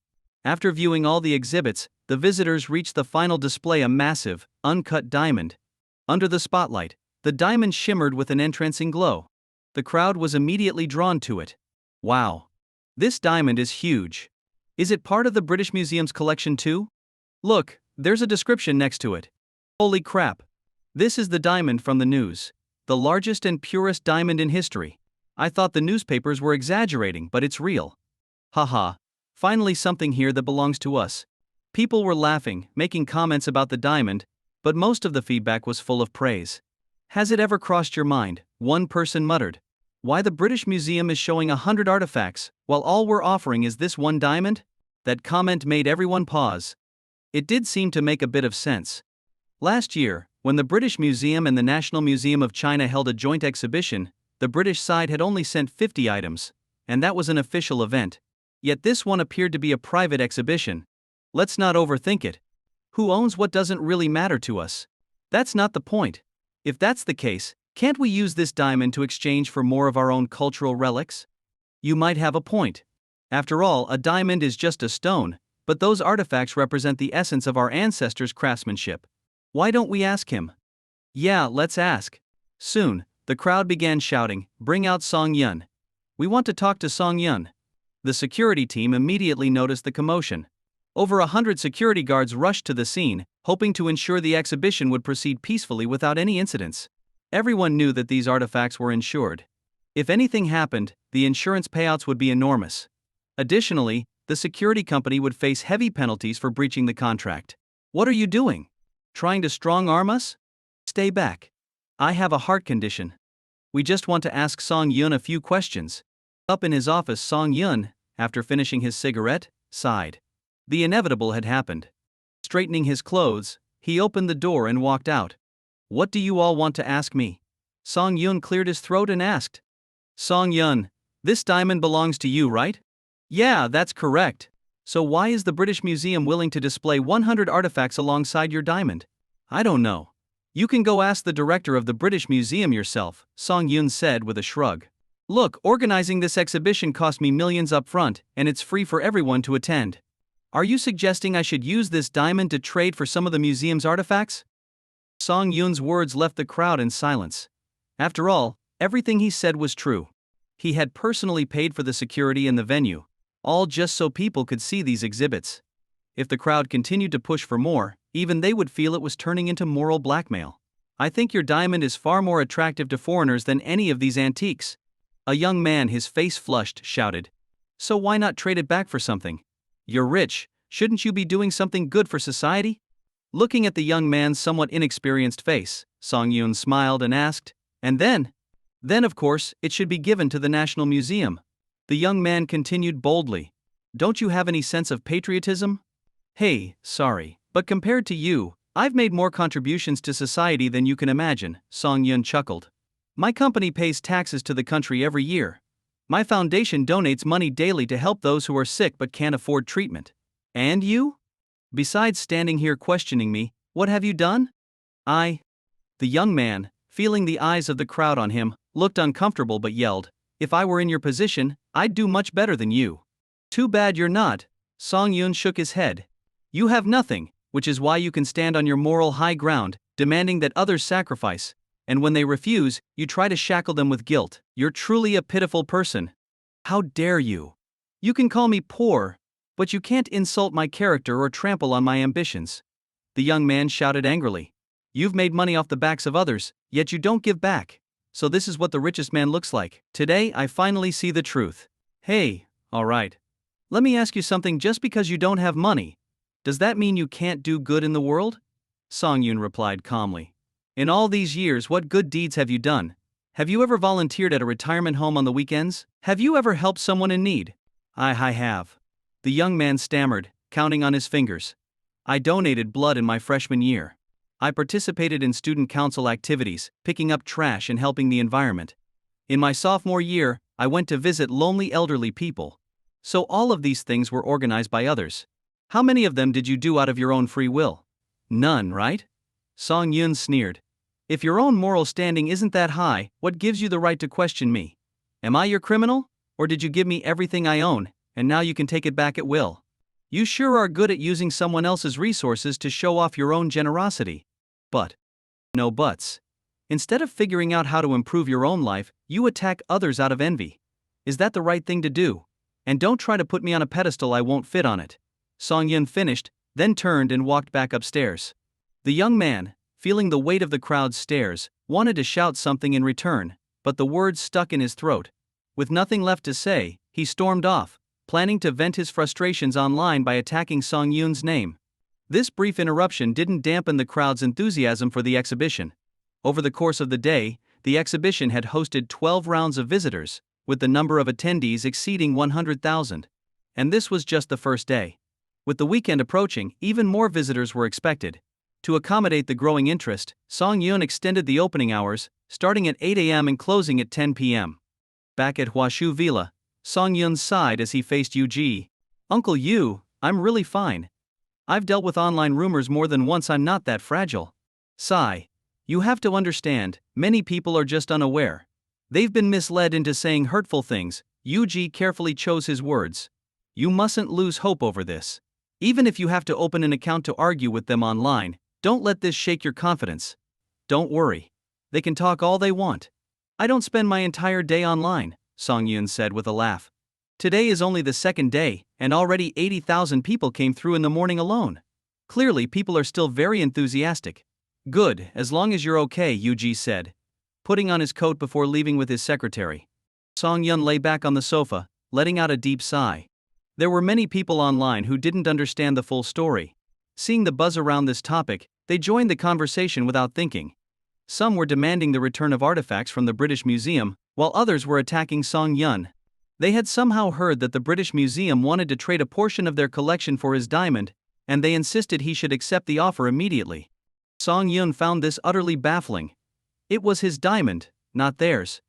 After viewing all the exhibits, the visitors reached the final display, a massive, uncut diamond. Under the spotlight, the diamond shimmered with an entrancing glow. The crowd was immediately drawn to it. Wow! This diamond is huge. Is it part of the British Museum's collection too? Look, there's a description next to it. Holy crap! This is the diamond from the news. The largest and purest diamond in history. I thought the newspapers were exaggerating, but it's real. Haha. Finally something here that belongs to us. People were laughing, making comments about the diamond, but most of the feedback was full of praise. Has it ever crossed your mind, one person muttered, why the British Museum is showing 100 artifacts, while all we're offering is this one diamond? That comment made everyone pause. It did seem to make a bit of sense. Last year, when the British Museum and the National Museum of China held a joint exhibition, the British side had only sent 50 items, and that was an official event. Yet this one appeared to be a private exhibition. Let's not overthink it. Who owns what doesn't really matter to us? That's not the point. If that's the case, can't we use this diamond to exchange for more of our own cultural relics? You might have a point. After all, a diamond is just a stone, but those artifacts represent the essence of our ancestors' craftsmanship. Why don't we ask him? Yeah, let's ask. Soon, the crowd began shouting, "Bring out Song Yun. We want to talk to Song Yun." The security team immediately noticed the commotion. Over 100 security guards rushed to the scene, hoping to ensure the exhibition would proceed peacefully without any incidents. Everyone knew that these artifacts were insured. If anything happened, the insurance payouts would be enormous. Additionally, the security company would face heavy penalties for breaching the contract. What are you doing? Trying to strong-arm us? Stay back. I have a heart condition. We just want to ask Song Yun a few questions. Up in his office, Song Yun, after finishing his cigarette, sighed. The inevitable had happened. Straightening his clothes, he opened the door and walked out. What do you all want to ask me? Song Yun cleared his throat and asked. Song Yun, this diamond belongs to you, right? Yeah, that's correct. So why is the British Museum willing to display 100 artifacts alongside your diamond? I don't know. You can go ask the director of the British Museum yourself, Song Yun said with a shrug. Look, organizing this exhibition cost me millions up front, and it's free for everyone to attend. Are you suggesting I should use this diamond to trade for some of the museum's artifacts? Song Yun's words left the crowd in silence. After all, everything he said was true. He had personally paid for the security in the venue, all just so people could see these exhibits. If the crowd continued to push for more, even they would feel it was turning into moral blackmail. I think your diamond is far more attractive to foreigners than any of these antiques. A young man, his face flushed, shouted. So why not trade it back for something? You're rich, shouldn't you be doing something good for society? Looking at the young man's somewhat inexperienced face, Song Yun smiled and asked, and then? Then of course, it should be given to the National Museum. The young man continued boldly. Don't you have any sense of patriotism? Hey, sorry, but compared to you, I've made more contributions to society than you can imagine, Song Yun chuckled. My company pays taxes to the country every year. My foundation donates money daily to help those who are sick but can't afford treatment. And you? Besides standing here questioning me, what have you done? The young man, feeling the eyes of the crowd on him, looked uncomfortable but yelled, if I were in your position, I'd do much better than you. Too bad you're not. Song Yun shook his head. You have nothing, which is why you can stand on your moral high ground, demanding that others sacrifice, and when they refuse, you try to shackle them with guilt. You're truly a pitiful person. How dare you? You can call me poor, but you can't insult my character or trample on my ambitions. The young man shouted angrily. You've made money off the backs of others, yet you don't give back. So this is what the richest man looks like. Today I finally see the truth. Hey, alright. Let me ask you something. Just because you don't have money, does that mean you can't do good in the world? Song Yun replied calmly. In all these years, what good deeds have you done? Have you ever volunteered at a retirement home on the weekends? Have you ever helped someone in need? I have. The young man stammered, counting on his fingers. I donated blood in my freshman year. I participated in student council activities, picking up trash and helping the environment. In my sophomore year, I went to visit lonely elderly people. So all of these things were organized by others. How many of them did you do out of your own free will? None, right? Song Yun sneered. If your own moral standing isn't that high, what gives you the right to question me? Am I your criminal? Or did you give me everything I own, and now you can take it back at will? You sure are good at using someone else's resources to show off your own generosity. But no buts. Instead of figuring out how to improve your own life, you attack others out of envy. Is that the right thing to do? And don't try to put me on a pedestal, I won't fit on it. Song Yun finished, then turned and walked back upstairs. The young man, feeling the weight of the crowd's stares, wanted to shout something in return, but the words stuck in his throat. With nothing left to say, he stormed off, planning to vent his frustrations online by attacking Song Yoon's name. This brief interruption didn't dampen the crowd's enthusiasm for the exhibition. Over the course of the day, the exhibition had hosted 12 rounds of visitors, with the number of attendees exceeding 100,000. And this was just the first day. With the weekend approaching, even more visitors were expected. To accommodate the growing interest, Song Yoon extended the opening hours, starting at 8 a.m. and closing at 10 p.m. Back at Huashu Villa, Song Yoon sighed as he faced Yu. "Uncle Yu, I'm really fine. I've dealt with online rumors more than once. I'm not that fragile." Sigh. "You have to understand, many people are just unaware. They've been misled into saying hurtful things." Yu carefully chose his words. "You mustn't lose hope over this. Even if you have to open an account to argue with them online, don't let this shake your confidence. Don't worry. They can talk all they want. I don't spend my entire day online," Song Yoon said with a laugh. "Today is only the second day, and already 80,000 people came through in the morning alone. Clearly people are still very enthusiastic." "Good, as long as you're okay," Yu said, putting on his coat before leaving with his secretary. Song Yoon lay back on the sofa, letting out a deep sigh. There were many people online who didn't understand the full story. Seeing the buzz around this topic, they joined the conversation without thinking. Some were demanding the return of artifacts from the British Museum, while others were attacking Song Yoon. They had somehow heard that the British Museum wanted to trade a portion of their collection for his diamond, and they insisted he should accept the offer immediately. Song Yoon found this utterly baffling. It was his diamond, not theirs.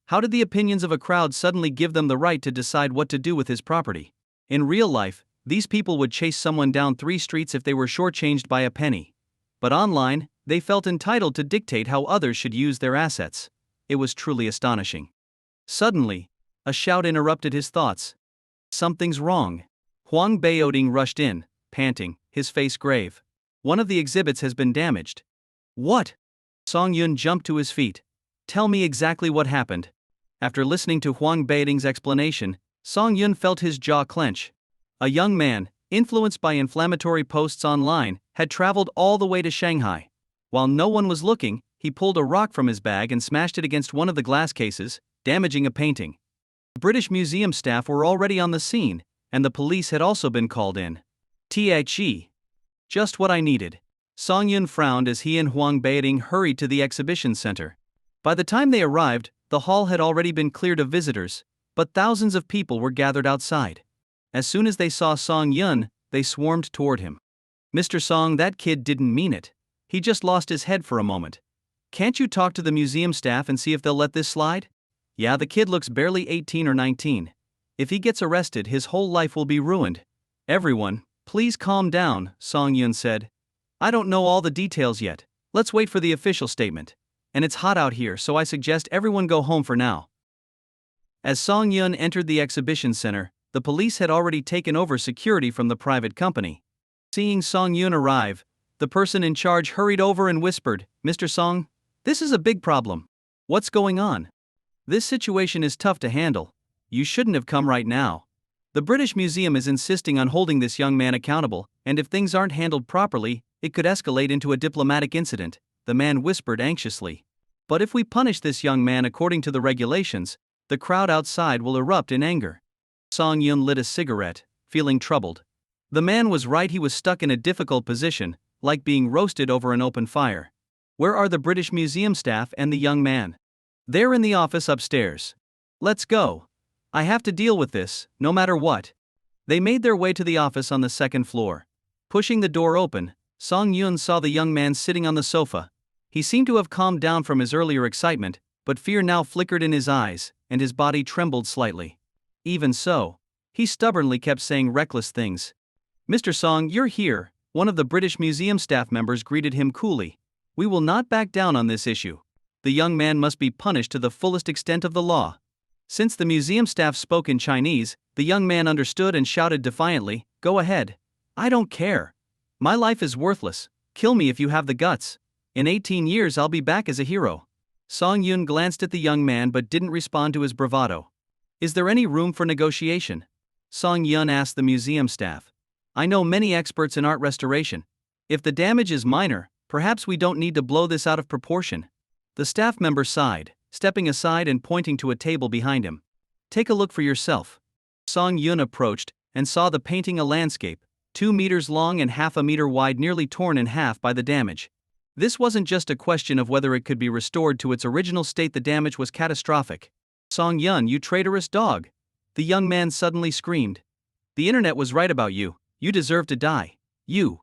How did the opinions of a crowd suddenly give them the right to decide what to do with his property? In real life, these people would chase someone down 3 streets if they were shortchanged by a penny. But online, they felt entitled to dictate how others should use their assets. It was truly astonishing. Suddenly, a shout interrupted his thoughts. "Something's wrong." Huang Baoding rushed in, panting, his face grave. "One of the exhibits has been damaged." "What?" Song Yoon jumped to his feet. "Tell me exactly what happened." After listening to Huang Baoding's explanation, Song Yoon felt his jaw clench. A young man, influenced by inflammatory posts online, had traveled all the way to Shanghai. While no one was looking, he pulled a rock from his bag and smashed it against one of the glass cases, damaging a painting. The British Museum staff were already on the scene, and the police had also been called in. "T.H.E. Just what I needed." Song Yoon frowned as he and Huang Baoding hurried to the exhibition center. By the time they arrived, the hall had already been cleared of visitors, but thousands of people were gathered outside. As soon as they saw Song Yoon, they swarmed toward him. "Mr. Song, that kid didn't mean it. He just lost his head for a moment. Can't you talk to the museum staff and see if they'll let this slide? Yeah, the kid looks barely 18 or 19. If he gets arrested, his whole life will be ruined." "Everyone, please calm down," Song Yoon said. "I don't know all the details yet. Let's wait for the official statement. And it's hot out here, so I suggest everyone go home for now." As Song Yoon entered the exhibition center, the police had already taken over security from the private company. Seeing Song Yoon arrive, the person in charge hurried over and whispered, "Mr. Song, this is a big problem. What's going on? This situation is tough to handle. You shouldn't have come right now. The British Museum is insisting on holding this young man accountable, and if things aren't handled properly, it could escalate into a diplomatic incident," the man whispered anxiously. "But if we punish this young man according to the regulations, the crowd outside will erupt in anger." Song Yoon lit a cigarette, feeling troubled. The man was right, he was stuck in a difficult position, like being roasted over an open fire. Where are the British Museum staff and the young man? "They're in the office upstairs." "Let's go. I have to deal with this, no matter what." They made their way to the office on the second floor. Pushing the door open, Song Yoon saw the young man sitting on the sofa. He seemed to have calmed down from his earlier excitement, but fear now flickered in his eyes, and his body trembled slightly. Even so, he stubbornly kept saying reckless things. "Mr. Song, you're here," one of the British Museum staff members greeted him coolly. "We will not back down on this issue. The young man must be punished to the fullest extent of the law." Since the museum staff spoke in Chinese, the young man understood and shouted defiantly, "Go ahead. I don't care. My life is worthless. Kill me if you have the guts. In 18 years I'll be back as a hero." Song Yoon glanced at the young man but didn't respond to his bravado. "Is there any room for negotiation?" Song Yoon asked the museum staff. "I know many experts in art restoration. If the damage is minor, Perhaps we don't need to blow this out of proportion. The staff member sighed, stepping aside and pointing to a table behind him. Take a look for yourself. Song Yun approached and saw the painting, a landscape, 2 meters long and half a meter wide, nearly torn in half by the damage. This wasn't just a question of whether it could be restored to its original state, the damage was catastrophic. Song Yun, you traitorous dog! The young man suddenly screamed. The internet was right about you. You deserve to die. You.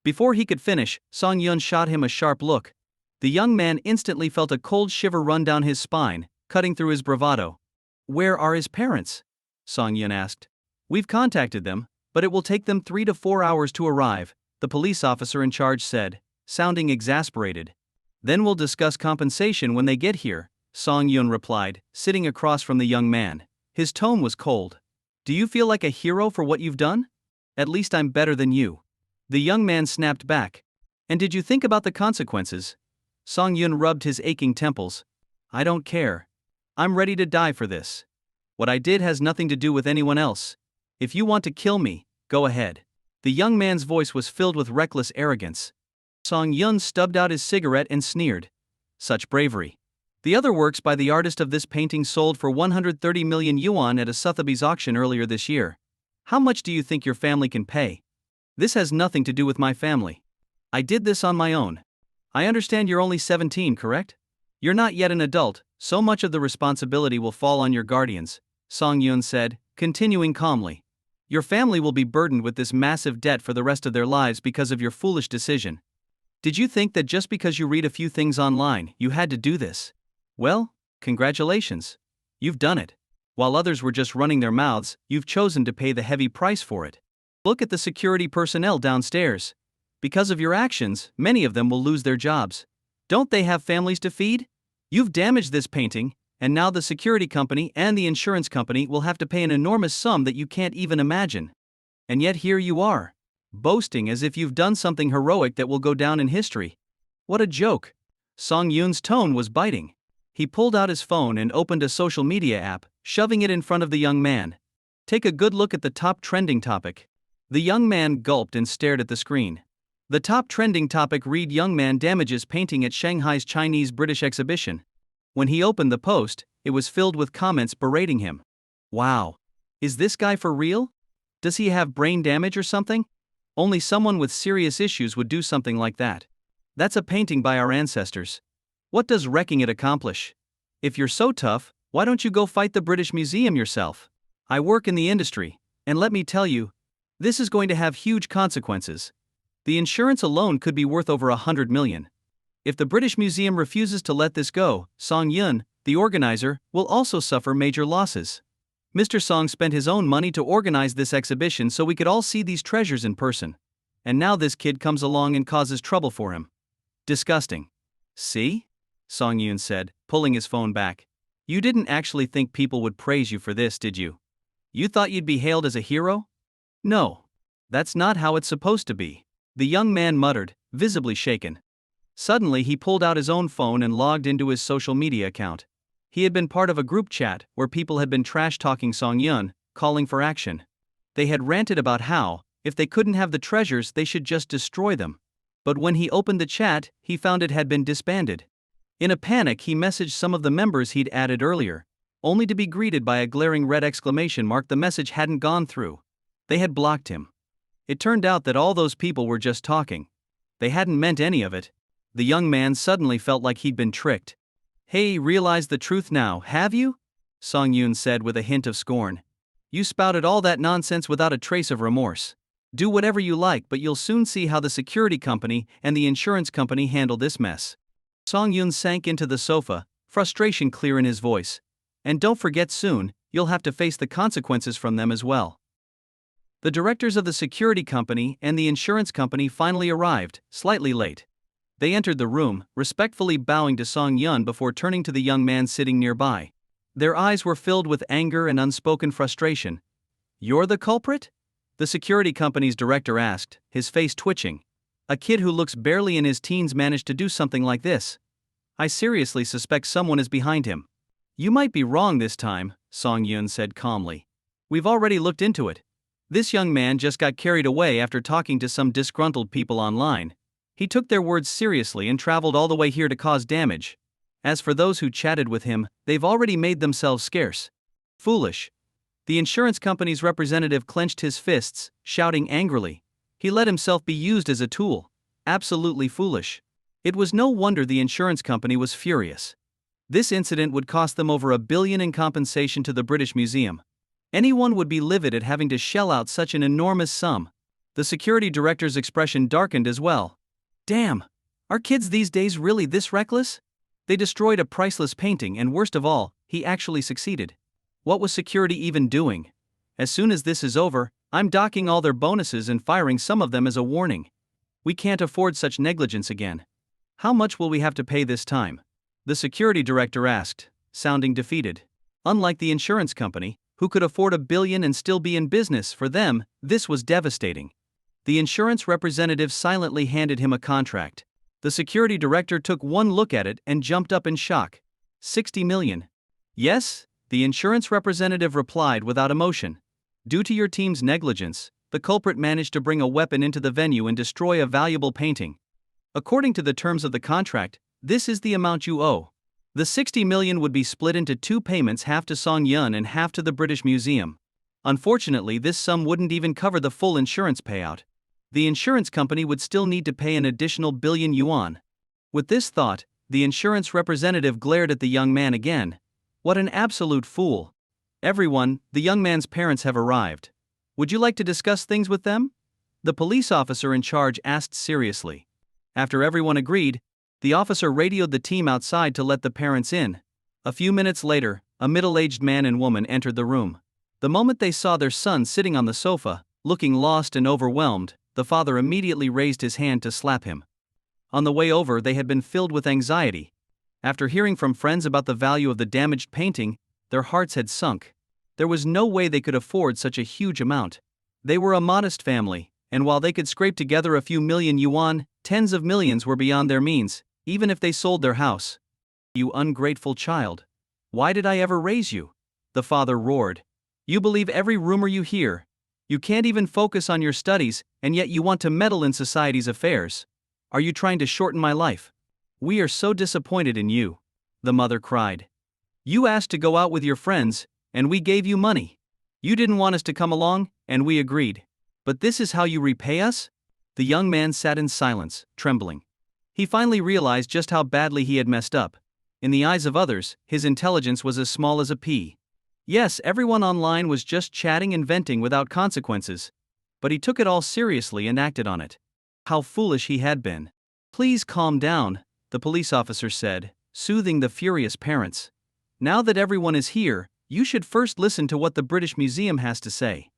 Before he could finish, Song Yun shot him a sharp look. The young man instantly felt a cold shiver run down his spine, cutting through his bravado. Where are his parents? Song Yun asked. We've contacted them, but it will take them 3 to 4 hours to arrive, the police officer in charge said, sounding exasperated. Then we'll discuss compensation when they get here, Song Yun replied, sitting across from the young man. His tone was cold. Do you feel like a hero for what you've done? At least I'm better than you. The young man snapped back. And did you think about the consequences? Song Yun rubbed his aching temples. I don't care. I'm ready to die for this. What I did has nothing to do with anyone else. If you want to kill me, go ahead. The young man's voice was filled with reckless arrogance. Song Yun stubbed out his cigarette and sneered. Such bravery. The other works by the artist of this painting sold for 130 million yuan at a Sotheby's auction earlier this year. How much do you think your family can pay? This has nothing to do with my family. I did this on my own. I understand you're only 17, correct? You're not yet an adult, so much of the responsibility will fall on your guardians, Song Yun said, continuing calmly. Your family will be burdened with this massive debt for the rest of their lives because of your foolish decision. Did you think that just because you read a few things online, you had to do this? Well, congratulations. You've done it. While others were just running their mouths, you've chosen to pay the heavy price for it. Look at the security personnel downstairs. Because of your actions, many of them will lose their jobs. Don't they have families to feed? You've damaged this painting, and now the security company and the insurance company will have to pay an enormous sum that you can't even imagine. And yet here you are, boasting as if you've done something heroic that will go down in history. What a joke. Song Yun's tone was biting. He pulled out his phone and opened a social media app, shoving it in front of the young man. Take a good look at the top trending topic. The young man gulped and stared at the screen. The top trending topic read: Young man damages painting at Shanghai's Chinese-British exhibition. When he opened the post, it was filled with comments berating him. Wow. Is this guy for real? Does he have brain damage or something? Only someone with serious issues would do something like that. That's a painting by our ancestors. What does wrecking it accomplish? If you're so tough, why don't you go fight the British Museum yourself? I work in the industry, and let me tell you, this is going to have huge consequences. The insurance alone could be worth over 100 million. If the British Museum refuses to let this go, Song Yun, the organizer, will also suffer major losses. Mr. Song spent his own money to organize this exhibition so we could all see these treasures in person. And now this kid comes along and causes trouble for him. Disgusting. See? Song Yun said, pulling his phone back. You didn't actually think people would praise you for this, did you? You thought you'd be hailed as a hero? No. That's not how it's supposed to be. The young man muttered, visibly shaken. Suddenly he pulled out his own phone and logged into his social media account. He had been part of a group chat where people had been trash-talking Song Yun, calling for action. They had ranted about how, if they couldn't have the treasures, they should just destroy them. But when he opened the chat, he found it had been disbanded. In a panic, he messaged some of the members he'd added earlier, only to be greeted by a glaring red exclamation mark. The message hadn't gone through. They had blocked him. It turned out that all those people were just talking. They hadn't meant any of it. The young man suddenly felt like he'd been tricked. Hey, realize the truth now, have you? Song Yun said with a hint of scorn. You spouted all that nonsense without a trace of remorse. Do whatever you like, but you'll soon see how the security company and the insurance company handle this mess. Song Yun sank into the sofa, frustration clear in his voice. And don't forget, soon, you'll have to face the consequences from them as well. The directors of the security company and the insurance company finally arrived, slightly late. They entered the room, respectfully bowing to Song Yun before turning to the young man sitting nearby. Their eyes were filled with anger and unspoken frustration. You're the culprit? The security company's director asked, his face twitching. A kid who looks barely in his teens managed to do something like this. I seriously suspect someone is behind him. You might be wrong this time, Song Yun said calmly. We've already looked into it. This young man just got carried away after talking to some disgruntled people online. He took their words seriously and traveled all the way here to cause damage. As for those who chatted with him, they've already made themselves scarce. Foolish. The insurance company's representative clenched his fists, shouting angrily. He let himself be used as a tool. Absolutely foolish. It was no wonder the insurance company was furious. This incident would cost them over $1 billion in compensation to the British Museum. Anyone would be livid at having to shell out such an enormous sum. The security director's expression darkened as well. Damn! Are kids these days really this reckless? They destroyed a priceless painting, and worst of all, he actually succeeded. What was security even doing? As soon as this is over, I'm docking all their bonuses and firing some of them as a warning. We can't afford such negligence again. How much will we have to pay this time? The security director asked, sounding defeated. Unlike the insurance company, who could afford $1 billion and still be in business, for them, this was devastating. The insurance representative silently handed him a contract. The security director took one look at it and jumped up in shock. $60 million. Yes, the insurance representative replied without emotion. Due to your team's negligence, the culprit managed to bring a weapon into the venue and destroy a valuable painting. According to the terms of the contract, this is the amount you owe. The $60 million would be split into 2 payments, half to Song Yun and half to the British Museum. Unfortunately, this sum wouldn't even cover the full insurance payout. The insurance company would still need to pay an additional $1 billion yuan. With this thought, the insurance representative glared at the young man again. What an absolute fool. Everyone, the young man's parents have arrived. Would you like to discuss things with them? The police officer in charge asked seriously. After everyone agreed, the officer radioed the team outside to let the parents in. A few minutes later, a middle-aged man and woman entered the room. The moment they saw their son sitting on the sofa, looking lost and overwhelmed, the father immediately raised his hand to slap him. On the way over, they had been filled with anxiety. After hearing from friends about the value of the damaged painting, their hearts had sunk. There was no way they could afford such a huge amount. They were a modest family, and while they could scrape together a few million yuan, tens of millions were beyond their means, even if they sold their house. You ungrateful child. Why did I ever raise you? The father roared. You believe every rumor you hear. You can't even focus on your studies, and yet you want to meddle in society's affairs. Are you trying to shorten my life? We are so disappointed in you. The mother cried. You asked to go out with your friends, and we gave you money. You didn't want us to come along, and we agreed. But this is how you repay us? The young man sat in silence, trembling. He finally realized just how badly he had messed up. In the eyes of others, his intelligence was as small as a pea. Yes, everyone online was just chatting and venting without consequences. But he took it all seriously and acted on it. How foolish he had been. Please calm down, the police officer said, soothing the furious parents. Now that everyone is here, you should first listen to what the British Museum has to say.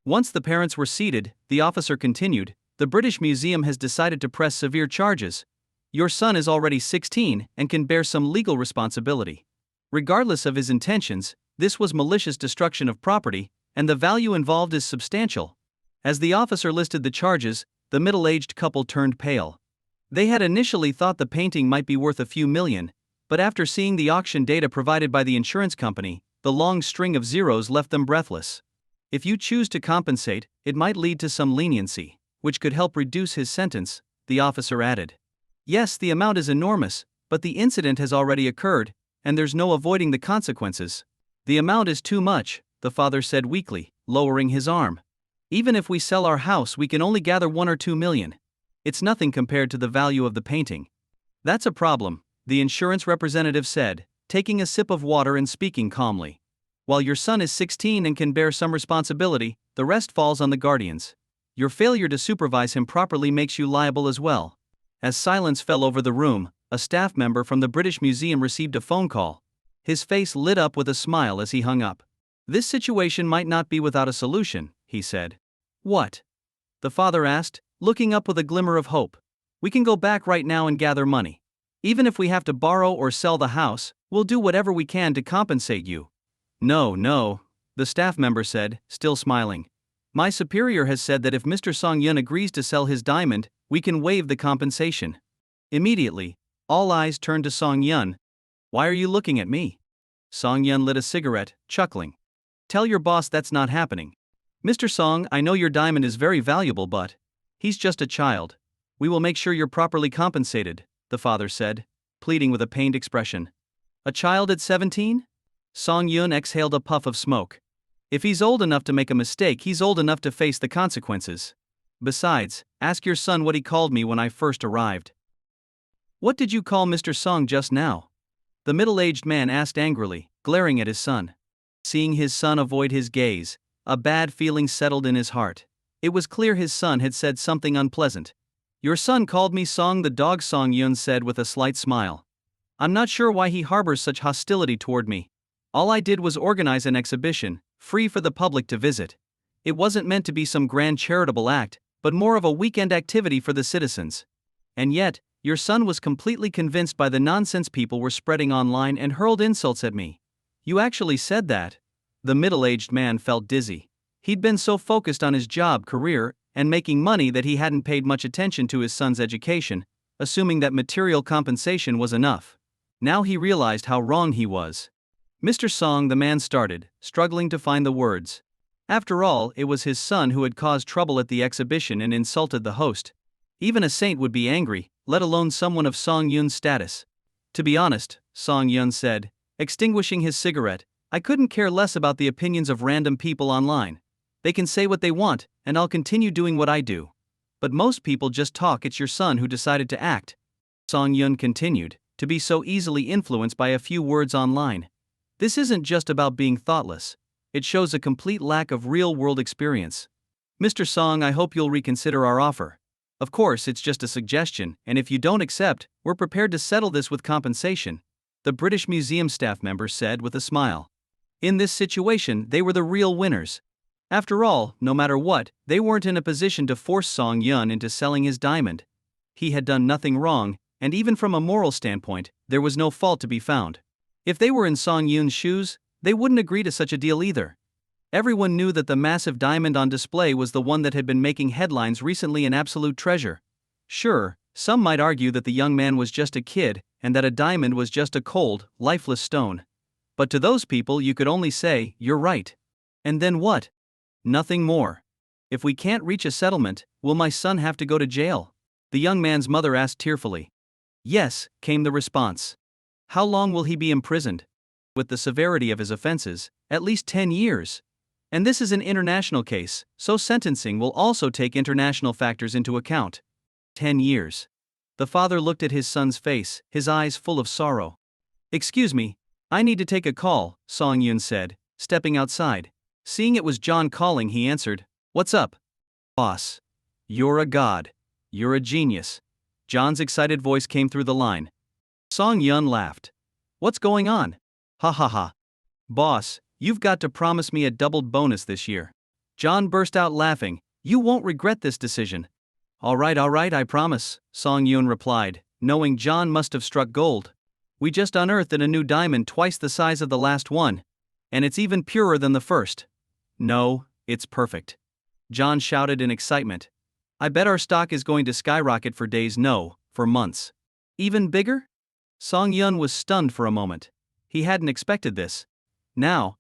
Once the parents were seated, the officer continued, the British Museum has decided to press severe charges. Your son is already 16 and can bear some legal responsibility. Regardless of his intentions, this was malicious destruction of property, and the value involved is substantial. As the officer listed the charges, the middle-aged couple turned pale. They had initially thought the painting might be worth a few million, but after seeing the auction data provided by the insurance company, the long string of zeros left them breathless. If you choose to compensate, it might lead to some leniency, which could help reduce his sentence, the officer added. Yes, the amount is enormous, but the incident has already occurred, and there's no avoiding the consequences. The amount is too much, the father said weakly, lowering his arm. Even if we sell our house, we can only gather 1 or 2 million. It's nothing compared to the value of the painting. That's a problem, the insurance representative said, taking a sip of water and speaking calmly. While your son is 16 and can bear some responsibility, the rest falls on the guardians. Your failure to supervise him properly makes you liable as well. As silence fell over the room, a staff member from the British Museum received a phone call. His face lit up with a smile as he hung up. This situation might not be without a solution, he said. What? The father asked, looking up with a glimmer of hope. We can go back right now and gather money. Even if we have to borrow or sell the house, we'll do whatever we can to compensate you. No, the staff member said, still smiling. My superior has said that if Mr. Song Yun agrees to sell his diamond, we can waive the compensation. Immediately, all eyes turned to Song Yun. Why are you looking at me? Song Yun lit a cigarette, chuckling. Tell your boss that's not happening. Mr. Song, I know your diamond is very valuable, but he's just a child. We will make sure you're properly compensated, the father said, pleading with a pained expression. A child at 17? Song Yun exhaled a puff of smoke. If he's old enough to make a mistake, he's old enough to face the consequences. Besides, ask your son what he called me when I first arrived. What did you call Mr. Song just now? The middle-aged man asked angrily, glaring at his son. Seeing his son avoid his gaze, a bad feeling settled in his heart. It was clear his son had said something unpleasant. Your son called me Song the dog, Song Yun said with a slight smile. I'm not sure why he harbors such hostility toward me. All I did was organize an exhibition, free for the public to visit. It wasn't meant to be some grand charitable act, but more of a weekend activity for the citizens. And yet, your son was completely convinced by the nonsense people were spreading online and hurled insults at me. You actually said that? The middle-aged man felt dizzy. He'd been so focused on his job, career, and making money that he hadn't paid much attention to his son's education, assuming that material compensation was enough. Now he realized how wrong he was. Mr. Song, the man started, struggling to find the words. After all, it was his son who had caused trouble at the exhibition and insulted the host. Even a saint would be angry, let alone someone of Song Yun's status. To be honest, Song Yun said, extinguishing his cigarette, I couldn't care less about the opinions of random people online. They can say what they want, and I'll continue doing what I do. But most people just talk. It's your son who decided to act. Song Yun continued, to be so easily influenced by a few words online. This isn't just about being thoughtless. It shows a complete lack of real-world experience. Mr. Song, I hope you'll reconsider our offer. Of course, it's just a suggestion, and if you don't accept, we're prepared to settle this with compensation, the British Museum staff member said with a smile. In this situation, they were the real winners. After all, no matter what, they weren't in a position to force Song Yun into selling his diamond. He had done nothing wrong, and even from a moral standpoint, there was no fault to be found. If they were in Song Yun's shoes, they wouldn't agree to such a deal either. Everyone knew that the massive diamond on display was the one that had been making headlines recently, an absolute treasure. Sure, some might argue that the young man was just a kid, and that a diamond was just a cold, lifeless stone. But to those people you could only say, you're right. And then what? Nothing more. If we can't reach a settlement, will my son have to go to jail? The young man's mother asked tearfully. Yes, came the response. How long will he be imprisoned? With the severity of his offenses, at least 10 years. And this is an international case, so sentencing will also take international factors into account. 10 years. The father looked at his son's face, his eyes full of sorrow. Excuse me, I need to take a call, Song Yun said, stepping outside. Seeing it was John calling, he answered, What's up? Boss. You're a god. You're a genius. John's excited voice came through the line. Song Yun laughed. What's going on? Ha ha ha. Boss, you've got to promise me a doubled bonus this year. John burst out laughing. You won't regret this decision. All right, I promise, Song Yun replied, knowing John must have struck gold. We just unearthed a new diamond twice the size of the last one. And it's even purer than the first. No, it's perfect. John shouted in excitement. I bet our stock is going to skyrocket for days, no, for months. Even bigger? Song Yun was stunned for a moment. He hadn't expected this. Now,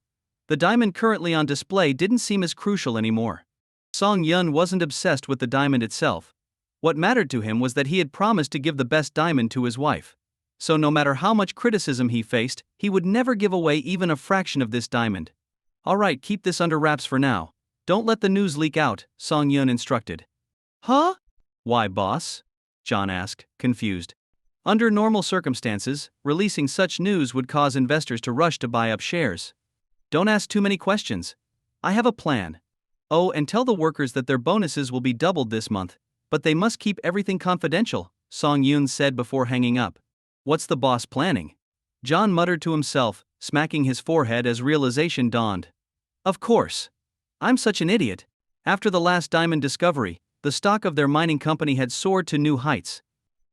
the diamond currently on display didn't seem as crucial anymore. Song Yun wasn't obsessed with the diamond itself. What mattered to him was that he had promised to give the best diamond to his wife. So no matter how much criticism he faced, he would never give away even a fraction of this diamond. All right, keep this under wraps for now. Don't let the news leak out, Song Yun instructed. Huh? Why, boss? John asked, confused. Under normal circumstances, releasing such news would cause investors to rush to buy up shares. Don't ask too many questions. I have a plan. Oh, and tell the workers that their bonuses will be doubled this month, but they must keep everything confidential, Song Yun said before hanging up. What's the boss planning? John muttered to himself, smacking his forehead as realization dawned. Of course. I'm such an idiot. After the last diamond discovery, the stock of their mining company had soared to new heights.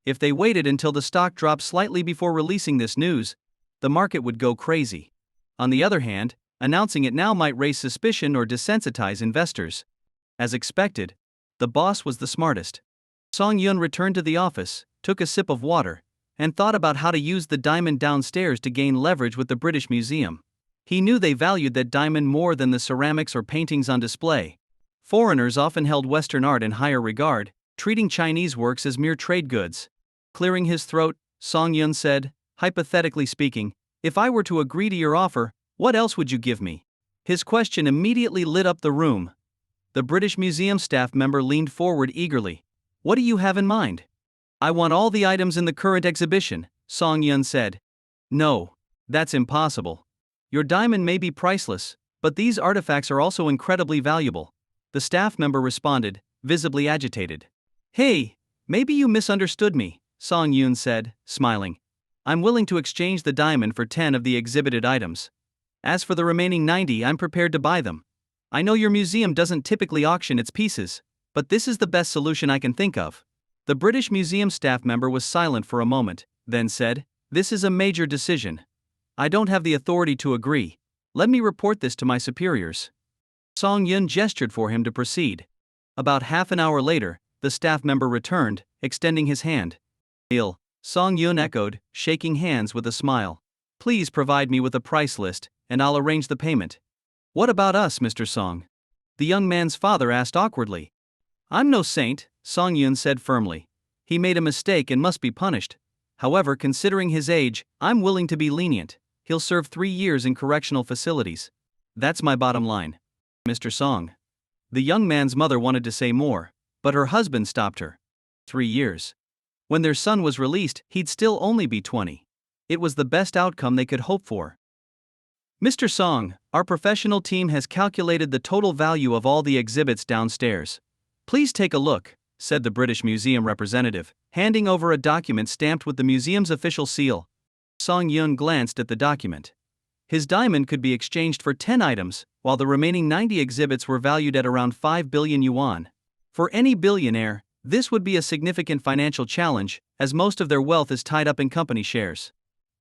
If they waited until the stock dropped slightly before releasing this news, the market would go crazy. On the other hand, announcing it now might raise suspicion or desensitize investors. As expected, the boss was the smartest. Song Yun returned to the office, took a sip of water, and thought about how to use the diamond downstairs to gain leverage with the British Museum. He knew they valued that diamond more than the ceramics or paintings on display. Foreigners often held Western art in higher regard, treating Chinese works as mere trade goods. Clearing his throat, Song Yun said, hypothetically speaking, if I were to agree to your offer, what else would you give me? His question immediately lit up the room. The British Museum staff member leaned forward eagerly. What do you have in mind? I want all the items in the current exhibition, Song Yun said. No, that's impossible. Your diamond may be priceless, but these artifacts are also incredibly valuable. The staff member responded, visibly agitated. Hey, maybe you misunderstood me, Song Yun said, smiling. I'm willing to exchange the diamond for 10 of the exhibited items. As for the remaining 90, I'm prepared to buy them. I know your museum doesn't typically auction its pieces, but this is the best solution I can think of. The British Museum staff member was silent for a moment, then said, This is a major decision. I don't have the authority to agree. Let me report this to my superiors. Song Yun gestured for him to proceed. About half an hour later, the staff member returned, extending his hand. Song Yun echoed, shaking hands with a smile. Please provide me with a price list, and I'll arrange the payment. What about us, Mr. Song? The young man's father asked awkwardly. I'm no saint, Song Yun said firmly. He made a mistake and must be punished. However, considering his age, I'm willing to be lenient. He'll serve 3 years in correctional facilities. That's my bottom line. Mr. Song. The young man's mother wanted to say more, but her husband stopped her. 3 years. When their son was released, he'd still only be 20. It was the best outcome they could hope for. Mr. Song, our professional team has calculated the total value of all the exhibits downstairs. Please take a look, said the British Museum representative, handing over a document stamped with the museum's official seal. Song Yun glanced at the document. His diamond could be exchanged for 10 items, while the remaining 90 exhibits were valued at around 5 billion yuan. For any billionaire, this would be a significant financial challenge, as most of their wealth is tied up in company shares.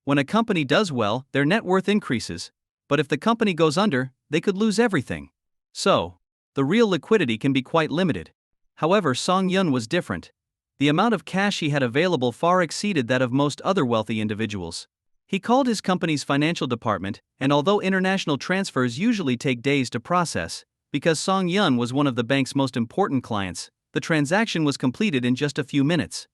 When a company does well, their net worth increases, but if the company goes under, they could lose everything. So, the real liquidity can be quite limited. However, Song Yun was different. The amount of cash he had available far exceeded that of most other wealthy individuals. He called his company's financial department, and although international transfers usually take days to process, because Song Yun was one of the bank's most important clients, the transaction was completed in just a few minutes.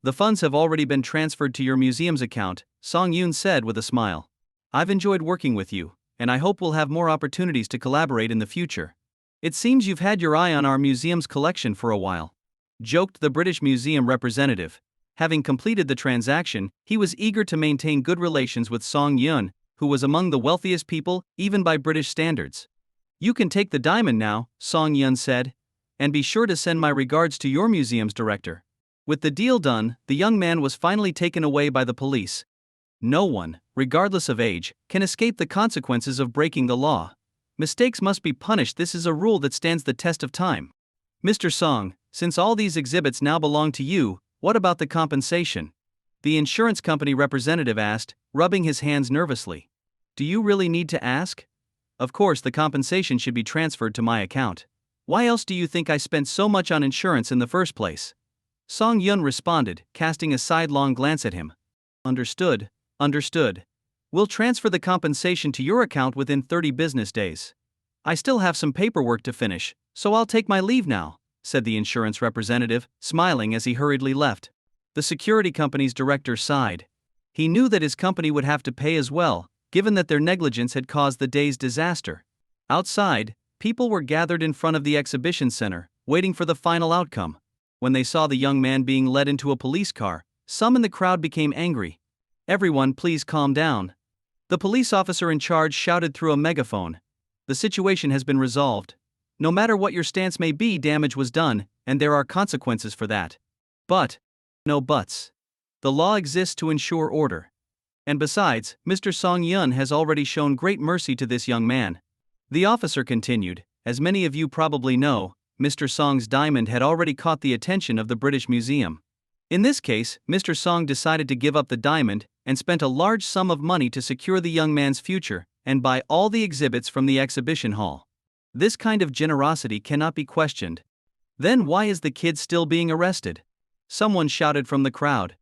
The funds have already been transferred to your museum's account, Song Yun said with a smile. I've enjoyed working with you, and I hope we'll have more opportunities to collaborate in the future. It seems you've had your eye on our museum's collection for a while, joked the British Museum representative. Having completed the transaction, he was eager to maintain good relations with Song Yun, who was among the wealthiest people, even by British standards. You can take the diamond now, Song Yun said, and be sure to send my regards to your museum's director. With the deal done, the young man was finally taken away by the police. No one, regardless of age, can escape the consequences of breaking the law. Mistakes must be punished. This is a rule that stands the test of time. Mr. Song, since all these exhibits now belong to you, what about the compensation? The insurance company representative asked, rubbing his hands nervously. Do you really need to ask? Of course, the compensation should be transferred to my account. Why else do you think I spent so much on insurance in the first place? Song Yun responded, casting a sidelong glance at him. Understood. We'll transfer the compensation to your account within 30 business days. I still have some paperwork to finish, so I'll take my leave now, said the insurance representative, smiling as he hurriedly left. The security company's director sighed. He knew that his company would have to pay as well, given that their negligence had caused the day's disaster. Outside, people were gathered in front of the exhibition center, waiting for the final outcome. When they saw the young man being led into a police car, some in the crowd became angry. Everyone, please calm down. The police officer in charge shouted through a megaphone. The situation has been resolved. No matter what your stance may be, damage was done, and there are consequences for that. But, no buts. The law exists to ensure order. And besides, Mr. Song Yun has already shown great mercy to this young man. The officer continued, as many of you probably know, Mr. Song's diamond had already caught the attention of the British Museum. In this case, Mr. Song decided to give up the diamond and spent a large sum of money to secure the young man's future and buy all the exhibits from the exhibition hall. This kind of generosity cannot be questioned. Then why is the kid still being arrested? Someone shouted from the crowd.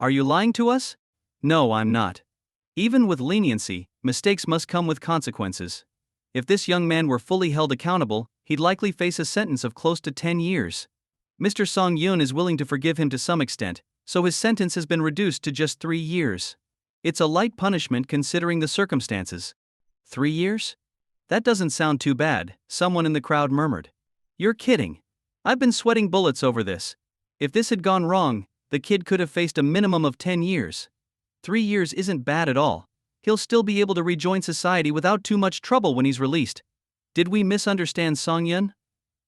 Are you lying to us? No, I'm not. Even with leniency, mistakes must come with consequences. If this young man were fully held accountable, he'd likely face a sentence of close to 10 years. Mr. Song Yun is willing to forgive him to some extent, so his sentence has been reduced to just 3 years. It's a light punishment considering the circumstances. 3 years? That doesn't sound too bad, someone in the crowd murmured. You're kidding. I've been sweating bullets over this. If this had gone wrong, the kid could have faced a minimum of 10 years. 3 years isn't bad at all. He'll still be able to rejoin society without too much trouble when he's released. Did we misunderstand Song Yun?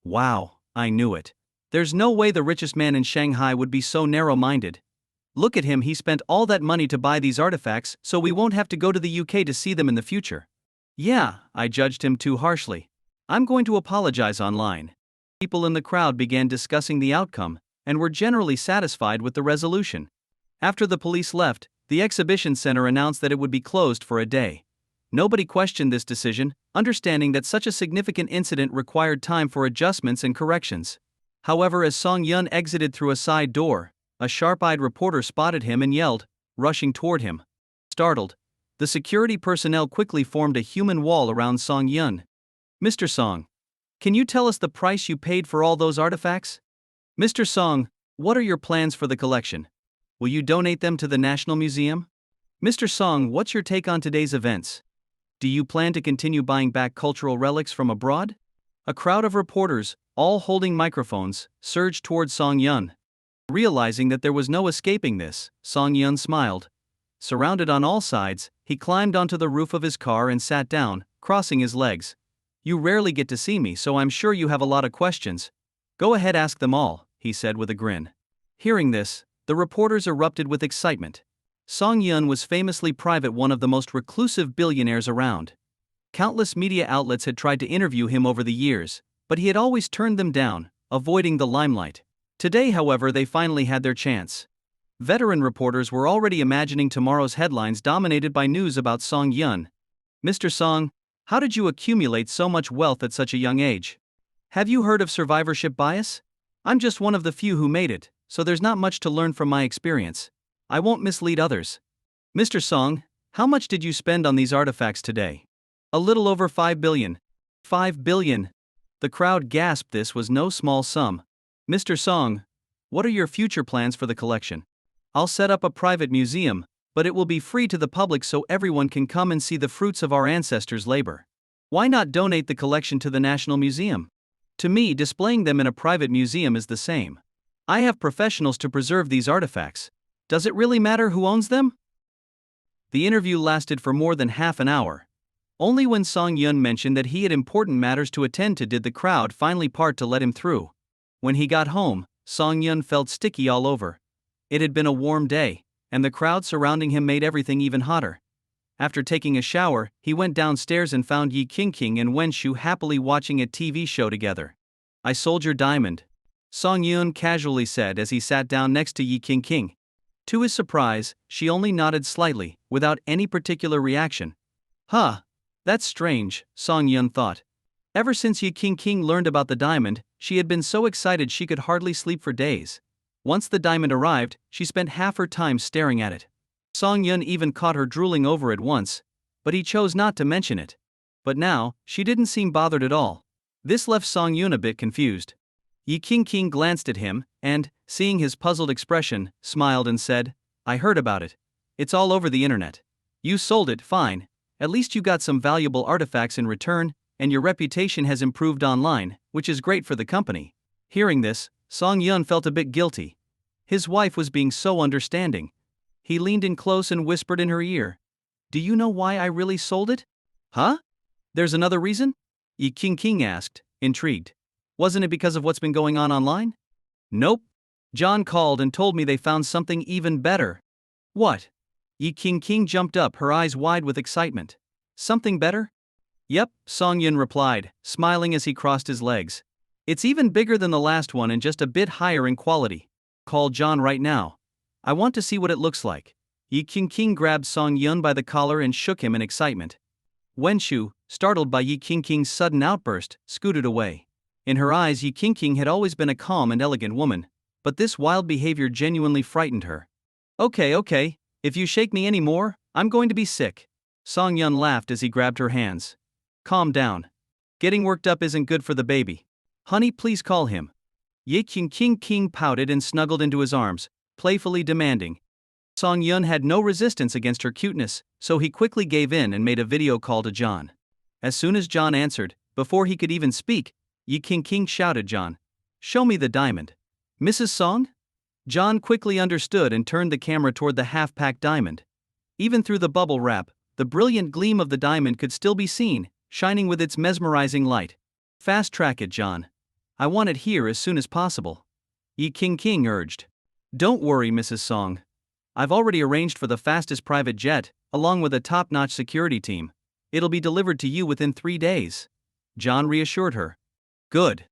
Wow, I knew it. There's no way the richest man in Shanghai would be so narrow-minded. Look at him, he spent all that money to buy these artifacts so we won't have to go to the UK to see them in the future. Yeah, I judged him too harshly. I'm going to apologize online. People in the crowd began discussing the outcome, and were generally satisfied with the resolution. After the police left, the exhibition center announced that it would be closed for a day. Nobody questioned this decision, understanding that such a significant incident required time for adjustments and corrections. However, as Song Yun exited through a side door, a sharp-eyed reporter spotted him and yelled, rushing toward him. Startled, the security personnel quickly formed a human wall around Song Yun. Mr. Song, can you tell us the price you paid for all those artifacts? Mr. Song, what are your plans for the collection? Will you donate them to the National Museum? Mr. Song, what's your take on today's events? Do you plan to continue buying back cultural relics from abroad? A crowd of reporters, all holding microphones, surged toward Song Yun. Realizing that there was no escaping this, Song Yun smiled. Surrounded on all sides, he climbed onto the roof of his car and sat down, crossing his legs. You rarely get to see me, so I'm sure you have a lot of questions. Go ahead, ask them all, he said with a grin. Hearing this, the reporters erupted with excitement. Song Yun was famously private, one of the most reclusive billionaires around. Countless media outlets had tried to interview him over the years, but he had always turned them down, avoiding the limelight. Today, however, they finally had their chance. Veteran reporters were already imagining tomorrow's headlines dominated by news about Song Yun. Mr. Song, how did you accumulate so much wealth at such a young age? Have you heard of survivorship bias? I'm just one of the few who made it, so there's not much to learn from my experience. I won't mislead others. Mr. Song, how much did you spend on these artifacts today? A little over 5 billion. 5 billion. The crowd gasped. This was no small sum. Mr. Song, what are your future plans for the collection? I'll set up a private museum, but it will be free to the public so everyone can come and see the fruits of our ancestors' labor. Why not donate the collection to the National Museum? To me, displaying them in a private museum is the same. I have professionals to preserve these artifacts. Does it really matter who owns them? The interview lasted for more than half an hour. Only when Song Yun mentioned that he had important matters to attend to did the crowd finally part to let him through. When he got home, Song Yun felt sticky all over. It had been a warm day, and the crowd surrounding him made everything even hotter. After taking a shower, he went downstairs and found Yi Qingqing and Wen Shu happily watching a TV show together. I sold your diamond, Song Yun casually said as he sat down next to Yi Qingqing. To his surprise, she only nodded slightly, without any particular reaction. Huh, that's strange, Song Yun thought. Ever since Yi Qingqing learned about the diamond, she had been so excited she could hardly sleep for days. Once the diamond arrived, she spent half her time staring at it. Song Yun even caught her drooling over it once, but he chose not to mention it. But now, she didn't seem bothered at all. This left Song Yun a bit confused. Yi Qingqing glanced at him, and, seeing his puzzled expression, smiled and said, I heard about it. It's all over the internet. You sold it, fine. At least you got some valuable artifacts in return, and your reputation has improved online, which is great for the company. Hearing this, Song Yun felt a bit guilty. His wife was being so understanding. He leaned in close and whispered in her ear, Do you know why I really sold it? Huh? There's another reason? Yi Qingqing asked, intrigued. Wasn't it because of what's been going on online? Nope. John called and told me they found something even better. What? Yi Qingqing jumped up, her eyes wide with excitement. Something better? Yep, Song Yun replied, smiling as he crossed his legs. It's even bigger than the last one and just a bit higher in quality. Call John right now. I want to see what it looks like. Yi Qingqing grabbed Song Yun by the collar and shook him in excitement. Wen Shu, startled by Yi Qingqing's sudden outburst, scooted away. In her eyes, Yi Qingqing had always been a calm and elegant woman, but this wild behavior genuinely frightened her. Okay, if you shake me any more, I'm going to be sick. Song Yun laughed as he grabbed her hands. Calm down. Getting worked up isn't good for the baby. Honey, please call him. Ye King pouted and snuggled into his arms, playfully demanding. Song Yun had no resistance against her cuteness, so he quickly gave in and made a video call to John. As soon as John answered, before he could even speak, Ye King shouted, "John, show me the diamond." "Mrs. Song?" John quickly understood and turned the camera toward the half-packed diamond. Even through the bubble wrap, the brilliant gleam of the diamond could still be seen, shining with its mesmerizing light. "Fast track it, John. I want it here as soon as possible," Ye King urged. "Don't worry, Mrs. Song. I've already arranged for the fastest private jet, along with a top-notch security team. It'll be delivered to you within 3 days," John reassured her. "Good."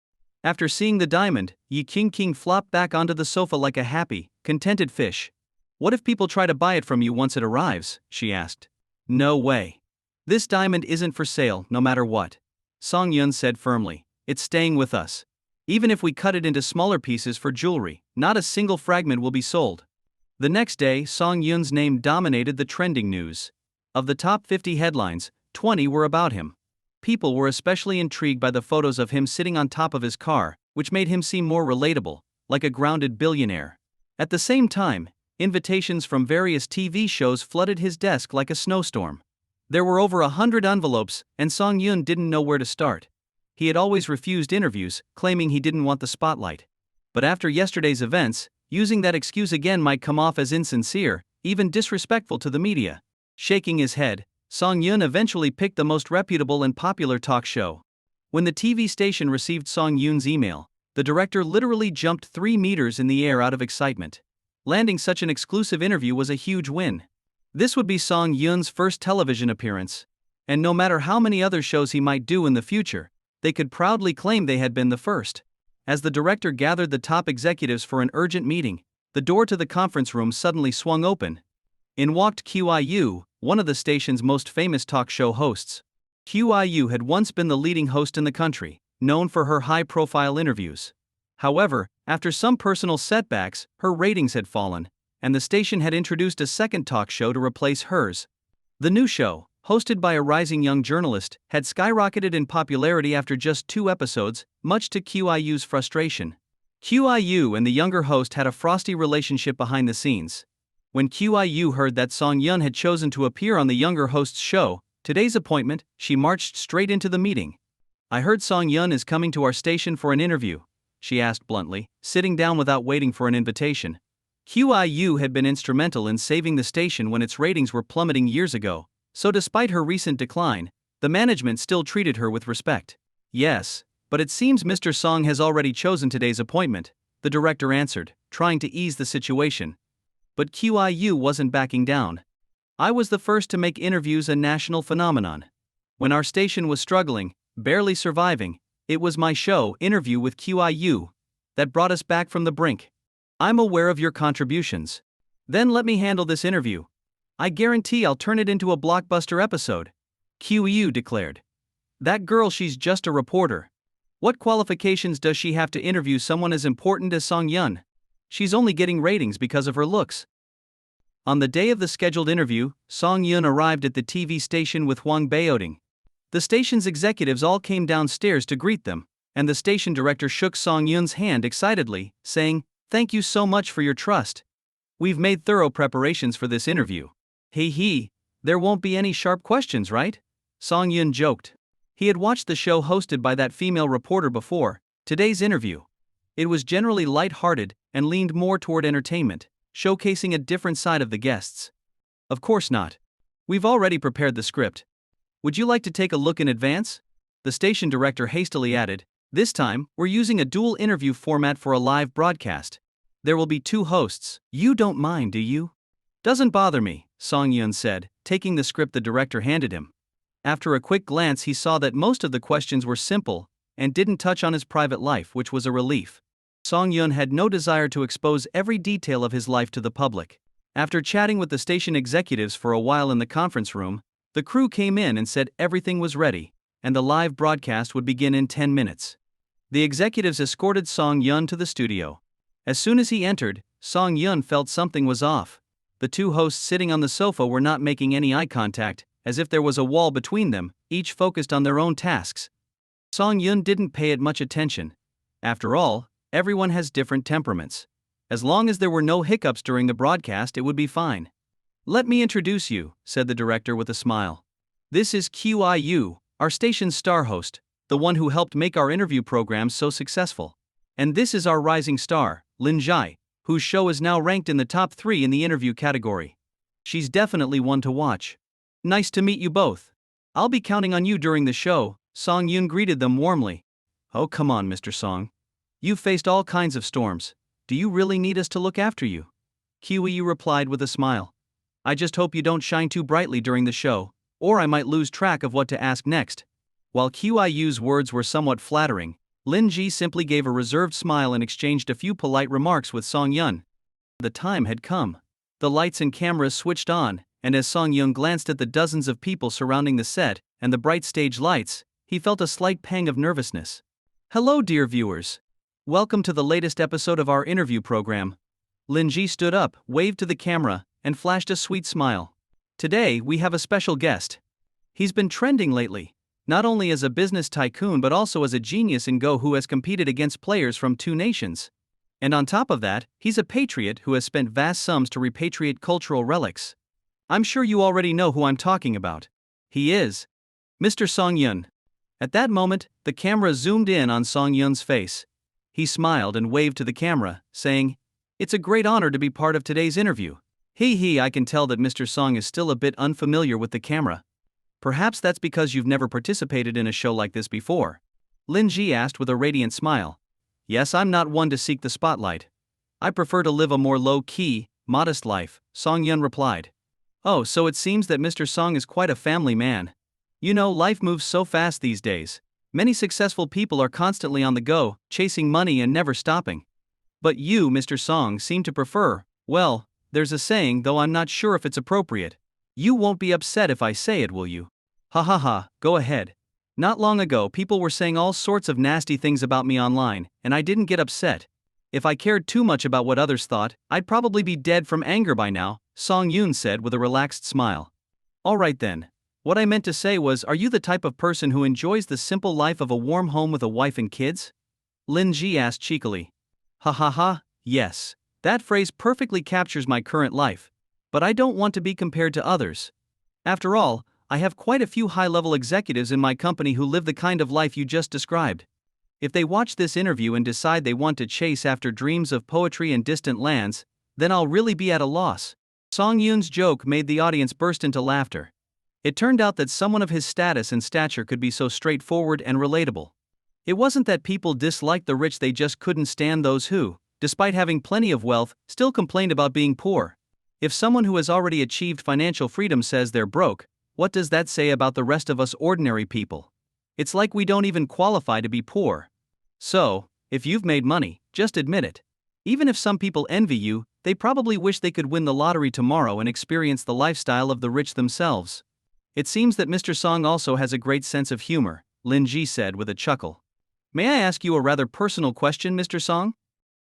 After seeing the diamond, Ye King flopped back onto the sofa like a happy, contented fish. "What if people try to buy it from you once it arrives?" she asked. "No way. This diamond isn't for sale, no matter what," Song Yun said firmly. "It's staying with us. Even if we cut it into smaller pieces for jewelry, not a single fragment will be sold." The next day, Song Yun's name dominated the trending news. Of the top 50 headlines, 20 were about him. People were especially intrigued by the photos of him sitting on top of his car, which made him seem more relatable, like a grounded billionaire. At the same time, invitations from various TV shows flooded his desk like a snowstorm. There were over 100 envelopes, and Song Yun didn't know where to start. He had always refused interviews, claiming he didn't want the spotlight. But after yesterday's events, using that excuse again might come off as insincere, even disrespectful to the media. Shaking his head, Song Yun eventually picked the most reputable and popular talk show. When the TV station received Song Yun's email, the director literally jumped 3 meters in the air out of excitement. Landing such an exclusive interview was a huge win. This would be Song Yun's first television appearance. And no matter how many other shows he might do in the future, they could proudly claim they had been the first. As the director gathered the top executives for an urgent meeting, the door to the conference room suddenly swung open. In walked Qiu, one of the station's most famous talk show hosts. Qiu had once been the leading host in the country, known for her high-profile interviews. However, after some personal setbacks, her ratings had fallen, and the station had introduced a second talk show to replace hers. The new show, hosted by a rising young journalist, had skyrocketed in popularity after just 2 episodes, much to Qiu's frustration. Qiu and the younger host had a frosty relationship behind the scenes. When Qiu heard that Song Yun had chosen to appear on the younger host's show, today's appointment, she marched straight into the meeting. "I heard Song Yun is coming to our station for an interview," she asked bluntly, sitting down without waiting for an invitation. Qiu had been instrumental in saving the station when its ratings were plummeting years ago, so despite her recent decline, the management still treated her with respect. "Yes, but it seems Mr. Song has already chosen today's appointment," the director answered, trying to ease the situation. But Qiu wasn't backing down. "I was the first to make interviews a national phenomenon. When our station was struggling, barely surviving, it was my show, Interview with Qiu, that brought us back from the brink. I'm aware of your contributions. Then let me handle this interview. I guarantee I'll turn it into a blockbuster episode," Qiu declared. "That girl, she's just a reporter. What qualifications does she have to interview someone as important as Song Yun? She's only getting ratings because of her looks." On the day of the scheduled interview, Song Yun arrived at the TV station with Hwang Baoding. The station's executives all came downstairs to greet them, and the station director shook Song Yun's hand excitedly, saying, "Thank you so much for your trust. We've made thorough preparations for this interview." "He, there won't be any sharp questions, right?" Song Yun joked. He had watched the show hosted by that female reporter before. Today's interview, it was generally light-hearted and leaned more toward entertainment, showcasing a different side of the guests. "Of course not. We've already prepared the script. Would you like to take a look in advance?" The station director hastily added, "This time, we're using a dual interview format for a live broadcast. There will be 2 hosts. You don't mind, do you?" "Doesn't bother me," Song Yun said, taking the script the director handed him. After a quick glance, he saw that most of the questions were simple and didn't touch on his private life, which was a relief. Song Yun had no desire to expose every detail of his life to the public. After chatting with the station executives for a while in the conference room, the crew came in and said everything was ready, and the live broadcast would begin in 10 minutes. The executives escorted Song Yun to the studio. As soon as he entered, Song Yun felt something was off. The 2 hosts sitting on the sofa were not making any eye contact, as if there was a wall between them, each focused on their own tasks. Song Yun didn't pay it much attention. After all, Everyone has different temperaments. As long as there were no hiccups during the broadcast, it would be fine. Let me introduce you, said the director with a smile. This is QIU, our station's star host, the one who helped make our interview program so successful. And this is our rising star, Lin Zhai, whose show is now ranked in the top 3 in the interview category. She's definitely one to watch. Nice to meet you both. I'll be counting on you during the show, Song Yun greeted them warmly. Oh, come on, Mr. Song. You've faced all kinds of storms. Do you really need us to look after you? QEU replied with a smile. I just hope you don't shine too brightly during the show, or I might lose track of what to ask next. While QIU's words were somewhat flattering, Lin Ji simply gave a reserved smile and exchanged a few polite remarks with Song Yun. The time had come. The lights and cameras switched on, and as Song Yun glanced at the dozens of people surrounding the set and the bright stage lights, he felt a slight pang of nervousness. Hello, dear viewers. Welcome to the latest episode of our interview program. Lin Ji stood up, waved to the camera, and flashed a sweet smile. Today, we have a special guest. He's been trending lately, not only as a business tycoon but also as a genius in Go who has competed against players from 2 nations. And on top of that, he's a patriot who has spent vast sums to repatriate cultural relics. I'm sure you already know who I'm talking about. He is Mr. Song Yun. At that moment, the camera zoomed in on Song Yun's face. He smiled and waved to the camera, saying, "It's a great honor to be part of today's interview." I can tell that Mr. Song is still a bit unfamiliar with the camera. Perhaps that's because you've never participated in a show like this before. Lin Ji asked with a radiant smile. Yes, I'm not one to seek the spotlight. I prefer to live a more low-key, modest life, Song Yun replied. Oh, so it seems that Mr. Song is quite a family man. You know, life moves so fast these days. Many successful people are constantly on the go, chasing money and never stopping. But you, Mr. Song, seem to prefer, well, there's a saying, though I'm not sure if it's appropriate. You won't be upset if I say it, will you? Ha ha ha, go ahead. Not long ago, people were saying all sorts of nasty things about me online, and I didn't get upset. If I cared too much about what others thought, I'd probably be dead from anger by now, Song Yun said with a relaxed smile. Alright then. What I meant to say was, are you the type of person who enjoys the simple life of a warm home with a wife and kids? Lin Ji asked cheekily. Ha ha ha, yes. That phrase perfectly captures my current life. But I don't want to be compared to others. After all, I have quite a few high-level executives in my company who live the kind of life you just described. If they watch this interview and decide they want to chase after dreams of poetry and distant lands, then I'll really be at a loss. Song Yun's joke made the audience burst into laughter. It turned out that someone of his status and stature could be so straightforward and relatable. It wasn't that people disliked the rich, they just couldn't stand those who, despite having plenty of wealth, still complained about being poor. If someone who has already achieved financial freedom says they're broke, what does that say about the rest of us ordinary people? It's like we don't even qualify to be poor. So, if you've made money, just admit it. Even if some people envy you, they probably wish they could win the lottery tomorrow and experience the lifestyle of the rich themselves. It seems that Mr. Song also has a great sense of humor, Lin Ji said with a chuckle. May I ask you a rather personal question, Mr. Song?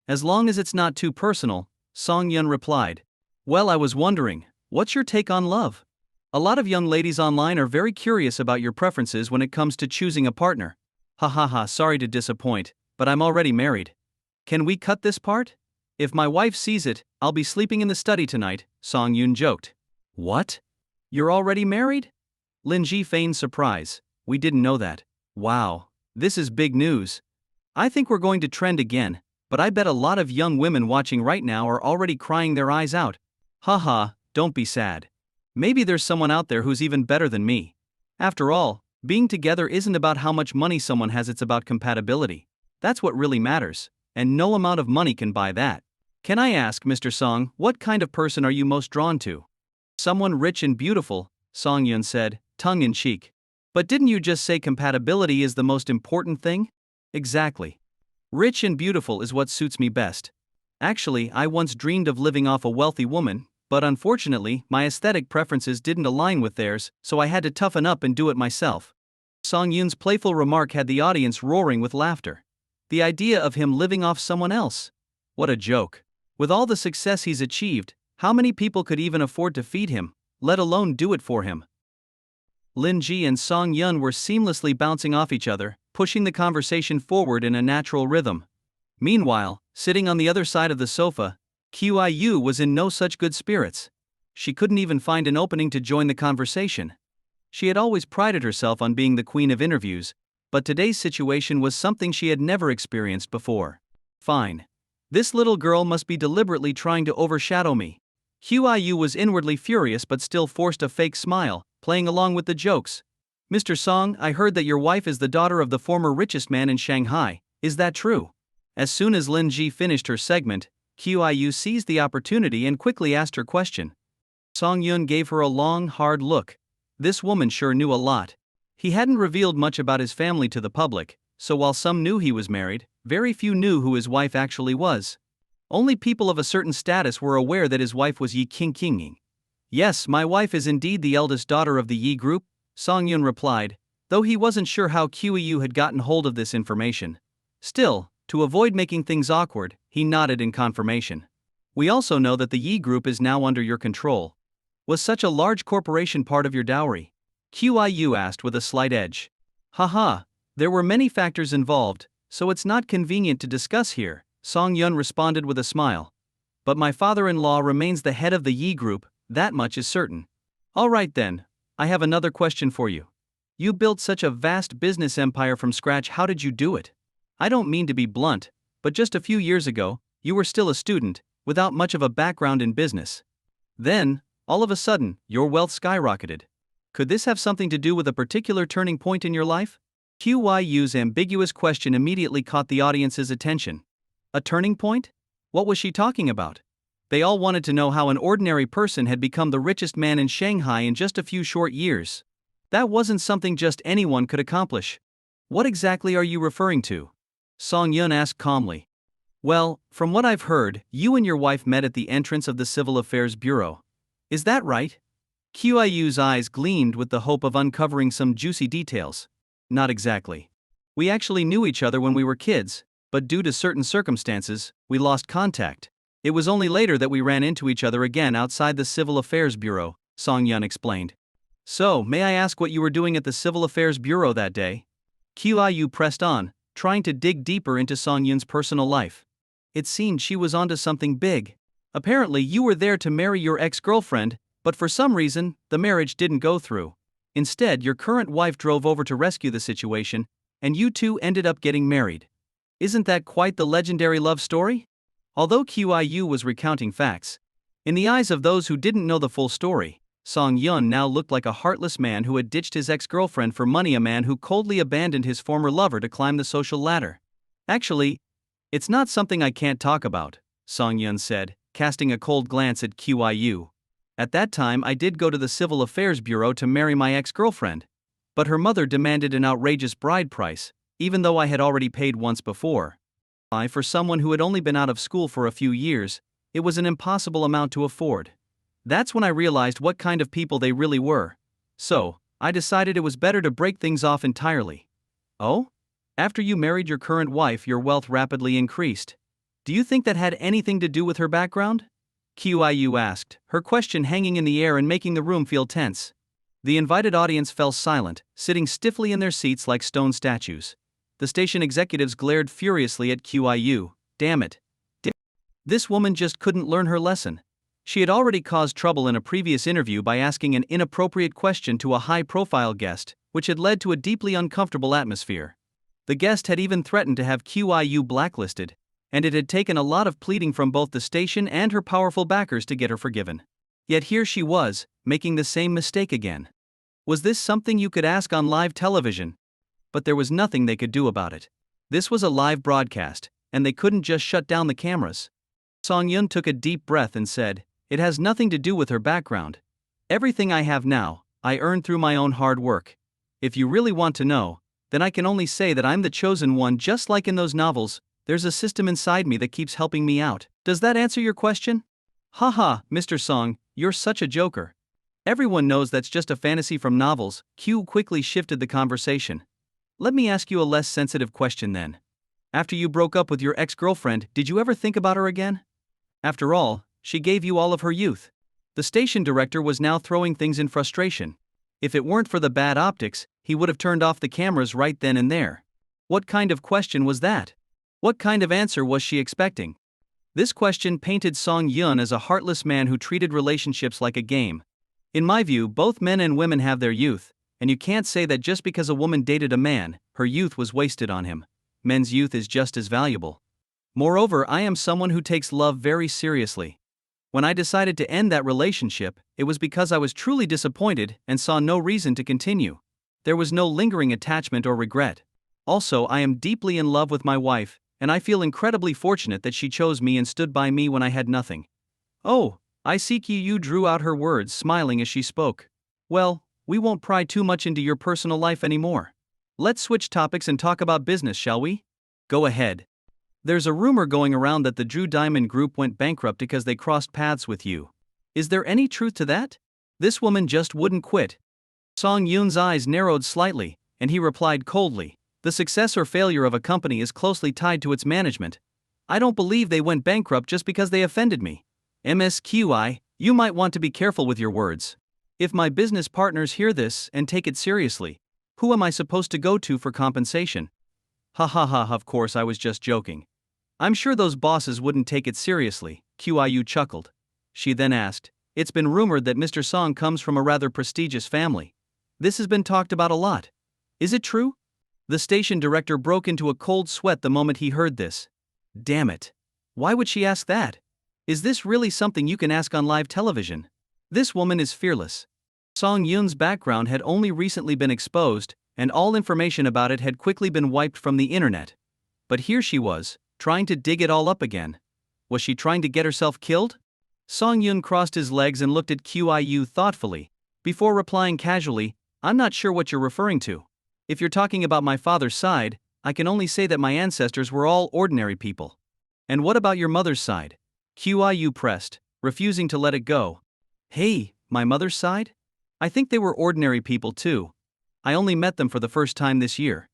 As long as it's not too personal, Song Yun replied. Well, I was wondering, what's your take on love? A lot of young ladies online are very curious about your preferences when it comes to choosing a partner. Ha ha ha, sorry to disappoint, but I'm already married. Can we cut this part? If my wife sees it, I'll be sleeping in the study tonight, Song Yun joked. What? You're already married? Lin Ji feigned surprise. We didn't know that. Wow, this is big news. I think we're going to trend again, but I bet a lot of young women watching right now are already crying their eyes out. Haha, don't be sad. Maybe there's someone out there who's even better than me. After all, being together isn't about how much money someone has, it's about compatibility. That's what really matters, and no amount of money can buy that. Can I ask, Mr. Song, what kind of person are you most drawn to? Someone rich and beautiful, Song Yun said, tongue-in-cheek. But didn't you just say compatibility is the most important thing? Exactly. Rich and beautiful is what suits me best. Actually, I once dreamed of living off a wealthy woman, but unfortunately, my aesthetic preferences didn't align with theirs, so I had to toughen up and do it myself. Song Yun's playful remark had the audience roaring with laughter. The idea of him living off someone else. What a joke. With all the success he's achieved, how many people could even afford to feed him, let alone do it for him? Lin Ji and Song Yun were seamlessly bouncing off each other, pushing the conversation forward in a natural rhythm. Meanwhile, sitting on the other side of the sofa, Qiu was in no such good spirits. She couldn't even find an opening to join the conversation. She had always prided herself on being the queen of interviews, but today's situation was something she had never experienced before. Fine. This little girl must be deliberately trying to overshadow me. Qiu was inwardly furious but still forced a fake smile, playing along with the jokes. Mr. Song, I heard that your wife is the daughter of the former richest man in Shanghai, is that true? As soon as Lin Ji finished her segment, Qiu seized the opportunity and quickly asked her question. Song Yun gave her a long, hard look. This woman sure knew a lot. He hadn't revealed much about his family to the public, so while some knew he was married, very few knew who his wife actually was. Only people of a certain status were aware that his wife was Yi Qingqing. Yes, my wife is indeed the eldest daughter of the Yi group, Song Yun replied, though he wasn't sure how Qiu had gotten hold of this information. Still, to avoid making things awkward, he nodded in confirmation. We also know that the Yi group is now under your control. Was such a large corporation part of your dowry? Qiu asked with a slight edge. Haha, there were many factors involved, so it's not convenient to discuss here, Song Yun responded with a smile. But my father-in-law remains the head of the Yi group, that much is certain. Alright then, I have another question for you. You built such a vast business empire from scratch, how did you do it? I don't mean to be blunt, but just a few years ago, you were still a student, without much of a background in business. Then, all of a sudden, your wealth skyrocketed. Could this have something to do with a particular turning point in your life? Qiu's ambiguous question immediately caught the audience's attention. A turning point? What was she talking about? They all wanted to know how an ordinary person had become the richest man in Shanghai in just a few short years. That wasn't something just anyone could accomplish. What exactly are you referring to? Song Yun asked calmly. Well, from what I've heard, you and your wife met at the entrance of the Civil Affairs Bureau. Is that right? Qiu's eyes gleamed with the hope of uncovering some juicy details. Not exactly. We actually knew each other when we were kids, but due to certain circumstances, we lost contact. It was only later that we ran into each other again outside the Civil Affairs Bureau, Song Yun explained. So, may I ask what you were doing at the Civil Affairs Bureau that day? Qiu pressed on, trying to dig deeper into Song Yun's personal life. It seemed she was onto something big. Apparently you were there to marry your ex-girlfriend, but for some reason, the marriage didn't go through. Instead, your current wife drove over to rescue the situation, and you two ended up getting married. Isn't that quite the legendary love story? Although Qiu was recounting facts, in the eyes of those who didn't know the full story, Song Yun now looked like a heartless man who had ditched his ex-girlfriend for money, a man who coldly abandoned his former lover to climb the social ladder. Actually, it's not something I can't talk about, Song Yun said, casting a cold glance at Qiu. At that time I did go to the Civil Affairs Bureau to marry my ex-girlfriend. But her mother demanded an outrageous bride price, even though I had already paid once before. For someone who had only been out of school for a few years, it was an impossible amount to afford. That's when I realized what kind of people they really were. So, I decided it was better to break things off entirely. Oh? After you married your current wife, your wealth rapidly increased. Do you think that had anything to do with her background? Qiu asked, her question hanging in the air and making the room feel tense. The invited audience fell silent, sitting stiffly in their seats like stone statues. The station executives glared furiously at Qiu. Damn it. This woman just couldn't learn her lesson. She had already caused trouble in a previous interview by asking an inappropriate question to a high-profile guest, which had led to a deeply uncomfortable atmosphere. The guest had even threatened to have Qiu blacklisted, and it had taken a lot of pleading from both the station and her powerful backers to get her forgiven. Yet here she was, making the same mistake again. Was this something you could ask on live television? But there was nothing they could do about it. This was a live broadcast, and they couldn't just shut down the cameras. Song Yun took a deep breath and said, "It has nothing to do with her background. Everything I have now, I earned through my own hard work. If you really want to know, then I can only say that I'm the chosen one, just like in those novels. There's a system inside me that keeps helping me out. Does that answer your question?" Haha, Mr. Song, you're such a joker. Everyone knows that's just a fantasy from novels. Q quickly shifted the conversation. Let me ask you a less sensitive question then. After you broke up with your ex-girlfriend, did you ever think about her again? After all, she gave you all of her youth. The station director was now throwing things in frustration. If it weren't for the bad optics, he would have turned off the cameras right then and there. What kind of question was that? What kind of answer was she expecting? This question painted Song Yun as a heartless man who treated relationships like a game. In my view, both men and women have their youth, and you can't say that just because a woman dated a man, her youth was wasted on him. Men's youth is just as valuable. Moreover, I am someone who takes love very seriously. When I decided to end that relationship, it was because I was truly disappointed and saw no reason to continue. There was no lingering attachment or regret. Also, I am deeply in love with my wife, and I feel incredibly fortunate that she chose me and stood by me when I had nothing. Oh, I see. Yu drew out her words, smiling as she spoke. Well, we won't pry too much into your personal life anymore. Let's switch topics and talk about business, shall we? Go ahead. There's a rumor going around that the Drew Diamond Group went bankrupt because they crossed paths with you. Is there any truth to that? This woman just wouldn't quit. Song Yun's eyes narrowed slightly, and he replied coldly, "The success or failure of a company is closely tied to its management. I don't believe they went bankrupt just because they offended me. MSQI, you might want to be careful with your words. If my business partners hear this and take it seriously, who am I supposed to go to for compensation?" Ha ha ha, of course I was just joking. I'm sure those bosses wouldn't take it seriously, Qiu chuckled. She then asked, "It's been rumored that Mr. Song comes from a rather prestigious family. This has been talked about a lot. Is it true?" The station director broke into a cold sweat the moment he heard this. Damn it. Why would she ask that? Is this really something you can ask on live television? This woman is fearless. Song Yun's background had only recently been exposed, and all information about it had quickly been wiped from the internet. But here she was, trying to dig it all up again. Was she trying to get herself killed? Song Yun crossed his legs and looked at Qiu thoughtfully, before replying casually, "I'm not sure what you're referring to. If you're talking about my father's side, I can only say that my ancestors were all ordinary people." "And what about your mother's side?" Qiu pressed, refusing to let it go. "Hey, my mother's side? I think they were ordinary people too. I only met them for the first time this year.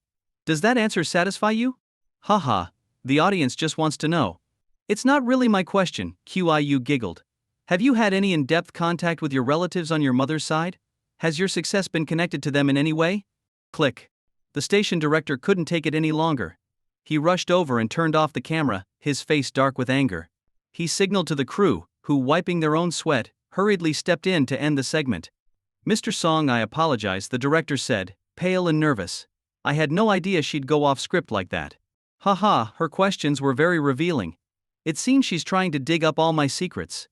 Does that answer satisfy you?" "Haha, the audience just wants to know." "It's not really my question," Qiu giggled. "Have you had any in-depth contact with your relatives on your mother's side? Has your success been connected to them in any way?" Click. The station director couldn't take it any longer. He rushed over and turned off the camera, his face dark with anger. He signaled to the crew, who, wiping their own sweat, hurriedly stepped in to end the segment. "Mr. Song, I apologize," the director said, pale and nervous. "I had no idea she'd go off script like that. Haha, her questions were very revealing. It seems she's trying to dig up all my secrets."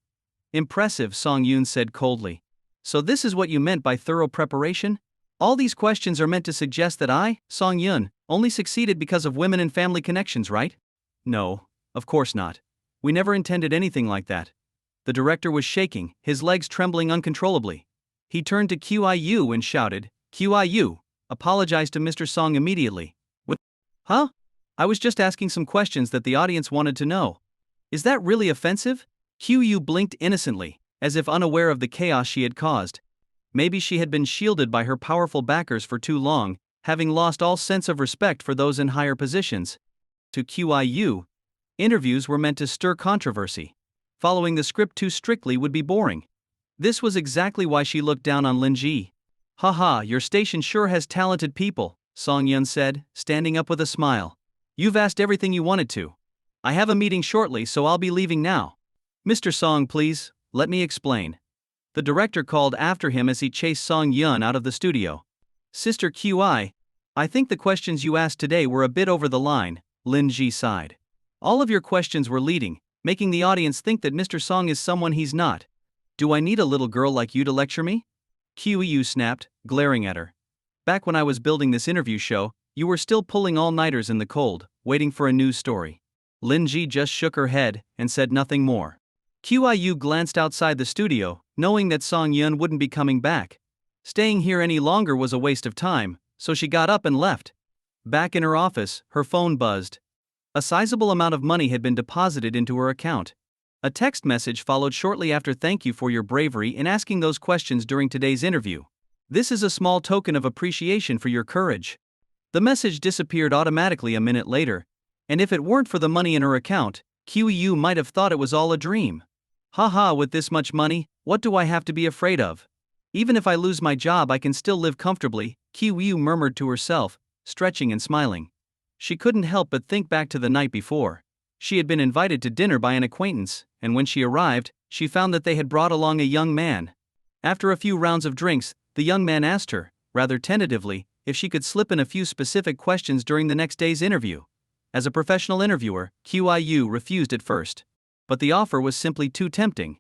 "Impressive," Song Yun said coldly. "So this is what you meant by thorough preparation? All these questions are meant to suggest that I, Song Yun, only succeeded because of women and family connections, right?" "No, of course not. We never intended anything like that." The director was shaking, his legs trembling uncontrollably. He turned to Qiu and shouted, "Qiu, apologize to Mr. Song immediately." "What? Huh? I was just asking some questions that the audience wanted to know. Is that really offensive?" Qiu blinked innocently, as if unaware of the chaos she had caused. Maybe she had been shielded by her powerful backers for too long, having lost all sense of respect for those in higher positions. To Qiu, interviews were meant to stir controversy. Following the script too strictly would be boring. This was exactly why she looked down on Lin Ji. "Haha, your station sure has talented people," Song Yun said, standing up with a smile. "You've asked everything you wanted to. I have a meeting shortly, so I'll be leaving now." "Mr. Song, please, let me explain." The director called after him as he chased Song Yun out of the studio. "Sister Qi, I think the questions you asked today were a bit over the line," Lin Ji sighed. "All of your questions were leading, making the audience think that Mr. Song is someone he's not. Do I need a little girl like you to lecture me?" Qiu snapped, glaring at her. "Back when I was building this interview show, you were still pulling all-nighters in the cold, waiting for a news story." Lin Ji just shook her head and said nothing more. Qiu glanced outside the studio, knowing that Song Yun wouldn't be coming back. Staying here any longer was a waste of time, so she got up and left. Back in her office, her phone buzzed. A sizable amount of money had been deposited into her account. A text message followed shortly after. "Thank you for your bravery in asking those questions during today's interview. This is a small token of appreciation for your courage." The message disappeared automatically a minute later, and if it weren't for the money in her account, Qiu might have thought it was all a dream. "Haha, with this much money, what do I have to be afraid of? Even if I lose my job, I can still live comfortably," Qiu murmured to herself, stretching and smiling. She couldn't help but think back to the night before. She had been invited to dinner by an acquaintance, and when she arrived, she found that they had brought along a young man. After a few rounds of drinks, the young man asked her, rather tentatively, if she could slip in a few specific questions during the next day's interview. As a professional interviewer, Qiu refused at first. But the offer was simply too tempting.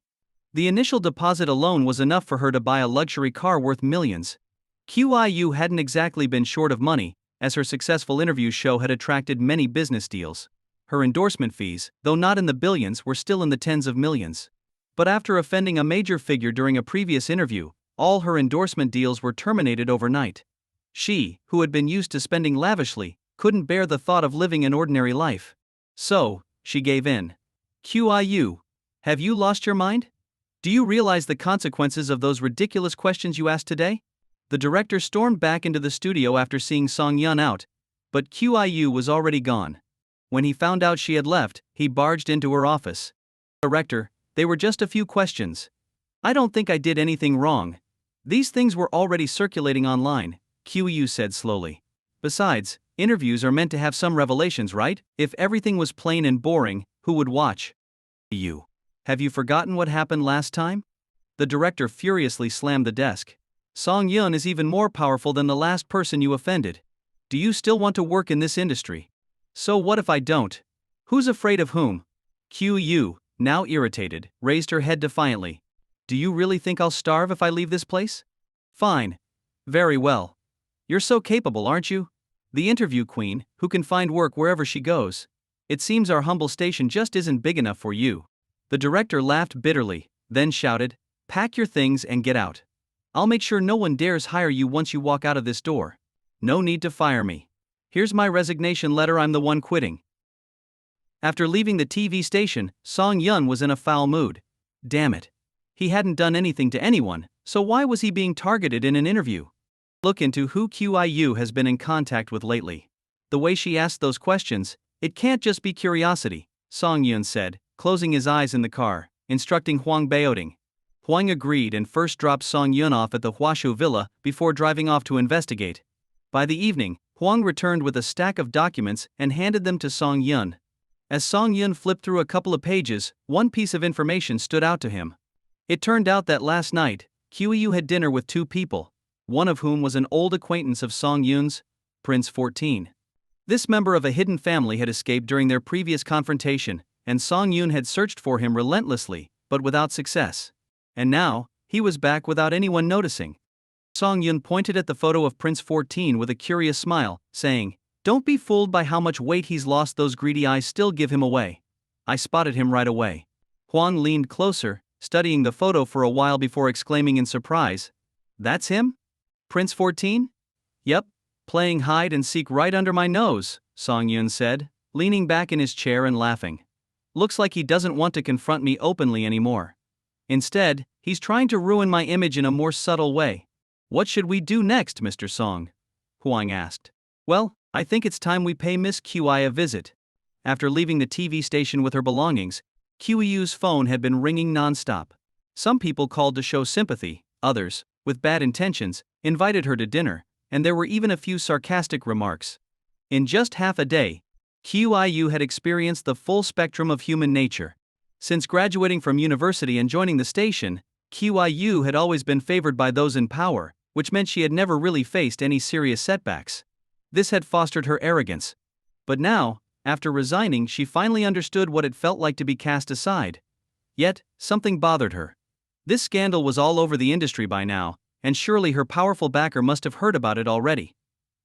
The initial deposit alone was enough for her to buy a luxury car worth millions. Qiu hadn't exactly been short of money, as her successful interview show had attracted many business deals. Her endorsement fees, though not in the billions, were still in the tens of millions. But after offending a major figure during a previous interview, all her endorsement deals were terminated overnight. She, who had been used to spending lavishly, couldn't bear the thought of living an ordinary life. So, she gave in. Qiu, have you lost your mind? Do you realize the consequences of those ridiculous questions you asked today? The director stormed back into the studio after seeing Song Yun out, but Qiu was already gone. When he found out she had left, he barged into her office. Director, they were just a few questions. I don't think I did anything wrong. These things were already circulating online, Qiu said slowly. Besides, interviews are meant to have some revelations, right? If everything was plain and boring, who would watch? You. Have you forgotten what happened last time? The director furiously slammed the desk. Song Yun is even more powerful than the last person you offended. Do you still want to work in this industry? So what if I don't? Who's afraid of whom? Qiu, now irritated, raised her head defiantly. Do you really think I'll starve if I leave this place? Fine. Very well. You're so capable, aren't you? The interview queen, who can find work wherever she goes. It seems our humble station just isn't big enough for you. The director laughed bitterly, then shouted, pack your things and get out. I'll make sure no one dares hire you once you walk out of this door. No need to fire me. Here's my resignation letter, I'm the one quitting. After leaving the TV station, Song Yun was in a foul mood. Damn it. He hadn't done anything to anyone, so why was he being targeted in an interview? Look into who Qiu has been in contact with lately. The way she asked those questions, it can't just be curiosity, Song Yun said, closing his eyes in the car, instructing Huang Baoding. Huang agreed and first dropped Song Yun off at the Huashu villa before driving off to investigate. By the evening, Huang returned with a stack of documents and handed them to Song Yun. As Song Yun flipped through a couple of pages, one piece of information stood out to him. It turned out that last night, Qiu had dinner with two people, one of whom was an old acquaintance of Song Yun's, Prince 14. This member of a hidden family had escaped during their previous confrontation, and Song Yun had searched for him relentlessly, but without success. And now, he was back without anyone noticing. Song Yun pointed at the photo of Prince 14 with a curious smile, saying, don't be fooled by how much weight he's lost, those greedy eyes still give him away. I spotted him right away. Huang leaned closer, studying the photo for a while before exclaiming in surprise, that's him? Prince 14? Yep, playing hide and seek right under my nose, Song Yun said, leaning back in his chair and laughing. Looks like he doesn't want to confront me openly anymore. Instead, he's trying to ruin my image in a more subtle way. What should we do next, Mr. Song? Huang asked. Well, I think it's time we pay Miss Qiu a visit. After leaving the TV station with her belongings, Qiu's phone had been ringing non-stop. Some people called to show sympathy, others, with bad intentions, invited her to dinner, and there were even a few sarcastic remarks. In just half a day, Qiu had experienced the full spectrum of human nature. Since graduating from university and joining the station, Qiu had always been favored by those in power, which meant she had never really faced any serious setbacks. This had fostered her arrogance. But now, after resigning, she finally understood what it felt like to be cast aside. Yet, something bothered her. This scandal was all over the industry by now, and surely her powerful backer must have heard about it already.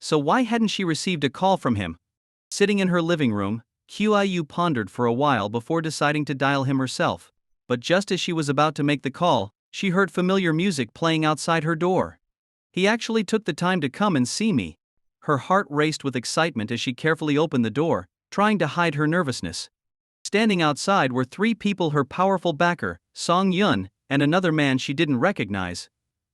So why hadn't she received a call from him? Sitting in her living room, Qiu pondered for a while before deciding to dial him herself. But just as she was about to make the call, she heard familiar music playing outside her door. He actually took the time to come and see me. Her heart raced with excitement as she carefully opened the door, trying to hide her nervousness. Standing outside were three people: her powerful backer, Song Yun, and another man she didn't recognize.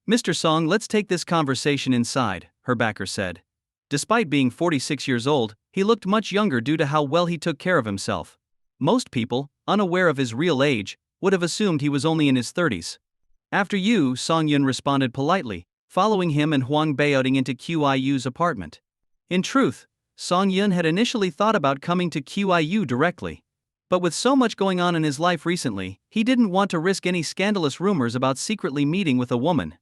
Mr. Song, let's take this conversation inside, her backer said. Despite being 46 years old, he looked much younger due to how well he took care of himself. Most people, unaware of his real age, would have assumed he was only in his 30s. After you, Song Yun responded politely, following him and Huang Baoding into Qiu's apartment. In truth, Song Yun had initially thought about coming to QIU directly. But with so much going on in his life recently, he didn't want to risk any scandalous rumors about secretly meeting with a woman.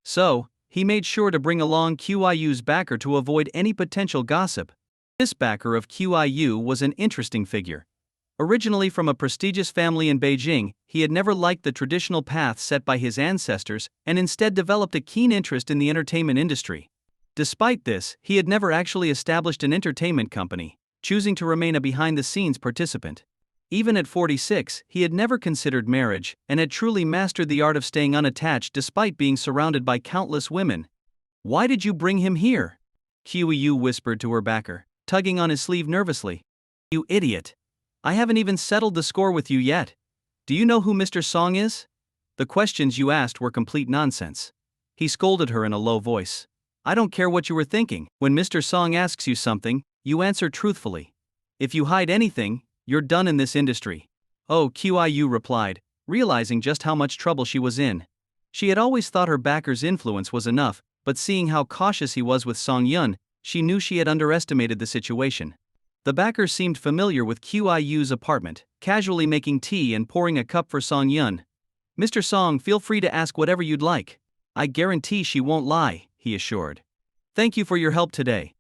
So, he made sure to bring along QIU's backer to avoid any potential gossip. This backer of QIU was an interesting figure. Originally from a prestigious family in Beijing, he had never liked the traditional path set by his ancestors and instead developed a keen interest in the entertainment industry. Despite this, he had never actually established an entertainment company, choosing to remain a behind-the-scenes participant. Even at 46, he had never considered marriage and had truly mastered the art of staying unattached despite being surrounded by countless women. "Why did you bring him here?" QEU whispered to her backer, tugging on his sleeve nervously. "You idiot. I haven't even settled the score with you yet. Do you know who Mr. Song is? The questions you asked were complete nonsense." He scolded her in a low voice. "I don't care what you were thinking. When Mr. Song asks you something, you answer truthfully. If you hide anything, you're done in this industry." "Oh," QIU replied, realizing just how much trouble she was in. She had always thought her backer's influence was enough, but seeing how cautious he was with Song Yun, she knew she had underestimated the situation. The backer seemed familiar with QIU's apartment, casually making tea and pouring a cup for Song Yun. "Mr. Song, feel free to ask whatever you'd like. I guarantee she won't lie," he assured. "Thank you for your help today.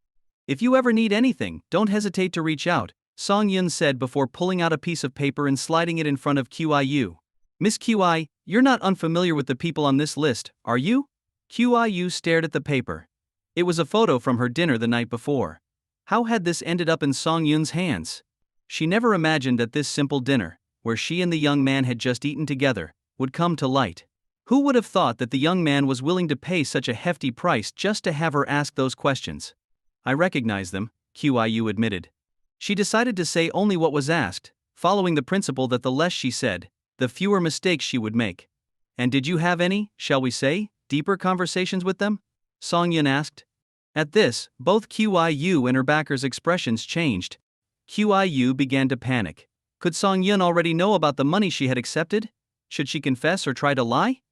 If you ever need anything, don't hesitate to reach out," Song Yun said before pulling out a piece of paper and sliding it in front of QIU. "Miss QI, you're not unfamiliar with the people on this list, are you?" QIU stared at the paper. It was a photo from her dinner the night before. How had this ended up in Song Yun's hands? She never imagined that this simple dinner, where she and the young man had just eaten together, would come to light. Who would have thought that the young man was willing to pay such a hefty price just to have her ask those questions? "I recognize them," QIU admitted. She decided to say only what was asked, following the principle that the less she said, the fewer mistakes she would make. "And did you have any, shall we say, deeper conversations with them?" Song Yun asked. At this, both QIU and her backer's expressions changed. QIU began to panic. Could Song Yun already know about the money she had accepted? Should she confess or try to lie?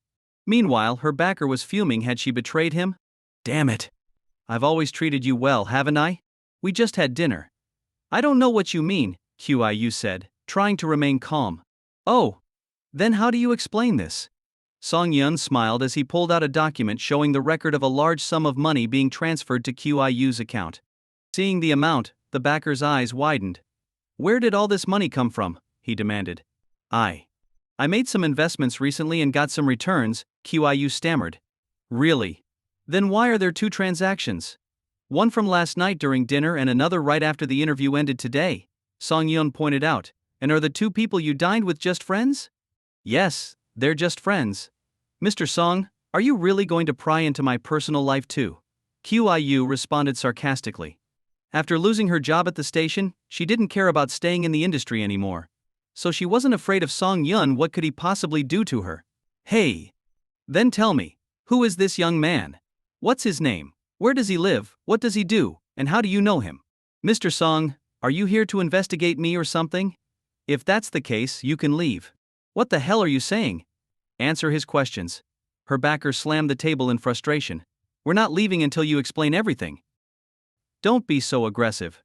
Meanwhile, her backer was fuming. Had she betrayed him? "Damn it. I've always treated you well, haven't I? We just had dinner." "I don't know what you mean," QIU said, trying to remain calm. "Oh. Then how do you explain this?" Song Yun smiled as he pulled out a document showing the record of a large sum of money being transferred to QIU's account. Seeing the amount, the backer's eyes widened. "Where did all this money come from?" he demanded. I made some investments recently and got some returns," QIU stammered. "Really? Then why are there two transactions? One from last night during dinner and another right after the interview ended today," Song Yun pointed out. "And are the two people you dined with just friends?" "Yes, they're just friends." "Mr. Song, are you really going to pry into my personal life too?" QIU responded sarcastically. After losing her job at the station, she didn't care about staying in the industry anymore. So she wasn't afraid of Song Yun. What could he possibly do to her? "Hey! Then tell me, who is this young man? What's his name? Where does he live? What does he do? And how do you know him? Mr. Song, are you here to investigate me or something? If that's the case, you can leave." "What the hell are you saying?" "Answer his questions." Her backer slammed the table in frustration. "We're not leaving until you explain everything." "Don't be so aggressive.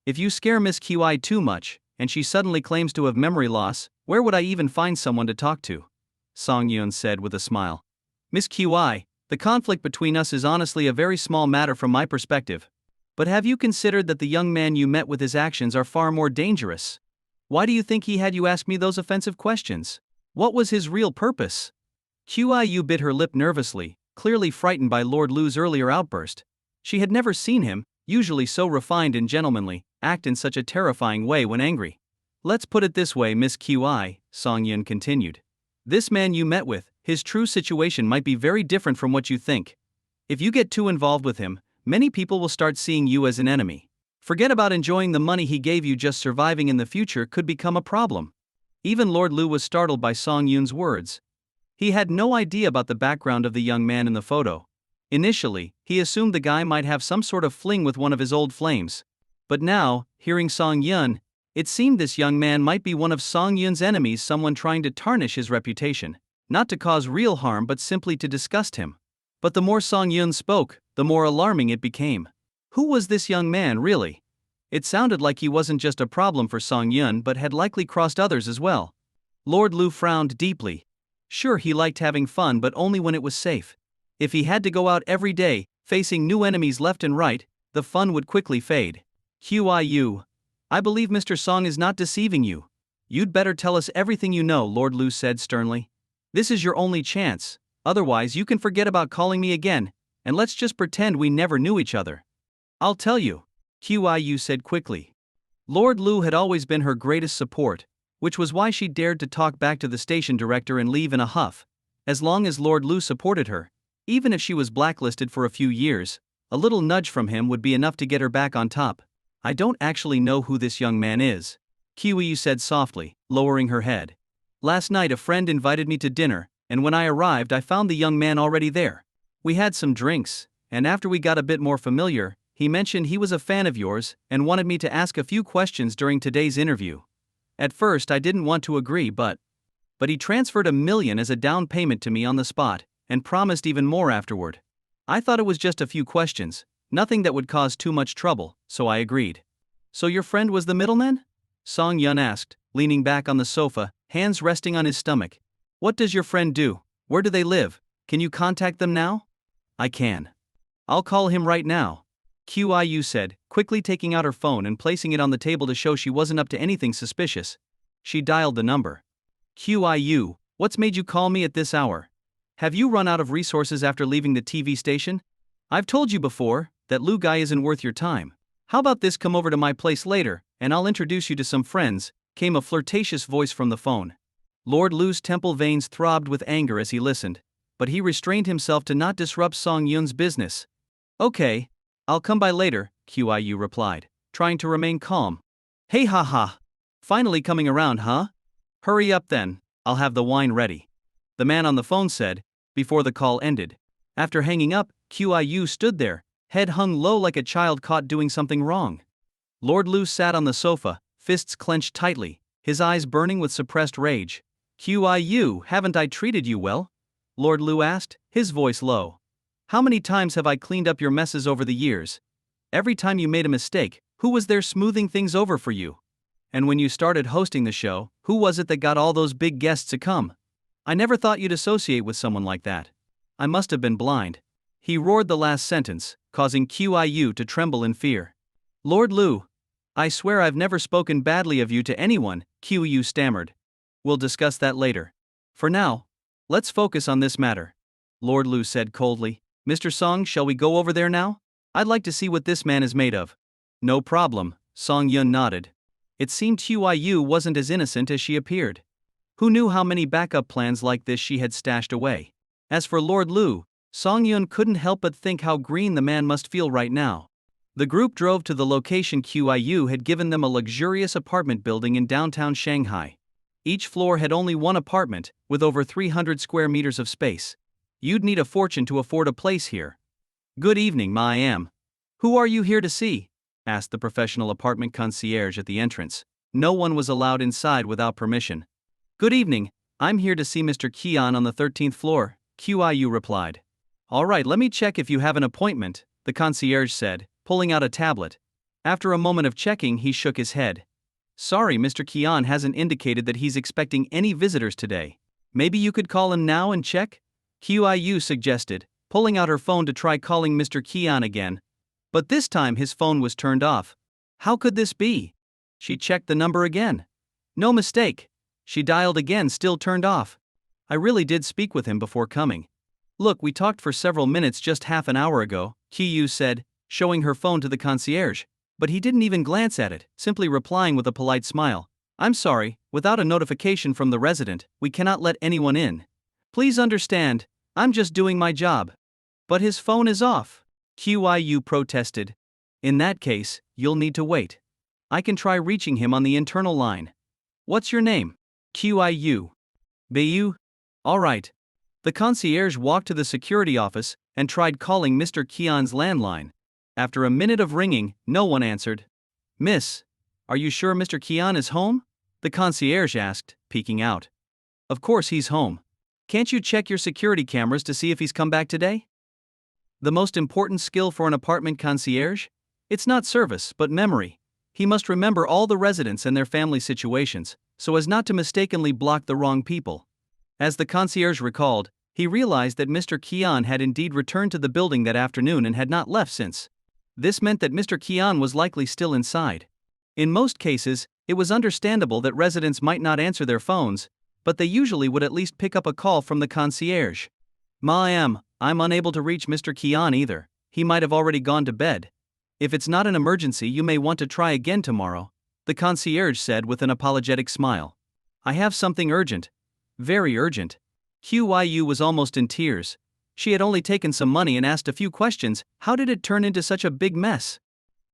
If you scare Miss QI too much, and she suddenly claims to have memory loss, where would I even find someone to talk to?" Song Yun said with a smile. "Miss QI, the conflict between us is honestly a very small matter from my perspective. But have you considered that the young man you met with his actions are far more dangerous? Why do you think he had you ask me those offensive questions? What was his real purpose?" QIU bit her lip nervously, clearly frightened by Lord Lu's earlier outburst. She had never seen him, usually so refined and gentlemanly, act in such a terrifying way when angry. "Let's put it this way, Miss QI," Song Yun continued. "This man you met with, his true situation might be very different from what you think. If you get too involved with him, many people will start seeing you as an enemy. Forget about enjoying the money he gave you. Just surviving in the future could become a problem." Even Lord Lu was startled by Song Yun's words. He had no idea about the background of the young man in the photo. Initially, he assumed the guy might have some sort of fling with one of his old flames. But now, hearing Song Yun, it seemed this young man might be one of Song Yun's enemies, someone trying to tarnish his reputation, not to cause real harm but simply to disgust him. But the more Song Yun spoke, the more alarming it became. Who was this young man really? It sounded like he wasn't just a problem for Song Yun but had likely crossed others as well. Lord Lu frowned deeply. Sure, he liked having fun, but only when it was safe. If he had to go out every day, facing new enemies left and right, the fun would quickly fade. QIU. I believe Mr. Song is not deceiving you. You'd better tell us everything you know, Lord Lu said sternly. This is your only chance, otherwise you can forget about calling me again, and let's just pretend we never knew each other. I'll tell you, QIU said quickly. Lord Lu had always been her greatest support, which was why she dared to talk back to the station director and leave in a huff. As long as Lord Lu supported her, even if she was blacklisted for a few years, a little nudge from him would be enough to get her back on top. I don't actually know who this young man is, QIU said softly, lowering her head. Last night a friend invited me to dinner, and when I arrived I found the young man already there. We had some drinks, and after we got a bit more familiar, he mentioned he was a fan of yours and wanted me to ask a few questions during today's interview. At first I didn't want to agree, but he transferred $1 million as a down payment to me on the spot, and promised even more afterward. I thought it was just a few questions, nothing that would cause too much trouble, so I agreed. So your friend was the middleman? Song Yun asked, leaning back on the sofa, hands resting on his stomach. What does your friend do? Where do they live? Can you contact them now? I can. I'll call him right now, QIU said, quickly taking out her phone and placing it on the table to show she wasn't up to anything suspicious. She dialed the number. QIU, what's made you call me at this hour? Have you run out of resources after leaving the TV station? I've told you before, that Lu guy isn't worth your time. How about this, come over to my place later, and I'll introduce you to some friends, came a flirtatious voice from the phone. Lord Lu's temple veins throbbed with anger as he listened, but he restrained himself to not disrupt Song Yun's business. Okay, I'll come by later, QIU replied, trying to remain calm. Hey haha. Finally coming around, huh? Hurry up then, I'll have the wine ready. The man on the phone said, before the call ended. After hanging up, QIU stood there, head hung low like a child caught doing something wrong. Lord Lu sat on the sofa, fists clenched tightly, his eyes burning with suppressed rage. QIU, haven't I treated you well? Lord Lu asked, his voice low. How many times have I cleaned up your messes over the years? Every time you made a mistake, who was there smoothing things over for you? And when you started hosting the show, who was it that got all those big guests to come? I never thought you'd associate with someone like that. I must have been blind. He roared the last sentence, causing QIU to tremble in fear. Lord Lu, I swear I've never spoken badly of you to anyone, QIU stammered. We'll discuss that later. For now, let's focus on this matter. Lord Lu said coldly. Mr. Song, shall we go over there now? I'd like to see what this man is made of. No problem, Song Yun nodded. It seemed QIU wasn't as innocent as she appeared. Who knew how many backup plans like this she had stashed away? As for Lord Lu, Song Yun couldn't help but think how green the man must feel right now. The group drove to the location. QIU had given them a luxurious apartment building in downtown Shanghai. Each floor had only one apartment, with over 300 square meters of space. You'd need a fortune to afford a place here. Good evening, Ma am. Who are you here to see? Asked the professional apartment concierge at the entrance. No one was allowed inside without permission. Good evening, I'm here to see Mr. Qian on the 13th floor, QIU replied. All right, let me check if you have an appointment, the concierge said, pulling out a tablet. After a moment of checking, he shook his head. Sorry, Mr. Qian hasn't indicated that he's expecting any visitors today. Maybe you could call him now and check? QIU suggested, pulling out her phone to try calling Mr. Qian again. But this time his phone was turned off. How could this be? She checked the number again. No mistake. She dialed again, still turned off. I really did speak with him before coming. Look, we talked for several minutes just half an hour ago, QIU said, showing her phone to the concierge. But he didn't even glance at it, simply replying with a polite smile. I'm sorry, without a notification from the resident, we cannot let anyone in. Please understand, I'm just doing my job. But his phone is off, QIU protested. In that case, you'll need to wait. I can try reaching him on the internal line. What's your name? QIU. Bayu? All right. The concierge walked to the security office and tried calling Mr. Qian's landline. After a minute of ringing, no one answered. Miss, are you sure Mr. Qian is home? The concierge asked, peeking out. Of course he's home. Can't you check your security cameras to see if he's come back today? The most important skill for an apartment concierge? It's not service, but memory. He must remember all the residents and their family situations, so as not to mistakenly block the wrong people. As the concierge recalled, he realized that Mr. Kian had indeed returned to the building that afternoon and had not left since. This meant that Mr. Kian was likely still inside. In most cases, it was understandable that residents might not answer their phones, but they usually would at least pick up a call from the concierge. "Ma'am, I'm unable to reach Mr. Kian either. He might have already gone to bed. If it's not an emergency, you may want to try again tomorrow," the concierge said with an apologetic smile. "I have something urgent. Very urgent." Qiu was almost in tears. She had only taken some money and asked a few questions. How did it turn into such a big mess?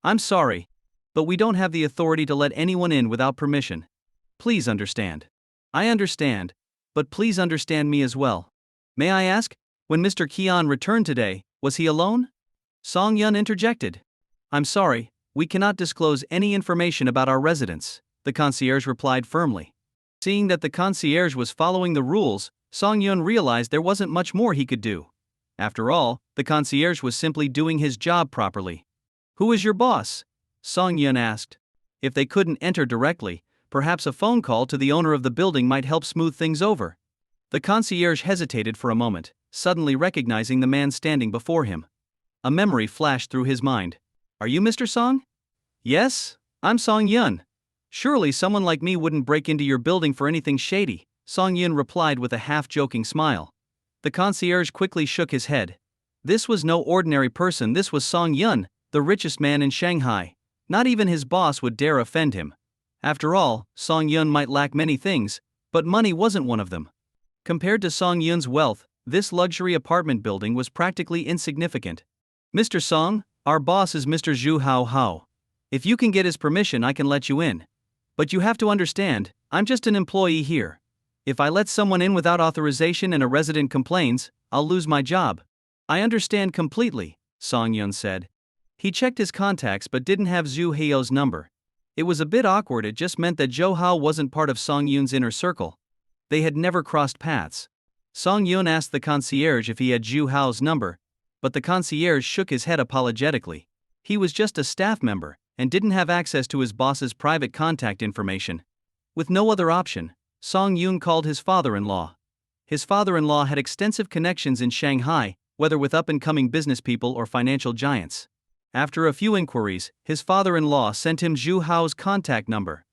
"I'm sorry, but we don't have the authority to let anyone in without permission. Please understand." "I understand, but please understand me as well. May I ask, when Mr. Kian returned today, was he alone?" Song Yun interjected. "I'm sorry, we cannot disclose any information about our residents," the concierge replied firmly. Seeing that the concierge was following the rules, Song Yun realized there wasn't much more he could do. After all, the concierge was simply doing his job properly. "Who is your boss?" Song Yun asked. If they couldn't enter directly, perhaps a phone call to the owner of the building might help smooth things over. The concierge hesitated for a moment, suddenly recognizing the man standing before him. A memory flashed through his mind. "Are you Mr. Song?" "Yes, I'm Song Yun. Surely someone like me wouldn't break into your building for anything shady," Song Yun replied with a half-joking smile. The concierge quickly shook his head. This was no ordinary person, this was Song Yun, the richest man in Shanghai. Not even his boss would dare offend him. After all, Song Yun might lack many things, but money wasn't one of them. Compared to Song Yun's wealth, this luxury apartment building was practically insignificant. "Mr. Song, our boss is Mr. Zhu Hao Hao. If you can get his permission, I can let you in. But you have to understand, I'm just an employee here. If I let someone in without authorization and a resident complains, I'll lose my job." "I understand completely," Song Yun said. He checked his contacts but didn't have Zhu Hao's number. It was a bit awkward, it just meant that Zhou Hao wasn't part of Song Yun's inner circle. They had never crossed paths. Song Yun asked the concierge if he had Zhu Hao's number, but the concierge shook his head apologetically. He was just a staff member, and didn't have access to his boss's private contact information. With no other option, Song Yun called his father-in-law. His father-in-law had extensive connections in Shanghai, whether with up-and-coming business people or financial giants. After a few inquiries, his father-in-law sent him Zhu Hao's contact number.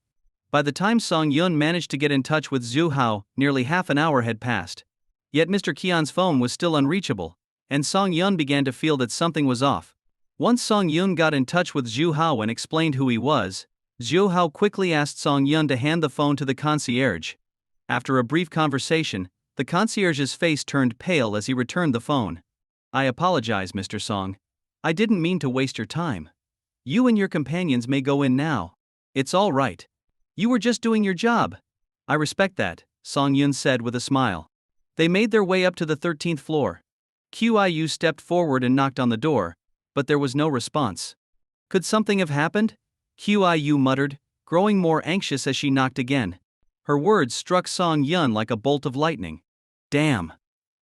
By the time Song Yun managed to get in touch with Zhu Hao, nearly half an hour had passed. Yet Mr. Kian's phone was still unreachable, and Song Yun began to feel that something was off. Once Song Yun got in touch with Zhu Hao and explained who he was, Zhu Hao quickly asked Song Yun to hand the phone to the concierge. After a brief conversation, the concierge's face turned pale as he returned the phone. "I apologize, Mr. Song. I didn't mean to waste your time. You and your companions may go in now. It's all right. You were just doing your job." "I respect that," Song Yun said with a smile. They made their way up to the 13th floor. Qiu stepped forward and knocked on the door, but there was no response. "Could something have happened?" Qiu muttered, growing more anxious as she knocked again. Her words struck Song Yun like a bolt of lightning. "Damn.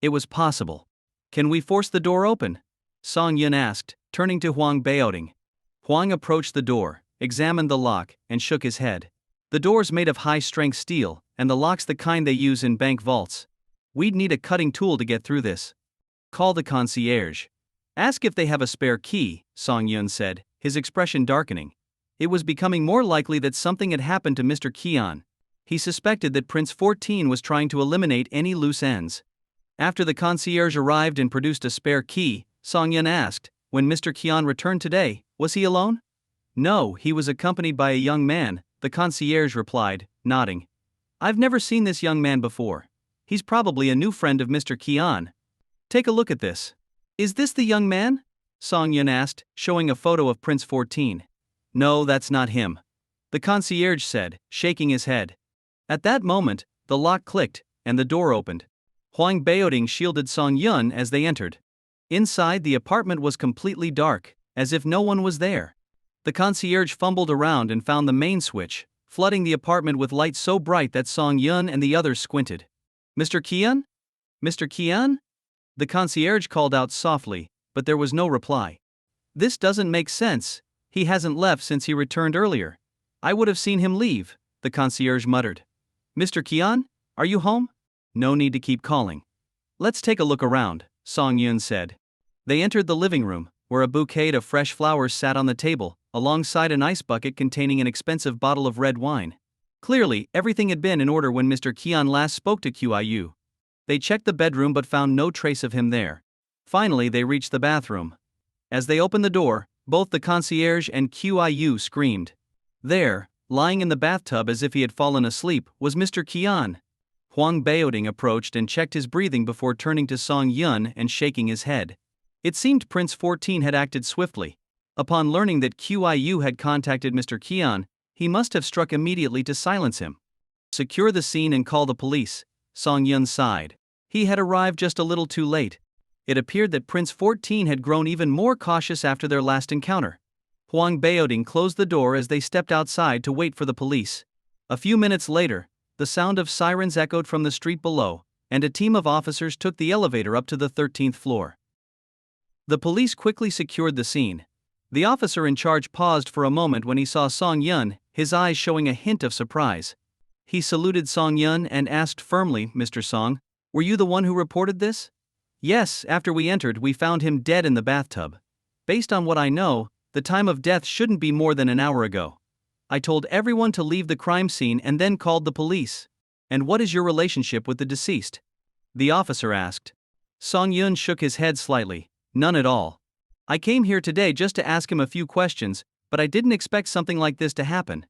It was possible. Can we force the door open?" Song Yun asked, turning to Huang Baoding. Huang approached the door, examined the lock, and shook his head. "The door's made of high-strength steel, and the lock's the kind they use in bank vaults. We'd need a cutting tool to get through this." "Call the concierge. Ask if they have a spare key," Song Yun said, his expression darkening. It was becoming more likely that something had happened to Mr. Kian. He suspected that Prince 14 was trying to eliminate any loose ends. After the concierge arrived and produced a spare key, Song Yun asked, "When Mr. Kian returned today, was he alone?" "No, he was accompanied by a young man," the concierge replied, nodding. "I've never seen this young man before. He's probably a new friend of Mr. Kian. Take a look at this." "Is this the young man?" Song Yun asked, showing a photo of Prince 14. "No, that's not him," the concierge said, shaking his head. At that moment, the lock clicked, and the door opened. Huang Baoding shielded Song Yun as they entered. Inside, the apartment was completely dark, as if no one was there. The concierge fumbled around and found the main switch, flooding the apartment with light so bright that Song Yun and the others squinted. "Mr. Kian? Mr. Kian?" The concierge called out softly, but there was no reply. "This doesn't make sense. He hasn't left since he returned earlier," I would have seen him leave, the concierge muttered. Mr. Kian, are you home? No need to keep calling. Let's take a look around, Song Yun said. They entered the living room, where a bouquet of fresh flowers sat on the table, alongside an ice bucket containing an expensive bottle of red wine. Clearly, everything had been in order when Mr. Kian last spoke to Qiu. They checked the bedroom but found no trace of him there. Finally, they reached the bathroom. As they opened the door, both the concierge and Qiu screamed. There, lying in the bathtub as if he had fallen asleep, was Mr. Kian. Huang Baoding approached and checked his breathing before turning to Song Yun and shaking his head. It seemed Prince 14 had acted swiftly. Upon learning that Qiu had contacted Mr. Kian, he must have struck immediately to silence him. Secure the scene and call the police, Song Yun sighed. He had arrived just a little too late. It appeared that Prince 14 had grown even more cautious after their last encounter. Huang Baoding closed the door as they stepped outside to wait for the police. A few minutes later, the sound of sirens echoed from the street below, and a team of officers took the elevator up to the 13th floor. The police quickly secured the scene. The officer in charge paused for a moment when he saw Song Yun, his eyes showing a hint of surprise. He saluted Song Yun and asked firmly, Mr. Song, were you the one who reported this? Yes, after we entered we found him dead in the bathtub. Based on what I know, the time of death shouldn't be more than an hour ago. I told everyone to leave the crime scene and then called the police. And what is your relationship with the deceased? The officer asked. Song Yun shook his head slightly. None at all. I came here today just to ask him a few questions, but I didn't expect something like this to happen.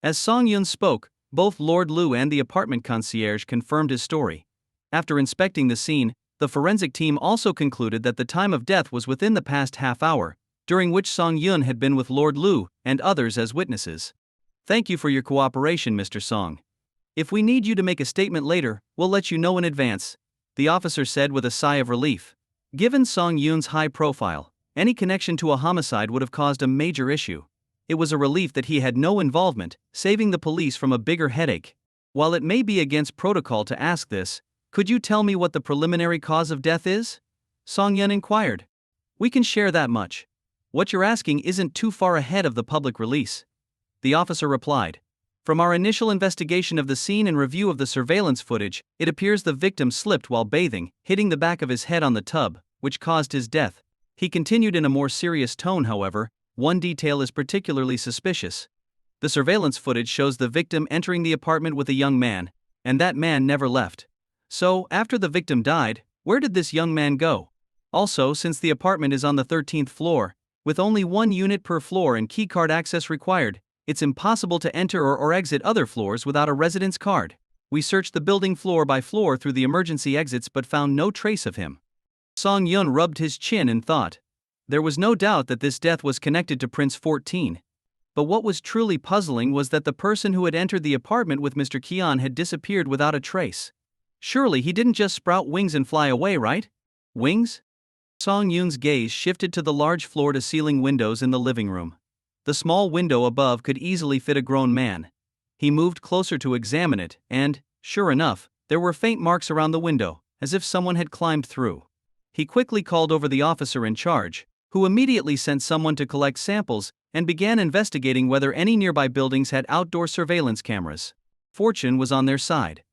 As Song Yun spoke, both Lord Lu and the apartment concierge confirmed his story. After inspecting the scene, the forensic team also concluded that the time of death was within the past half hour, during which Song Yun had been with Lord Lu and others as witnesses. Thank you for your cooperation, Mr. Song. If we need you to make a statement later, we'll let you know in advance, the officer said with a sigh of relief. Given Song Yun's high profile, any connection to a homicide would have caused a major issue. It was a relief that he had no involvement, saving the police from a bigger headache. While it may be against protocol to ask this, could you tell me what the preliminary cause of death is? Song Yun inquired. We can share that much. What you're asking isn't too far ahead of the public release. The officer replied. From our initial investigation of the scene and review of the surveillance footage, it appears the victim slipped while bathing, hitting the back of his head on the tub, which caused his death. He continued in a more serious tone, however. One detail is particularly suspicious. The surveillance footage shows the victim entering the apartment with a young man, and that man never left. So, after the victim died, where did this young man go? Also, since the apartment is on the 13th floor, with only one unit per floor and keycard access required, it's impossible to enter or exit other floors without a residence card. We searched the building floor by floor through the emergency exits but found no trace of him. Song Yun rubbed his chin in thought. There was no doubt that this death was connected to Prince 14. But what was truly puzzling was that the person who had entered the apartment with Mr. Kian had disappeared without a trace. Surely he didn't just sprout wings and fly away, right? Wings? Song Yun's gaze shifted to the large floor-to-ceiling windows in the living room. The small window above could easily fit a grown man. He moved closer to examine it, and, sure enough, there were faint marks around the window, as if someone had climbed through. He quickly called over the officer in charge, who immediately sent someone to collect samples and began investigating whether any nearby buildings had outdoor surveillance cameras. Fortune was on their side.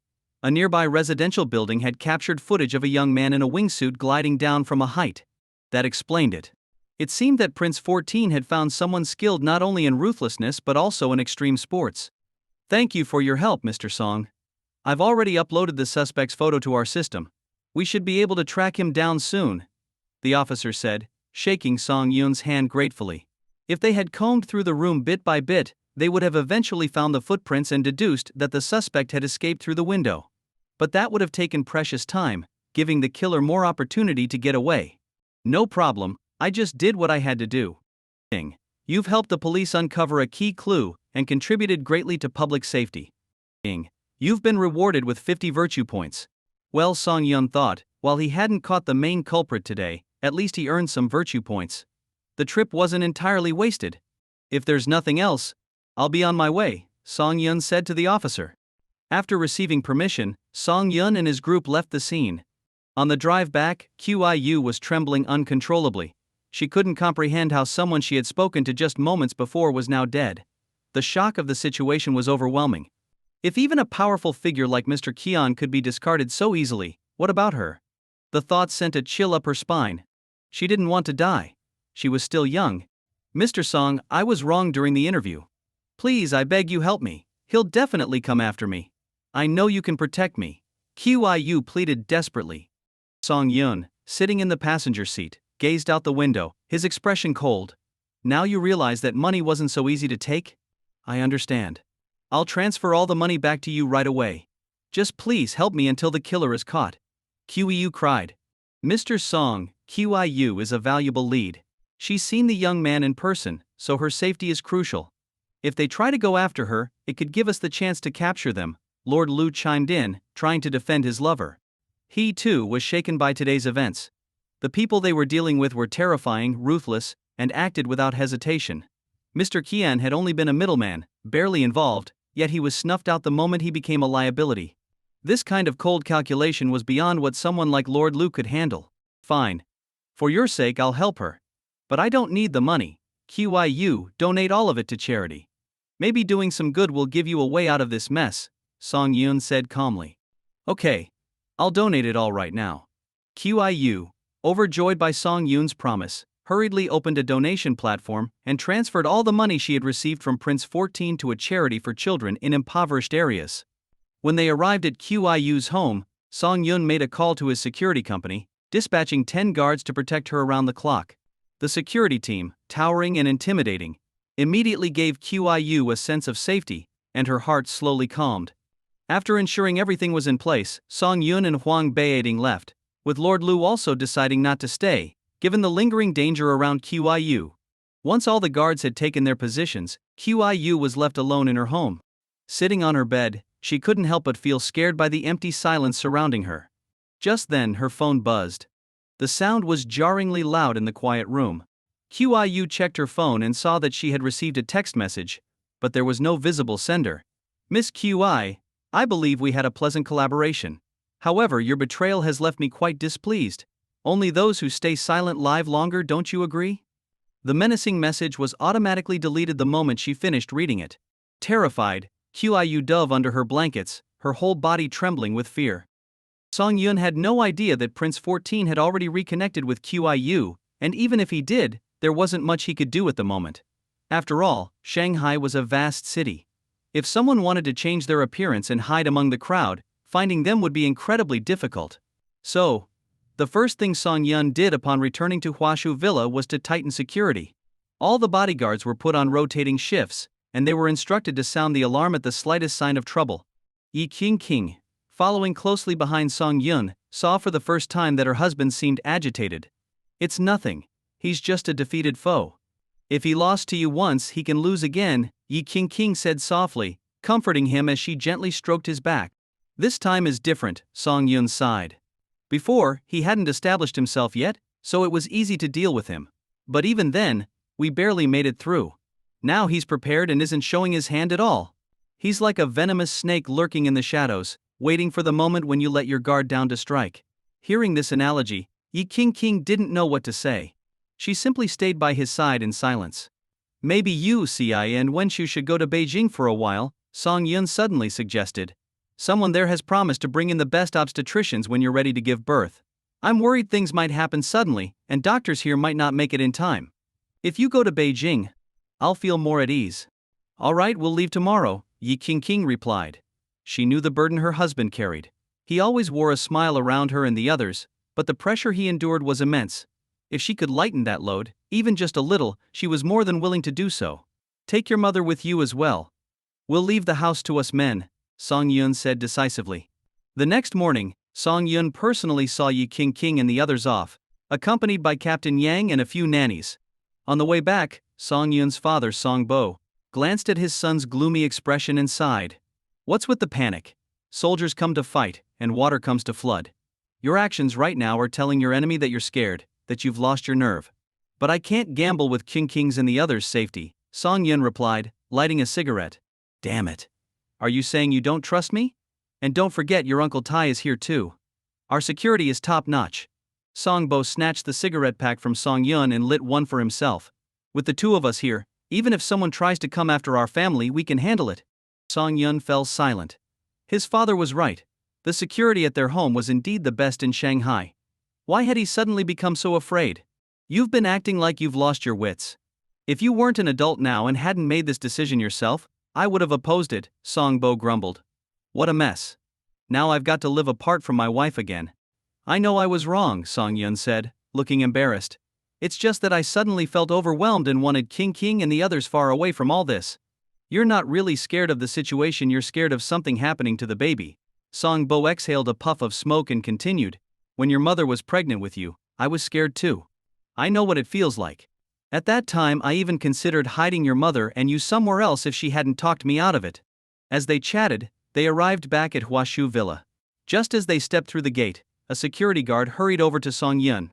A nearby residential building had captured footage of a young man in a wingsuit gliding down from a height. That explained it. It seemed that Prince 14 had found someone skilled not only in ruthlessness but also in extreme sports. Thank you for your help, Mr. Song. I've already uploaded the suspect's photo to our system. We should be able to track him down soon, the officer said, shaking Song Yun's hand gratefully. If they had combed through the room bit by bit, they would have eventually found the footprints and deduced that the suspect had escaped through the window. But that would have taken precious time, giving the killer more opportunity to get away. No problem, I just did what I had to do. You've helped the police uncover a key clue and contributed greatly to public safety. You've been rewarded with 50 virtue points. Well, Song Yun thought, while he hadn't caught the main culprit today, at least he earned some virtue points. The trip wasn't entirely wasted. If there's nothing else, I'll be on my way, Song Yun said to the officer. After receiving permission, Song Yun and his group left the scene. On the drive back, Qiu was trembling uncontrollably. She couldn't comprehend how someone she had spoken to just moments before was now dead. The shock of the situation was overwhelming. If even a powerful figure like Mr. Kian could be discarded so easily, what about her? The thought sent a chill up her spine. She didn't want to die. She was still young. Mr. Song, I was wrong during the interview. Please, I beg you, help me. He'll definitely come after me. I know you can protect me. Qiu pleaded desperately. Song Yun, sitting in the passenger seat, gazed out the window, his expression cold. Now you realize that money wasn't so easy to take? I understand. I'll transfer all the money back to you right away. Just please help me until the killer is caught. Qiu cried. Mr. Song, Qiu is a valuable lead. She's seen the young man in person, so her safety is crucial. If they try to go after her, it could give us the chance to capture them, Lord Lu chimed in, trying to defend his lover. He too was shaken by today's events. The people they were dealing with were terrifying, ruthless, and acted without hesitation. Mr. Qian had only been a middleman, barely involved, yet he was snuffed out the moment he became a liability. This kind of cold calculation was beyond what someone like Lord Lu could handle. Fine. For your sake I'll help her. But I don't need the money. Qiu, donate all of it to charity. Maybe doing some good will give you a way out of this mess, Song Yun said calmly. Okay. I'll donate it all right now. Qiu, overjoyed by Song Yun's promise, hurriedly opened a donation platform and transferred all the money she had received from Prince 14 to a charity for children in impoverished areas. When they arrived at Qiu's home, Song Yun made a call to his security company, dispatching 10 guards to protect her around the clock. The security team, towering and intimidating, immediately gave Qiu a sense of safety, and her heart slowly calmed. After ensuring everything was in place, Song Yun and Huang Beiding left, with Lord Lu also deciding not to stay, given the lingering danger around Qiu. Once all the guards had taken their positions, Qiu was left alone in her home. Sitting on her bed, she couldn't help but feel scared by the empty silence surrounding her. Just then her phone buzzed. The sound was jarringly loud in the quiet room. Qiu checked her phone and saw that she had received a text message, but there was no visible sender. Miss Qi, I believe we had a pleasant collaboration. However, your betrayal has left me quite displeased. Only those who stay silent live longer, don't you agree? The menacing message was automatically deleted the moment she finished reading it. Terrified, Qiu dove under her blankets, her whole body trembling with fear. Song Yun had no idea that Prince 14 had already reconnected with Qiu, and even if he did, there wasn't much he could do at the moment. After all, Shanghai was a vast city. If someone wanted to change their appearance and hide among the crowd, finding them would be incredibly difficult. So, the first thing Song Yun did upon returning to Huashu Villa was to tighten security. All the bodyguards were put on rotating shifts, and they were instructed to sound the alarm at the slightest sign of trouble. Yi Qingqing, following closely behind Song Yun, saw for the first time that her husband seemed agitated. It's nothing. He's just a defeated foe. If he lost to you once, he can lose again, Yi Qingqing said softly, comforting him as she gently stroked his back. This time is different, Song Yun sighed. Before, he hadn't established himself yet, so it was easy to deal with him. But even then, we barely made it through. Now he's prepared and isn't showing his hand at all. He's like a venomous snake lurking in the shadows, waiting for the moment when you let your guard down to strike. Hearing this analogy, Yi Qingqing didn't know what to say. She simply stayed by his side in silence. Maybe you, Ci and Wenshu should go to Beijing for a while, Song Yun suddenly suggested. Someone there has promised to bring in the best obstetricians when you're ready to give birth. I'm worried things might happen suddenly, and doctors here might not make it in time. If you go to Beijing, I'll feel more at ease. All right, we'll leave tomorrow, Yi Qingqing replied. She knew the burden her husband carried. He always wore a smile around her and the others, but the pressure he endured was immense. If she could lighten that load, even just a little, she was more than willing to do so. Take your mother with you as well. We'll leave the house to us men, Song Yun said decisively. The next morning, Song Yun personally saw Yi Qingqing and the others off, accompanied by Captain Yang and a few nannies. On the way back, Song Yun's father Song Bo glanced at his son's gloomy expression and sighed. What's with the panic? Soldiers come to fight, and water comes to flood. Your actions right now are telling your enemy that you're scared, that you've lost your nerve. But I can't gamble with Qingqing's and the others' safety, Song Yun replied, lighting a cigarette. Damn it. Are you saying you don't trust me? And don't forget your Uncle Tai is here too. Our security is top-notch. Song Bo snatched the cigarette pack from Song Yun and lit one for himself. With the two of us here, Even if someone tries to come after our family, we can handle it. Song Yun fell silent. His father was right. The security at their home was indeed the best in Shanghai. Why had he suddenly become so afraid? You've been acting like you've lost your wits. If you weren't an adult now and hadn't made this decision yourself, I would have opposed it, Song Bo grumbled. What a mess. Now I've got to live apart from my wife again. I know I was wrong, Song Yun said, looking embarrassed. It's just that I suddenly felt overwhelmed and wanted King and the others far away from all this. You're not really scared of the situation, you're scared of something happening to the baby. Song Bo exhaled a puff of smoke and continued. When your mother was pregnant with you, I was scared too. I know what it feels like. At that time I even considered hiding your mother and you somewhere else if she hadn't talked me out of it. As they chatted, they arrived back at Huashu Villa. Just as they stepped through the gate, a security guard hurried over to Song Yun.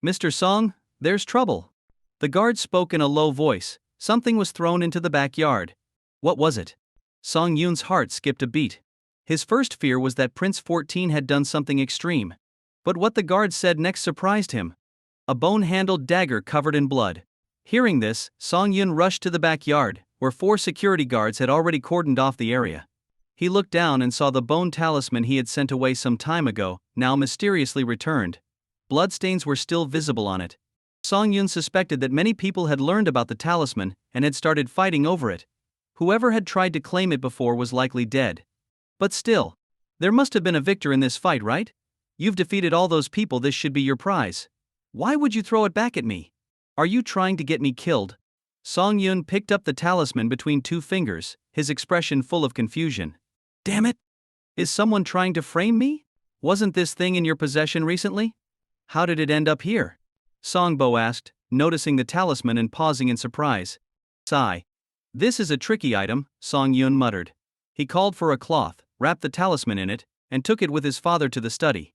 Mr. Song, there's trouble. The guard spoke in a low voice. Something was thrown into the backyard. What was it? Song Yun's heart skipped a beat. His first fear was that Prince 14 had done something extreme. But what the guard said next surprised him. A bone-handled dagger covered in blood. Hearing this, Song Yun rushed to the backyard, where 4 security guards had already cordoned off the area. He looked down and saw the bone talisman he had sent away some time ago, now mysteriously returned. Bloodstains were still visible on it. Song Yun suspected that many people had learned about the talisman and had started fighting over it. Whoever had tried to claim it before was likely dead. But still, there must have been a victor in this fight, right? You've defeated all those people, this should be your prize. Why would you throw it back at me? Are you trying to get me killed? Song Yun picked up the talisman between 2 fingers, his expression full of confusion. Damn it! Is someone trying to frame me? Wasn't this thing in your possession recently? How did it end up here? Song Bo asked, noticing the talisman and pausing in surprise. Sigh. This is a tricky item, Song Yun muttered. He called for a cloth, wrapped the talisman in it, and took it with his father to the study.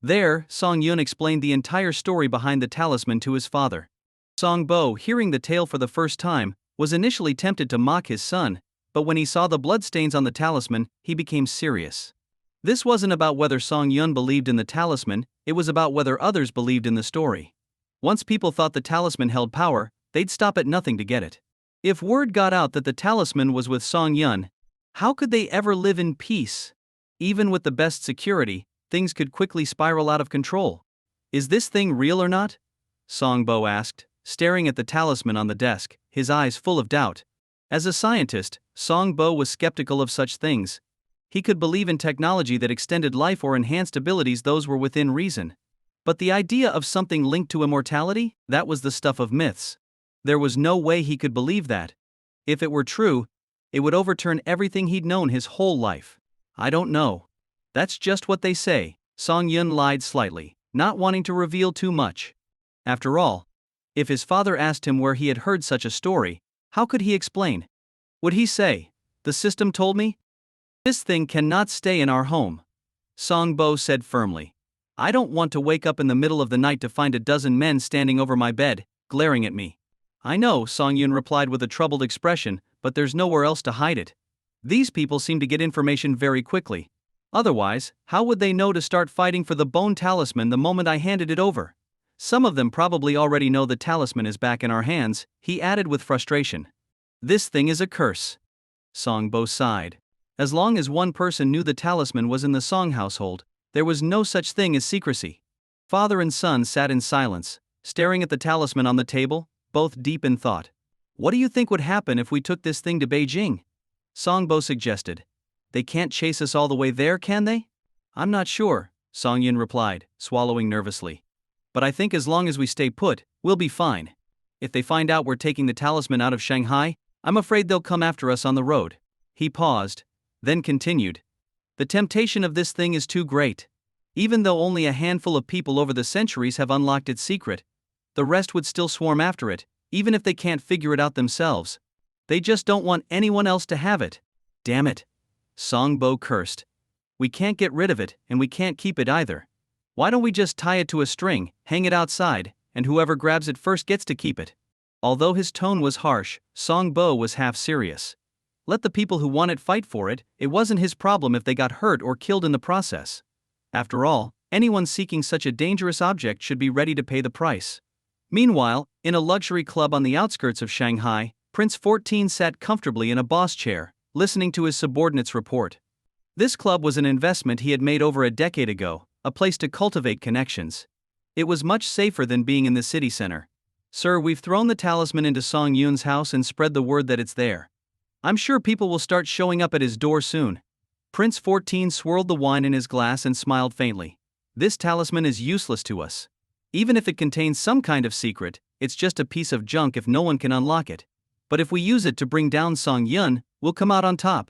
There, Song Yun explained the entire story behind the talisman to his father. Song Bo, hearing the tale for the first time, was initially tempted to mock his son, but when he saw the bloodstains on the talisman, he became serious. This wasn't about whether Song Yun believed in the talisman, it was about whether others believed in the story. Once people thought the talisman held power, they'd stop at nothing to get it. If word got out that the talisman was with Song Yun, how could they ever live in peace? Even with the best security, things could quickly spiral out of control. Is this thing real or not? Song Bo asked, staring at the talisman on the desk, his eyes full of doubt. As a scientist, Song Bo was skeptical of such things. He could believe in technology that extended life or enhanced abilities, those were within reason. But the idea of something linked to immortality, that was the stuff of myths. There was no way he could believe that. If it were true, it would overturn everything he'd known his whole life. I don't know. That's just what they say, Song Yun lied slightly, not wanting to reveal too much. After all, if his father asked him where he had heard such a story, how could he explain? Would he say, "The system told me"? This thing cannot stay in our home. Song Bo said firmly. I don't want to wake up in the middle of the night to find a dozen men standing over my bed, glaring at me. I know, Song Yun replied with a troubled expression, but there's nowhere else to hide it. These people seem to get information very quickly. Otherwise, how would they know to start fighting for the bone talisman the moment I handed it over? Some of them probably already know the talisman is back in our hands, he added with frustration. This thing is a curse. Song Bo sighed. As long as one person knew the talisman was in the Song household, there was no such thing as secrecy. Father and son sat in silence, staring at the talisman on the table, both deep in thought. What do you think would happen if we took this thing to Beijing? Song Bo suggested. They can't chase us all the way there, can they? I'm not sure, Song Yun replied, swallowing nervously. But I think as long as we stay put, we'll be fine. If they find out we're taking the talisman out of Shanghai, I'm afraid they'll come after us on the road. He paused, then continued. The temptation of this thing is too great. Even though only a handful of people over the centuries have unlocked its secret, the rest would still swarm after it, even if they can't figure it out themselves. They just don't want anyone else to have it. Damn it. Song Bo cursed. We can't get rid of it, and we can't keep it either. Why don't we just tie it to a string, hang it outside, and whoever grabs it first gets to keep it? Although his tone was harsh, Song Bo was half serious. Let the people who want it fight for it, it wasn't his problem if they got hurt or killed in the process. After all, anyone seeking such a dangerous object should be ready to pay the price. Meanwhile, in a luxury club on the outskirts of Shanghai, Prince 14 sat comfortably in a boss chair, listening to his subordinates report. This club was an investment he had made over a decade ago, a place to cultivate connections. It was much safer than being in the city center. Sir, we've thrown the talisman into Song Yun's house and spread the word that it's there. I'm sure people will start showing up at his door soon. Prince 14 swirled the wine in his glass and smiled faintly. This talisman is useless to us. Even if it contains some kind of secret, it's just a piece of junk if no one can unlock it. But if we use it to bring down Song Yun, we'll come out on top.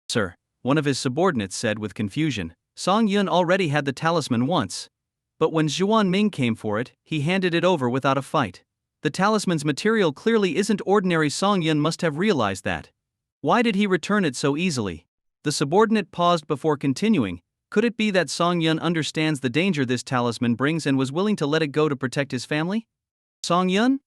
Sir, one of his subordinates said with confusion. Song Yun already had the talisman once. But when Zhuan Ming came for it, he handed it over without a fight. The talisman's material clearly isn't ordinary. Song Yun must have realized that. Why did he return it so easily? The subordinate paused before continuing. Could it be that Song Yun understands the danger this talisman brings and was willing to let it go to protect his family? Song Yun?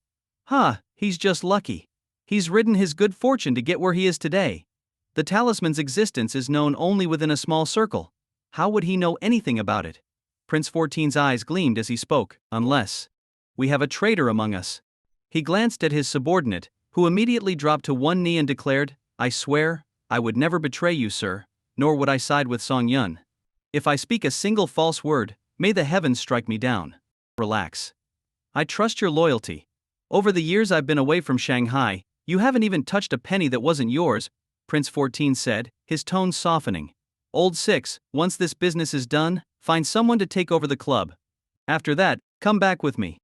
He's just lucky. He's ridden his good fortune to get where he is today. The talisman's existence is known only within a small circle. How would he know anything about it? Prince 14's eyes gleamed as he spoke. Unless we have a traitor among us. He glanced at his subordinate, who immediately dropped to one knee and declared, I swear, I would never betray you, sir, nor would I side with Song Yun. If I speak a single false word, may the heavens strike me down. Relax. I trust your loyalty. Over the years I've been away from Shanghai, you haven't even touched a penny that wasn't yours, Prince 14 said, his tone softening. Old Six, once this business is done, find someone to take over the club. After that, come back with me.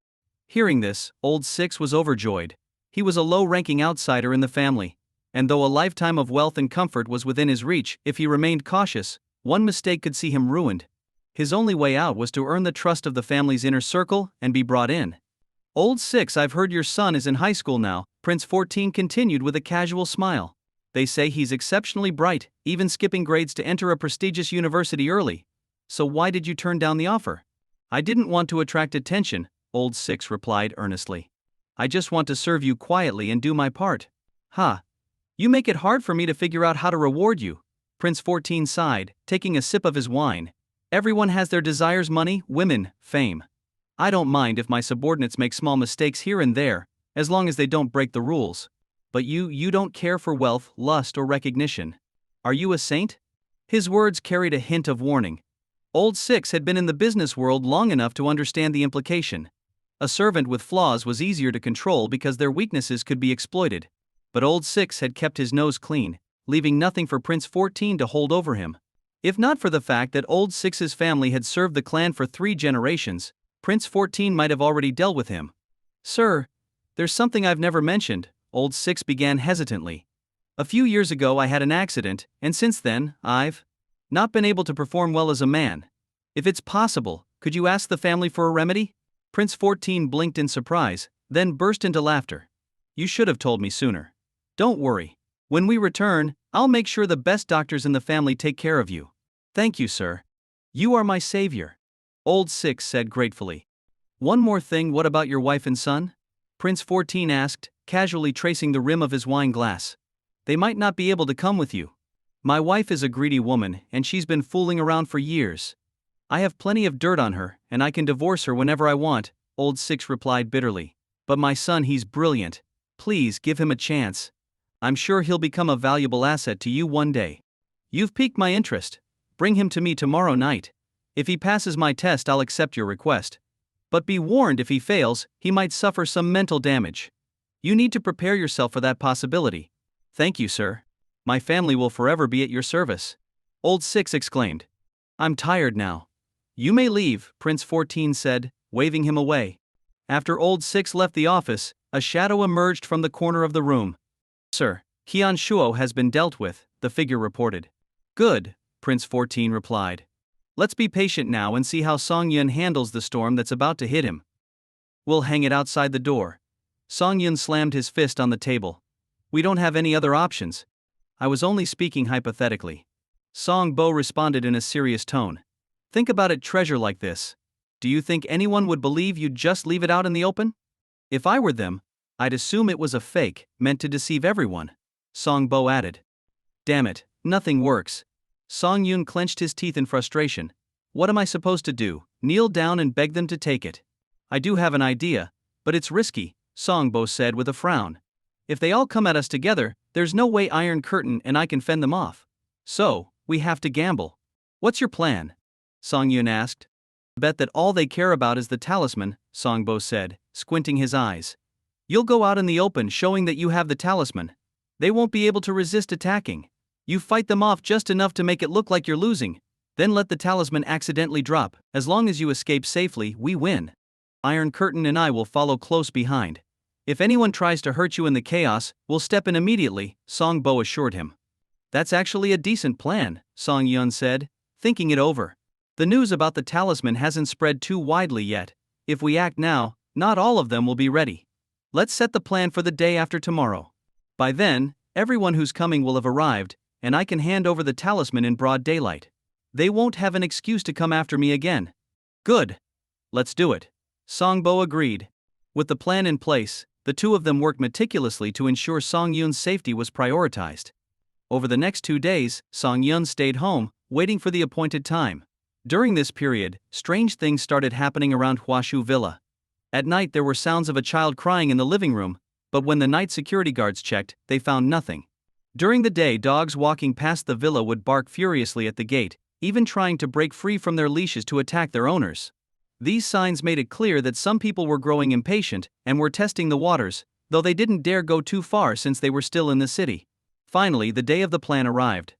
Hearing this, Old Six was overjoyed. He was a low-ranking outsider in the family, and though a lifetime of wealth and comfort was within his reach, if he remained cautious, one mistake could see him ruined. His only way out was to earn the trust of the family's inner circle and be brought in. Old Six, I've heard your son is in high school now, Prince 14 continued with a casual smile. They say he's exceptionally bright, even skipping grades to enter a prestigious university early. So why did you turn down the offer? I didn't want to attract attention, Old Six replied earnestly. I just want to serve you quietly and do my part. You make it hard for me to figure out how to reward you, Prince 14 sighed, taking a sip of his wine. Everyone has their desires: money, women, fame. I don't mind if my subordinates make small mistakes here and there, as long as they don't break the rules. But you don't care for wealth, lust, or recognition. Are you a saint? His words carried a hint of warning. Old Six had been in the business world long enough to understand the implication. A servant with flaws was easier to control because their weaknesses could be exploited. But Old Six had kept his nose clean, leaving nothing for Prince 14 to hold over him. If not for the fact that Old Six's family had served the clan for 3 generations, Prince 14 might have already dealt with him. Sir, there's something I've never mentioned, Old Six began hesitantly. A few years ago I had an accident, and since then, I've not been able to perform well as a man. If it's possible, could you ask the family for a remedy? Prince 14 blinked in surprise, then burst into laughter. You should have told me sooner. Don't worry. When we return, I'll make sure the best doctors in the family take care of you. Thank you, sir. You are my savior. Old Six said gratefully. One more thing, what about your wife and son? Prince 14 asked, casually tracing the rim of his wine glass. They might not be able to come with you. My wife is a greedy woman, and she's been fooling around for years. I have plenty of dirt on her, and I can divorce her whenever I want, Old Six replied bitterly. But my son, he's brilliant. Please give him a chance. I'm sure he'll become a valuable asset to you one day. You've piqued my interest. Bring him to me tomorrow night. If he passes my test, I'll accept your request. But be warned, if he fails, he might suffer some mental damage. You need to prepare yourself for that possibility. Thank you, sir. My family will forever be at your service. Old Six exclaimed. I'm tired now. You may leave, Prince 14 said, waving him away. After Old Six left the office, a shadow emerged from the corner of the room. Sir, Qian Shuo has been dealt with, the figure reported. Good, Prince 14 replied. Let's be patient now and see how Song Yun handles the storm that's about to hit him. We'll hang it outside the door. Song Yun slammed his fist on the table. We don't have any other options. I was only speaking hypothetically. Song Bo responded in a serious tone. Think about it, treasure like this. Do you think anyone would believe you'd just leave it out in the open? If I were them, I'd assume it was a fake, meant to deceive everyone. Song Bo added. Damn it, nothing works. Song Yun clenched his teeth in frustration. What am I supposed to do? Kneel down and beg them to take it? I do have an idea, but it's risky, Song Bo said with a frown. If they all come at us together, there's no way Iron Curtain and I can fend them off. So, we have to gamble. What's your plan? Song Yun asked. Bet that all they care about is the talisman, Songbo said, squinting his eyes. You'll go out in the open showing that you have the talisman. They won't be able to resist attacking. You fight them off just enough to make it look like you're losing, then let the talisman accidentally drop. As long as you escape safely, we win. Iron Curtain and I will follow close behind. If anyone tries to hurt you in the chaos, we'll step in immediately, Songbo assured him. That's actually a decent plan, Song Yun said, thinking it over. The news about the talisman hasn't spread too widely yet. If we act now, not all of them will be ready. Let's set the plan for the day after tomorrow. By then, everyone who's coming will have arrived, and I can hand over the talisman in broad daylight. They won't have an excuse to come after me again. Good. Let's do it. Songbo agreed. With the plan in place, the two of them worked meticulously to ensure Song Yun's safety was prioritized. Over the next 2 days, Song Yun stayed home, waiting for the appointed time. During this period, strange things started happening around Huashu Villa. At night there were sounds of a child crying in the living room, but when the night security guards checked, they found nothing. During the day, dogs walking past the villa would bark furiously at the gate, even trying to break free from their leashes to attack their owners. These signs made it clear that some people were growing impatient and were testing the waters, though they didn't dare go too far since they were still in the city. Finally, the day of the plan arrived.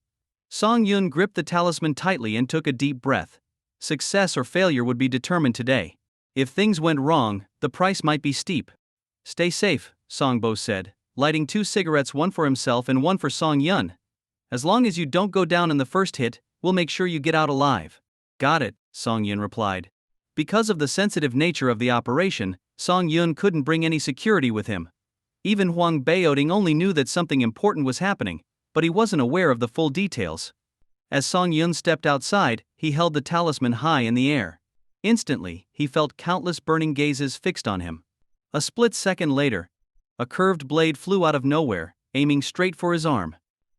Song Yun gripped the talisman tightly and took a deep breath. Success or failure would be determined today. If things went wrong, the price might be steep. Stay safe, Songbo said, lighting 2 cigarettes, one for himself and one for Song Yun. As long as you don't go down in the first hit, we'll make sure you get out alive. Got it, Song Yun replied. Because of the sensitive nature of the operation, Song Yun couldn't bring any security with him. Even Huang Baoding only knew that something important was happening, but he wasn't aware of the full details. As Song Yun stepped outside, he held the talisman high in the air. Instantly, he felt countless burning gazes fixed on him. A split second later, a curved blade flew out of nowhere, aiming straight for his arm.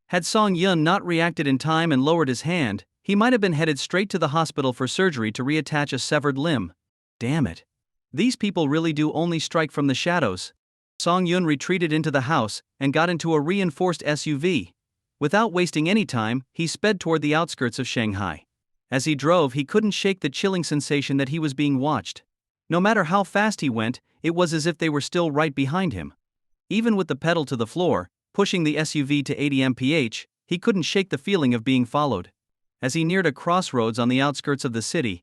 Had Song Yun not reacted in time and lowered his hand, he might have been headed straight to the hospital for surgery to reattach a severed limb. Damn it. These people really do only strike from the shadows. Song Yun retreated into the house and got into a reinforced SUV. Without wasting any time, he sped toward the outskirts of Shanghai. As he drove, he couldn't shake the chilling sensation that he was being watched. No matter how fast he went, it was as if they were still right behind him. Even with the pedal to the floor, pushing the SUV to 80 mph, he couldn't shake the feeling of being followed. As he neared a crossroads on the outskirts of the city,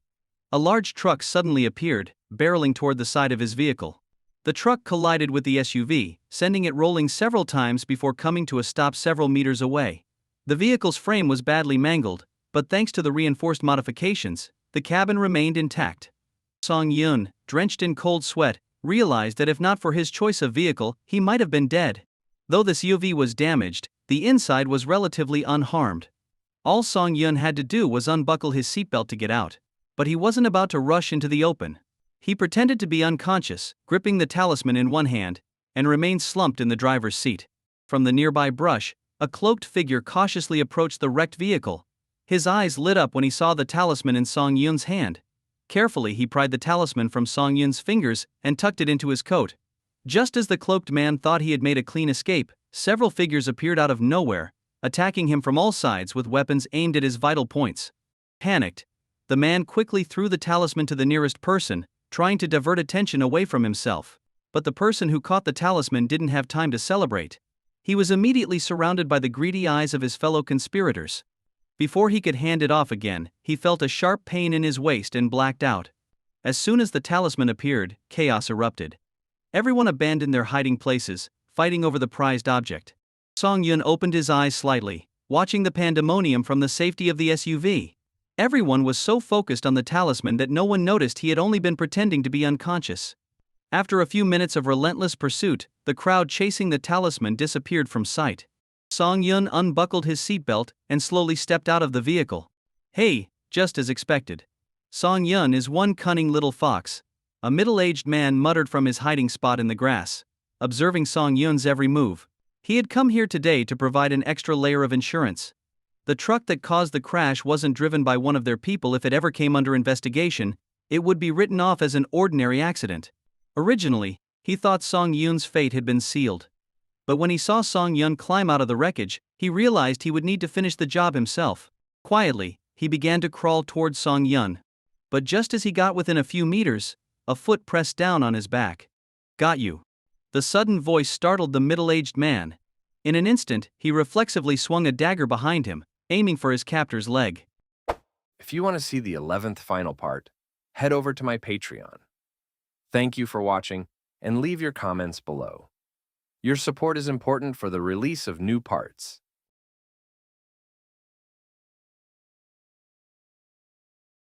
a large truck suddenly appeared, barreling toward the side of his vehicle. The truck collided with the SUV, sending it rolling several times before coming to a stop several meters away. The vehicle's frame was badly mangled, but thanks to the reinforced modifications, the cabin remained intact. Song Yun, drenched in cold sweat, realized that if not for his choice of vehicle, he might have been dead. Though the SUV was damaged, the inside was relatively unharmed. All Song Yun had to do was unbuckle his seatbelt to get out. But he wasn't about to rush into the open. He pretended to be unconscious, gripping the talisman in one hand, and remained slumped in the driver's seat. From the nearby brush, a cloaked figure cautiously approached the wrecked vehicle. His eyes lit up when he saw the talisman in Song Yun's hand. Carefully, he pried the talisman from Song Yun's fingers and tucked it into his coat. Just as the cloaked man thought he had made a clean escape, several figures appeared out of nowhere, attacking him from all sides with weapons aimed at his vital points. Panicked, the man quickly threw the talisman to the nearest person, trying to divert attention away from himself. But the person who caught the talisman didn't have time to celebrate. He was immediately surrounded by the greedy eyes of his fellow conspirators. Before he could hand it off again, he felt a sharp pain in his waist and blacked out. As soon as the talisman appeared, chaos erupted. Everyone abandoned their hiding places, fighting over the prized object. Song Yun opened his eyes slightly, watching the pandemonium from the safety of the SUV. Everyone was so focused on the talisman that no one noticed he had only been pretending to be unconscious. After a few minutes of relentless pursuit, the crowd chasing the talisman disappeared from sight. Song Yun unbuckled his seatbelt and slowly stepped out of the vehicle. Hey, just as expected. Song Yun is one cunning little fox. A middle-aged man muttered from his hiding spot in the grass, observing Song Yun's every move. He had come here today to provide an extra layer of insurance. The truck that caused the crash wasn't driven by one of their people. If it ever came under investigation, it would be written off as an ordinary accident. Originally, he thought Song Yun's fate had been sealed. But when he saw Song Yun climb out of the wreckage, he realized he would need to finish the job himself. Quietly, he began to crawl towards Song Yun. But just as he got within a few meters, a foot pressed down on his back. Got you. The sudden voice startled the middle-aged man. In an instant, he reflexively swung a dagger behind him, aiming for his captor's leg. If you want to see the 11th final part, head over to my Patreon. Thank you for watching, and leave your comments below. Your support is important for the release of new parts.